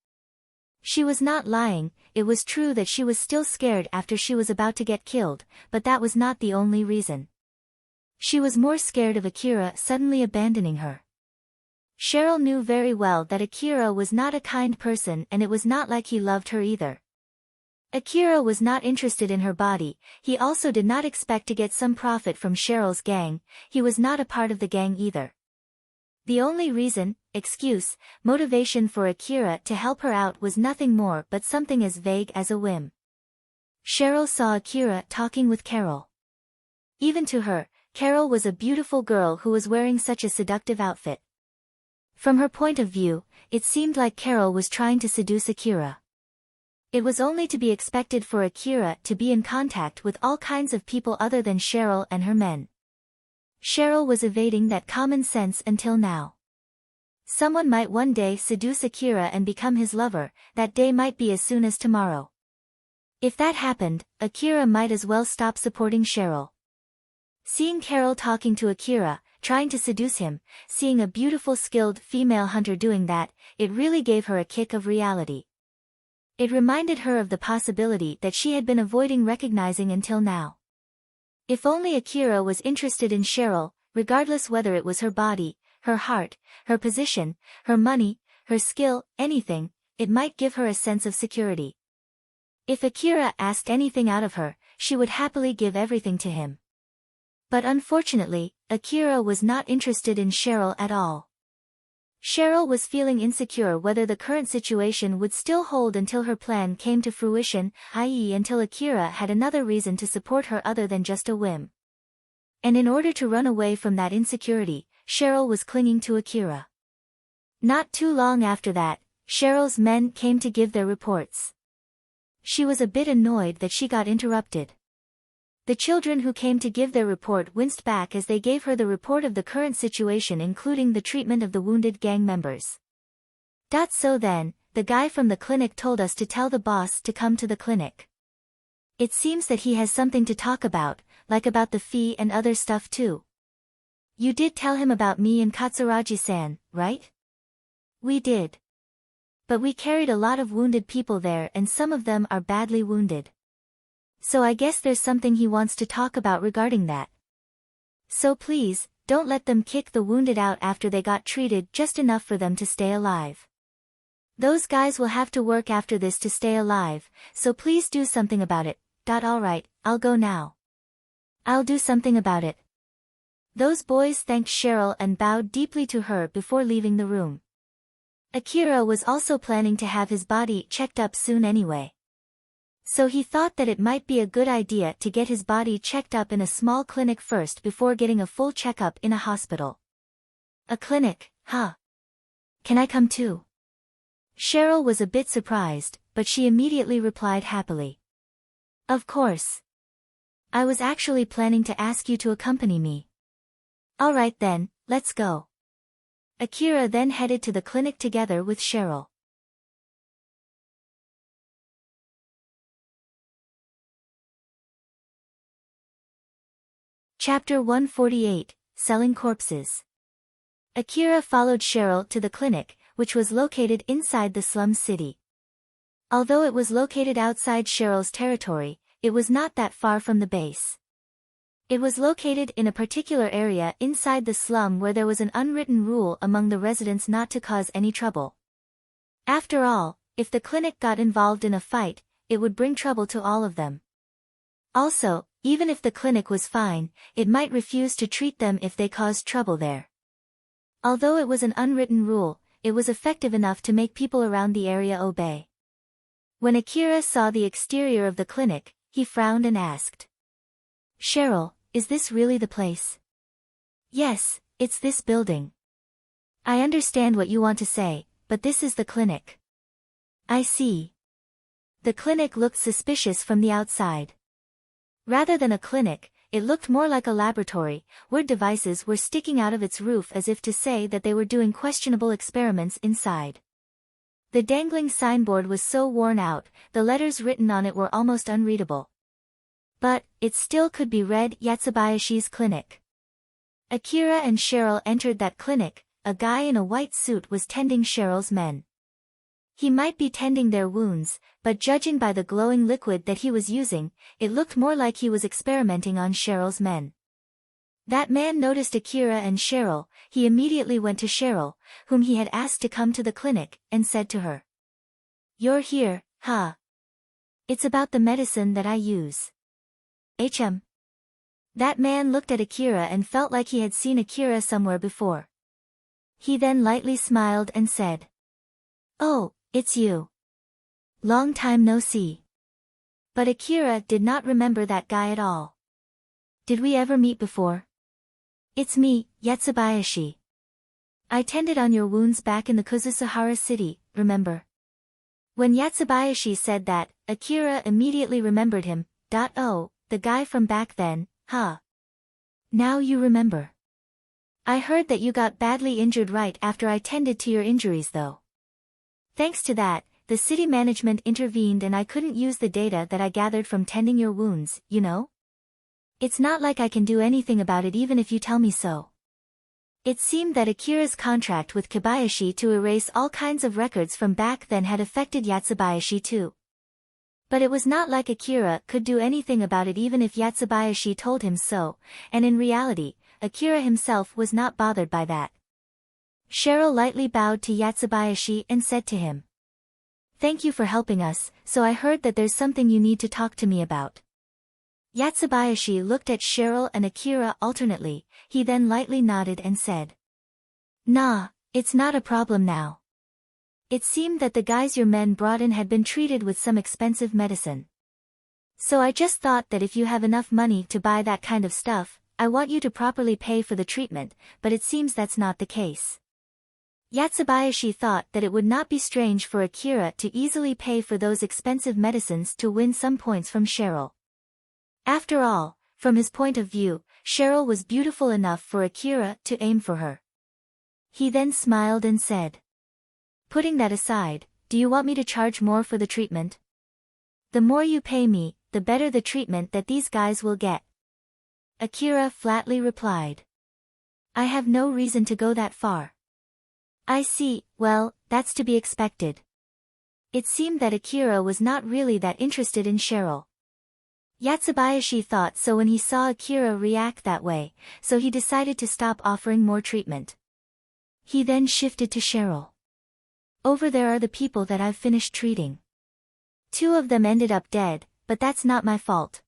Speaker 1: She was not lying. It was true that she was still scared after she was about to get killed, but that was not the only reason. She was more scared of Akira suddenly abandoning her. Cheryl knew very well that Akira was not a kind person and it was not like he loved her either. Akira was not interested in her body, he also did not expect to get some profit from Cheryl's gang, he was not a part of the gang either. The only reason, excuse, motivation for Akira to help her out was nothing more but something as vague as a whim. Cheryl saw Akira talking with Carol. Even to her, Carol was a beautiful girl who was wearing such a seductive outfit. From her point of view, it seemed like Carol was trying to seduce Akira. It was only to be expected for Akira to be in contact with all kinds of people other than Cheryl and her men. Cheryl was evading that common sense until now. Someone might one day seduce Akira and become his lover, that day might be as soon as tomorrow. If that happened, Akira might as well stop supporting Cheryl. Seeing Carol talking to Akira, trying to seduce him, seeing a beautiful skilled female hunter doing that, it really gave her a kick of reality. It reminded her of the possibility that she had been avoiding recognizing until now. If only Akira was interested in Cheryl, regardless whether it was her body, her heart, her position, her money, her skill, anything, it might give her a sense of security. If Akira asked anything out of her, she would happily give everything to him. But unfortunately, Akira was not interested in Cheryl at all. Cheryl was feeling insecure whether the current situation would still hold until her plan came to fruition, i.e. until Akira had another reason to support her other than just a whim. And in order to run away from that insecurity, Cheryl was clinging to Akira. Not too long after that, Cheryl's men came to give their reports. She was a bit annoyed that she got interrupted. The children who came to give their report winced back as they gave her the report of the current situation including the treatment of the wounded gang members. So then, the guy from the clinic told us to tell the boss to come to the clinic. It seems that he has something to talk about, like about the fee and other stuff too. You did tell him about me and Katsuragi-san, right? We did. But we carried a lot of wounded people there and some of them are badly wounded. So I guess there's something he wants to talk about regarding that. So please, don't let them kick the wounded out after they got treated just enough for them to stay alive. Those guys will have to work after this to stay alive, so please do something about it. Alright, I'll go now. I'll do something about it. Those boys thanked Cheryl and bowed deeply to her before leaving the room. Akira was also planning to have his body checked up soon anyway. So he thought that it might be a good idea to get his body checked up in a small clinic first before getting a full checkup in a hospital. A clinic, huh? Can I come too? Cheryl was a bit surprised, but she immediately replied happily. Of course. I was actually planning to ask you to accompany me. Alright then, let's go. Akira then headed to the clinic together with Cheryl. Chapter 148, Selling Corpses. Akira followed Cheryl to the clinic, which was located inside the slum city. Although it was located outside Cheryl's territory, it was not that far from the base. It was located in a particular area inside the slum where there was an unwritten rule among the residents not to cause any trouble. After all, if the clinic got involved in a fight, it would bring trouble to all of them. Also, even if the clinic was fine, it might refuse to treat them if they caused trouble there. Although it was an unwritten rule, it was effective enough to make people around the area obey. When Akira saw the exterior of the clinic, he frowned and asked, "Cheryl, is this really the place?" "Yes, it's this building." "I understand what you want to say, but this is the clinic." "I see." The clinic looked suspicious from the outside. Rather than a clinic, it looked more like a laboratory, where devices were sticking out of its roof as if to say that they were doing questionable experiments inside. The dangling signboard was so worn out, the letters written on it were almost unreadable. But, it still could be read Yatsubayashi's clinic. Akira and Cheryl entered that clinic. A guy in a white suit was tending Cheryl's men. He might be tending their wounds, but judging by the glowing liquid that he was using, it looked more like he was experimenting on Cheryl's men. That man noticed Akira and Cheryl. He immediately went to Cheryl, whom he had asked to come to the clinic, and said to her, "You're here, huh? It's about the medicine that I use." "HM." That man looked at Akira and felt like he had seen Akira somewhere before. He then lightly smiled and said, "Oh, it's you. Long time no see." But Akira did not remember that guy at all. "Did we ever meet before?" "It's me, Yatsubayashi. I tended on your wounds back in the Kuzusuhara city, remember?" When Yatsubayashi said that, Akira immediately remembered him. Oh, the guy from back then, huh? Now you remember. I heard that you got badly injured right after I tended to your injuries though. Thanks to that, the city management intervened and I couldn't use the data that I gathered from tending your wounds, you know? It's not like I can do anything about it even if you tell me so. It seemed that Akira's contract with Kobayashi to erase all kinds of records from back then had affected Yatsubayashi too. But it was not like Akira could do anything about it even if Yatsubayashi told him so, and in reality, Akira himself was not bothered by that. Cheryl lightly bowed to Yatsubayashi and said to him, "Thank you for helping us, so I heard that there's something you need to talk to me about." Yatsubayashi looked at Cheryl and Akira alternately. He then lightly nodded and said, "Nah, it's not a problem now. It seemed that the guys your men brought in had been treated with some expensive medicine. So I just thought that if you have enough money to buy that kind of stuff, I want you to properly pay for the treatment, but it seems that's not the case." Yatsubayashi thought that it would not be strange for Akira to easily pay for those expensive medicines to win some points from Cheryl. After all, from his point of view, Cheryl was beautiful enough for Akira to aim for her. He then smiled and said, "Putting that aside, do you want me to charge more for the treatment?" "The more you pay me, the better the treatment that these guys will get," Akira flatly replied. "I have no reason to go that far." "I see, well, that's to be expected." It seemed that Akira was not really that interested in Cheryl. Yatsubayashi thought so when he saw Akira react that way, so he decided to stop offering more treatment. He then shifted to Cheryl. "Over there are the people that I've finished treating. 2 of them ended up dead, but that's not my fault.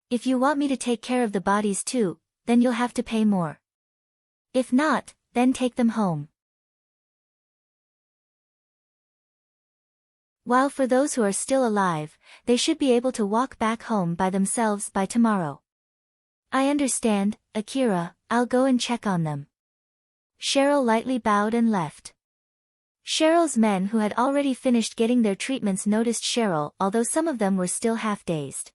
Speaker 1: If you want me to take care of the bodies too, then you'll have to pay more. If not, then take them home." While for those who are still alive, they should be able to walk back home by themselves by tomorrow. "I understand, Akira, I'll go and check on them." Cheryl lightly bowed and left. Cheryl's men who had already finished getting their treatments noticed Cheryl, although some of them were still half-dazed.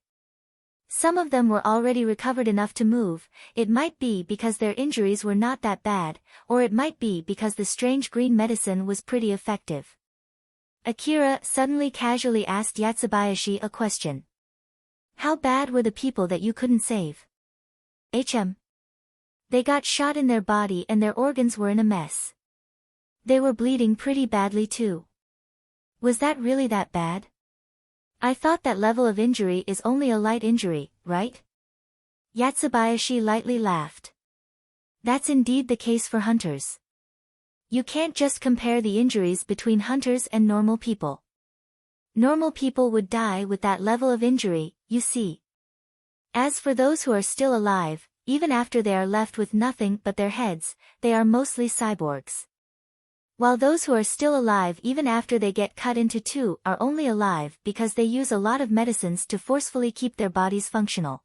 Speaker 1: Some of them were already recovered enough to move. It might be because their injuries were not that bad, or it might be because the strange green medicine was pretty effective. Akira suddenly casually asked Yatsubayashi a question. "How bad were the people that you couldn't save?" HM. They got shot in their body and their organs were in a mess. They were bleeding pretty badly too. Was that really that bad? I thought that level of injury is only a light injury, right? Yatsubayashi lightly laughed. That's indeed the case for hunters. You can't just compare the injuries between hunters and normal people. Normal people would die with that level of injury, you see. As for those who are still alive, even after they are left with nothing but their heads, they are mostly cyborgs. While those who are still alive even after they get cut into two are only alive because they use a lot of medicines to forcefully keep their bodies functional.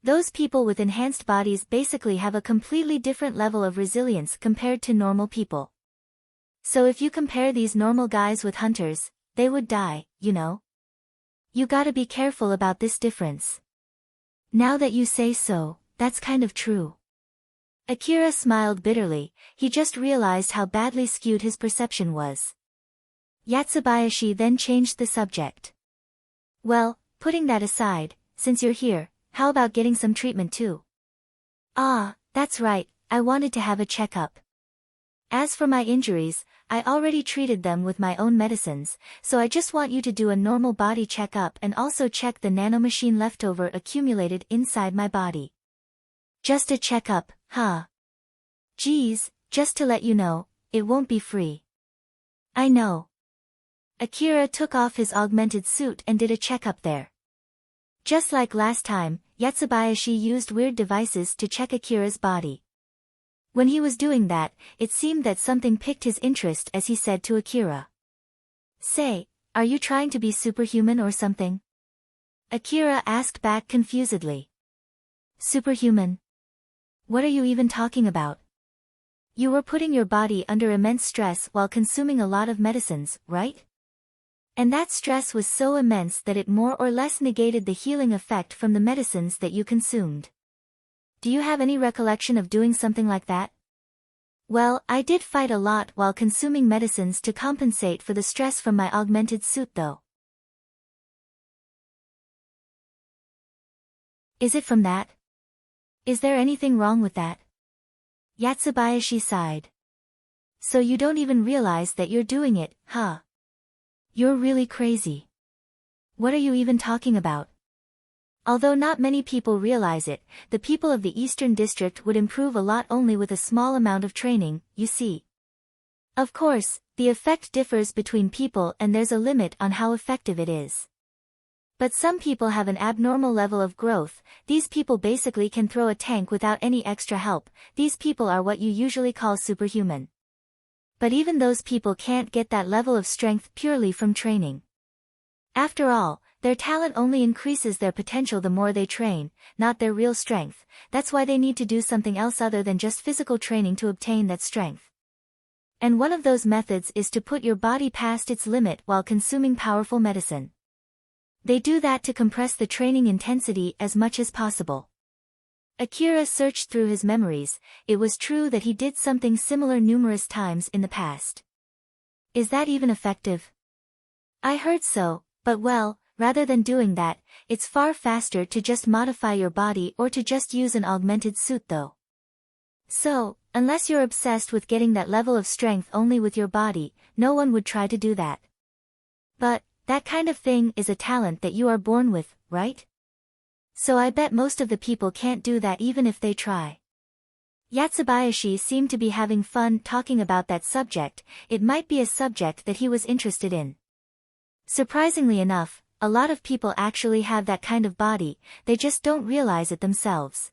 Speaker 1: Those people with enhanced bodies basically have a completely different level of resilience compared to normal people. So if you compare these normal guys with hunters, they would die, you know? You gotta be careful about this difference. Now that you say so, that's kind of true. Akira smiled bitterly, he just realized how badly skewed his perception was. Yatsubayashi then changed the subject. Well, putting that aside, since you're here, how about getting some treatment too? Ah, that's right, I wanted to have a checkup. As for my injuries, I already treated them with my own medicines, so I just want you to do a normal body checkup and also check the nanomachine leftover accumulated inside my body. Just a checkup, huh? Geez, just to let you know, it won't be free. I know. Akira took off his augmented suit and did a checkup there. Just like last time, Yatsubayashi used weird devices to check Akira's body. When he was doing that, it seemed that something piqued his interest as he said to Akira. Say, are you trying to be superhuman or something? Akira asked back confusedly. Superhuman? What are you even talking about? You were putting your body under immense stress while consuming a lot of medicines, right? And that stress was so immense that it more or less negated the healing effect from the medicines that you consumed. Do you have any recollection of doing something like that? Well, I did fight a lot while consuming medicines to compensate for the stress from my augmented suit though. Is it from that? Is there anything wrong with that? Yatsubayashi sighed. So you don't even realize that you're doing it, huh? You're really crazy. What are you even talking about? Although not many people realize it, the people of the Eastern District would improve a lot only with a small amount of training, you see. Of course, the effect differs between people and there's a limit on how effective it is. But some people have an abnormal level of growth, these people basically can throw a tank without any extra help, these people are what you usually call superhuman. But even those people can't get that level of strength purely from training. After all, their talent only increases their potential the more they train, not their real strength, that's why they need to do something else other than just physical training to obtain that strength. And one of those methods is to put your body past its limit while consuming powerful medicine. They do that to compress the training intensity as much as possible. Akira searched through his memories, it was true that he did something similar numerous times in the past. Is that even effective? I heard so, but well, rather than doing that, it's far faster to just modify your body or to just use an augmented suit though. So, unless you're obsessed with getting that level of strength only with your body, no one would try to do that. But, that kind of thing is a talent that you are born with, right? So I bet most of the people can't do that even if they try. Yatsubayashi seemed to be having fun talking about that subject, it might be a subject that he was interested in. Surprisingly enough, a lot of people actually have that kind of body, they just don't realize it themselves.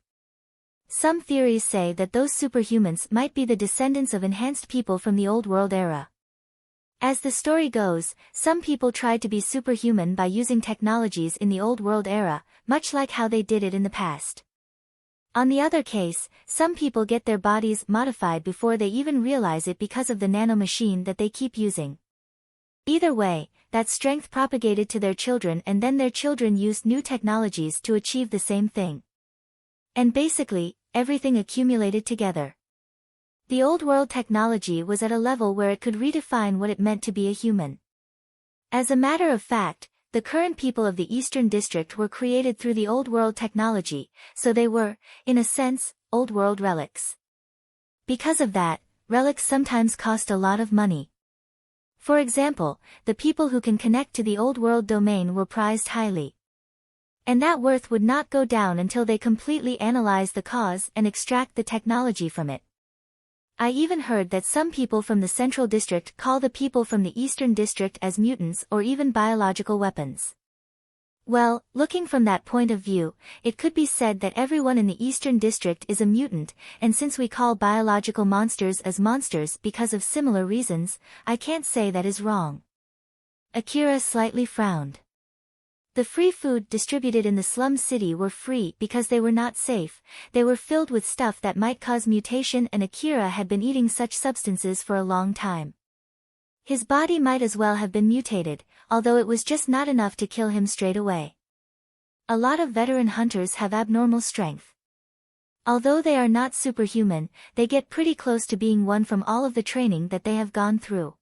Speaker 1: Some theories say that those superhumans might be the descendants of enhanced people from the Old World era. As the story goes, some people tried to be superhuman by using technologies in the Old World era, much like how they did it in the past. On the other case, some people get their bodies modified before they even realize it because of the nanomachine that they keep using. Either way, that strength propagated to their children and then their children used new technologies to achieve the same thing. And basically, everything accumulated together. The Old World technology was at a level where it could redefine what it meant to be a human. As a matter of fact, the current people of the Eastern District were created through the Old World technology, so they were, in a sense, Old World relics. Because of that, relics sometimes cost a lot of money. For example, the people who can connect to the Old World domain were prized highly. And that worth would not go down until they completely analyze the cause and extract the technology from it. I even heard that some people from the Central District call the people from the Eastern District as mutants or even biological weapons. Well, looking from that point of view, it could be said that everyone in the Eastern District is a mutant, and since we call biological monsters as monsters because of similar reasons, I can't say that is wrong. Akira slightly frowned. The free food distributed in the slum city were free because they were not safe, they were filled with stuff that might cause mutation, and Akira had been eating such substances for a long time. His body might as well have been mutated, although it was just not enough to kill him straight away. A lot of veteran hunters have abnormal strength. Although they are not superhuman, they get pretty close to being one from all of the training that they have gone through.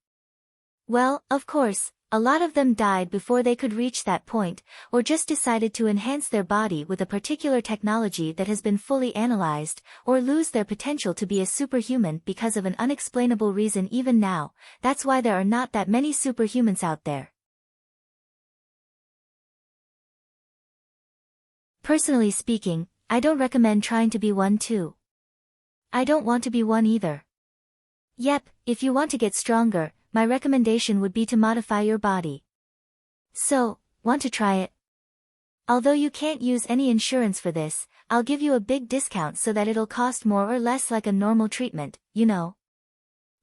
Speaker 1: Well, of course, a lot of them died before they could reach that point, or just decided to enhance their body with a particular technology that has been fully analyzed, or lose their potential to be a superhuman because of an unexplainable reason. Even now, that's why there are not that many superhumans out there. Personally speaking, I don't recommend trying to be one too. I don't want to be one either. Yep, if you want to get stronger, my recommendation would be to modify your body. So, want to try it? Although you can't use any insurance for this, I'll give you a big discount so that it'll cost more or less like a normal treatment, you know.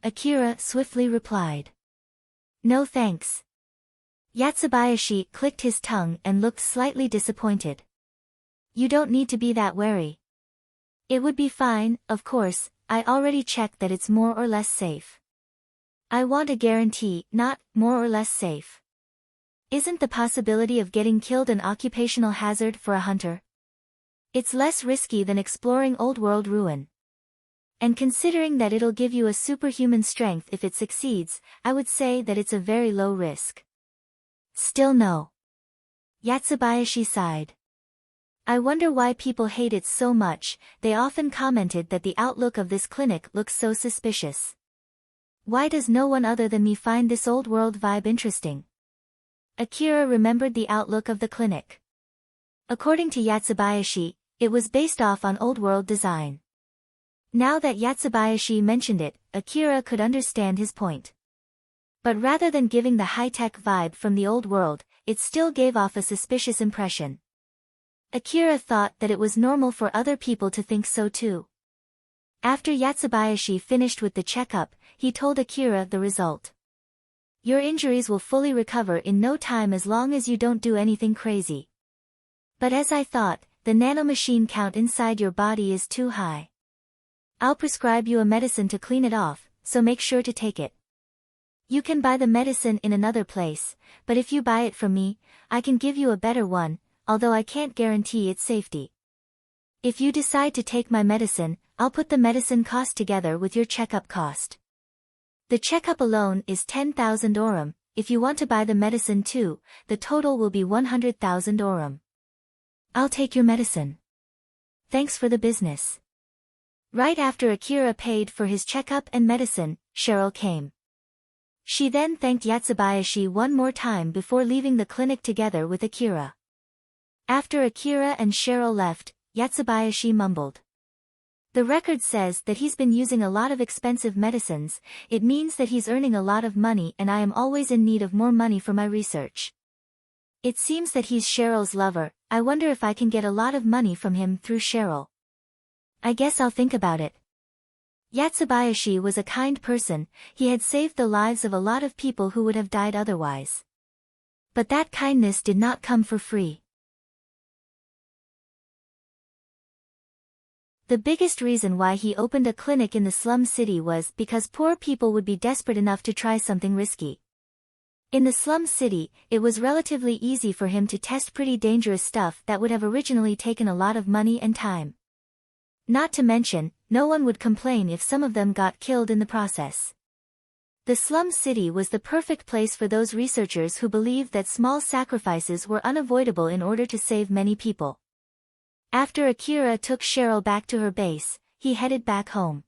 Speaker 1: Akira swiftly replied. No thanks. Yatsubayashi clicked his tongue and looked slightly disappointed. You don't need to be that wary. It would be fine, of course, I already checked that it's more or less safe. I want a guarantee, not more or less safe. Isn't the possibility of getting killed an occupational hazard for a hunter? It's less risky than exploring old world ruin. And considering that it'll give you a superhuman strength if it succeeds, I would say that it's a very low risk. Still no. Yatsubayashi sighed. I wonder why people hate it so much. They often commented that the outlook of this clinic looks so suspicious. Why does no one other than me find this old world vibe interesting? Akira remembered the outlook of the clinic. According to Yatsubayashi, it was based off on old world design. Now that Yatsubayashi mentioned it, Akira could understand his point. But rather than giving the high-tech vibe from the old world, it still gave off a suspicious impression. Akira thought that it was normal for other people to think so too. After Yatsubayashi finished with the checkup, he told Akira the result. Your injuries will fully recover in no time as long as you don't do anything crazy. But as I thought, the nanomachine count inside your body is too high. I'll prescribe you a medicine to clean it off, so make sure to take it. You can buy the medicine in another place, but if you buy it from me, I can give you a better one, although I can't guarantee its safety. If you decide to take my medicine, I'll put the medicine cost together with your checkup cost. The checkup alone is 10,000 orum, if you want to buy the medicine too, the total will be 100,000 orum. I'll take your medicine. Thanks for the business. Right after Akira paid for his checkup and medicine, Cheryl came. She then thanked Yatsubayashi one more time before leaving the clinic together with Akira. After Akira and Cheryl left, Yatsubayashi mumbled. The record says that he's been using a lot of expensive medicines. It means that he's earning a lot of money, and I am always in need of more money for my research. It seems that he's Cheryl's lover. I wonder if I can get a lot of money from him through Cheryl. I guess I'll think about it. Yatsubayashi was a kind person. He had saved the lives of a lot of people who would have died otherwise. But that kindness did not come for free. The biggest reason why he opened a clinic in the slum city was because poor people would be desperate enough to try something risky. In the slum city, it was relatively easy for him to test pretty dangerous stuff that would have originally taken a lot of money and time. Not to mention, no one would complain if some of them got killed in the process. The slum city was the perfect place for those researchers who believed that small sacrifices were unavoidable in order to save many people. After Akira took Cheryl back to her base, he headed back home.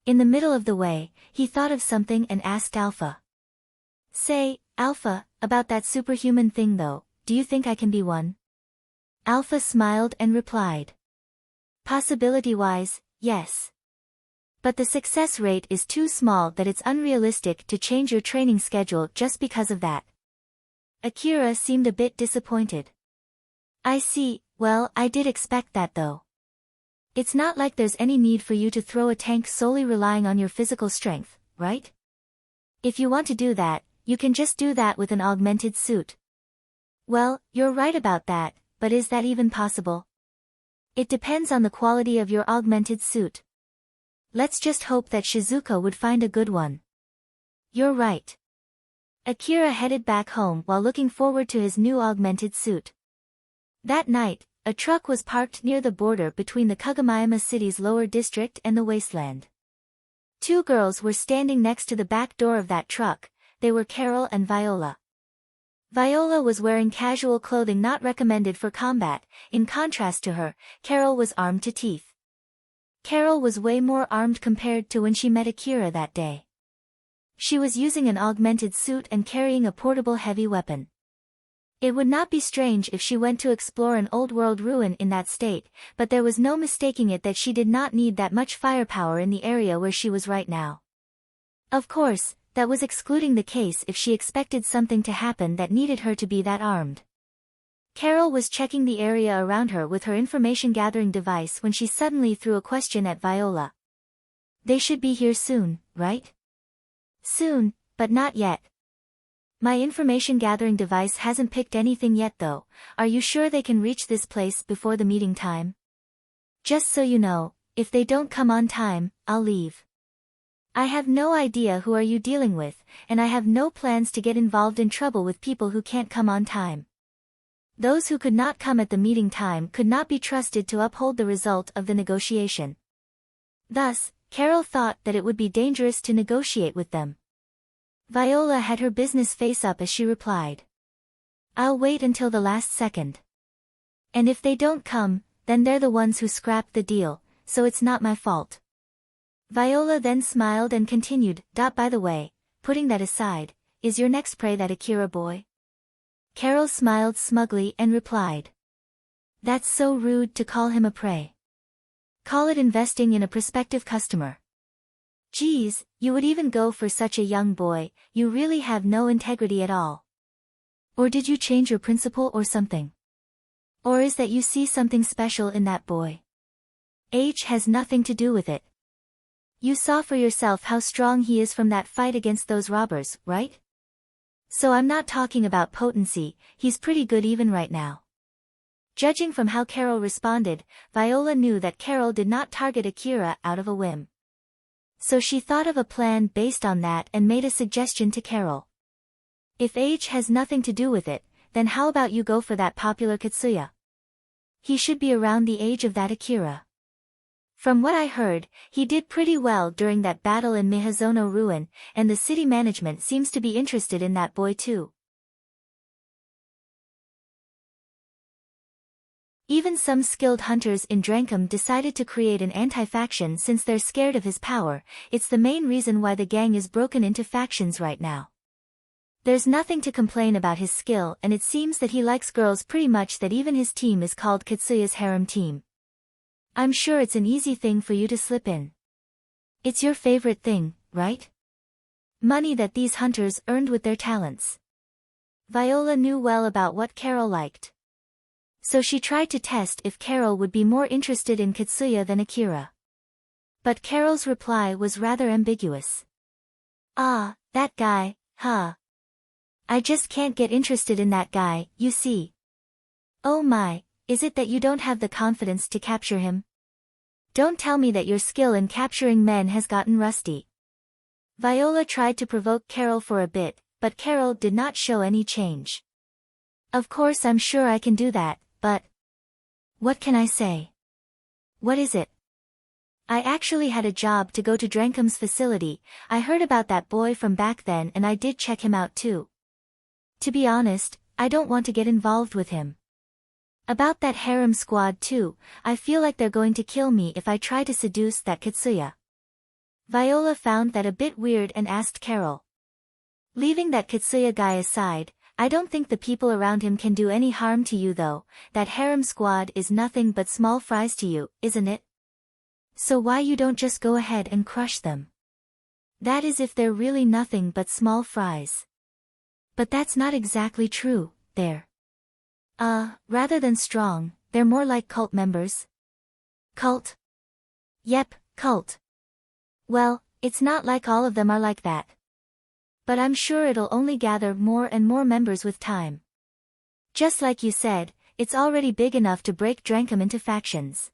Speaker 1: In the middle of the way, he thought of something and asked Alpha. Say, Alpha, about that superhuman thing though, do you think I can be one? Alpha smiled and replied. Possibility-wise, yes. But the success rate is too small that it's unrealistic to change your training schedule just because of that. Akira seemed a bit disappointed. I see, well, I did expect that though. It's not like there's any need for you to throw a tank solely relying on your physical strength, right? If you want to do that, you can just do that with an augmented suit. Well, you're right about that, but is that even possible? It depends on the quality of your augmented suit. Let's just hope that Shizuka would find a good one. You're right. Akira headed back home while looking forward to his new augmented suit. That night, a truck was parked near the border between the Kagamayama city's lower district and the wasteland. Two girls were standing next to the back door of that truck. They were Carol and Viola. Viola was wearing casual clothing not recommended for combat. In contrast to her, Carol was armed to teeth. Carol was way more armed compared to when she met Akira that day. She was using an augmented suit and carrying a portable heavy weapon. It would not be strange if she went to explore an old-world ruin in that state, but there was no mistaking it that she did not need that much firepower in the area where she was right now. Of course, that was excluding the case if she expected something to happen that needed her to be that armed. Carol was checking the area around her with her information-gathering device when she suddenly threw a question at Viola. They should be here soon, right? Soon, but not yet. My information-gathering device hasn't picked anything yet though. Are you sure they can reach this place before the meeting time? Just so you know, if they don't come on time, I'll leave. I have no idea who are you dealing with, and I have no plans to get involved in trouble with people who can't come on time. Those who could not come at the meeting time could not be trusted to uphold the result of the negotiation. Thus, Carol thought that it would be dangerous to negotiate with them. Viola had her business face up as she replied. I'll wait until the last second. And if they don't come, then they're the ones who scrapped the deal, so it's not my fault. Viola then smiled and continued, by the way, putting that aside, is your next prey that Akira boy? Carol smiled smugly and replied. That's so rude to call him a prey. Call it investing in a prospective customer. Geez, you would even go for such a young boy, you really have no integrity at all. Or did you change your principle or something? Or is that you see something special in that boy? Age has nothing to do with it. You saw for yourself how strong he is from that fight against those robbers, right? So I'm not talking about potency, he's pretty good even right now. Judging from how Carol responded, Viola knew that Carol did not target Akira out of a whim. So she thought of a plan based on that and made a suggestion to Carol. If age has nothing to do with it, then how about you go for that popular Katsuya? He should be around the age of that Akira. From what I heard, he did pretty well during that battle in Mihazono Ruin, and the city management seems to be interested in that boy too. Even some skilled hunters in Drankum decided to create an anti-faction since they're scared of his power. It's the main reason why the gang is broken into factions right now. There's nothing to complain about his skill, and it seems that he likes girls pretty much that even his team is called Katsuya's harem team. I'm sure it's an easy thing for you to slip in. It's your favorite thing, right? Money that these hunters earned with their talents. Viola knew well about what Carol liked. So she tried to test if Carol would be more interested in Katsuya than Akira. But Carol's reply was rather ambiguous. Ah, that guy, huh? I just can't get interested in that guy, you see. Oh my, is it that you don't have the confidence to capture him? Don't tell me that your skill in capturing men has gotten rusty. Viola tried to provoke Carol for a bit, but Carol did not show any change. Of course I'm sure I can do that, but... what can I say? What is it? I actually had a job to go to Drancom's facility. I heard about that boy from back then and I did check him out too. To be honest, I don't want to get involved with him. About that harem squad too, I feel like they're going to kill me if I try to seduce that Katsuya. Viola found that a bit weird and asked Carol. Leaving that Katsuya guy aside, I don't think the people around him can do any harm to you though. That harem squad is nothing but small fries to you, isn't it? So why you don't just go ahead and crush them? That is if they're really nothing but small fries. But that's not exactly true, they're rather than strong, they're more like cult members. Cult? Yep, cult. Well, it's not like all of them are like that. But I'm sure it'll only gather more and more members with time. Just like you said, it's already big enough to break Drancom into factions.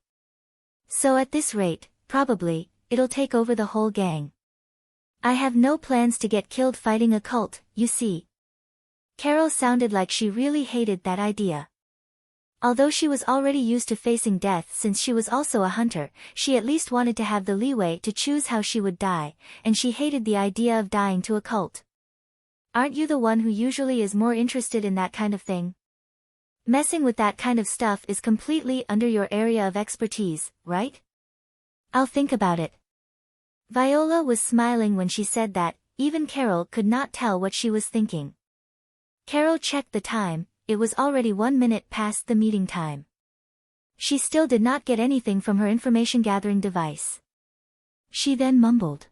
Speaker 1: So at this rate, probably, it'll take over the whole gang. I have no plans to get killed fighting a cult, you see. Carol sounded like she really hated that idea. Although she was already used to facing death since she was also a hunter, she at least wanted to have the leeway to choose how she would die, and she hated the idea of dying to a cult. Aren't you the one who usually is more interested in that kind of thing? Messing with that kind of stuff is completely under your area of expertise, right? I'll think about it. Viola was smiling when she said that. Even Carol could not tell what she was thinking. Carol checked the time. It was already 1 minute past the meeting time. She still did not get anything from her information-gathering device. She then mumbled.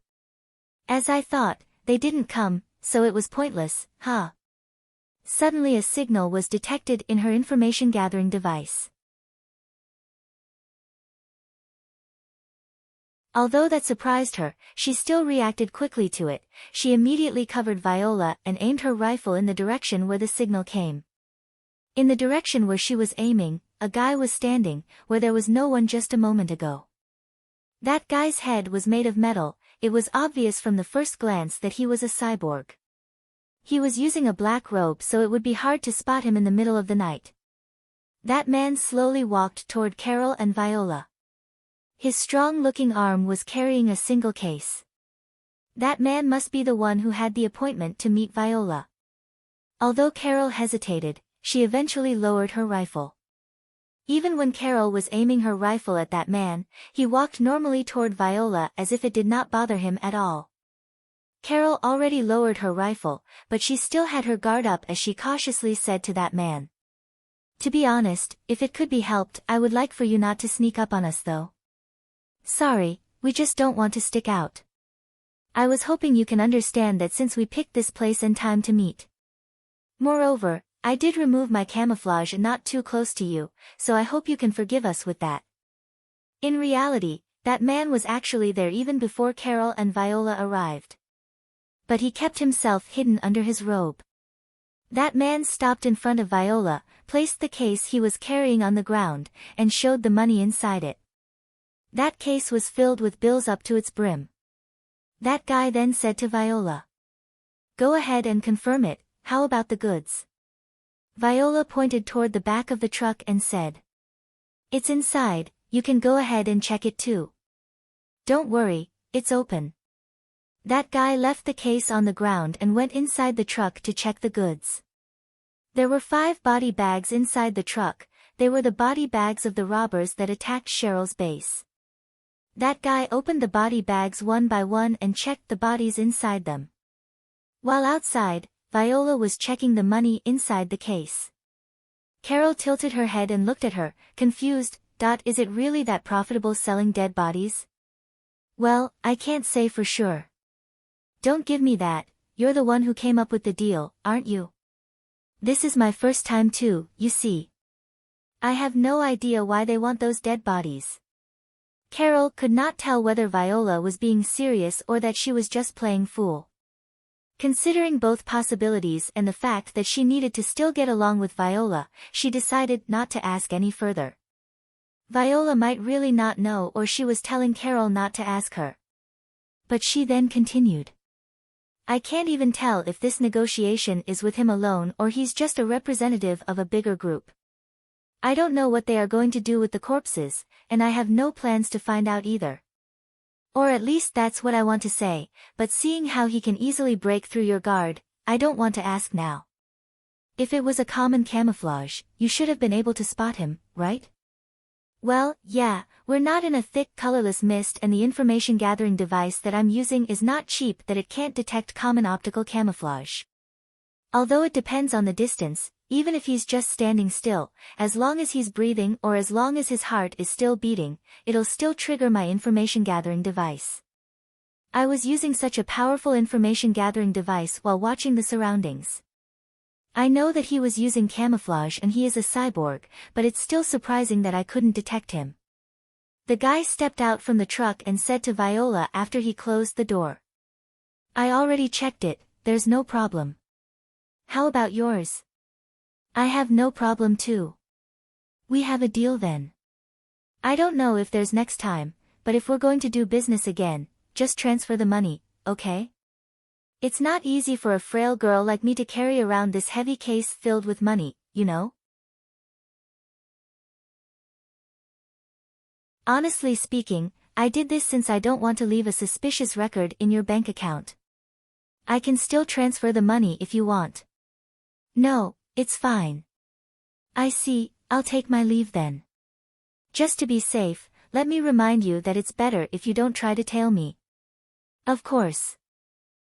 Speaker 1: As I thought, they didn't come, so it was pointless, huh? Suddenly a signal was detected in her information-gathering device. Although that surprised her, she still reacted quickly to it. She immediately covered Viola and aimed her rifle in the direction where the signal came. In the direction where she was aiming, a guy was standing, where there was no one just a moment ago. That guy's head was made of metal. It was obvious from the first glance that he was a cyborg. He was using a black robe so it would be hard to spot him in the middle of the night. That man slowly walked toward Carol and Viola. His strong-looking arm was carrying a single case. That man must be the one who had the appointment to meet Viola. Although Carol hesitated, she eventually lowered her rifle. Even when Carol was aiming her rifle at that man, he walked normally toward Viola as if it did not bother him at all. Carol already lowered her rifle, but she still had her guard up as she cautiously said to that man. To be honest, if it could be helped, I would like for you not to sneak up on us though. Sorry, we just don't want to stick out. I was hoping you can understand that since we picked this place and time to meet. Moreover, I did remove my camouflage and not too close to you, so I hope you can forgive us with that. In reality, that man was actually there even before Carol and Viola arrived. But he kept himself hidden under his robe. That man stopped in front of Viola, placed the case he was carrying on the ground, and showed the money inside it. That case was filled with bills up to its brim. That guy then said to Viola. Go ahead and confirm it, how about the goods? Viola pointed toward the back of the truck and said. It's inside, you can go ahead and check it too. Don't worry, it's open. That guy left the case on the ground and went inside the truck to check the goods. There were 5 body bags inside the truck. They were the body bags of the robbers that attacked Cheryl's base. That guy opened the body bags one by one and checked the bodies inside them. While outside, Viola was checking the money inside the case. Carol tilted her head and looked at her, confused. Is it really that profitable selling dead bodies? Well, I can't say for sure. Don't give me that, you're the one who came up with the deal, aren't you? This is my first time too, you see. I have no idea why they want those dead bodies. Carol could not tell whether Viola was being serious or that she was just playing fool. Considering both possibilities and the fact that she needed to still get along with Viola, she decided not to ask any further. Viola might really not know, or she was telling Carol not to ask her. But she then continued. I can't even tell if this negotiation is with him alone or he's just a representative of a bigger group. I don't know what they are going to do with the corpses, and I have no plans to find out either. Or at least that's what I want to say, but seeing how he can easily break through your guard, I don't want to ask now. If it was a common camouflage, you should have been able to spot him, right? Well, yeah, we're not in a thick colorless mist and the information gathering device that I'm using is not cheap that it can't detect common optical camouflage. Although it depends on the distance, even if he's just standing still, as long as he's breathing or as long as his heart is still beating, it'll still trigger my information gathering device. I was using such a powerful information gathering device while watching the surroundings. I know that he was using camouflage and he is a cyborg, but it's still surprising that I couldn't detect him. The guy stepped out from the truck and said to Viola after he closed the door. I already checked it, there's no problem. How about yours? I have no problem too. We have a deal then. I don't know if there's next time, but if we're going to do business again, just transfer the money, okay? It's not easy for a frail girl like me to carry around this heavy case filled with money, you know? Honestly speaking, I did this since I don't want to leave a suspicious record in your bank account. I can still transfer the money if you want. No, it's fine. I see, I'll take my leave then. Just to be safe, let me remind you that it's better if you don't try to tail me. Of course.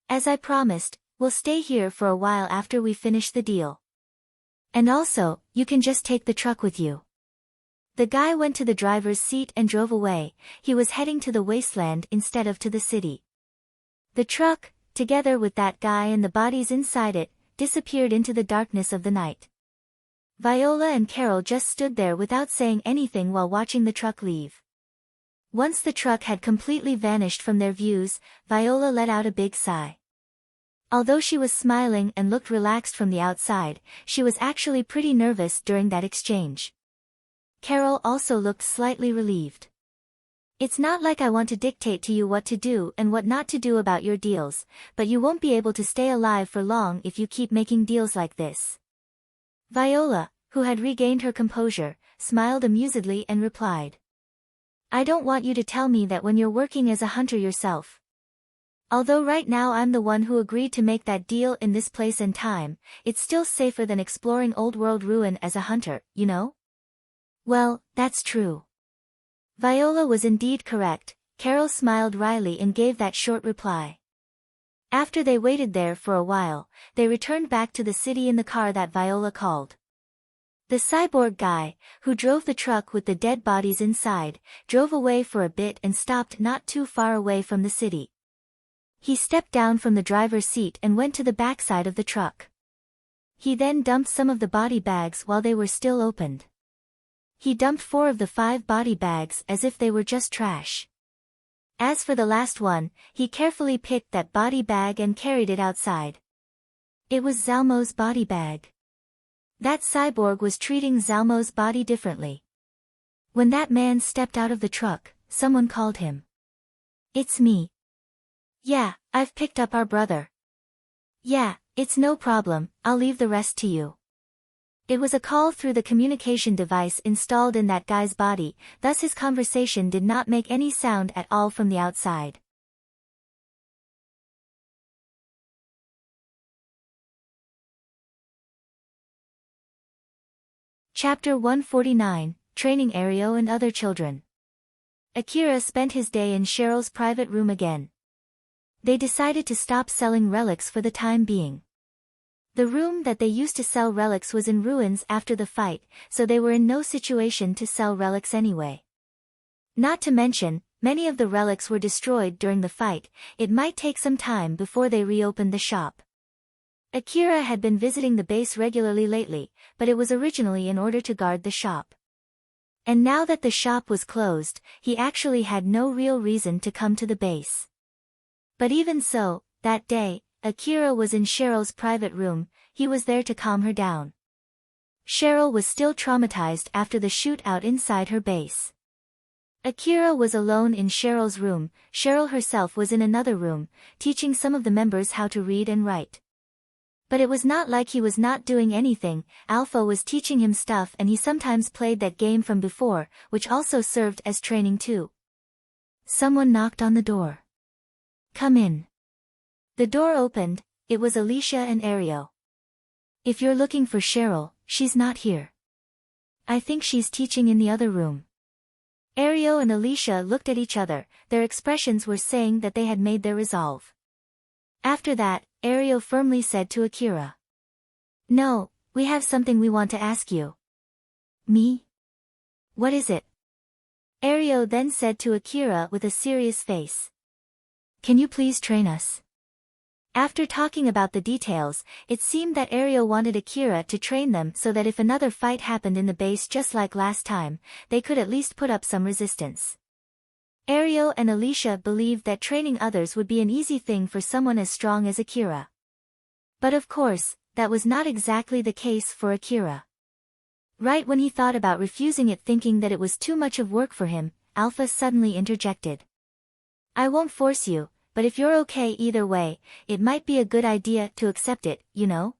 Speaker 1: As I promised, we'll stay here for a while after we finish the deal. And also, you can just take the truck with you. The guy went to the driver's seat and drove away. He was heading to the wasteland instead of to the city. The truck, together with that guy and the bodies inside it, disappeared into the darkness of the night. Viola and Carol just stood there without saying anything while watching the truck leave. Once the truck had completely vanished from their views, Viola let out a big sigh. Although she was smiling and looked relaxed from the outside, she was actually pretty nervous during that exchange. Carol also looked slightly relieved. It's not like I want to dictate to you what to do and what not to do about your deals, but you won't be able to stay alive for long if you keep making deals like this. Viola, who had regained her composure, smiled amusedly and replied. I don't want you to tell me that when you're working as a hunter yourself. Although right now I'm the one who agreed to make that deal in this place and time, it's still safer than exploring old world ruin as a hunter, you know? Well, that's true. Viola was indeed correct. Carol smiled wryly and gave that short reply. After they waited there for a while, they returned back to the city in the car that Viola called. The cyborg guy, who drove the truck with the dead bodies inside, drove away for a bit and stopped not too far away from the city. He stepped down from the driver's seat and went to the backside of the truck. He then dumped some of the body bags while they were still opened. He dumped 4 of the 5 body bags as if they were just trash. As for the last one, he carefully picked that body bag and carried it outside. It was Zalmo's body bag. That cyborg was treating Zalmo's body differently. When that man stepped out of the truck, someone called him. It's me. Yeah, I've picked up our brother. Yeah, it's no problem, I'll leave the rest to you. It was a call through the communication device installed in that guy's body, thus his conversation did not make any sound at all from the outside. Chapter 149, Training Ario and Other Children. Akira spent his day in Cheryl's private room again. They decided to stop selling relics for the time being. The room that they used to sell relics was in ruins after the fight, so they were in no situation to sell relics anyway. Not to mention, many of the relics were destroyed during the fight. It might take some time before they reopened the shop. Akira had been visiting the base regularly lately, but it was originally in order to guard the shop. And now that the shop was closed, he actually had no real reason to come to the base. But even so, that day, Akira was in Cheryl's private room. He was there to calm her down. Cheryl was still traumatized after the shootout inside her base. Akira was alone in Cheryl's room. Cheryl herself was in another room, teaching some of the members how to read and write. But it was not like he was not doing anything. Alpha was teaching him stuff and he sometimes played that game from before, which also served as training too. Someone knocked on the door. Come in. The door opened. It was Alicia and Ario. If you're looking for Cheryl, she's not here. I think she's teaching in the other room. Ario and Alicia looked at each other, their expressions were saying that they had made their resolve. After that, Ario firmly said to Akira. No, we have something we want to ask you. Me? What is it? Ario then said to Akira with a serious face. Can you please train us? After talking about the details, it seemed that Ario wanted Akira to train them so that if another fight happened in the base just like last time, they could at least put up some resistance. Ario and Alicia believed that training others would be an easy thing for someone as strong as Akira. But of course, that was not exactly the case for Akira. Right when he thought about refusing it thinking that it was too much of work for him, Alpha suddenly interjected. I won't force you, but if you're okay either way, it might be a good idea to accept it, you know?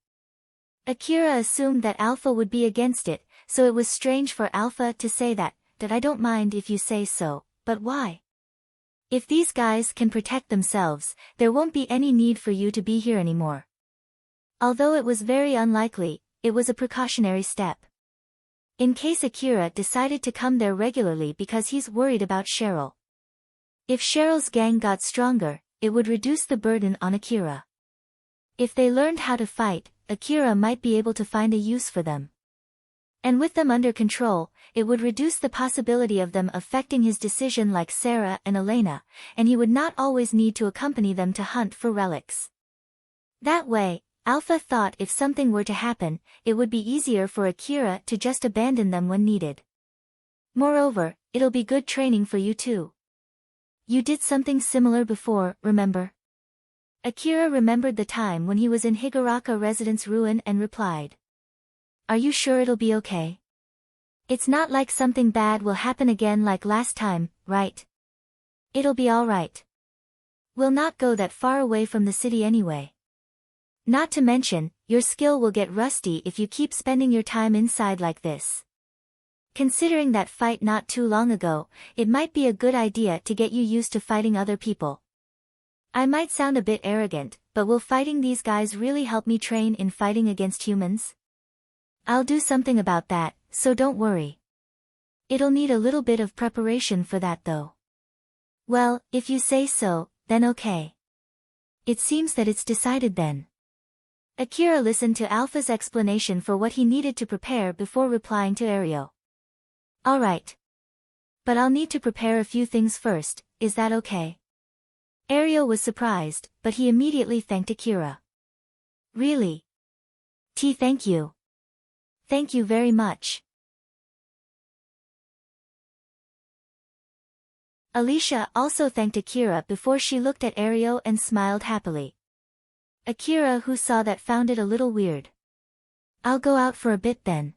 Speaker 1: Akira assumed that Alpha would be against it, so it was strange for Alpha to say that I don't mind if you say so, but why? If these guys can protect themselves, there won't be any need for you to be here anymore. Although it was very unlikely, it was a precautionary step. In case Akira decided to come there regularly because he's worried about Cheryl. If Cheryl's gang got stronger, it would reduce the burden on Akira. If they learned how to fight, Akira might be able to find a use for them. And with them under control, it would reduce the possibility of them affecting his decision like Sarah and Elena, and he would not always need to accompany them to hunt for relics. That way, Alpha thought if something were to happen, it would be easier for Akira to just abandon them when needed. Moreover, it'll be good training for you too. You did something similar before, remember? Akira remembered the time when he was in Higuraka residence ruin and replied. Are you sure it'll be okay? It's not like something bad will happen again like last time, right? It'll be alright. We'll not go that far away from the city anyway. Not to mention, your skill will get rusty if you keep spending your time inside like this. Considering that fight not too long ago, it might be a good idea to get you used to fighting other people. I might sound a bit arrogant, but will fighting these guys really help me train in fighting against humans? I'll do something about that, so don't worry. It'll need a little bit of preparation for that though. Well, if you say so, then okay. It seems that it's decided then. Akira listened to Alpha's explanation for what he needed to prepare before replying to Ario. Alright. But I'll need to prepare a few things first, is that okay? Ario was surprised, but he immediately thanked Akira. Really? Thank you. Thank you very much. Alicia also thanked Akira before she looked at Ario and smiled happily. Akira, who saw that, found it a little weird. I'll go out for a bit then.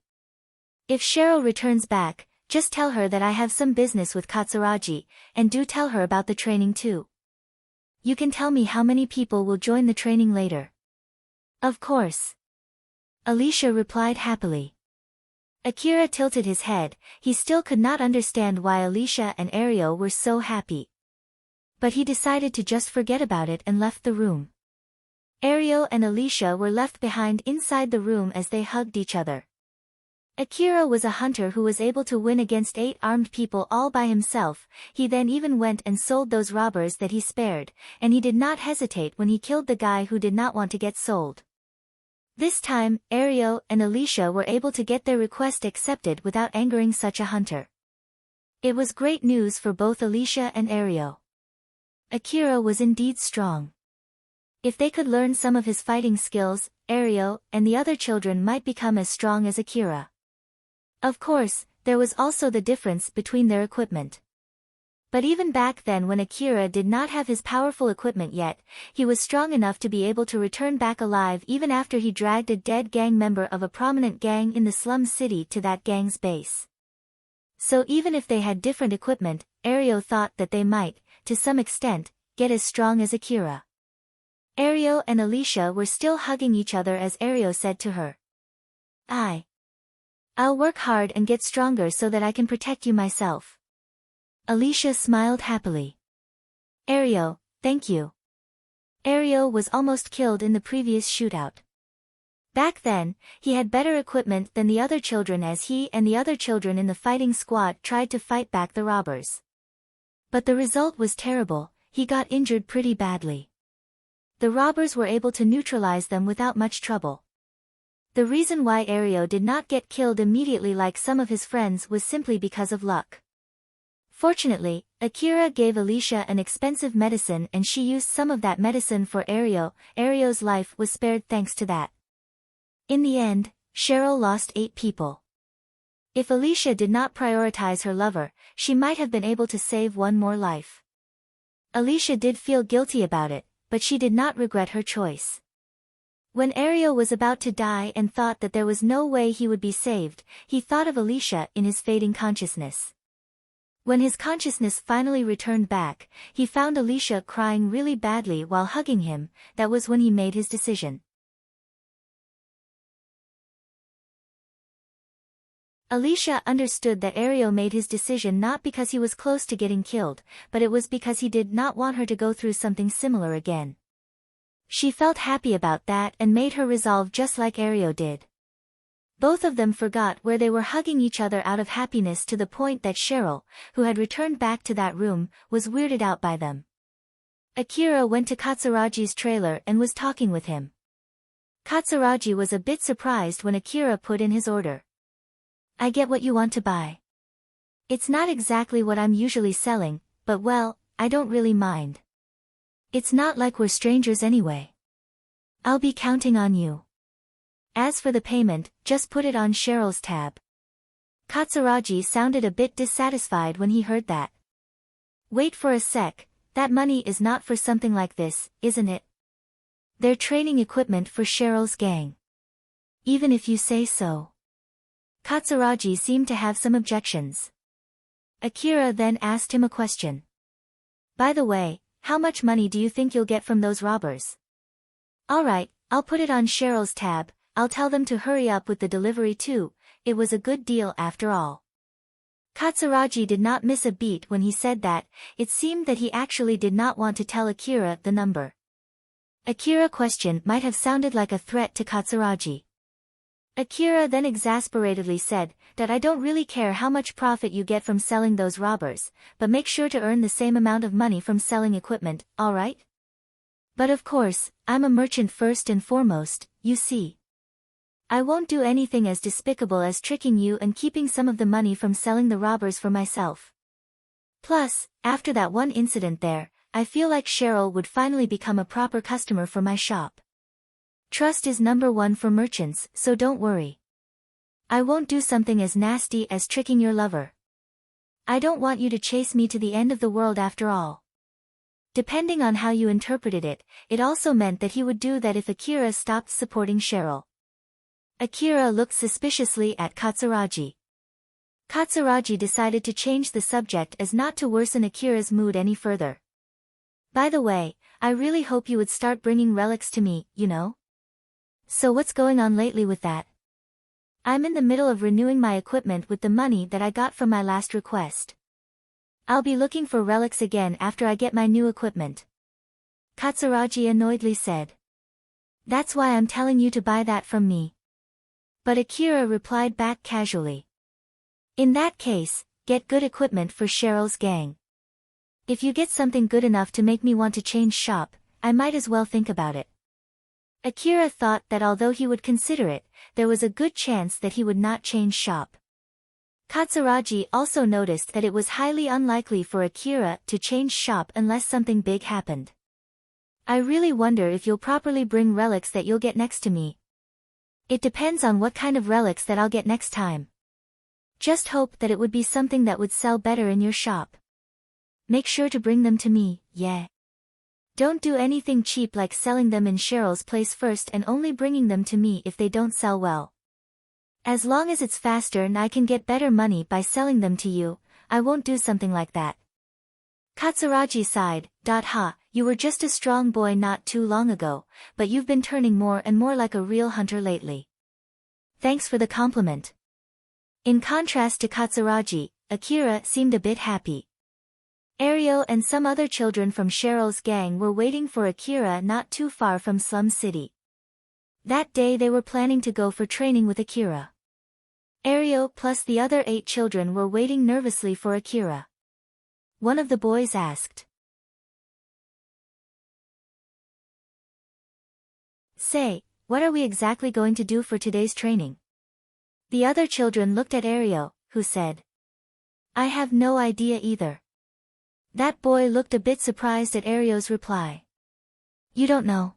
Speaker 1: If Cheryl returns back, just tell her that I have some business with Katsuragi, and do tell her about the training too. You can tell me how many people will join the training later. Of course. Alicia replied happily. Akira tilted his head, he still could not understand why Alicia and Ario were so happy. But he decided to just forget about it and left the room. Ario and Alicia were left behind inside the room as they hugged each other. Akira was a hunter who was able to win against 8 armed people all by himself, he then even went and sold those robbers that he spared, and he did not hesitate when he killed the guy who did not want to get sold. This time, Ario and Alicia were able to get their request accepted without angering such a hunter. It was great news for both Alicia and Ario. Akira was indeed strong. If they could learn some of his fighting skills, Ario and the other children might become as strong as Akira. Of course, there was also the difference between their equipment. But even back then when Akira did not have his powerful equipment yet, he was strong enough to be able to return back alive even after he dragged a dead gang member of a prominent gang in the slum city to that gang's base. So even if they had different equipment, Ario thought that they might, to some extent, get as strong as Akira. Ario and Alicia were still hugging each other as Ario said to her. I'll work hard and get stronger so that I can protect you myself. Alicia smiled happily. Ario, thank you. Ario was almost killed in the previous shootout. Back then, he had better equipment than the other children as he and the other children in the fighting squad tried to fight back the robbers. But the result was terrible, he got injured pretty badly. The robbers were able to neutralize them without much trouble. The reason why Ario did not get killed immediately like some of his friends was simply because of luck. Fortunately, Akira gave Alicia an expensive medicine and she used some of that medicine for Ario. Ario's life was spared thanks to that. In the end, Cheryl lost 8 people. If Alicia did not prioritize her lover, she might have been able to save one more life. Alicia did feel guilty about it, but she did not regret her choice. When Ario was about to die and thought that there was no way he would be saved, he thought of Alicia in his fading consciousness. When his consciousness finally returned back, he found Alicia crying really badly while hugging him. That was when he made his decision. Alicia understood that Ario made his decision not because he was close to getting killed, but it was because he did not want her to go through something similar again. She felt happy about that and made her resolve just like Ario did. Both of them forgot where they were hugging each other out of happiness to the point that Cheryl, who had returned back to that room, was weirded out by them. Akira went to Katsuragi's trailer and was talking with him. Katsuragi was a bit surprised when Akira put in his order. I get what you want to buy. It's not exactly what I'm usually selling, but well, I don't really mind. It's not like we're strangers anyway. I'll be counting on you. As for the payment, just put it on Cheryl's tab. Katsuragi sounded a bit dissatisfied when he heard that. Wait for a sec, that money is not for something like this, isn't it? They're training equipment for Cheryl's gang. Even if you say so. Katsuragi seemed to have some objections. Akira then asked him a question. By the way, how much money do you think you'll get from those robbers? Alright, I'll put it on Cheryl's tab, I'll tell them to hurry up with the delivery too, it was a good deal after all. Katsuragi did not miss a beat when he said that. It seemed that he actually did not want to tell Akira the number. Akira's question might have sounded like a threat to Katsuragi. Akira then exasperatedly said, that I don't really care how much profit you get from selling those robbers, but make sure to earn the same amount of money from selling equipment, alright? But of course, I'm a merchant first and foremost, you see. I won't do anything as despicable as tricking you and keeping some of the money from selling the robbers for myself. Plus, after that one incident there, I feel like Cheryl would finally become a proper customer for my shop. Trust is number one for merchants, so don't worry. I won't do something as nasty as tricking your lover. I don't want you to chase me to the end of the world after all. Depending on how you interpreted it, it also meant that he would do that if Akira stopped supporting Cheryl. Akira looked suspiciously at Katsuragi. Katsuragi decided to change the subject as not to worsen Akira's mood any further. By the way, I really hope you would start bringing relics to me, you know? So what's going on lately with that? I'm in the middle of renewing my equipment with the money that I got from my last request. I'll be looking for relics again after I get my new equipment. Katsuragi annoyedly said. That's why I'm telling you to buy that from me. But Akira replied back casually. In that case, get good equipment for Cheryl's gang. If you get something good enough to make me want to change shop, I might as well think about it. Akira thought that although he would consider it, there was a good chance that he would not change shop. Katsuragi also noticed that it was highly unlikely for Akira to change shop unless something big happened. I really wonder if you'll properly bring relics that you'll get next to me. It depends on what kind of relics that I'll get next time. Just hope that it would be something that would sell better in your shop. Make sure to bring them to me, yeah. Don't do anything cheap like selling them in Cheryl's place first and only bringing them to me if they don't sell well. As long as it's faster and I can get better money by selling them to you, I won't do something like that. Katsuragi sighed, you were just a strong boy not too long ago, but you've been turning more and more like a real hunter lately. Thanks for the compliment. In contrast to Katsuragi, Akira seemed a bit happy. Ario and some other children from Cheryl's gang were waiting for Akira not too far from Slum City. That day they were planning to go for training with Akira. Ario plus the other 8 children were waiting nervously for Akira. One of the boys asked, "Say, what are we exactly going to do for today's training?" The other children looked at Ario, who said, "I have no idea either." That boy looked a bit surprised at Ario's reply. "You don't know?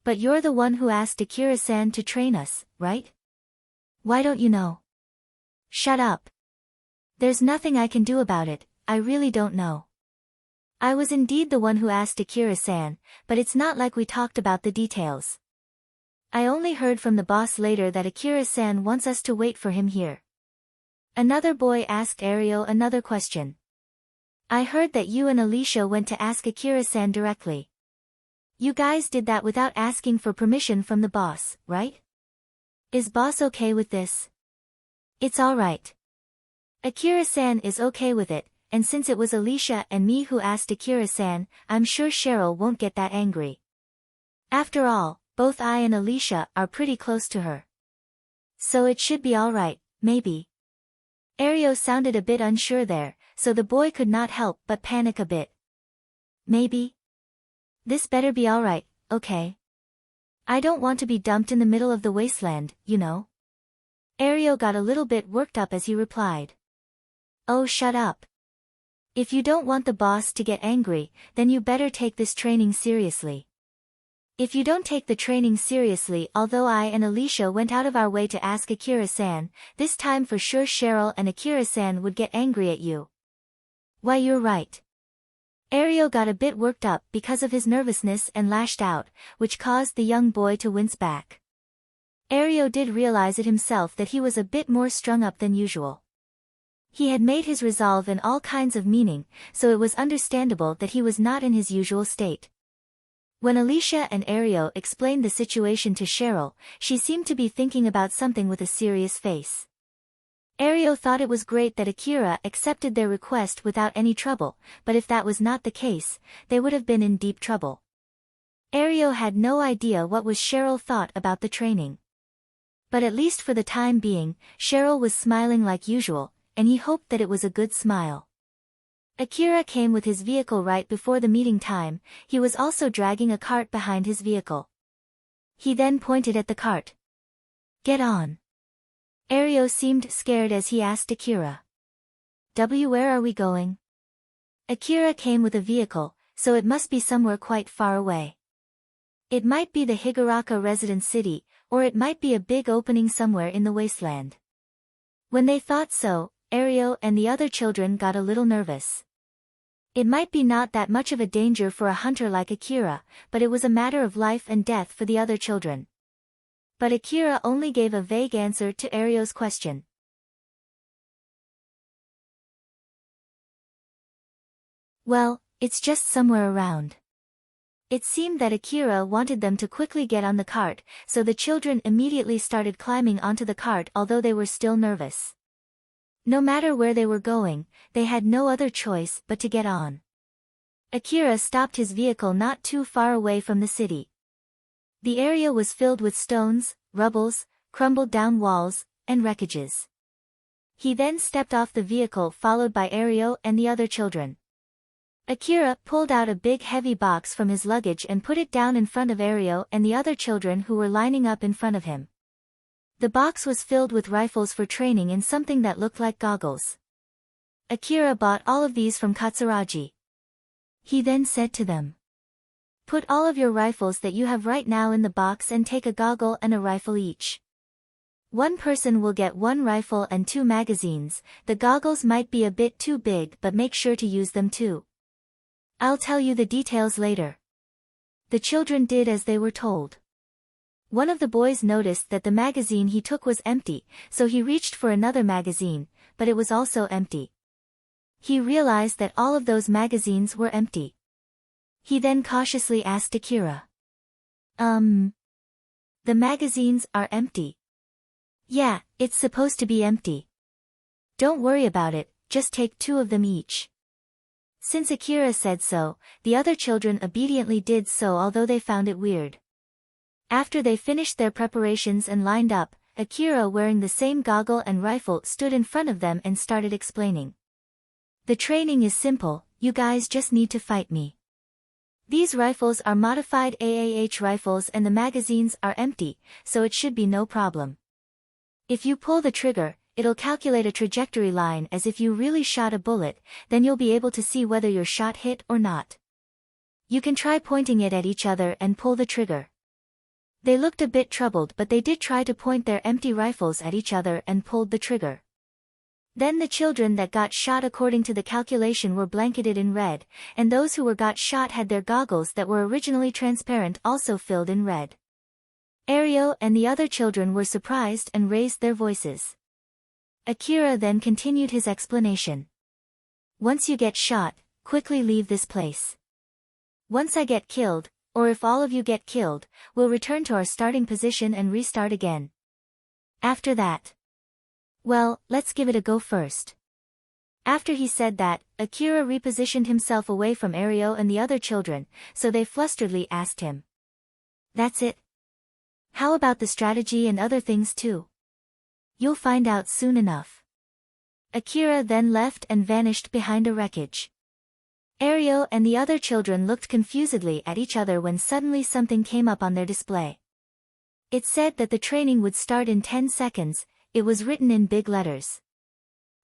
Speaker 1: But you're the one who asked Akira-san to train us, right? Why don't you know?" "Shut up. There's nothing I can do about it, I really don't know. I was indeed the one who asked Akira-san, but it's not like we talked about the details. I only heard from the boss later that Akira-san wants us to wait for him here." Another boy asked Ario another question. "I heard that you and Alicia went to ask Akira-san directly. You guys did that without asking for permission from the boss, right? Is boss okay with this?" "It's alright. Akira-san is okay with it, and since it was Alicia and me who asked Akira-san, I'm sure Cheryl won't get that angry. After all, both I and Alicia are pretty close to her. So it should be alright, maybe." Ario sounded a bit unsure there, so the boy could not help but panic a bit. "Maybe? This better be alright, okay? I don't want to be dumped in the middle of the wasteland, you know." Ario got a little bit worked up as he replied. "Oh, shut up. If you don't want the boss to get angry, then you better take this training seriously. If you don't take the training seriously, although I and Alicia went out of our way to ask Akira-san, this time for sure Cheryl and Akira-san would get angry at you." "Why, you're right." Ario got a bit worked up because of his nervousness and lashed out, which caused the young boy to wince back. Ario did realize it himself that he was a bit more strung up than usual. He had made his resolve in all kinds of meaning, so it was understandable that he was not in his usual state. When Alicia and Ario explained the situation to Cheryl, she seemed to be thinking about something with a serious face. Ario thought it was great that Akira accepted their request without any trouble, but if that was not the case, they would have been in deep trouble. Ario had no idea what Cheryl thought about the training. But at least for the time being, Cheryl was smiling like usual, and he hoped that it was a good smile. Akira came with his vehicle right before the meeting time. He was also dragging a cart behind his vehicle. He then pointed at the cart. "Get on." Ario seemed scared as he asked Akira, Where are we going?" Akira came with a vehicle, so it must be somewhere quite far away. It might be the Higuraka residence city, or it might be a big opening somewhere in the wasteland. When they thought so, Ario and the other children got a little nervous. It might be not that much of a danger for a hunter like Akira, but it was a matter of life and death for the other children. But Akira only gave a vague answer to Ario's question. "Well, it's just somewhere around." It seemed that Akira wanted them to quickly get on the cart, so the children immediately started climbing onto the cart although they were still nervous. No matter where they were going, they had no other choice but to get on. Akira stopped his vehicle not too far away from the city. The area was filled with stones, rubbles, crumbled down walls, and wreckages. He then stepped off the vehicle followed by Ario and the other children. Akira pulled out a big heavy box from his luggage and put it down in front of Ario and the other children who were lining up in front of him. The box was filled with rifles for training in something that looked like goggles. Akira bought all of these from Katsuragi. He then said to them, "Put all of your rifles that you have right now in the box and take a goggle and a rifle each. One person will get 1 rifle and 2 magazines. The goggles might be a bit too big, but make sure to use them too. I'll tell you the details later." The children did as they were told. One of the boys noticed that the magazine he took was empty, so he reached for another magazine, but it was also empty. He realized that all of those magazines were empty. He then cautiously asked Akira, The magazines are empty." "Yeah, it's supposed to be empty. Don't worry about it, just take 2 of them each." Since Akira said so, the other children obediently did so, although they found it weird. After they finished their preparations and lined up, Akira, wearing the same goggle and rifle, stood in front of them and started explaining. The training is simple, you guys just need to fight me. These rifles are modified AAH rifles and the magazines are empty, so it should be no problem. If you pull the trigger, it'll calculate a trajectory line as if you really shot a bullet, then you'll be able to see whether your shot hit or not. You can try pointing it at each other and pull the trigger. They looked a bit troubled, but they did try to point their empty rifles at each other and pulled the trigger. Then the children that got shot according to the calculation were blanketed in red, and those who got shot had their goggles that were originally transparent also filled in red. Ario and the other children were surprised and raised their voices. Akira then continued his explanation. Once you get shot, quickly leave this place. Once I get killed, or if all of you get killed, we'll return to our starting position and restart again. After that. Well, let's give it a go first. After he said that, Akira repositioned himself away from Ario and the other children, so they flusteredly asked him. That's it? How about the strategy and other things too? You'll find out soon enough. Akira then left and vanished behind a wreckage. Ario and the other children looked confusedly at each other when suddenly something came up on their display. It said that the training would start in 10 seconds, it was written in big letters.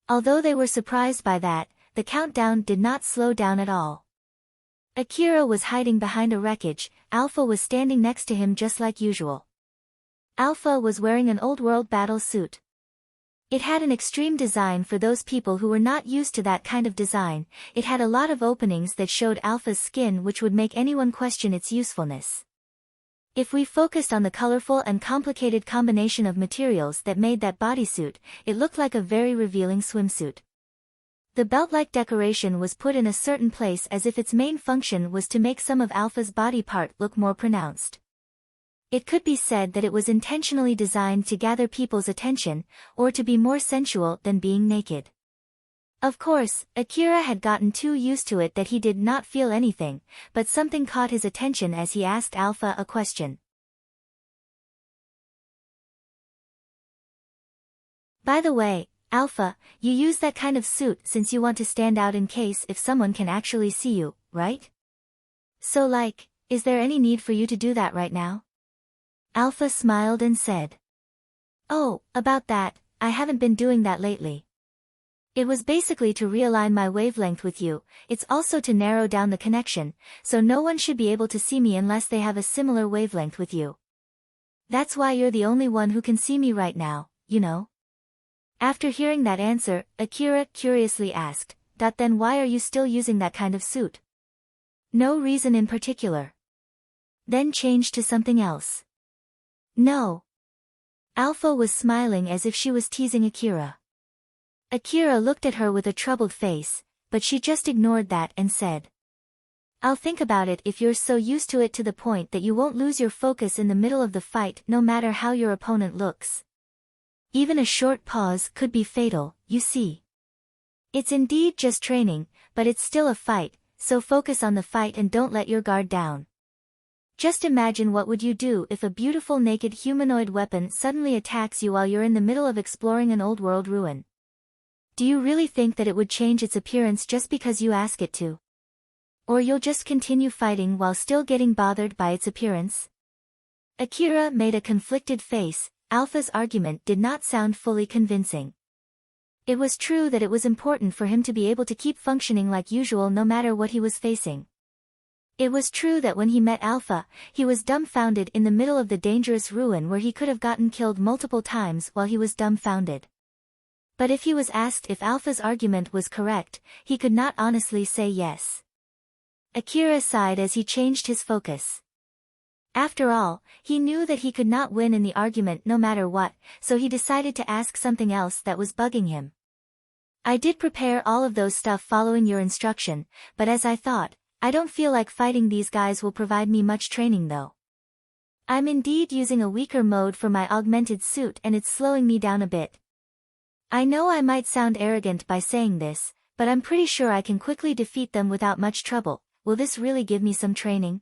Speaker 1: Although they were surprised by that, the countdown did not slow down at all. Akira was hiding behind a wreckage, Alpha was standing next to him just like usual. Alpha was wearing an old-world battle suit. It had an extreme design for those people who were not used to that kind of design. It had a lot of openings that showed Alpha's skin, which would make anyone question its usefulness. If we focused on the colorful and complicated combination of materials that made that bodysuit, it looked like a very revealing swimsuit. The belt-like decoration was put in a certain place as if its main function was to make some of Alpha's body part look more pronounced. It could be said that it was intentionally designed to gather people's attention, or to be more sensual than being naked. Of course, Akira had gotten too used to it that he did not feel anything, but something caught his attention as he asked Alpha a question. By the way, Alpha, you use that kind of suit since you want to stand out in case if someone can actually see you, right? So is there any need for you to do that right now? Alpha smiled and said. Oh, about that, I haven't been doing that lately. It was basically to realign my wavelength with you, it's also to narrow down the connection, so no one should be able to see me unless they have a similar wavelength with you. That's why you're the only one who can see me right now, you know? After hearing that answer, Akira curiously asked, then why are you still using that kind of suit? No reason in particular. Then change to something else. No. Alpha was smiling as if she was teasing Akira. Akira looked at her with a troubled face, but she just ignored that and said. I'll think about it if you're so used to it to the point that you won't lose your focus in the middle of the fight no matter how your opponent looks. Even a short pause could be fatal, you see. It's indeed just training, but it's still a fight, so focus on the fight and don't let your guard down. Just imagine what would you do if a beautiful naked humanoid weapon suddenly attacks you while you're in the middle of exploring an old-world ruin. Do you really think that it would change its appearance just because you ask it to? Or you'll just continue fighting while still getting bothered by its appearance? Akira made a conflicted face. Alpha's argument did not sound fully convincing. It was true that it was important for him to be able to keep functioning like usual no matter what he was facing. It was true that when he met Alpha, he was dumbfounded in the middle of the dangerous ruin where he could have gotten killed multiple times while he was dumbfounded. But if he was asked if Alpha's argument was correct, he could not honestly say yes. Akira sighed as he changed his focus. After all, he knew that he could not win in the argument no matter what, so he decided to ask something else that was bugging him. I did prepare all of those stuff following your instruction, but as I thought, I don't feel like fighting these guys will provide me much training though. I'm indeed using a weaker mode for my augmented suit and it's slowing me down a bit. I know I might sound arrogant by saying this, but I'm pretty sure I can quickly defeat them without much trouble. Will this really give me some training?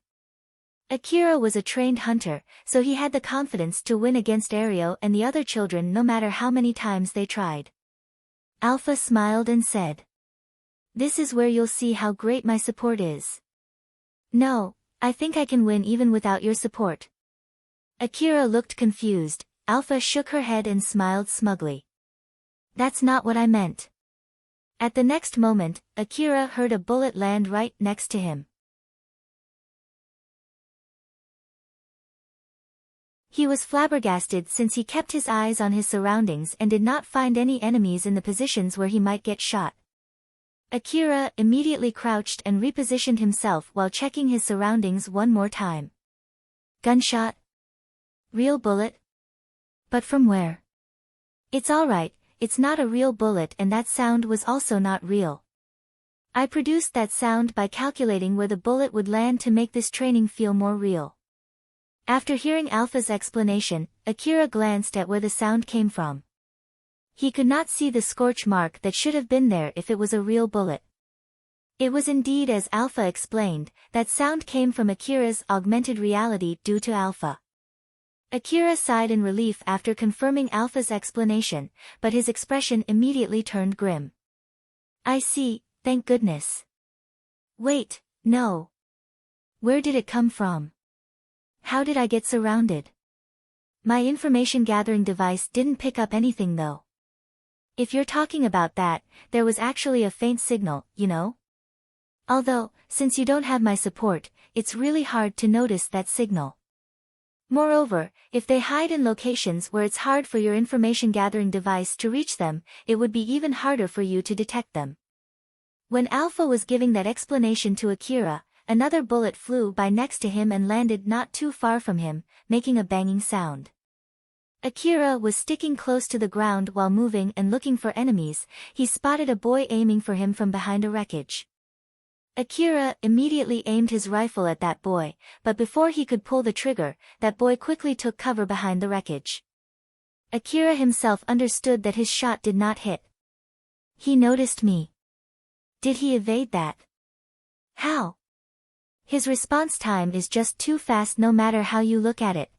Speaker 1: Akira was a trained hunter, so he had the confidence to win against Ario and the other children no matter how many times they tried. Alpha smiled and said, "This is where you'll see how great my support is." "No, I think I can win even without your support." Akira looked confused. Alpha shook her head and smiled smugly. "That's not what I meant." At the next moment, Akira heard a bullet land right next to him. He was flabbergasted since he kept his eyes on his surroundings and did not find any enemies in the positions where he might get shot. Akira immediately crouched and repositioned himself while checking his surroundings one more time. Gunshot? Real bullet? But from where? It's alright, it's not a real bullet and that sound was also not real. I produced that sound by calculating where the bullet would land to make this training feel more real. After hearing Alpha's explanation, Akira glanced at where the sound came from. He could not see the scorch mark that should have been there if it was a real bullet. It was indeed as Alpha explained, that sound came from Akira's augmented reality due to Alpha. Akira sighed in relief after confirming Alpha's explanation, but his expression immediately turned grim. "I see, thank goodness." "Wait, no. Where did it come from? How did I get surrounded? My information gathering device didn't pick up anything though." "If you're talking about that, there was actually a faint signal, you know? Although, since you don't have my support, it's really hard to notice that signal. Moreover, if they hide in locations where it's hard for your information gathering device to reach them, it would be even harder for you to detect them." When Alpha was giving that explanation to Akira, another bullet flew by next to him and landed not too far from him, making a banging sound. Akira was sticking close to the ground while moving and looking for enemies. He spotted a boy aiming for him from behind a wreckage. Akira immediately aimed his rifle at that boy, but before he could pull the trigger, that boy quickly took cover behind the wreckage. Akira himself understood that his shot did not hit. He noticed me. Did he evade that? How? His response time is just too fast no matter how you look at it.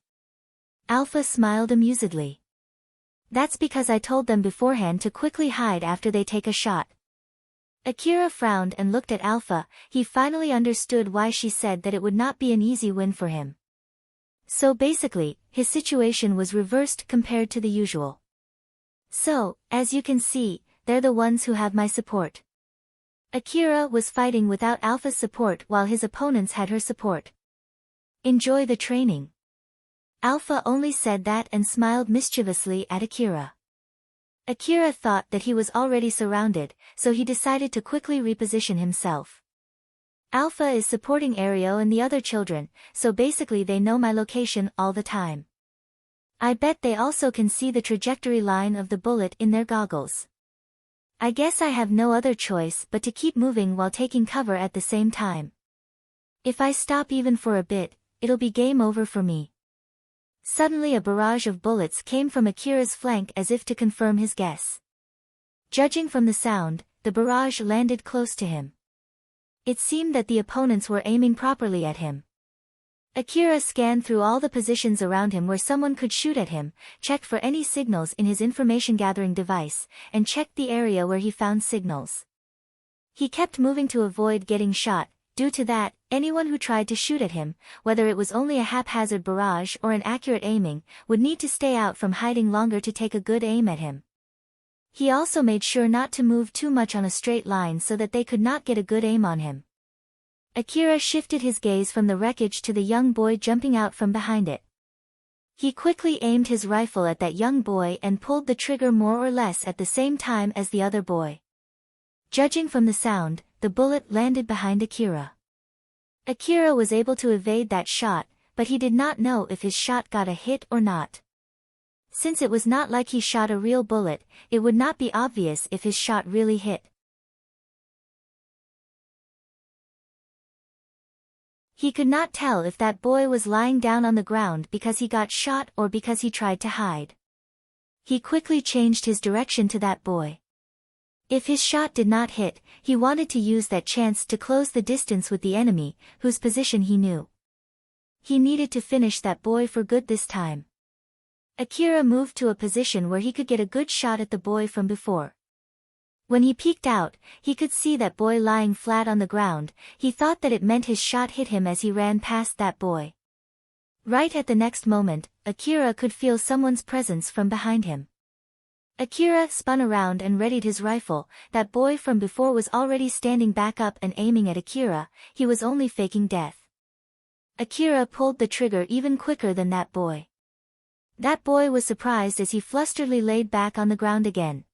Speaker 1: Alpha smiled amusedly. That's because I told them beforehand to quickly hide after they take a shot. Akira frowned and looked at Alpha. He finally understood why she said that it would not be an easy win for him. So basically, his situation was reversed compared to the usual. So, as you can see, they're the ones who have my support. Akira was fighting without Alpha's support while his opponents had her support. Enjoy the training. Alpha only said that and smiled mischievously at Akira. Akira thought that he was already surrounded, so he decided to quickly reposition himself. Alpha is supporting Ario and the other children, so basically they know my location all the time. I bet they also can see the trajectory line of the bullet in their goggles. I guess I have no other choice but to keep moving while taking cover at the same time. If I stop even for a bit, it'll be game over for me. Suddenly a barrage of bullets came from Akira's flank as if to confirm his guess. Judging from the sound, the barrage landed close to him. It seemed that the opponents were aiming properly at him. Akira scanned through all the positions around him where someone could shoot at him, checked for any signals in his information-gathering device, and checked the area where he found signals. He kept moving to avoid getting shot. Due to that, anyone who tried to shoot at him, whether it was only a haphazard barrage or an accurate aiming, would need to stay out from hiding longer to take a good aim at him. He also made sure not to move too much on a straight line so that they could not get a good aim on him. Akira shifted his gaze from the wreckage to the young boy jumping out from behind it. He quickly aimed his rifle at that young boy and pulled the trigger more or less at the same time as the other boy. Judging from the sound, the bullet landed behind Akira. Akira was able to evade that shot, but he did not know if his shot got a hit or not. Since it was not like he shot a real bullet, it would not be obvious if his shot really hit. He could not tell if that boy was lying down on the ground because he got shot or because he tried to hide. He quickly changed his direction to that boy. If his shot did not hit, he wanted to use that chance to close the distance with the enemy, whose position he knew. He needed to finish that boy for good this time. Akira moved to a position where he could get a good shot at the boy from before. When he peeked out, he could see that boy lying flat on the ground. He thought that it meant his shot hit him as he ran past that boy. Right at the next moment, Akira could feel someone's presence from behind him. Akira spun around and readied his rifle. That boy from before was already standing back up and aiming at Akira. He was only faking death. Akira pulled the trigger even quicker than that boy. That boy was surprised as he flusteredly laid back on the ground again.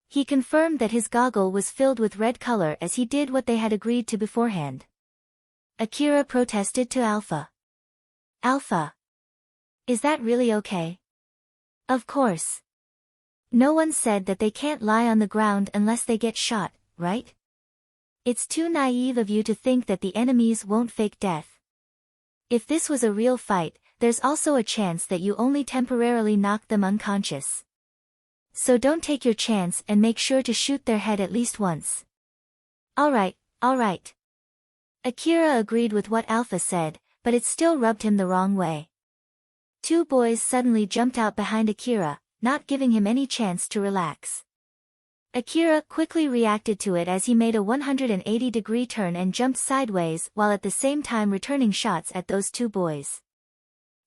Speaker 1: He confirmed that his goggle was filled with red color as he did what they had agreed to beforehand. Akira protested to Alpha. Alpha. Is that really okay? Of course. No one said that they can't lie on the ground unless they get shot, right? It's too naive of you to think that the enemies won't fake death. If this was a real fight, there's also a chance that you only temporarily knock them unconscious. So don't take your chance and make sure to shoot their head at least once. Alright, alright. Akira agreed with what Alpha said, but it still rubbed him the wrong way. Two boys suddenly jumped out behind Akira, not giving him any chance to relax. Akira quickly reacted to it as he made a 180-degree turn and jumped sideways while at the same time returning shots at those two boys.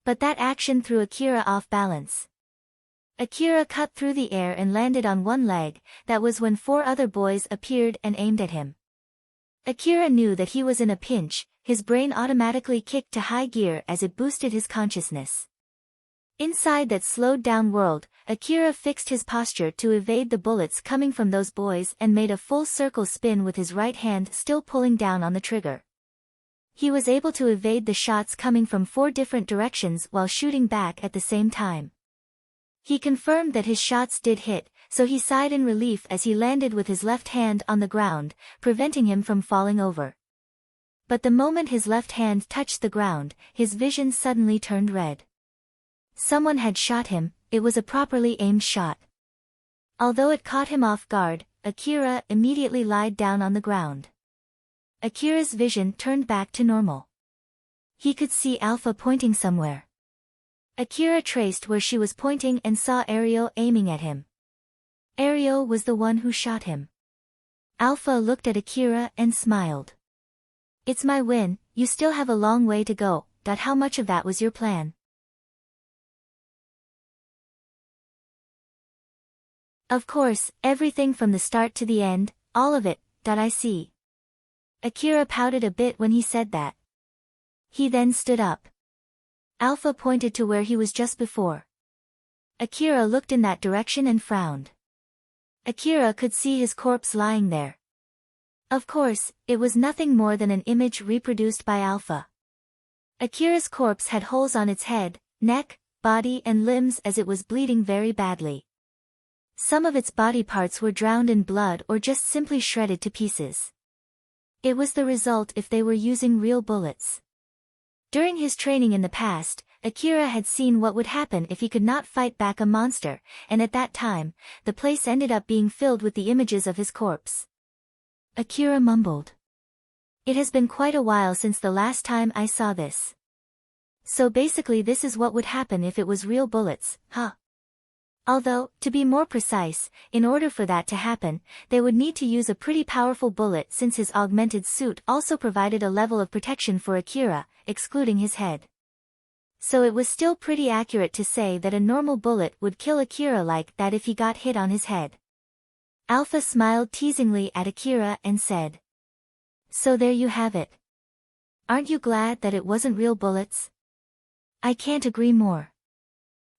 Speaker 1: But that action threw Akira off balance. Akira cut through the air and landed on one leg. That was when four other boys appeared and aimed at him. Akira knew that he was in a pinch. His brain automatically kicked to high gear as it boosted his consciousness. Inside that slowed-down world, Akira fixed his posture to evade the bullets coming from those boys and made a full circle spin with his right hand still pulling down on the trigger. He was able to evade the shots coming from 4 different directions while shooting back at the same time. He confirmed that his shots did hit, so he sighed in relief as he landed with his left hand on the ground, preventing him from falling over. But the moment his left hand touched the ground, his vision suddenly turned red. Someone had shot him. It was a properly aimed shot. Although it caught him off guard, Akira immediately lied down on the ground. Akira's vision turned back to normal. He could see Alpha pointing somewhere. Akira traced where she was pointing and saw Ario aiming at him. Ario was the one who shot him. Alpha looked at Akira and smiled. It's my win. You still have a long way to go. How much of that was your plan? Of course, everything from the start to the end, all of it. I see. Akira pouted a bit when he said that. He then stood up. Alpha pointed to where he was just before. Akira looked in that direction and frowned. Akira could see his corpse lying there. Of course, it was nothing more than an image reproduced by Alpha. Akira's corpse had holes on its head, neck, body and limbs as it was bleeding very badly. Some of its body parts were drowned in blood or just simply shredded to pieces. It was the result if they were using real bullets. During his training in the past, Akira had seen what would happen if he could not fight back a monster, and at that time, the place ended up being filled with the images of his corpse. Akira mumbled. It has been quite a while since the last time I saw this. So basically this is what would happen if it was real bullets, huh? Although, to be more precise, in order for that to happen, they would need to use a pretty powerful bullet since his augmented suit also provided a level of protection for Akira, excluding his head. So it was still pretty accurate to say that a normal bullet would kill Akira like that if he got hit on his head. Alpha smiled teasingly at Akira and said. So there you have it. Aren't you glad that it wasn't real bullets? I can't agree more.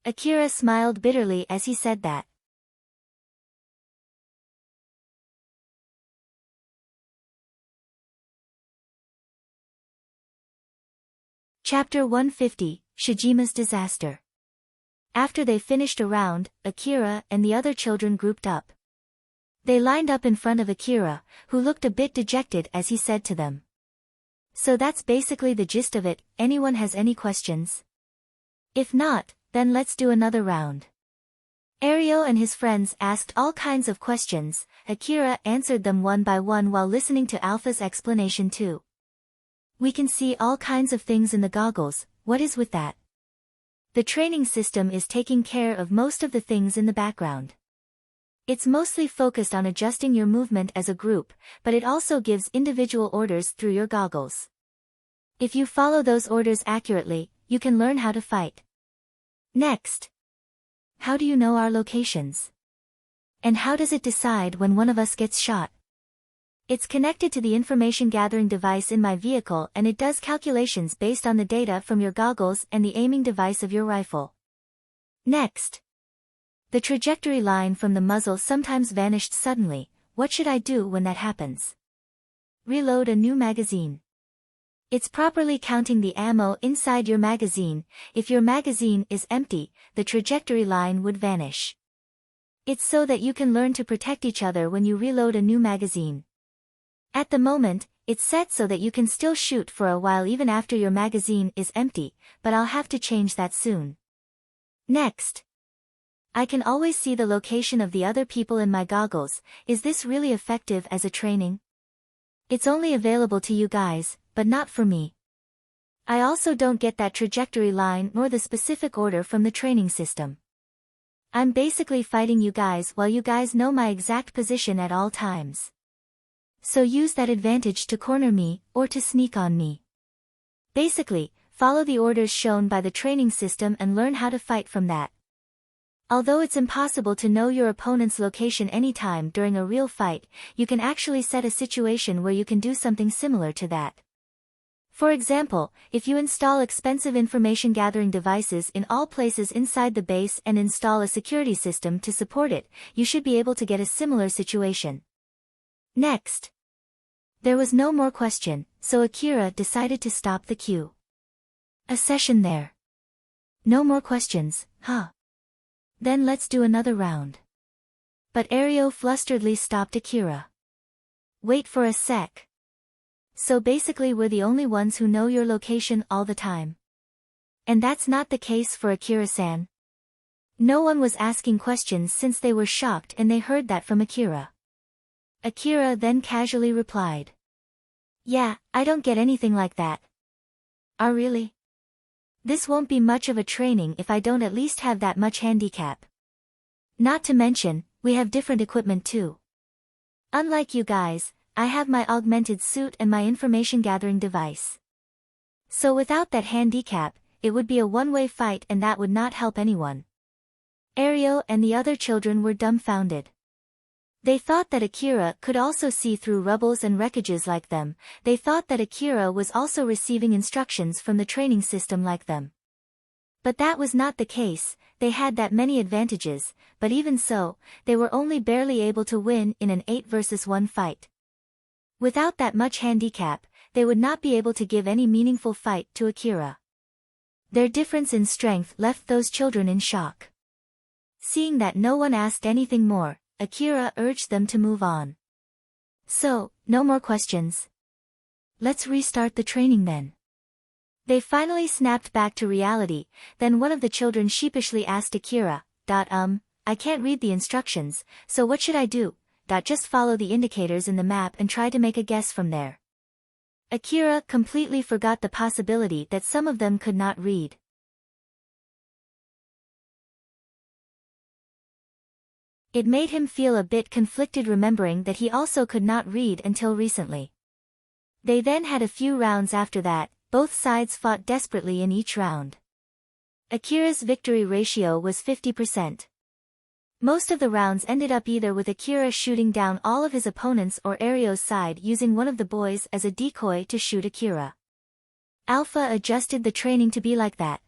Speaker 1: Akira smiled bitterly as he said that. Chapter 150, Shijima's Disaster. After they finished a round, Akira and the other children grouped up. They lined up in front of Akira, who looked a bit dejected as he said to them. So that's basically the gist of it. Anyone has any questions? If not, then let's do another round. Ario and his friends asked all kinds of questions. Akira answered them one by one while listening to Alpha's explanation too. We can see all kinds of things in the goggles, what is with that? The training system is taking care of most of the things in the background. It's mostly focused on adjusting your movement as a group, but it also gives individual orders through your goggles. If you follow those orders accurately, you can learn how to fight. Next. How do you know our locations? And how does it decide when one of us gets shot? It's connected to the information gathering device in my vehicle and it does calculations based on the data from your goggles and the aiming device of your rifle. Next. The trajectory line from the muzzle sometimes vanished suddenly. What should I do when that happens? Reload a new magazine. It's properly counting the ammo inside your magazine. If your magazine is empty, the trajectory line would vanish. It's so that you can learn to protect each other when you reload a new magazine. At the moment, it's set so that you can still shoot for a while even after your magazine is empty, but I'll have to change that soon. Next. I can always see the location of the other people in my goggles. Is this really effective as a training? It's only available to you guys, but not for me. I also don't get that trajectory line nor the specific order from the training system. I'm basically fighting you guys while you guys know my exact position at all times. So use that advantage to corner me, or to sneak on me. Basically, follow the orders shown by the training system and learn how to fight from that. Although it's impossible to know your opponent's location anytime during a real fight, you can actually set a situation where you can do something similar to that. For example, if you install expensive information gathering devices in all places inside the base and install a security system to support it, you should be able to get a similar situation. Next. There was no more question, so Akira decided to stop the queue. A session there. No more questions, huh? Then let's do another round. But Ario flusteredly stopped Akira. Wait for a sec. So basically we're the only ones who know your location all the time. And that's not the case for Akira-san. No one was asking questions since they were shocked and they heard that from Akira. Akira then casually replied. Yeah, I don't get anything like that. Ah, really? This won't be much of a training if I don't at least have that much handicap. Not to mention, we have different equipment too. Unlike you guys, I have my augmented suit and my information gathering device. So without that handicap, it would be a one-way fight and that would not help anyone. Ario and the other children were dumbfounded. They thought that Akira could also see through rubbles and wreckages like them. They thought that Akira was also receiving instructions from the training system like them. But that was not the case. They had that many advantages, but even so, they were only barely able to win in an 8 versus 1 fight. Without that much handicap, they would not be able to give any meaningful fight to Akira. Their difference in strength left those children in shock. Seeing that no one asked anything more, Akira urged them to move on. So, no more questions. Let's restart the training then. They finally snapped back to reality. Then one of the children sheepishly asked Akira, I can't read the instructions, so what should I do? Just follow the indicators in the map and try to make a guess from there. Akira completely forgot the possibility that some of them could not read. It made him feel a bit conflicted remembering that he also could not read until recently. They then had a few rounds after that. Both sides fought desperately in each round. Akira's victory ratio was 50%. Most of the rounds ended up either with Akira shooting down all of his opponents or Ario's side using one of the boys as a decoy to shoot Akira. Alpha adjusted the training to be like that.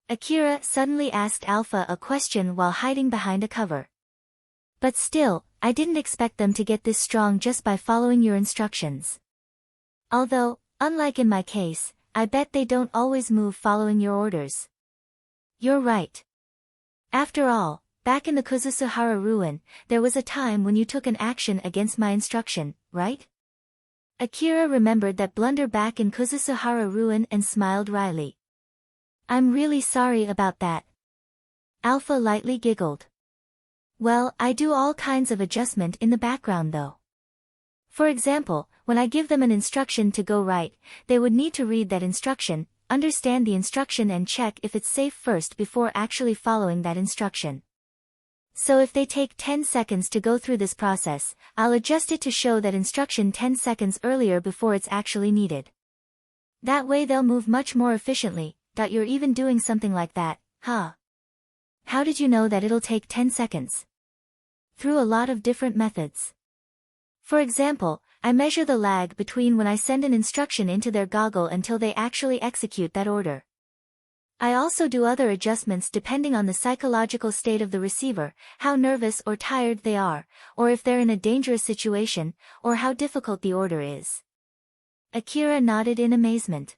Speaker 1: Akira suddenly asked Alpha a question while hiding behind a cover. But still, I didn't expect them to get this strong just by following your instructions. Although, unlike in my case, I bet they don't always move following your orders. You're right. After all, back in the Kuzusuhara ruin, there was a time when you took an action against my instruction, right? Akira remembered that blunder back in Kuzusuhara ruin and smiled wryly. I'm really sorry about that. Alpha lightly giggled. Well, I do all kinds of adjustment in the background though. For example, when I give them an instruction to go right, they would need to read that instruction, understand the instruction and check if it's safe first before actually following that instruction. So if they take 10 seconds to go through this process, I'll adjust it to show that instruction 10 seconds earlier before it's actually needed. That way they'll move much more efficiently. You're even doing something like that, huh? How did you know that it'll take 10 seconds? Through a lot of different methods. For example, I measure the lag between when I send an instruction into their goggle until they actually execute that order. I also do other adjustments depending on the psychological state of the receiver, how nervous or tired they are, or if they're in a dangerous situation, or how difficult the order is. Akira nodded in amazement.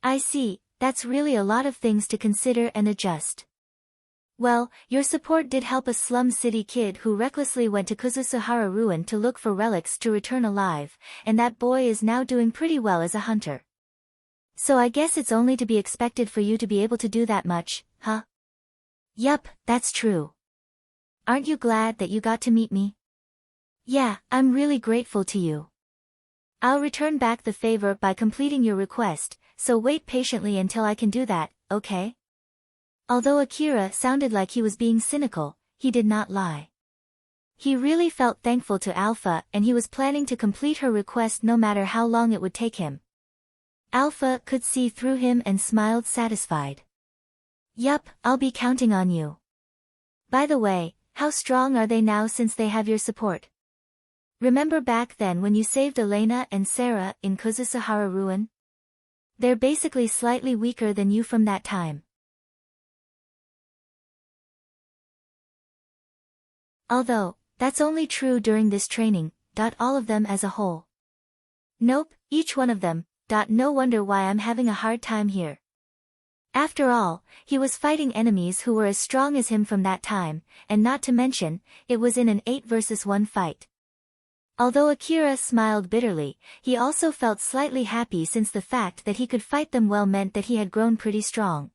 Speaker 1: I see, that's really a lot of things to consider and adjust. Well, your support did help a slum city kid who recklessly went to Kuzusuhara ruin to look for relics to return alive, and that boy is now doing pretty well as a hunter. So I guess it's only to be expected for you to be able to do that much, huh? Yup, that's true. Aren't you glad that you got to meet me? Yeah, I'm really grateful to you. I'll return back the favor by completing your request, so wait patiently until I can do that, okay? Although Akira sounded like he was being cynical, he did not lie. He really felt thankful to Alpha and he was planning to complete her request no matter how long it would take him. Alpha could see through him and smiled satisfied. Yup, I'll be counting on you. By the way, how strong are they now since they have your support? Remember back then when you saved Elena and Sarah in Kuzusuhara ruin? They're basically slightly weaker than you from that time. Although, that's only true during this training, all of them as a whole. Nope, each one of them, no wonder why I'm having a hard time here. After all, he was fighting enemies who were as strong as him from that time, and not to mention, it was in an 8 versus 1 fight. Although Akira smiled bitterly, he also felt slightly happy since the fact that he could fight them well meant that he had grown pretty strong.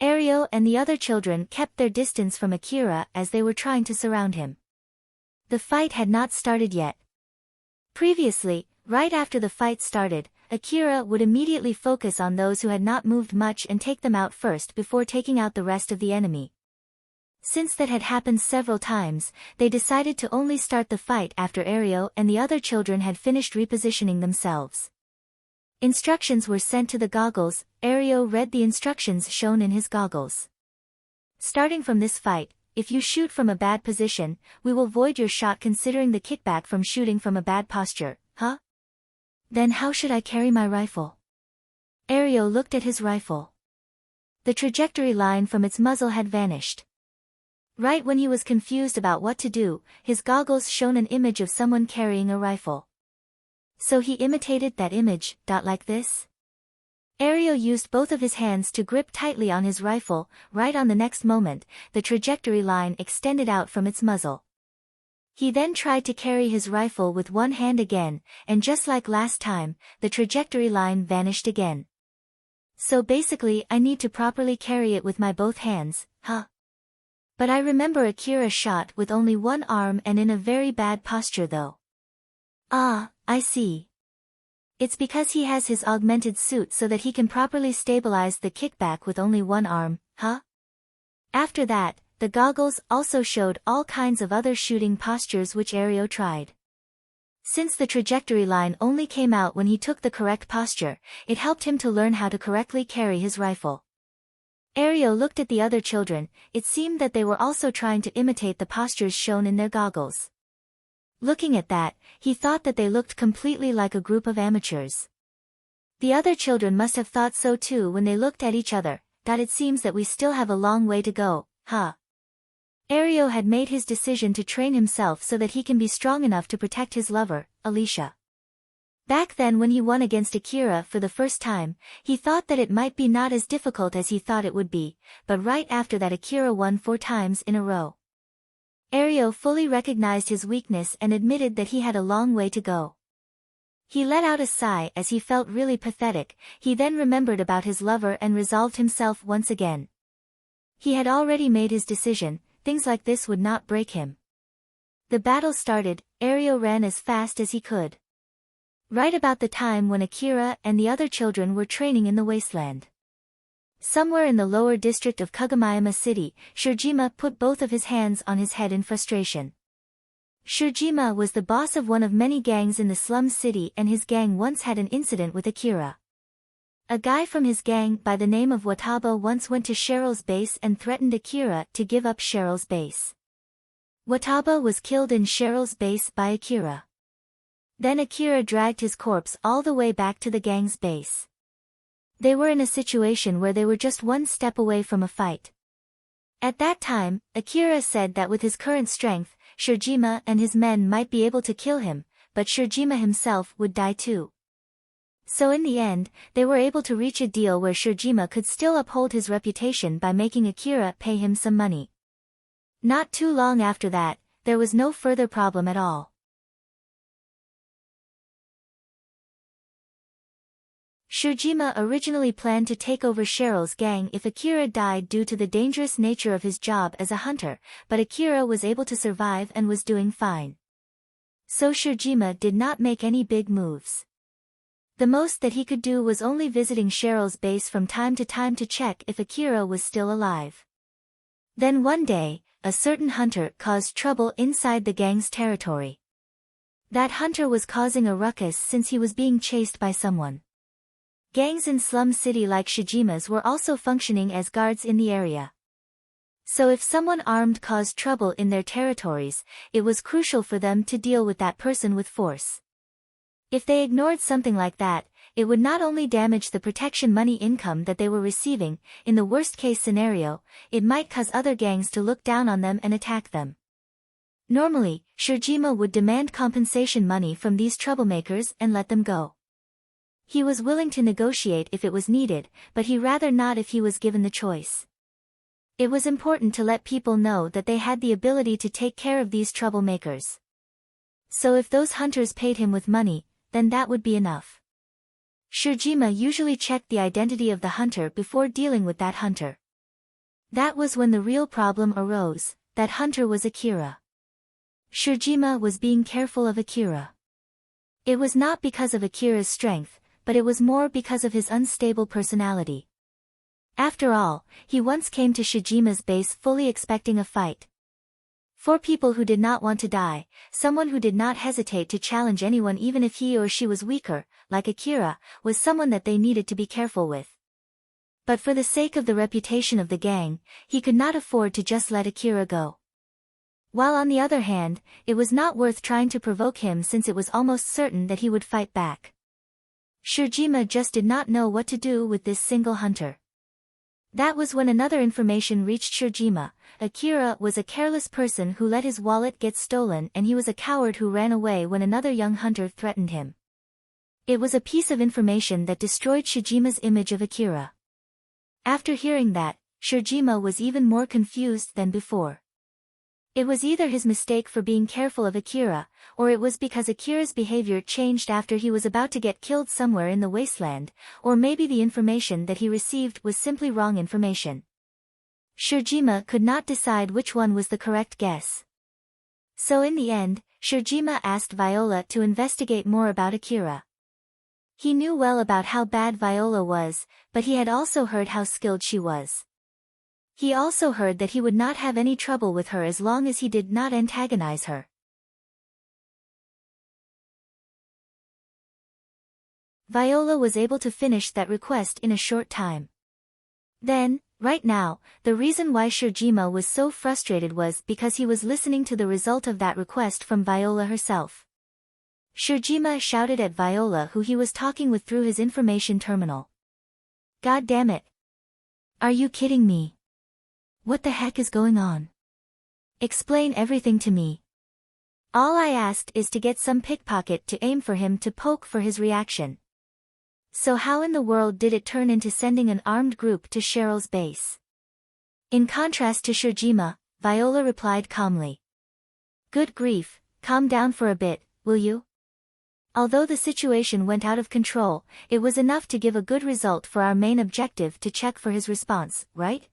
Speaker 1: Ario and the other children kept their distance from Akira as they were trying to surround him. The fight had not started yet. Previously, right after the fight started, Akira would immediately focus on those who had not moved much and take them out first before taking out the rest of the enemy. Since that had happened several times, they decided to only start the fight after Ario and the other children had finished repositioning themselves. Instructions were sent to the goggles. Ario read the instructions shown in his goggles. Starting from this fight, if you shoot from a bad position, we will void your shot considering the kickback from shooting from a bad posture, huh? Then how should I carry my rifle? Ario looked at his rifle. The trajectory line from its muzzle had vanished. Right when he was confused about what to do, his goggles shone an image of someone carrying a rifle. So he imitated that image, like this. Ario used both of his hands to grip tightly on his rifle. Right on the next moment, the trajectory line extended out from its muzzle. He then tried to carry his rifle with one hand again, and just like last time, the trajectory line vanished again. So basically I need to properly carry it with my both hands, huh? But I remember Akira shot with only one arm and in a very bad posture though. Ah, I see. It's because he has his augmented suit so that he can properly stabilize the kickback with only one arm, huh? After that, the goggles also showed all kinds of other shooting postures which Ario tried. Since the trajectory line only came out when he took the correct posture, it helped him to learn how to correctly carry his rifle. Ario looked at the other children. It seemed that they were also trying to imitate the postures shown in their goggles. Looking at that, he thought that they looked completely like a group of amateurs. The other children must have thought so too when they looked at each other. It seems that we still have a long way to go, huh? Ario had made his decision to train himself so that he can be strong enough to protect his lover, Alicia. Back then when he won against Akira for the first time, he thought that it might be not as difficult as he thought it would be, but right after that Akira won 4 times in a row. Ario fully recognized his weakness and admitted that he had a long way to go. He let out a sigh as he felt really pathetic. He then remembered about his lover and resolved himself once again. He had already made his decision, things like this would not break him. The battle started. Ario ran as fast as he could. Right about the time when Akira and the other children were training in the wasteland. Somewhere in the lower district of Kagomayama City, Shirjima put both of his hands on his head in frustration. Shirjima was the boss of one of many gangs in the slum city, and his gang once had an incident with Akira. A guy from his gang by the name of Wataba once went to Cheryl's base and threatened Akira to give up Cheryl's base. Wataba was killed in Cheryl's base by Akira. Then Akira dragged his corpse all the way back to the gang's base. They were in a situation where they were just one step away from a fight. At that time, Akira said that with his current strength, Shirjima and his men might be able to kill him, but Shirjima himself would die too. So in the end, they were able to reach a deal where Shirjima could still uphold his reputation by making Akira pay him some money. Not too long after that, there was no further problem at all. Shirjima originally planned to take over Cheryl's gang if Akira died due to the dangerous nature of his job as a hunter, but Akira was able to survive and was doing fine. So Shirjima did not make any big moves. The most that he could do was only visiting Cheryl's base from time to time to check if Akira was still alive. Then one day, a certain hunter caused trouble inside the gang's territory. That hunter was causing a ruckus since he was being chased by someone. Gangs in slum city like Shijima's were also functioning as guards in the area. So if someone armed caused trouble in their territories, it was crucial for them to deal with that person with force. If they ignored something like that, it would not only damage the protection money income that they were receiving, in the worst-case scenario, it might cause other gangs to look down on them and attack them. Normally, Shirjima would demand compensation money from these troublemakers and let them go. He was willing to negotiate if it was needed, but he rather not if he was given the choice. It was important to let people know that they had the ability to take care of these troublemakers. So if those hunters paid him with money, then that would be enough. Shirjima usually checked the identity of the hunter before dealing with that hunter. That was when the real problem arose. That hunter was Akira. Shirjima was being careful of Akira. It was not because of Akira's strength, but it was more because of his unstable personality. After all, he once came to Shijima's base fully expecting a fight. For people who did not want to die, someone who did not hesitate to challenge anyone even if he or she was weaker, like Akira, was someone that they needed to be careful with. But for the sake of the reputation of the gang, he could not afford to just let Akira go. While on the other hand, it was not worth trying to provoke him since it was almost certain that he would fight back. Shirjima just did not know what to do with this single hunter. That was when another information reached Shirjima. Akira was a careless person who let his wallet get stolen, and he was a coward who ran away when another young hunter threatened him. It was a piece of information that destroyed Shijima's image of Akira. After hearing that, Shirjima was even more confused than before. It was either his mistake for being careful of Akira, or it was because Akira's behavior changed after he was about to get killed somewhere in the wasteland, or maybe the information that he received was simply wrong information. Shirjima could not decide which one was the correct guess. So in the end, Shirjima asked Viola to investigate more about Akira. He knew well about how bad Viola was, but he had also heard how skilled she was. He also heard that he would not have any trouble with her as long as he did not antagonize her. Viola was able to finish that request in a short time. Then, right now, the reason why Shirjima was so frustrated was because he was listening to the result of that request from Viola herself. Shirjima shouted at Viola who he was talking with through his information terminal. God damn it! Are you kidding me? What the heck is going on? Explain everything to me. All I asked is to get some pickpocket to aim for him to poke for his reaction. So how in the world did it turn into sending an armed group to Cheryl's base? In contrast to Shirjima, Viola replied calmly. Good grief, calm down for a bit, will you? Although the situation went out of control, it was enough to give a good result for our main objective to check for his response, right?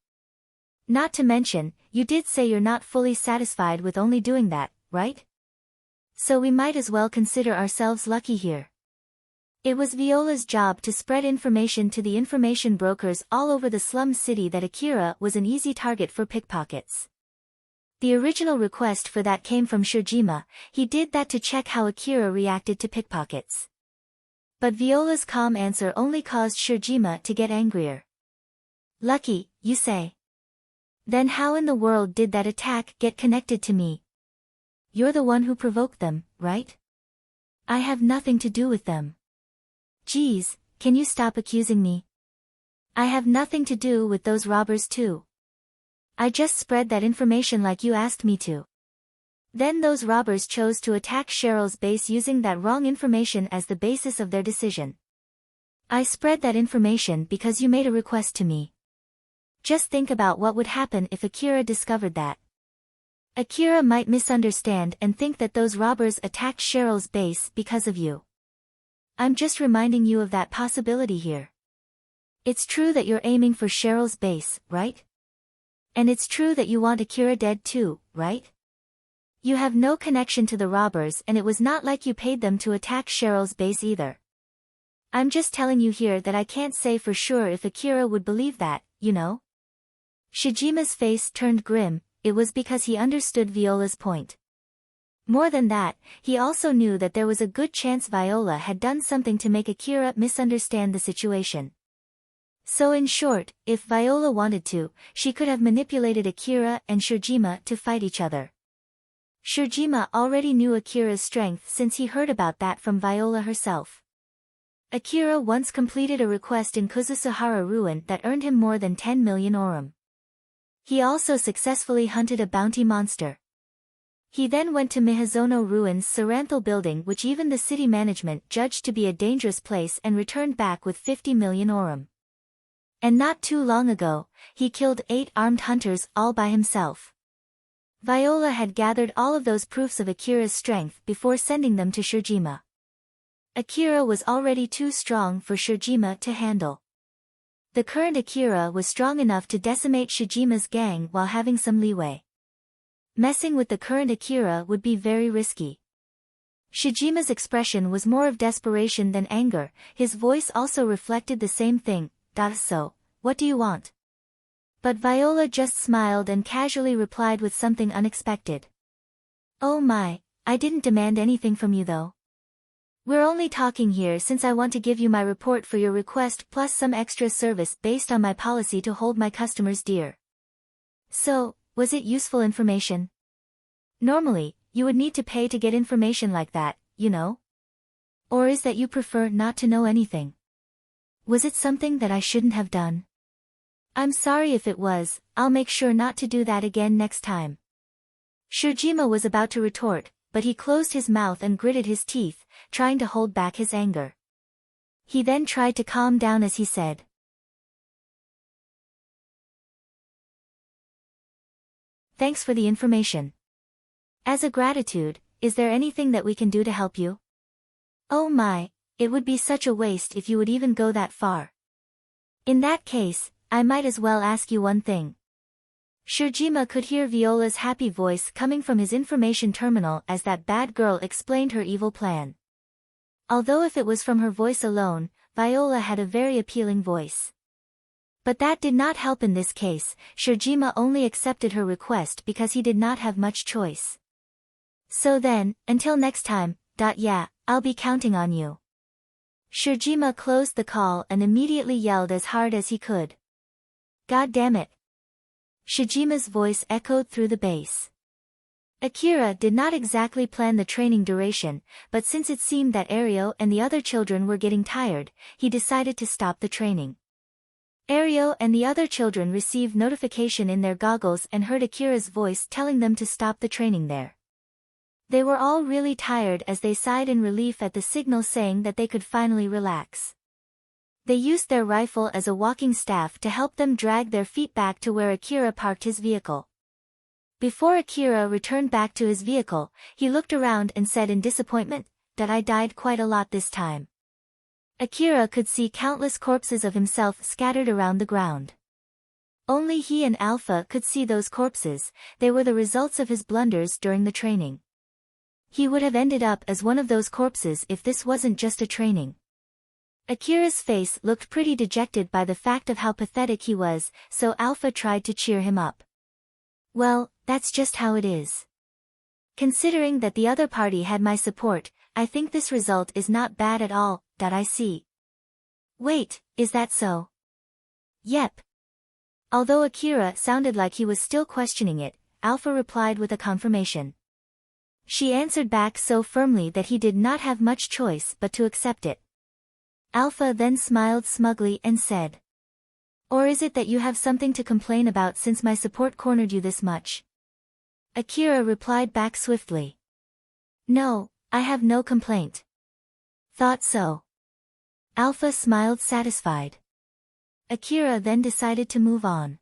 Speaker 1: Not to mention, you did say you're not fully satisfied with only doing that, right? So we might as well consider ourselves lucky here. It was Viola's job to spread information to the information brokers all over the slum city that Akira was an easy target for pickpockets. The original request for that came from Shirjima. He did that to check how Akira reacted to pickpockets. But Viola's calm answer only caused Shirjima to get angrier. Lucky, you say? Then how in the world did that attack get connected to me? You're the one who provoked them, right? I have nothing to do with them. Geez, can you stop accusing me? I have nothing to do with those robbers too. I just spread that information like you asked me to. Then those robbers chose to attack Cheryl's base using that wrong information as the basis of their decision. I spread that information because you made a request to me. Just think about what would happen if Akira discovered that. Akira might misunderstand and think that those robbers attacked Cheryl's base because of you. I'm just reminding you of that possibility here. It's true that you're aiming for Cheryl's base, right? And it's true that you want Akira dead too, right? You have no connection to the robbers and it was not like you paid them to attack Cheryl's base either. I'm just telling you here that I can't say for sure if Akira would believe that, you know? Shijima's face turned grim. It was because he understood Viola's point. More than that, he also knew that there was a good chance Viola had done something to make Akira misunderstand the situation. So in short, if Viola wanted to, she could have manipulated Akira and Shirjima to fight each other. Shirjima already knew Akira's strength since he heard about that from Viola herself. Akira once completed a request in Kuzusuhara Ruin that earned him more than 10 million orum. He also successfully hunted a bounty monster. He then went to Mihazono Ruins' Saranthal building which even the city management judged to be a dangerous place and returned back with 50 million orum. And not too long ago, he killed 8 armed hunters all by himself. Viola had gathered all of those proofs of Akira's strength before sending them to Shirjima. Akira was already too strong for Shirjima to handle. The current Akira was strong enough to decimate Shijima's gang while having some leeway. Messing with the current Akira would be very risky. Shijima's expression was more of desperation than anger, his voice also reflected the same thing. So, what do you want? But Viola just smiled and casually replied with something unexpected. Oh my, I didn't demand anything from you though. We're only talking here since I want to give you my report for your request plus some extra service based on my policy to hold my customers dear. So, was it useful information? Normally, you would need to pay to get information like that, you know? Or is that you prefer not to know anything? Was it something that I shouldn't have done? I'm sorry if it was, I'll make sure not to do that again next time. Shirjima was about to retort, but he closed his mouth and gritted his teeth, trying to hold back his anger. He then tried to calm down as he said. Thanks for the information. As a gratitude, is there anything that we can do to help you? Oh my, it would be such a waste if you would even go that far. In that case, I might as well ask you one thing. Shirjima could hear Viola's happy voice coming from his information terminal as that bad girl explained her evil plan. Although if it was from her voice alone, Viola had a very appealing voice. But that did not help in this case. Shirjima only accepted her request because he did not have much choice. So then, until next time, yeah, I'll be counting on you. Shirjima closed the call and immediately yelled as hard as he could. God damn it. Shijima's voice echoed through the base. Akira did not exactly plan the training duration, but since it seemed that Ario and the other children were getting tired, he decided to stop the training. Ario and the other children received notification in their goggles and heard Akira's voice telling them to stop the training there. They were all really tired as they sighed in relief at the signal saying that they could finally relax. They used their rifle as a walking staff to help them drag their feet back to where Akira parked his vehicle. Before Akira returned back to his vehicle, he looked around and said in disappointment, that I died quite a lot this time. Akira could see countless corpses of himself scattered around the ground. Only he and Alpha could see those corpses. They were the results of his blunders during the training. He would have ended up as one of those corpses if this wasn't just a training. Akira's face looked pretty dejected by the fact of how pathetic he was, so Alpha tried to cheer him up. Well, that's just how it is. Considering that the other party had my support, I think this result is not bad at all. I see. Wait, is that so? Yep. Although Akira sounded like he was still questioning it, Alpha replied with a confirmation. She answered back so firmly that he did not have much choice but to accept it. Alpha then smiled smugly and said, "Or is it that you have something to complain about since my support cornered you this much?" Akira replied back swiftly. "No, I have no complaint." "Thought so." Alpha smiled satisfied. Akira then decided to move on.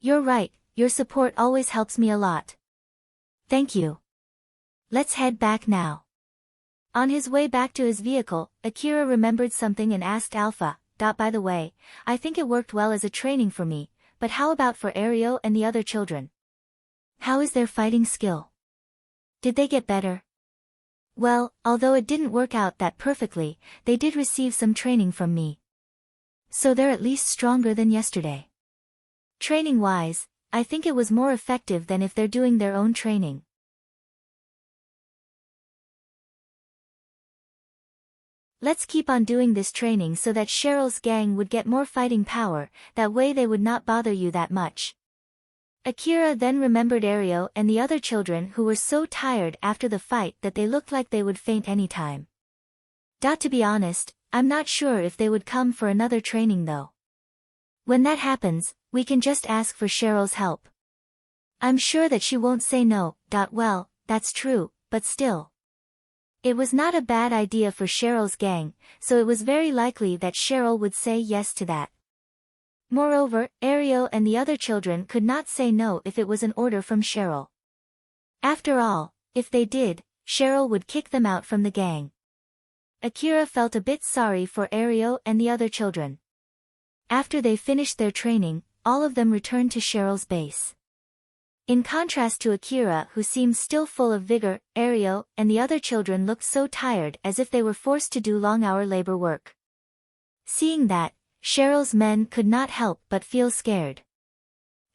Speaker 1: "You're right, your support always helps me a lot." "Thank you. Let's head back now." On his way back to his vehicle, Akira remembered something and asked Alpha, "By the way, I think it worked well as a training for me, but how about for Ario and the other children? How is their fighting skill? Did they get better?" "Well, although it didn't work out that perfectly, they did receive some training from me. So they're at least stronger than yesterday. Training-wise, I think it was more effective than if they're doing their own training." Let's keep on doing this training so that Cheryl's gang would get more fighting power, that way they would not bother you that much. Akira then remembered Ario and the other children who were so tired after the fight that they looked like they would faint any time. To be honest, I'm not sure if they would come for another training though. When that happens, we can just ask for Cheryl's help. I'm sure that she won't say no. Well, that's true, but still. It was not a bad idea for Cheryl's gang, so it was very likely that Cheryl would say yes to that. Moreover, Ario and the other children could not say no if it was an order from Cheryl. After all, if they did, Cheryl would kick them out from the gang. Akira felt a bit sorry for Ario and the other children. After they finished their training, all of them returned to Cheryl's base. In contrast to Akira, who seemed still full of vigor, Ario and the other children looked so tired as if they were forced to do long-hour labor work. Seeing that, Cheryl's men could not help but feel scared.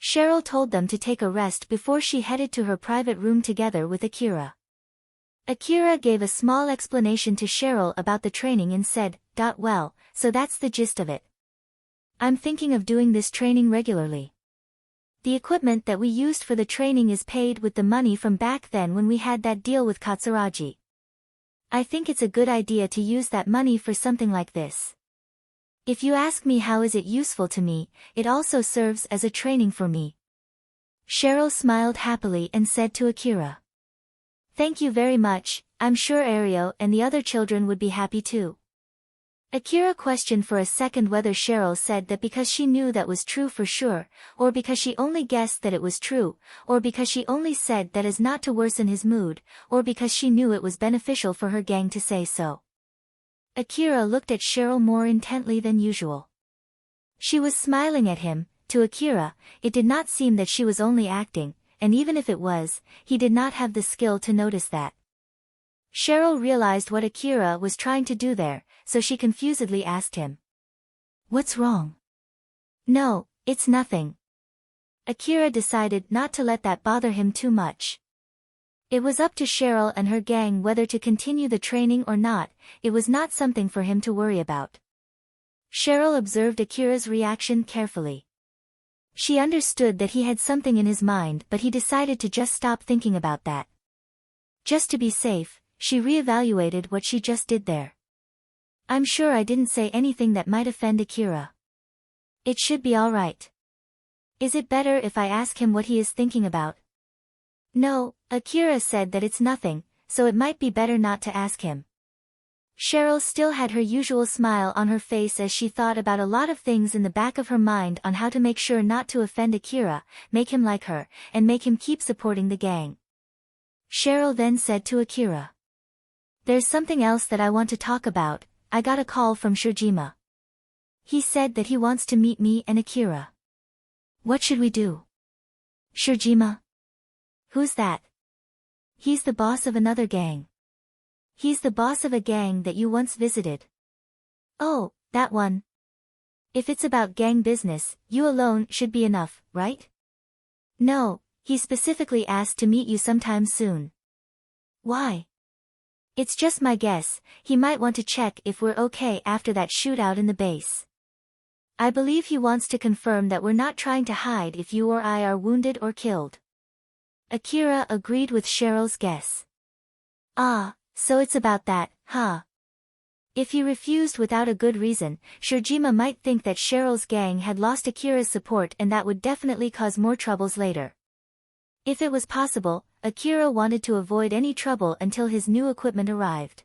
Speaker 1: Cheryl told them to take a rest before she headed to her private room together with Akira. Akira gave a small explanation to Cheryl about the training and said, "Well, so that's the gist of it. I'm thinking of doing this training regularly. The equipment that we used for the training is paid with the money from back then when we had that deal with Katsuragi. I think it's a good idea to use that money for something like this. If you ask me how is it useful to me, it also serves as a training for me." Cheryl smiled happily and said to Akira, "Thank you very much, I'm sure Ario and the other children would be happy too." Akira questioned for a second whether Cheryl said that because she knew that was true for sure, or because she only guessed that it was true, or because she only said that as not to worsen his mood, or because she knew it was beneficial for her gang to say so. Akira looked at Cheryl more intently than usual. She was smiling at him. To Akira, it did not seem that she was only acting, and even if it was, he did not have the skill to notice that. Cheryl realized what Akira was trying to do there, so she confusedly asked him, "What's wrong?" "No, it's nothing." Akira decided not to let that bother him too much. It was up to Cheryl and her gang whether to continue the training or not. It was not something for him to worry about. Cheryl observed Akira's reaction carefully. She understood that he had something in his mind, but he decided to just stop thinking about that. Just to be safe, she reevaluated what she just did there. "I'm sure I didn't say anything that might offend Akira. It should be all right. Is it better if I ask him what he is thinking about?" "No," Akira said that it's nothing, so it might be better not to ask him. Cheryl still had her usual smile on her face as she thought about a lot of things in the back of her mind on how to make sure not to offend Akira, make him like her, and make him keep supporting the gang. Cheryl then said to Akira, "There's something else that I want to talk about. I got a call from Shirjima. He said that he wants to meet me and Akira." What should we do? Shirjima? Who's that? He's the boss of another gang. He's the boss of a gang that you once visited. Oh, that one. If it's about gang business, you alone should be enough, right? No, he specifically asked to meet you sometime soon. Why? It's just my guess, he might want to check if we're okay after that shootout in the base. I believe he wants to confirm that we're not trying to hide if you or I are wounded or killed. Akira agreed with Cheryl's guess. Ah, so it's about that, huh? If he refused without a good reason, Shirjima might think that Cheryl's gang had lost Akira's support and that would definitely cause more troubles later. If it was possible, Akira wanted to avoid any trouble until his new equipment arrived.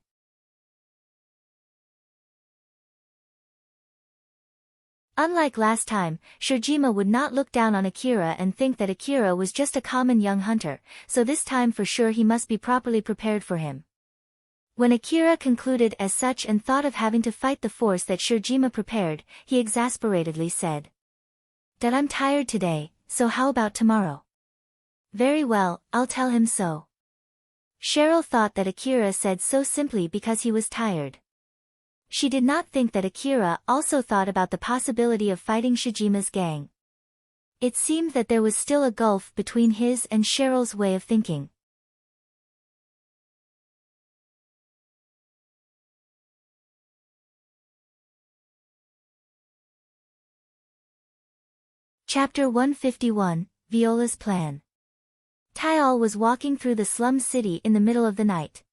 Speaker 1: Unlike last time, Shirjima would not look down on Akira and think that Akira was just a common young hunter, so this time for sure he must be properly prepared for him. When Akira concluded as such and thought of having to fight the force that Shirjima prepared, he exasperatedly said, "Dad, I'm tired today, so how about tomorrow?" "Very well, I'll tell him so." Cheryl thought that Akira said so simply because he was tired. She did not think that Akira also thought about the possibility of fighting Shijima's gang. It seemed that there was still a gulf between his and Cheryl's way of thinking. Chapter 151, Viola's Plan. Tyal was walking through the slum city in the middle of the night.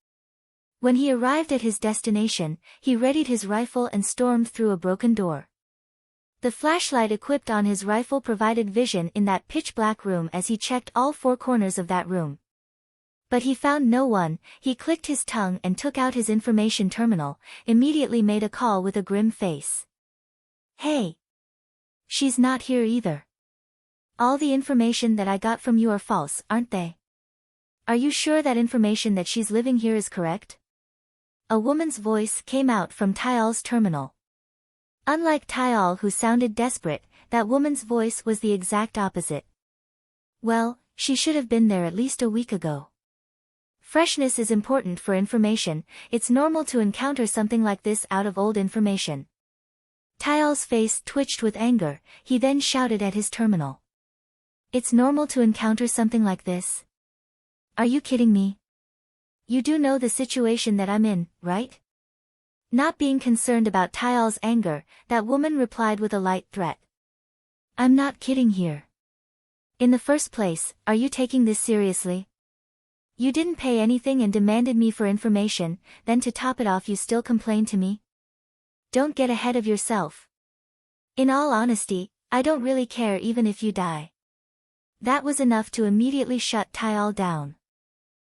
Speaker 1: When he arrived at his destination, he readied his rifle and stormed through a broken door. The flashlight equipped on his rifle provided vision in that pitch-black room as he checked all four corners of that room. But he found no one. He clicked his tongue and took out his information terminal, immediately made a call with a grim face. "Hey! She's not here either. All the information that I got from you are false, aren't they? Are you sure that information that she's living here is correct?" A woman's voice came out from Tyal's terminal. Unlike Tyal, who sounded desperate, that woman's voice was the exact opposite. "Well, she should have been there at least a week ago. Freshness is important for information. It's normal to encounter something like this out of old information." Tyal's face twitched with anger. He then shouted at his terminal. "It's normal to encounter something like this? Are you kidding me? You do know the situation that I'm in, right?" Not being concerned about Tyal's anger, that woman replied with a light threat. "I'm not kidding here. In the first place, are you taking this seriously? You didn't pay anything and demanded me for information, then to top it off you still complain to me? Don't get ahead of yourself. In all honesty, I don't really care even if you die." That was enough to immediately shut Tyal down.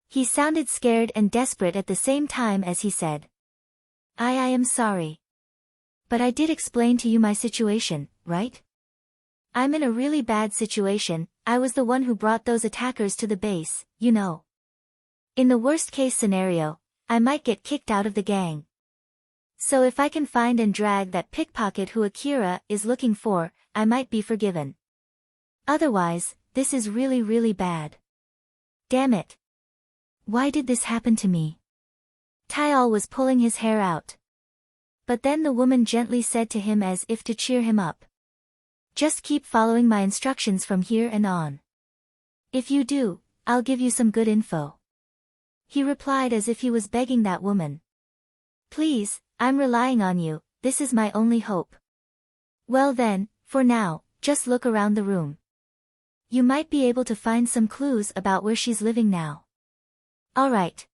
Speaker 1: He sounded scared and desperate at the same time as he said, I am sorry. But I did explain to you my situation, right? I'm in a really bad situation. I was the one who brought those attackers to the base, you know. In the worst case scenario, I might get kicked out of the gang. So if I can find and drag that pickpocket who Akira is looking for, I might be forgiven. Otherwise, this is really, really bad. Damn it. Why did this happen to me? Tyal was pulling his hair out. But then the woman gently said to him as if to cheer him up. Just keep following my instructions from here and on. If you do, I'll give you some good info. He replied as if he was begging that woman. Please, I'm relying on you, this is my only hope. Well then, for now, just look around the room. You might be able to find some clues about where she's living now. Alright.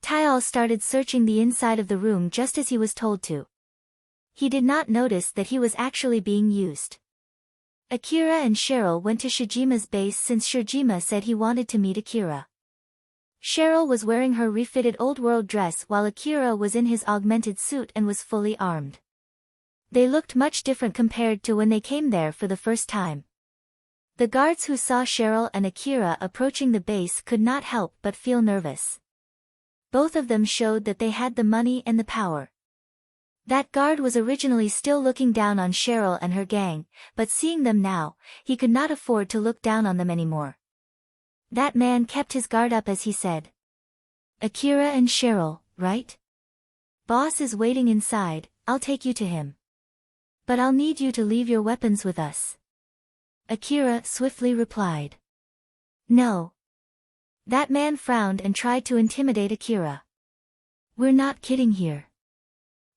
Speaker 1: Tyal started searching the inside of the room just as he was told to. He did not notice that he was actually being used. Akira and Cheryl went to Shijima's base since Shijima said he wanted to meet Akira. Cheryl was wearing her refitted old-world dress while Akira was in his augmented suit and was fully armed. They looked much different compared to when they came there for the first time. The guards who saw Cheryl and Akira approaching the base could not help but feel nervous. Both of them showed that they had the money and the power. That guard was originally still looking down on Cheryl and her gang, but seeing them now, he could not afford to look down on them anymore. That man kept his guard up as he said, "Akira and Cheryl, right? Boss is waiting inside, I'll take you to him. But I'll need you to leave your weapons with us." Akira swiftly replied, "No." That man frowned and tried to intimidate Akira. "We're not kidding here."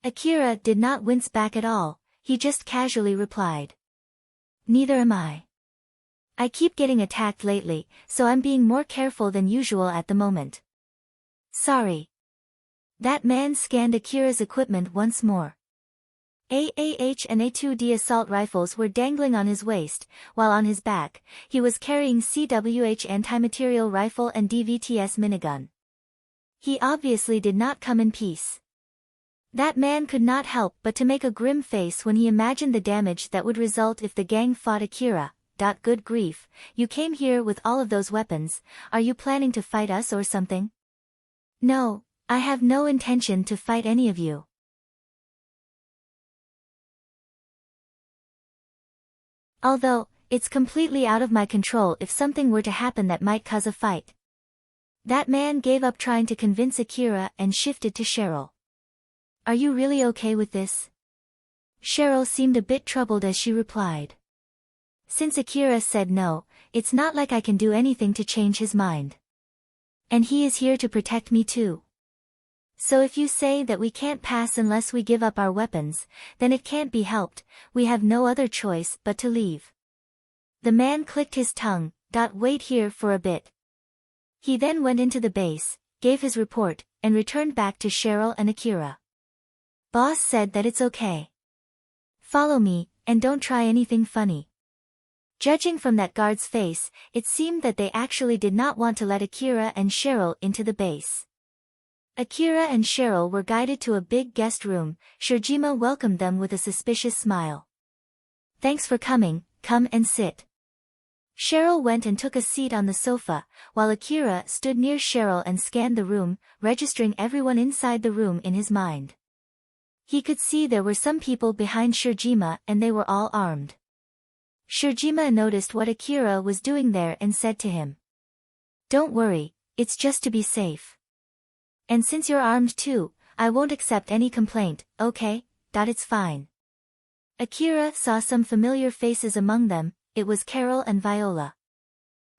Speaker 1: Akira did not wince back at all, he just casually replied, "Neither am I. I keep getting attacked lately, so I'm being more careful than usual at the moment. Sorry." That man scanned Akira's equipment once more. AAH and A2D assault rifles were dangling on his waist, while on his back, he was carrying CWH anti-material rifle and DVTS minigun. He obviously did not come in peace. That man could not help but to make a grim face when he imagined the damage that would result if the gang fought Akira. Good grief, you came here with all of those weapons, are you planning to fight us or something? No, I have no intention to fight any of you. Although, it's completely out of my control if something were to happen that might cause a fight. That man gave up trying to convince Akira and shifted to Cheryl. Are you really okay with this? Cheryl seemed a bit troubled as she replied. Since Akira said no, it's not like I can do anything to change his mind. And he is here to protect me too. So if you say that we can't pass unless we give up our weapons, then it can't be helped, we have no other choice but to leave. The man clicked his tongue. Wait here for a bit. He then went into the base, gave his report, and returned back to Cheryl and Akira. Boss said that it's okay. Follow me, and don't try anything funny. Judging from that guard's face, it seemed that they actually did not want to let Akira and Cheryl into the base. Akira and Cheryl were guided to a big guest room. Shirjima welcomed them with a suspicious smile. Thanks for coming, come and sit. Cheryl went and took a seat on the sofa, while Akira stood near Cheryl and scanned the room, registering everyone inside the room in his mind. He could see there were some people behind Shirjima and they were all armed. Shirjima noticed what Akira was doing there and said to him, "Don't worry, it's just to be safe. And since you're armed too, I won't accept any complaint, okay? It's fine." Akira saw some familiar faces among them. It was Carol and Viola.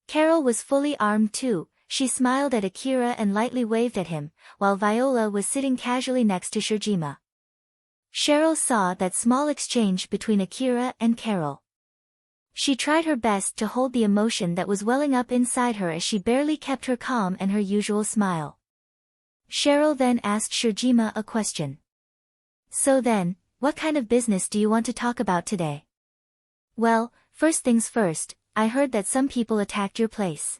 Speaker 1: Carol was fully armed too, she smiled at Akira and lightly waved at him, while Viola was sitting casually next to Shirjima. Cheryl saw that small exchange between Akira and Carol. She tried her best to hold the emotion that was welling up inside her as she barely kept her calm and her usual smile. Cheryl then asked Shirjima a question. "So then, what kind of business do you want to talk about today?" "Well, first things first, I heard that some people attacked your place.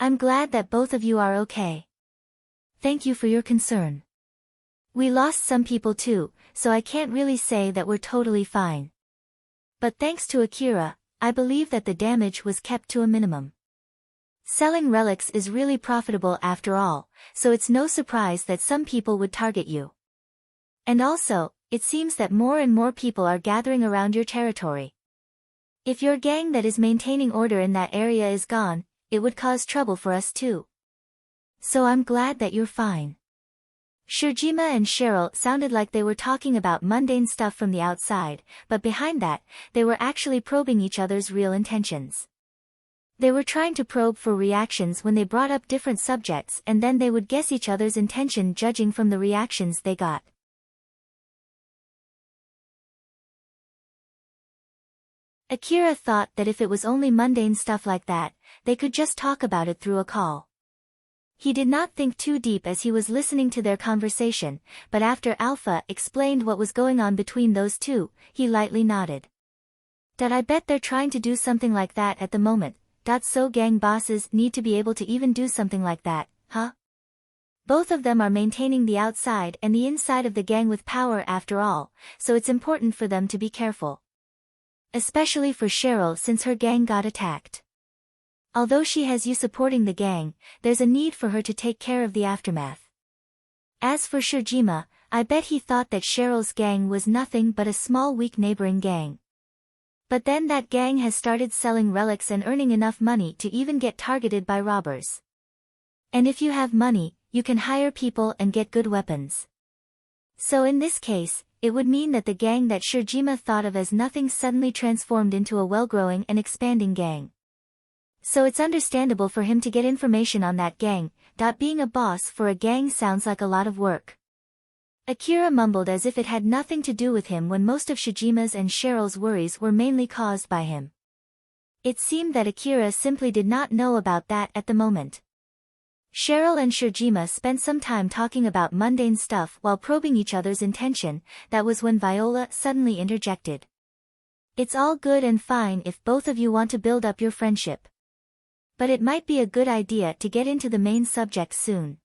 Speaker 1: I'm glad that both of you are okay. Thank you for your concern. We lost some people too, so I can't really say that we're totally fine. But thanks to Akira, I believe that the damage was kept to a minimum. Selling relics is really profitable after all, so it's no surprise that some people would target you. And also, it seems that more and more people are gathering around your territory. If your gang that is maintaining order in that area is gone, it would cause trouble for us too. So I'm glad that you're fine." Shirjima and Cheryl sounded like they were talking about mundane stuff from the outside, but behind that, they were actually probing each other's real intentions. They were trying to probe for reactions when they brought up different subjects and then they would guess each other's intention judging from the reactions they got. Akira thought that if it was only mundane stuff like that, they could just talk about it through a call. He did not think too deep as he was listening to their conversation, but after Alpha explained what was going on between those two, he lightly nodded. I bet they're trying to do something like that at the moment. So gang bosses need to be able to even do something like that, huh? Both of them are maintaining the outside and the inside of the gang with power after all, so it's important for them to be careful. Especially for Cheryl since her gang got attacked. Although she has you supporting the gang, there's a need for her to take care of the aftermath. As for Shirjima, I bet he thought that Cheryl's gang was nothing but a small weak neighboring gang. But then that gang has started selling relics and earning enough money to even get targeted by robbers. And if you have money, you can hire people and get good weapons. So in this case, it would mean that the gang that Shirjima thought of as nothing suddenly transformed into a well-growing and expanding gang. So it's understandable for him to get information on that gang. Being a boss for a gang sounds like a lot of work. Akira mumbled as if it had nothing to do with him when most of Shijima's and Cheryl's worries were mainly caused by him. It seemed that Akira simply did not know about that at the moment. Cheryl and Shirjima spent some time talking about mundane stuff while probing each other's intention. That was when Viola suddenly interjected. It's all good and fine if both of you want to build up your friendship. But it might be a good idea to get into the main subject soon.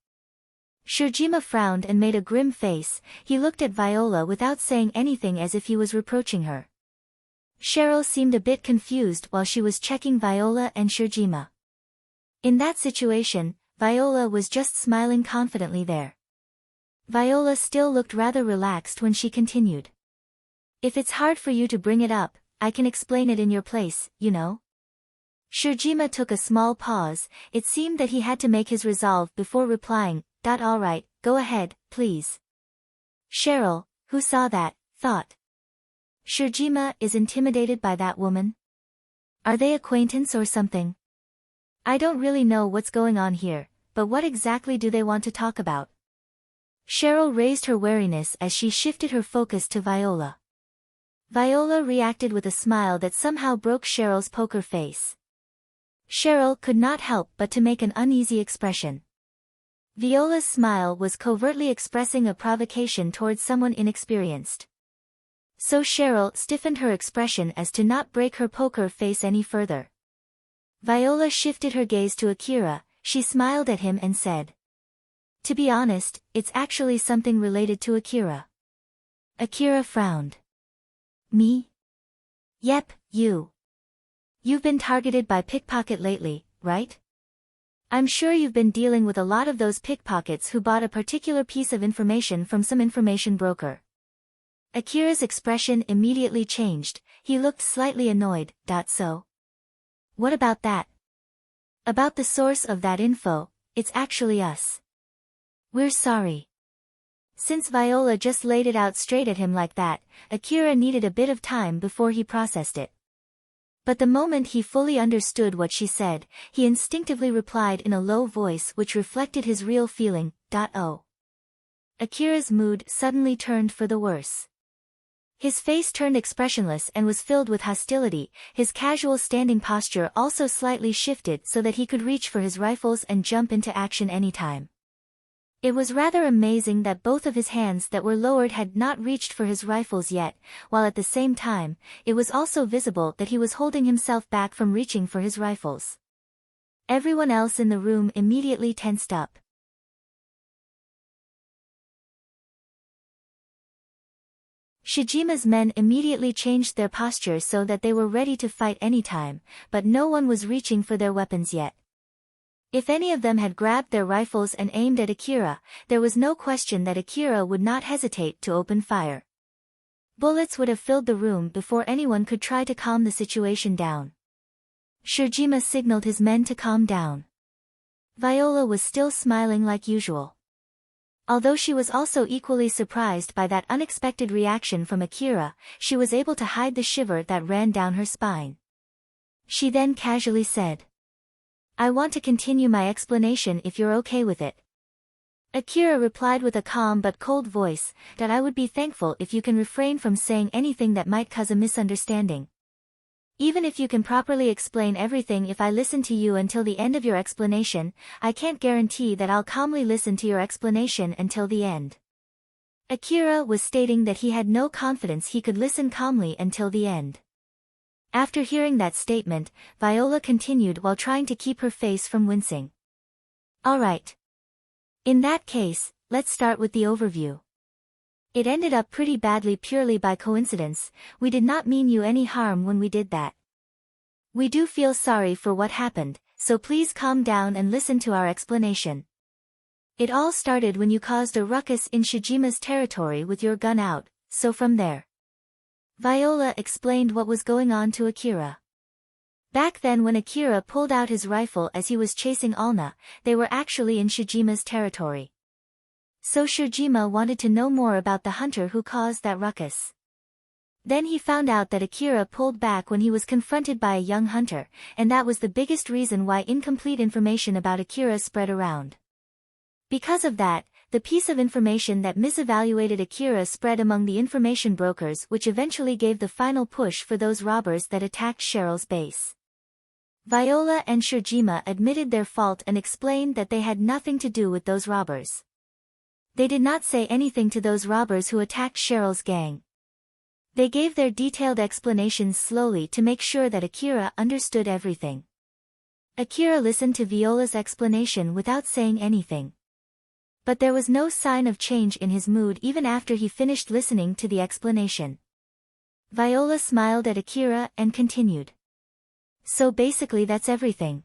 Speaker 1: Shirjima frowned and made a grim face. He looked at Viola without saying anything as if he was reproaching her. Cheryl seemed a bit confused while she was checking Viola and Shirjima. In that situation, Viola was just smiling confidently there. Viola still looked rather relaxed when she continued. If it's hard for you to bring it up, I can explain it in your place, you know? Shirjima took a small pause. It seemed that he had to make his resolve before replying. All right, go ahead, please. Cheryl, who saw that, thought. Shirjima is intimidated by that woman? Are they acquaintance or something? I don't really know what's going on here, but what exactly do they want to talk about? Cheryl raised her wariness as she shifted her focus to Viola. Viola reacted with a smile that somehow broke Cheryl's poker face. Cheryl could not help but to make an uneasy expression. Viola's smile was covertly expressing a provocation towards someone inexperienced. So Cheryl stiffened her expression as to not break her poker face any further. Viola shifted her gaze to Akira. She smiled at him and said. To be honest, it's actually something related to Akira. Akira frowned. Me? Yep, you. You've been targeted by pickpocket lately, right? I'm sure you've been dealing with a lot of those pickpockets who bought a particular piece of information from some information broker. Akira's expression immediately changed. He looked slightly annoyed. So? What about that? About the source of that info, it's actually us. We're sorry. Since Viola just laid it out straight at him like that, Akira needed a bit of time before he processed it. But the moment he fully understood what she said, he instinctively replied in a low voice which reflected his real feeling. Oh. Akira's mood suddenly turned for the worse. His face turned expressionless and was filled with hostility. His casual standing posture also slightly shifted so that he could reach for his rifles and jump into action anytime. It was rather amazing that both of his hands that were lowered had not reached for his rifles yet, while at the same time, it was also visible that he was holding himself back from reaching for his rifles. Everyone else in the room immediately tensed up. Shijima's men immediately changed their posture so that they were ready to fight anytime, but no one was reaching for their weapons yet. If any of them had grabbed their rifles and aimed at Akira, there was no question that Akira would not hesitate to open fire. Bullets would have filled the room before anyone could try to calm the situation down. Shirjima signaled his men to calm down. Viola was still smiling like usual. Although she was also equally surprised by that unexpected reaction from Akira, she was able to hide the shiver that ran down her spine. She then casually said, I want to continue my explanation if you're okay with it. Akira replied with a calm but cold voice, that I would be thankful if you can refrain from saying anything that might cause a misunderstanding. Even if you can properly explain everything, if I listen to you until the end of your explanation, I can't guarantee that I'll calmly listen to your explanation until the end. Akira was stating that he had no confidence he could listen calmly until the end. After hearing that statement, Viola continued while trying to keep her face from wincing. All right. In that case, let's start with the overview. It ended up pretty badly purely by coincidence. We did not mean you any harm when we did that. We do feel sorry for what happened, so please calm down and listen to our explanation. It all started when you caused a ruckus in Shijima's territory with your gun out, so from there. Viola explained what was going on to Akira. Back then when Akira pulled out his rifle as he was chasing Alna, they were actually in Shijima's territory. So Shijima wanted to know more about the hunter who caused that ruckus. Then he found out that Akira pulled back when he was confronted by a young hunter, and that was the biggest reason why incomplete information about Akira spread around. Because of that, the piece of information that misevaluated Akira spread among the information brokers, which eventually gave the final push for those robbers that attacked Cheryl's base. Viola and Shijima admitted their fault and explained that they had nothing to do with those robbers. They did not say anything to those robbers who attacked Cheryl's gang. They gave their detailed explanations slowly to make sure that Akira understood everything. Akira listened to Viola's explanation without saying anything. But there was no sign of change in his mood even after he finished listening to the explanation. Viola smiled at Akira and continued. So basically that's everything.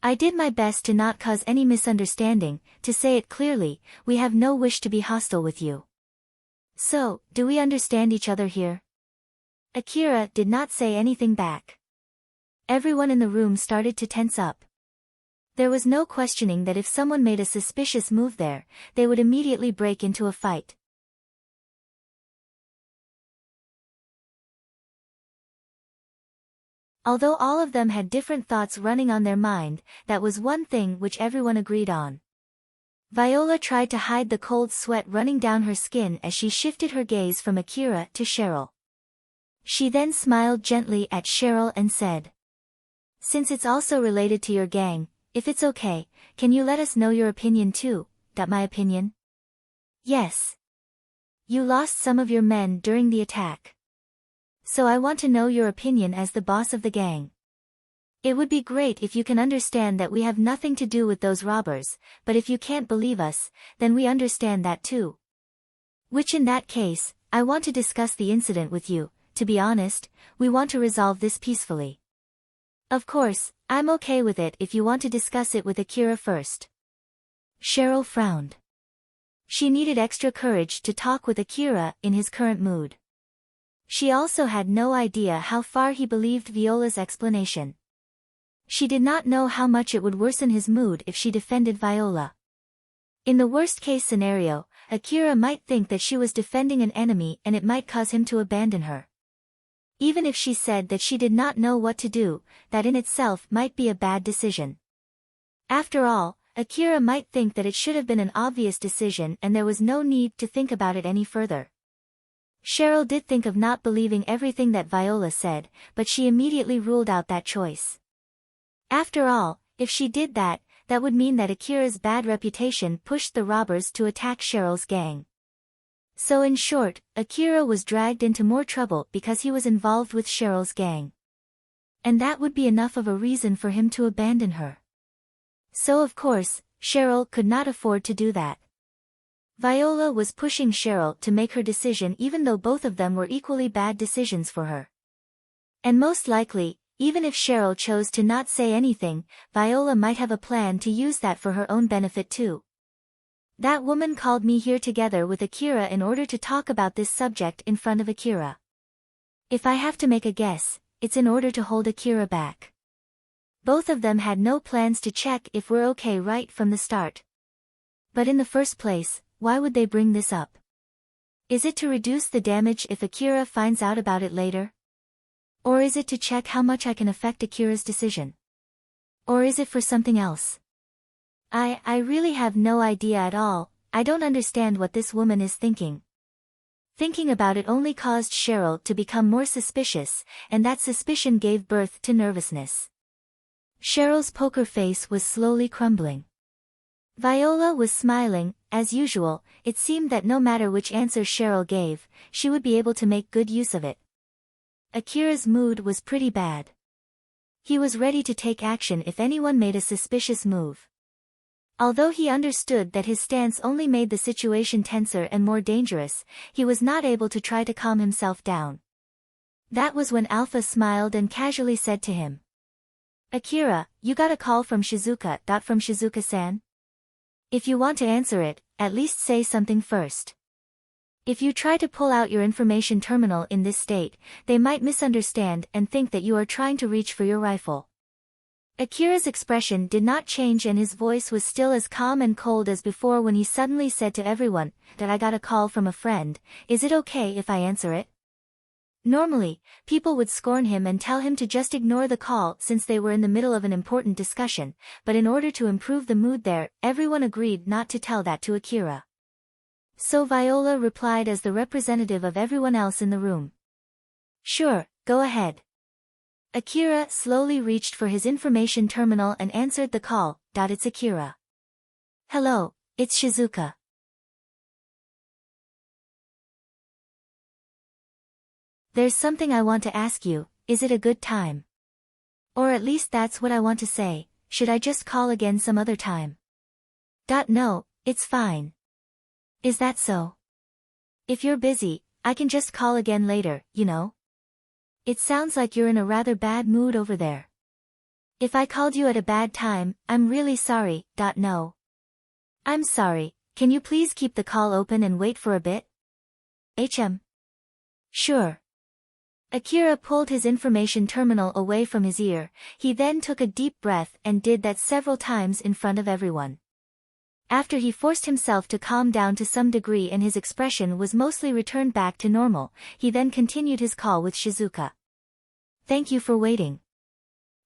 Speaker 1: I did my best to not cause any misunderstanding. To say it clearly, we have no wish to be hostile with you. So, do we understand each other here? Akira did not say anything back. Everyone in the room started to tense up. There was no questioning that if someone made a suspicious move there, they would immediately break into a fight. Although all of them had different thoughts running on their mind, that was one thing which everyone agreed on. Viola tried to hide the cold sweat running down her skin as she shifted her gaze from Akira to Cheryl. She then smiled gently at Cheryl and said, "Since it's also related to your gang, if it's okay, can you let us know your opinion too?" My opinion? Yes. You lost some of your men during the attack. So I want to know your opinion as the boss of the gang. It would be great if you can understand that we have nothing to do with those robbers, but if you can't believe us, then we understand that too. Which in that case, I want to discuss the incident with you. To be honest, we want to resolve this peacefully. Of course, I'm okay with it if you want to discuss it with Akira first. Cheryl frowned. She needed extra courage to talk with Akira in his current mood. She also had no idea how far he believed Viola's explanation. She did not know how much it would worsen his mood if she defended Viola. In the worst-case scenario, Akira might think that she was defending an enemy and it might cause him to abandon her. Even if she said that she did not know what to do, that in itself might be a bad decision. After all, Akira might think that it should have been an obvious decision and there was no need to think about it any further. Cheryl did think of not believing everything that Viola said, but she immediately ruled out that choice. After all, if she did that, that would mean that Akira's bad reputation pushed the robbers to attack Cheryl's gang. So in short, Akira was dragged into more trouble because he was involved with Cheryl's gang. And that would be enough of a reason for him to abandon her. So of course, Cheryl could not afford to do that. Viola was pushing Cheryl to make her decision even though both of them were equally bad decisions for her. And most likely, even if Cheryl chose to not say anything, Viola might have a plan to use that for her own benefit too. That woman called me here together with Akira in order to talk about this subject in front of Akira. If I have to make a guess, it's in order to hold Akira back. Both of them had no plans to check if we're okay right from the start. But in the first place, why would they bring this up? Is it to reduce the damage if Akira finds out about it later? Or is it to check how much I can affect Akira's decision? Or is it for something else? I really have no idea at all. I don't understand what this woman is thinking. Thinking about it only caused Cheryl to become more suspicious, and that suspicion gave birth to nervousness. Cheryl's poker face was slowly crumbling. Viola was smiling. As usual, it seemed that no matter which answer Cheryl gave, she would be able to make good use of it. Akira's mood was pretty bad. He was ready to take action if anyone made a suspicious move. Although he understood that his stance only made the situation tenser and more dangerous, he was not able to try to calm himself down. That was when Alpha smiled and casually said to him, "Akira, you got a call from Shizuka. From Shizuka-san?" If you want to answer it, at least say something first. If you try to pull out your information terminal in this state, they might misunderstand and think that you are trying to reach for your rifle. Akira's expression did not change and his voice was still as calm and cold as before when he suddenly said to everyone, that I got a call from a friend, is it okay if I answer it? Normally, people would scorn him and tell him to just ignore the call since they were in the middle of an important discussion, but in order to improve the mood there, everyone agreed not to tell that to Akira. So Viola replied as the representative of everyone else in the room. Sure, go ahead. Akira slowly reached for his information terminal and answered the call. It's Akira. Hello, it's Shizuka. There's something I want to ask you, is it a good time? Or at least that's what I want to say, should I just call again some other time? No, it's fine. Is that so? If you're busy, I can just call again later, you know? It sounds like you're in a rather bad mood over there. If I called you at a bad time, I'm really sorry. No. I'm sorry, can you please keep the call open and wait for a bit? Sure. Akira pulled his information terminal away from his ear, he then took a deep breath and did that several times in front of everyone. After he forced himself to calm down to some degree and his expression was mostly returned back to normal, he then continued his call with Shizuka. Thank you for waiting.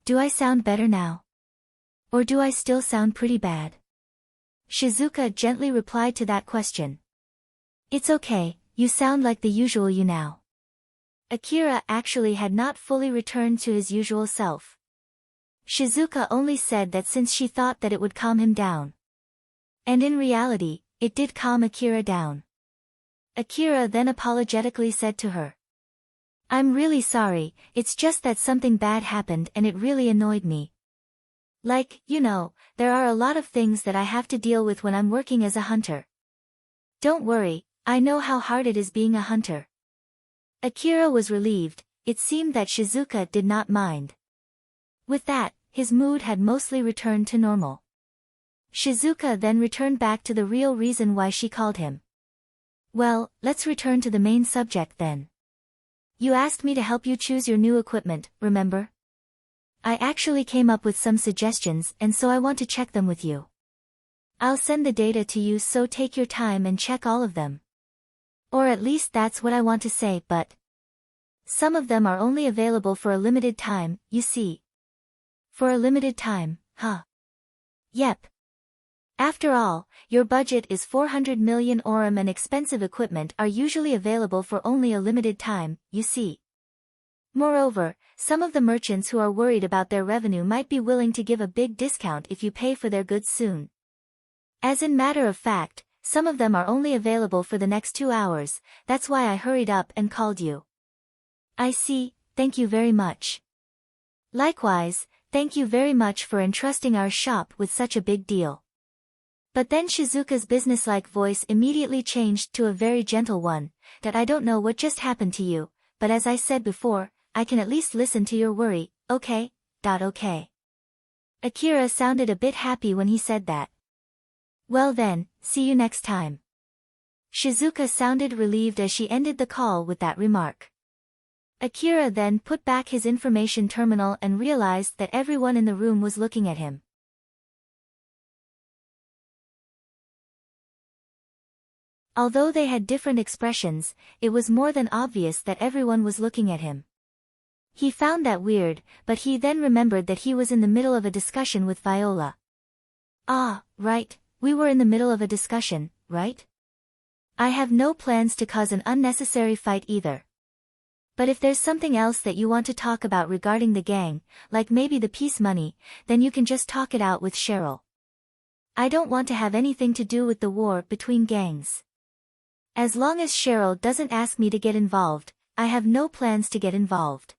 Speaker 1: Do I sound better now? Or do I still sound pretty bad? Shizuka gently replied to that question. It's okay, you sound like the usual you now. Akira actually had not fully returned to his usual self. Shizuka only said that since she thought that it would calm him down. And in reality, it did calm Akira down. Akira then apologetically said to her. I'm really sorry, it's just that something bad happened and it really annoyed me. Like, you know, there are a lot of things that I have to deal with when I'm working as a hunter. Don't worry, I know how hard it is being a hunter. Akira was relieved, it seemed that Shizuka did not mind. With that, his mood had mostly returned to normal. Shizuka then returned back to the real reason why she called him. Well, let's return to the main subject then. You asked me to help you choose your new equipment, remember? I actually came up with some suggestions and so I want to check them with you. I'll send the data to you so take your time and check all of them. Or at least that's what I want to say, but some of them are only available for a limited time, you see. For a limited time, huh? Yep. After all, your budget is 400 million ORM and expensive equipment are usually available for only a limited time, you see. Moreover, some of the merchants who are worried about their revenue might be willing to give a big discount if you pay for their goods soon. As in matter of fact, some of them are only available for the next 2 hours, that's why I hurried up and called you. I see, thank you very much. Likewise, thank you very much for entrusting our shop with such a big deal. But then Shizuka's businesslike voice immediately changed to a very gentle one, that I don't know what just happened to you, but as I said before, I can at least listen to your worry, okay? Okay. Akira sounded a bit happy when he said that. Well then, see you next time. Shizuka sounded relieved as she ended the call with that remark. Akira then put back his information terminal and realized that everyone in the room was looking at him. Although they had different expressions, it was more than obvious that everyone was looking at him. He found that weird, but he then remembered that he was in the middle of a discussion with Viola. Ah, right, we were in the middle of a discussion, right? I have no plans to cause an unnecessary fight either. But if there's something else that you want to talk about regarding the gang, like maybe the peace money, then you can just talk it out with Cheryl. I don't want to have anything to do with the war between gangs. As long as Cheryl doesn't ask me to get involved, I have no plans to get involved.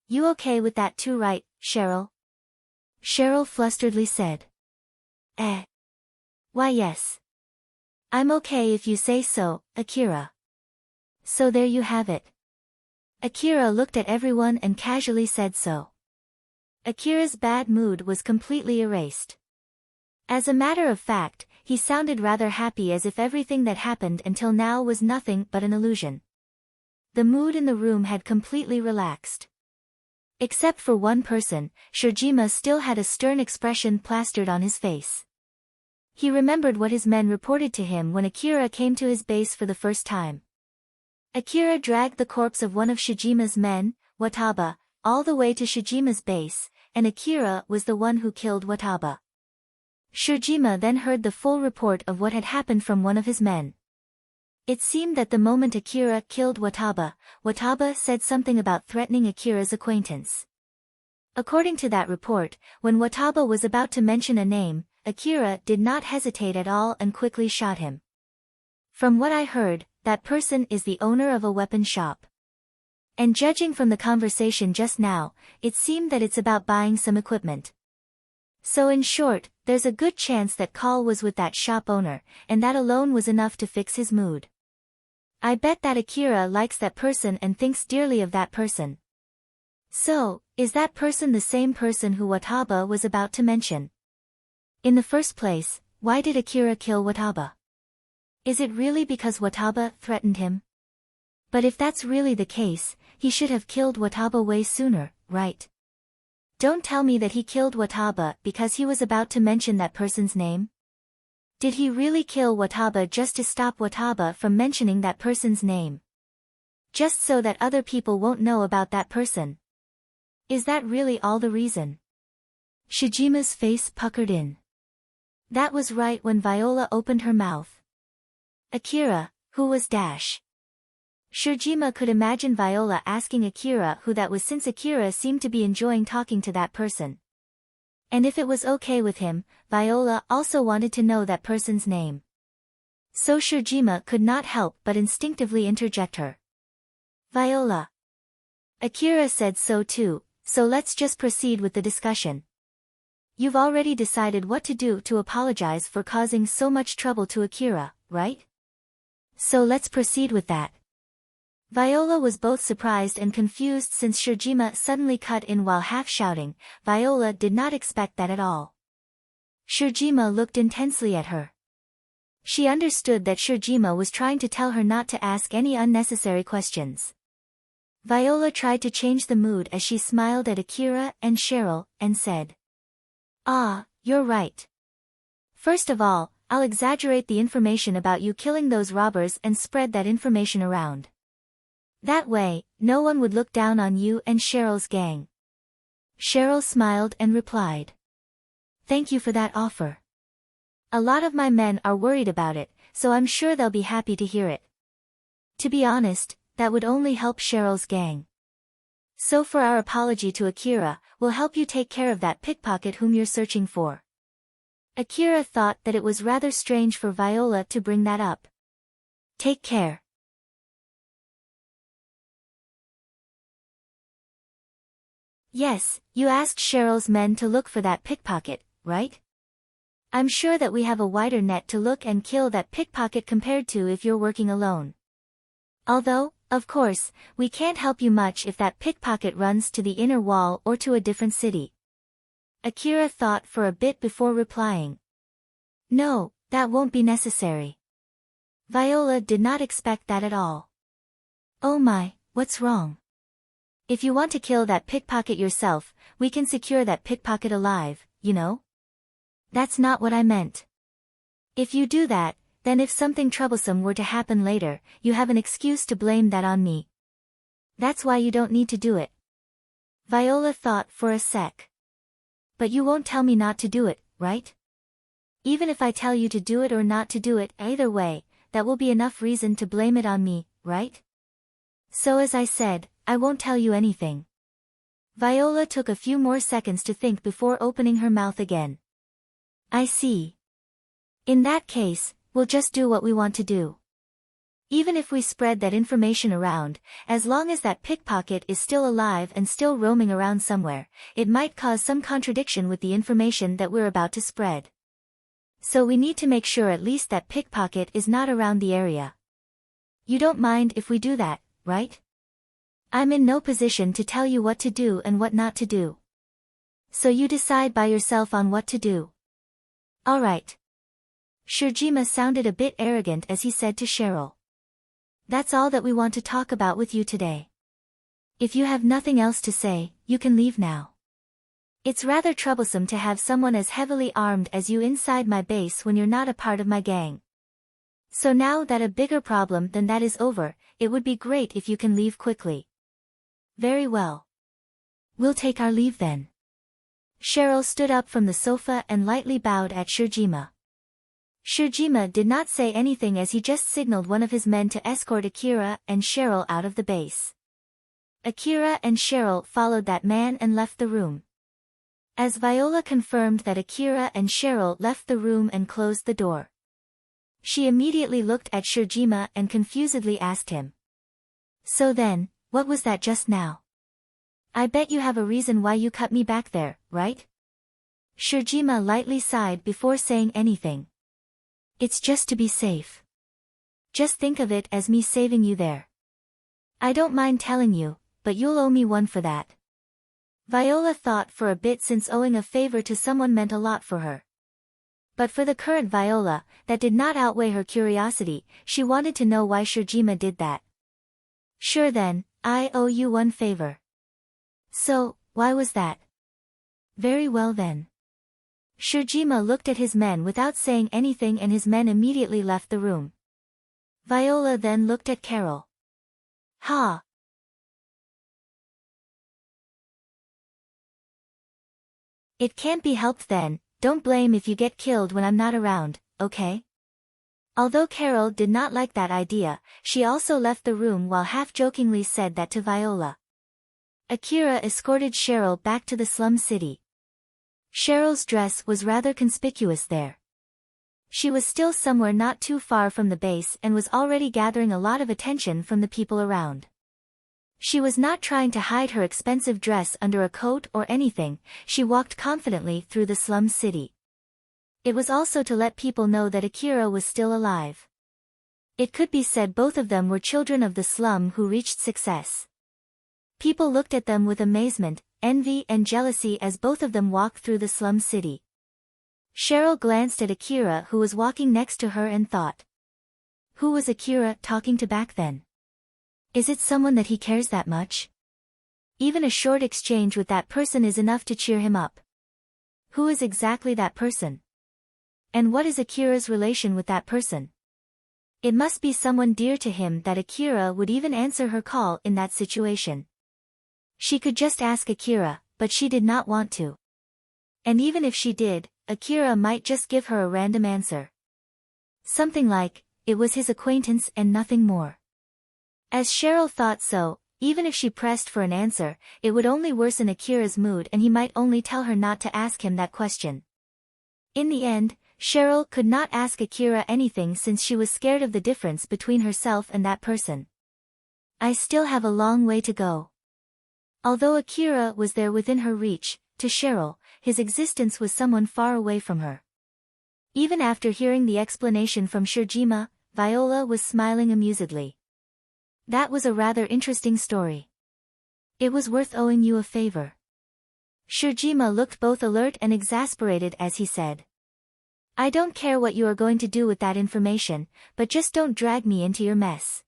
Speaker 1: You okay with that too, right, Cheryl? Cheryl flusteredly said. Why yes. I'm okay if you say so, Akira. So there you have it. Akira looked at everyone and casually said so. Akira's bad mood was completely erased. As a matter of fact, he sounded rather happy, as if everything that happened until now was nothing but an illusion. The mood in the room had completely relaxed. Except for one person, Shirjima still had a stern expression plastered on his face. He remembered what his men reported to him when Akira came to his base for the first time. Akira dragged the corpse of one of Shijima's men, Wataba, all the way to Shijima's base, and Akira was the one who killed Wataba. Shirjima then heard the full report of what had happened from one of his men. It seemed that the moment Akira killed Wataba, Wataba said something about threatening Akira's acquaintance. According to that report, when Wataba was about to mention a name, Akira did not hesitate at all and quickly shot him. From what I heard, that person is the owner of a weapon shop. And judging from the conversation just now, it seemed that it's about buying some equipment. So in short, there's a good chance that Call was with that shop owner, and that alone was enough to fix his mood. I bet that Akira likes that person and thinks dearly of that person. So, is that person the same person who Wataba was about to mention? In the first place, why did Akira kill Wataba? Is it really because Wataba threatened him? But if that's really the case, he should have killed Wataba way sooner, right? Don't tell me that he killed Wataba because he was about to mention that person's name. Did he really kill Wataba just to stop Wataba from mentioning that person's name? Just so that other people won't know about that person? Is that really all the reason? Shijima's face puckered in. That was right when Viola opened her mouth. Akira, who was Dash? Shirjima could imagine Viola asking Akira who that was, since Akira seemed to be enjoying talking to that person. And if it was okay with him, Viola also wanted to know that person's name. So Shirjima could not help but instinctively interject her. Viola. Akira said so too, so let's just proceed with the discussion. You've already decided what to do to apologize for causing so much trouble to Akira, right? So let's proceed with that. Viola was both surprised and confused since Shirjima suddenly cut in while half shouting. Viola did not expect that at all. Shirjima looked intensely at her. She understood that Shirjima was trying to tell her not to ask any unnecessary questions. Viola tried to change the mood as she smiled at Akira and Cheryl, and said, "Ah, you're right. First of all, I'll exaggerate the information about you killing those robbers and spread that information around. That way, no one would look down on you and Cheryl's gang." Cheryl smiled and replied, "Thank you for that offer. A lot of my men are worried about it, so I'm sure they'll be happy to hear it. To be honest, that would only help Cheryl's gang. So for our apology to Akira, we'll help you take care of that pickpocket whom you're searching for." Akira thought that it was rather strange for Viola to bring that up. "Take care." Yes, you asked Cheryl's men to look for that pickpocket, right? I'm sure that we have a wider net to look and kill that pickpocket compared to if you're working alone. Although, of course, we can't help you much if that pickpocket runs to the inner wall or to a different city. Akira thought for a bit before replying. No, that won't be necessary. Viola did not expect that at all. Oh my, what's wrong? If you want to kill that pickpocket yourself, we can secure that pickpocket alive, you know? That's not what I meant. If you do that, then if something troublesome were to happen later, you have an excuse to blame that on me. That's why you don't need to do it. Viola thought for a sec. But you won't tell me not to do it, right? Even if I tell you to do it or not to do it, either way, that will be enough reason to blame it on me, right? So as I said, I won't tell you anything. Viola took a few more seconds to think before opening her mouth again. I see. In that case, we'll just do what we want to do. Even if we spread that information around, as long as that pickpocket is still alive and still roaming around somewhere, it might cause some contradiction with the information that we're about to spread. So we need to make sure at least that pickpocket is not around the area. You don't mind if we do that, right? I'm in no position to tell you what to do and what not to do. So you decide by yourself on what to do. All right. Shirjima sounded a bit arrogant as he said to Cheryl. That's all that we want to talk about with you today. If you have nothing else to say, you can leave now. It's rather troublesome to have someone as heavily armed as you inside my base when you're not a part of my gang. So now that a bigger problem than that is over, it would be great if you can leave quickly. Very well. We'll take our leave then. Cheryl stood up from the sofa and lightly bowed at Shirjima. Shirjima did not say anything as he just signaled one of his men to escort Akira and Cheryl out of the base. Akira and Cheryl followed that man and left the room. As Viola confirmed that Akira and Cheryl left the room and closed the door, she immediately looked at Shirjima and confusedly asked him. So then, what was that just now? I bet you have a reason why you cut me back there, right? Shirjima lightly sighed before saying anything. It's just to be safe. Just think of it as me saving you there. I don't mind telling you, but you'll owe me one for that. Viola thought for a bit since owing a favor to someone meant a lot for her. But for the current Viola, that did not outweigh her curiosity. She wanted to know why Shirjima did that. Sure then, I owe you one favor. So, why was that? Very well then. Shirjima looked at his men without saying anything and his men immediately left the room. Viola then looked at Carol. Ha! It can't be helped then, don't blame if you get killed when I'm not around, okay? Although Carol did not like that idea, she also left the room while half-jokingly said that to Viola. Akira escorted Cheryl back to the slum city. Cheryl's dress was rather conspicuous there. She was still somewhere not too far from the base and was already gathering a lot of attention from the people around. She was not trying to hide her expensive dress under a coat or anything, she walked confidently through the slum city. It was also to let people know that Akira was still alive. It could be said both of them were children of the slum who reached success. People looked at them with amazement, envy and jealousy as both of them walked through the slum city. Cheryl glanced at Akira who was walking next to her and thought. Who was Akira talking to back then? Is it someone that he cares that much? Even a short exchange with that person is enough to cheer him up. Who is exactly that person? And what is Akira's relation with that person? It must be someone dear to him that Akira would even answer her call in that situation. She could just ask Akira, but she did not want to. And even if she did, Akira might just give her a random answer. Something like, it was his acquaintance and nothing more. As Cheryl thought so, even if she pressed for an answer, it would only worsen Akira's mood and he might only tell her not to ask him that question. In the end, Cheryl could not ask Akira anything since she was scared of the difference between herself and that person. I still have a long way to go. Although Akira was there within her reach, to Cheryl, his existence was someone far away from her. Even after hearing the explanation from Shirjima, Viola was smiling amusedly. That was a rather interesting story. It was worth owing you a favor. Shirjima looked both alert and exasperated as he said. I don't care what you are going to do with that information, but just don't drag me into your mess.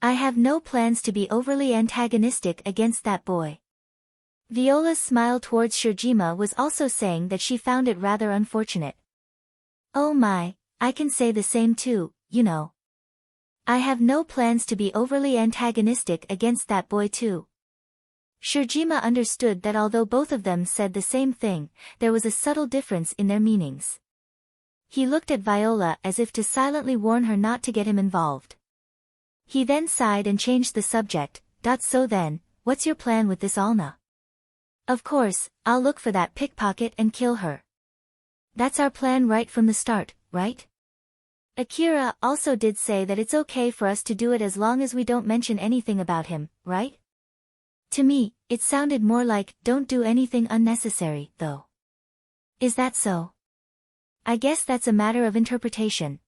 Speaker 1: I have no plans to be overly antagonistic against that boy. Viola's smile towards Shirjima was also saying that she found it rather unfortunate. Oh my, I can say the same too, you know. I have no plans to be overly antagonistic against that boy too. Shirjima understood that although both of them said the same thing, there was a subtle difference in their meanings. He looked at Viola as if to silently warn her not to get him involved. He then sighed and changed the subject. So then, what's your plan with this Alna? Of course, I'll look for that pickpocket and kill her. That's our plan right from the start, right? Akira also did say that it's okay for us to do it as long as we don't mention anything about him, right? To me, it sounded more like, don't do anything unnecessary, though. Is that so? I guess that's a matter of interpretation.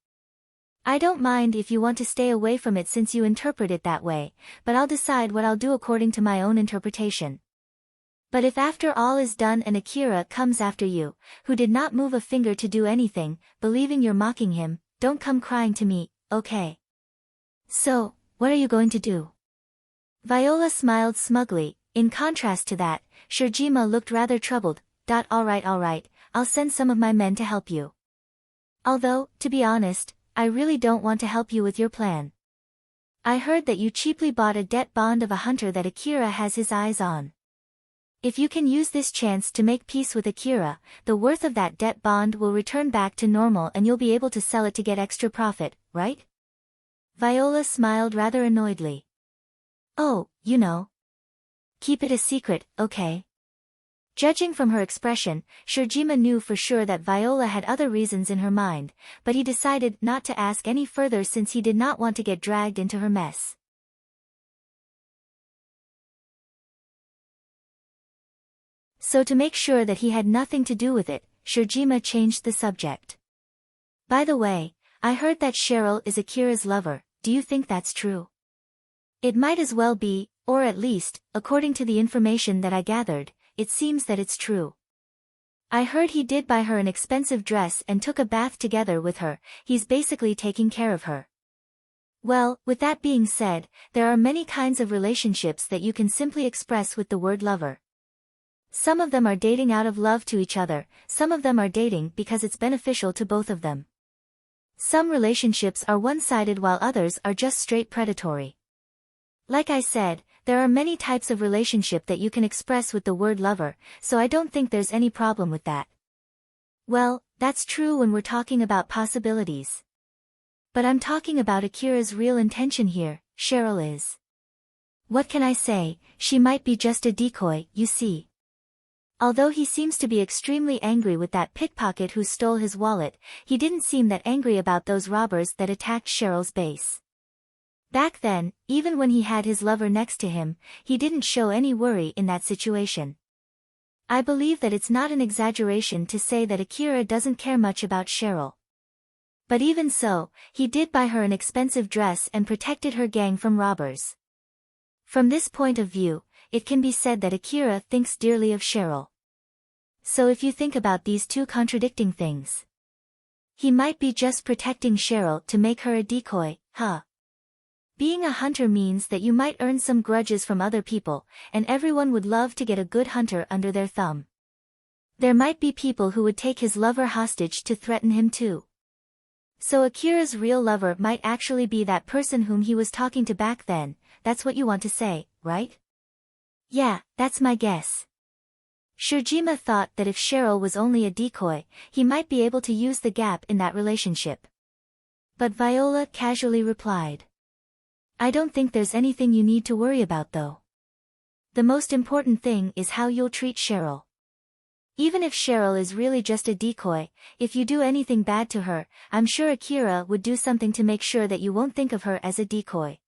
Speaker 1: I don't mind if you want to stay away from it since you interpret it that way, but I'll decide what I'll do according to my own interpretation. But if after all is done and Akira comes after you, who did not move a finger to do anything, believing you're mocking him, don't come crying to me, okay? So, what are you going to do? Viola smiled smugly. In contrast to that, Shirjima looked rather troubled. Alright, I'll send some of my men to help you. Although, to be honest, I really don't want to help you with your plan. I heard that you cheaply bought a debt bond of a hunter that Akira has his eyes on. If you can use this chance to make peace with Akira, the worth of that debt bond will return back to normal and you'll be able to sell it to get extra profit, right? Viola smiled rather annoyedly. Oh, you know. Keep it a secret, okay? Judging from her expression, Shirjima knew for sure that Viola had other reasons in her mind, but he decided not to ask any further since he did not want to get dragged into her mess. So to make sure that he had nothing to do with it, Shirjima changed the subject. By the way, I heard that Cheryl is Akira's lover. Do you think that's true? It might as well be, or at least, according to the information that I gathered, it seems that it's true. I heard he did buy her an expensive dress and took a bath together with her. He's basically taking care of her. Well, with that being said, there are many kinds of relationships that you can simply express with the word lover. Some of them are dating out of love to each other, some of them are dating because it's beneficial to both of them. Some relationships are one-sided while others are just straight predatory. Like I said, there are many types of relationship that you can express with the word lover, so I don't think there's any problem with that. Well, that's true when we're talking about possibilities. But I'm talking about Akira's real intention here. Cheryl is. What can I say, she might be just a decoy, you see. Although he seems to be extremely angry with that pickpocket who stole his wallet, he didn't seem that angry about those robbers that attacked Cheryl's base. Back then, even when he had his lover next to him, he didn't show any worry in that situation. I believe that it's not an exaggeration to say that Akira doesn't care much about Cheryl. But even so, he did buy her an expensive dress and protected her gang from robbers. From this point of view, it can be said that Akira thinks dearly of Cheryl. So if you think about these two contradicting things, he might be just protecting Cheryl to make her a decoy, huh? Being a hunter means that you might earn some grudges from other people, and everyone would love to get a good hunter under their thumb. There might be people who would take his lover hostage to threaten him too. So Akira's real lover might actually be that person whom he was talking to back then. That's what you want to say, right? Yeah, that's my guess. Shirjima thought that if Cheryl was only a decoy, he might be able to use the gap in that relationship. But Viola casually replied. I don't think there's anything you need to worry about though. The most important thing is how you'll treat Cheryl. Even if Cheryl is really just a decoy, if you do anything bad to her, I'm sure Akira would do something to make sure that you won't think of her as a decoy.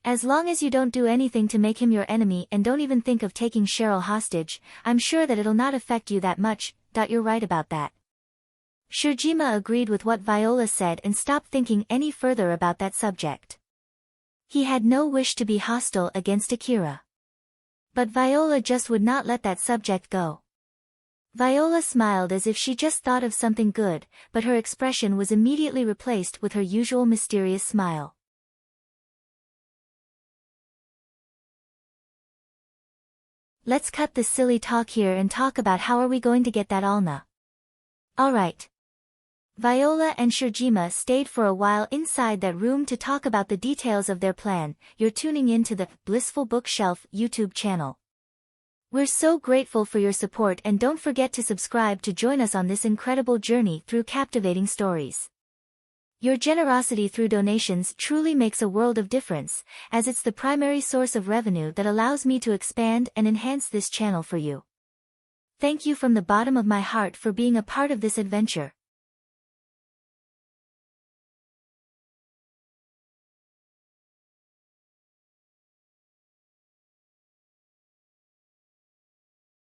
Speaker 1: As long as you don't do anything to make him your enemy and don't even think of taking Cheryl hostage, I'm sure that it'll not affect you that much. You're right about that. Shirjima agreed with what Viola said and stopped thinking any further about that subject. He had no wish to be hostile against Akira. But Viola just would not let that subject go. Viola smiled as if she just thought of something good, but her expression was immediately replaced with her usual mysterious smile. Let's cut this silly talk here and talk about how are we going to get that Alna. Alright. Viola and Shirjima stayed for a while inside that room to talk about the details of their plan. You're tuning in to the Blissful Bookshelf YouTube channel. We're so grateful for your support and don't forget to subscribe to join us on this incredible journey through captivating stories. Your generosity through donations truly makes a world of difference, as it's the primary source of revenue that allows me to expand and enhance this channel for you. Thank you from the bottom of my heart for being a part of this adventure.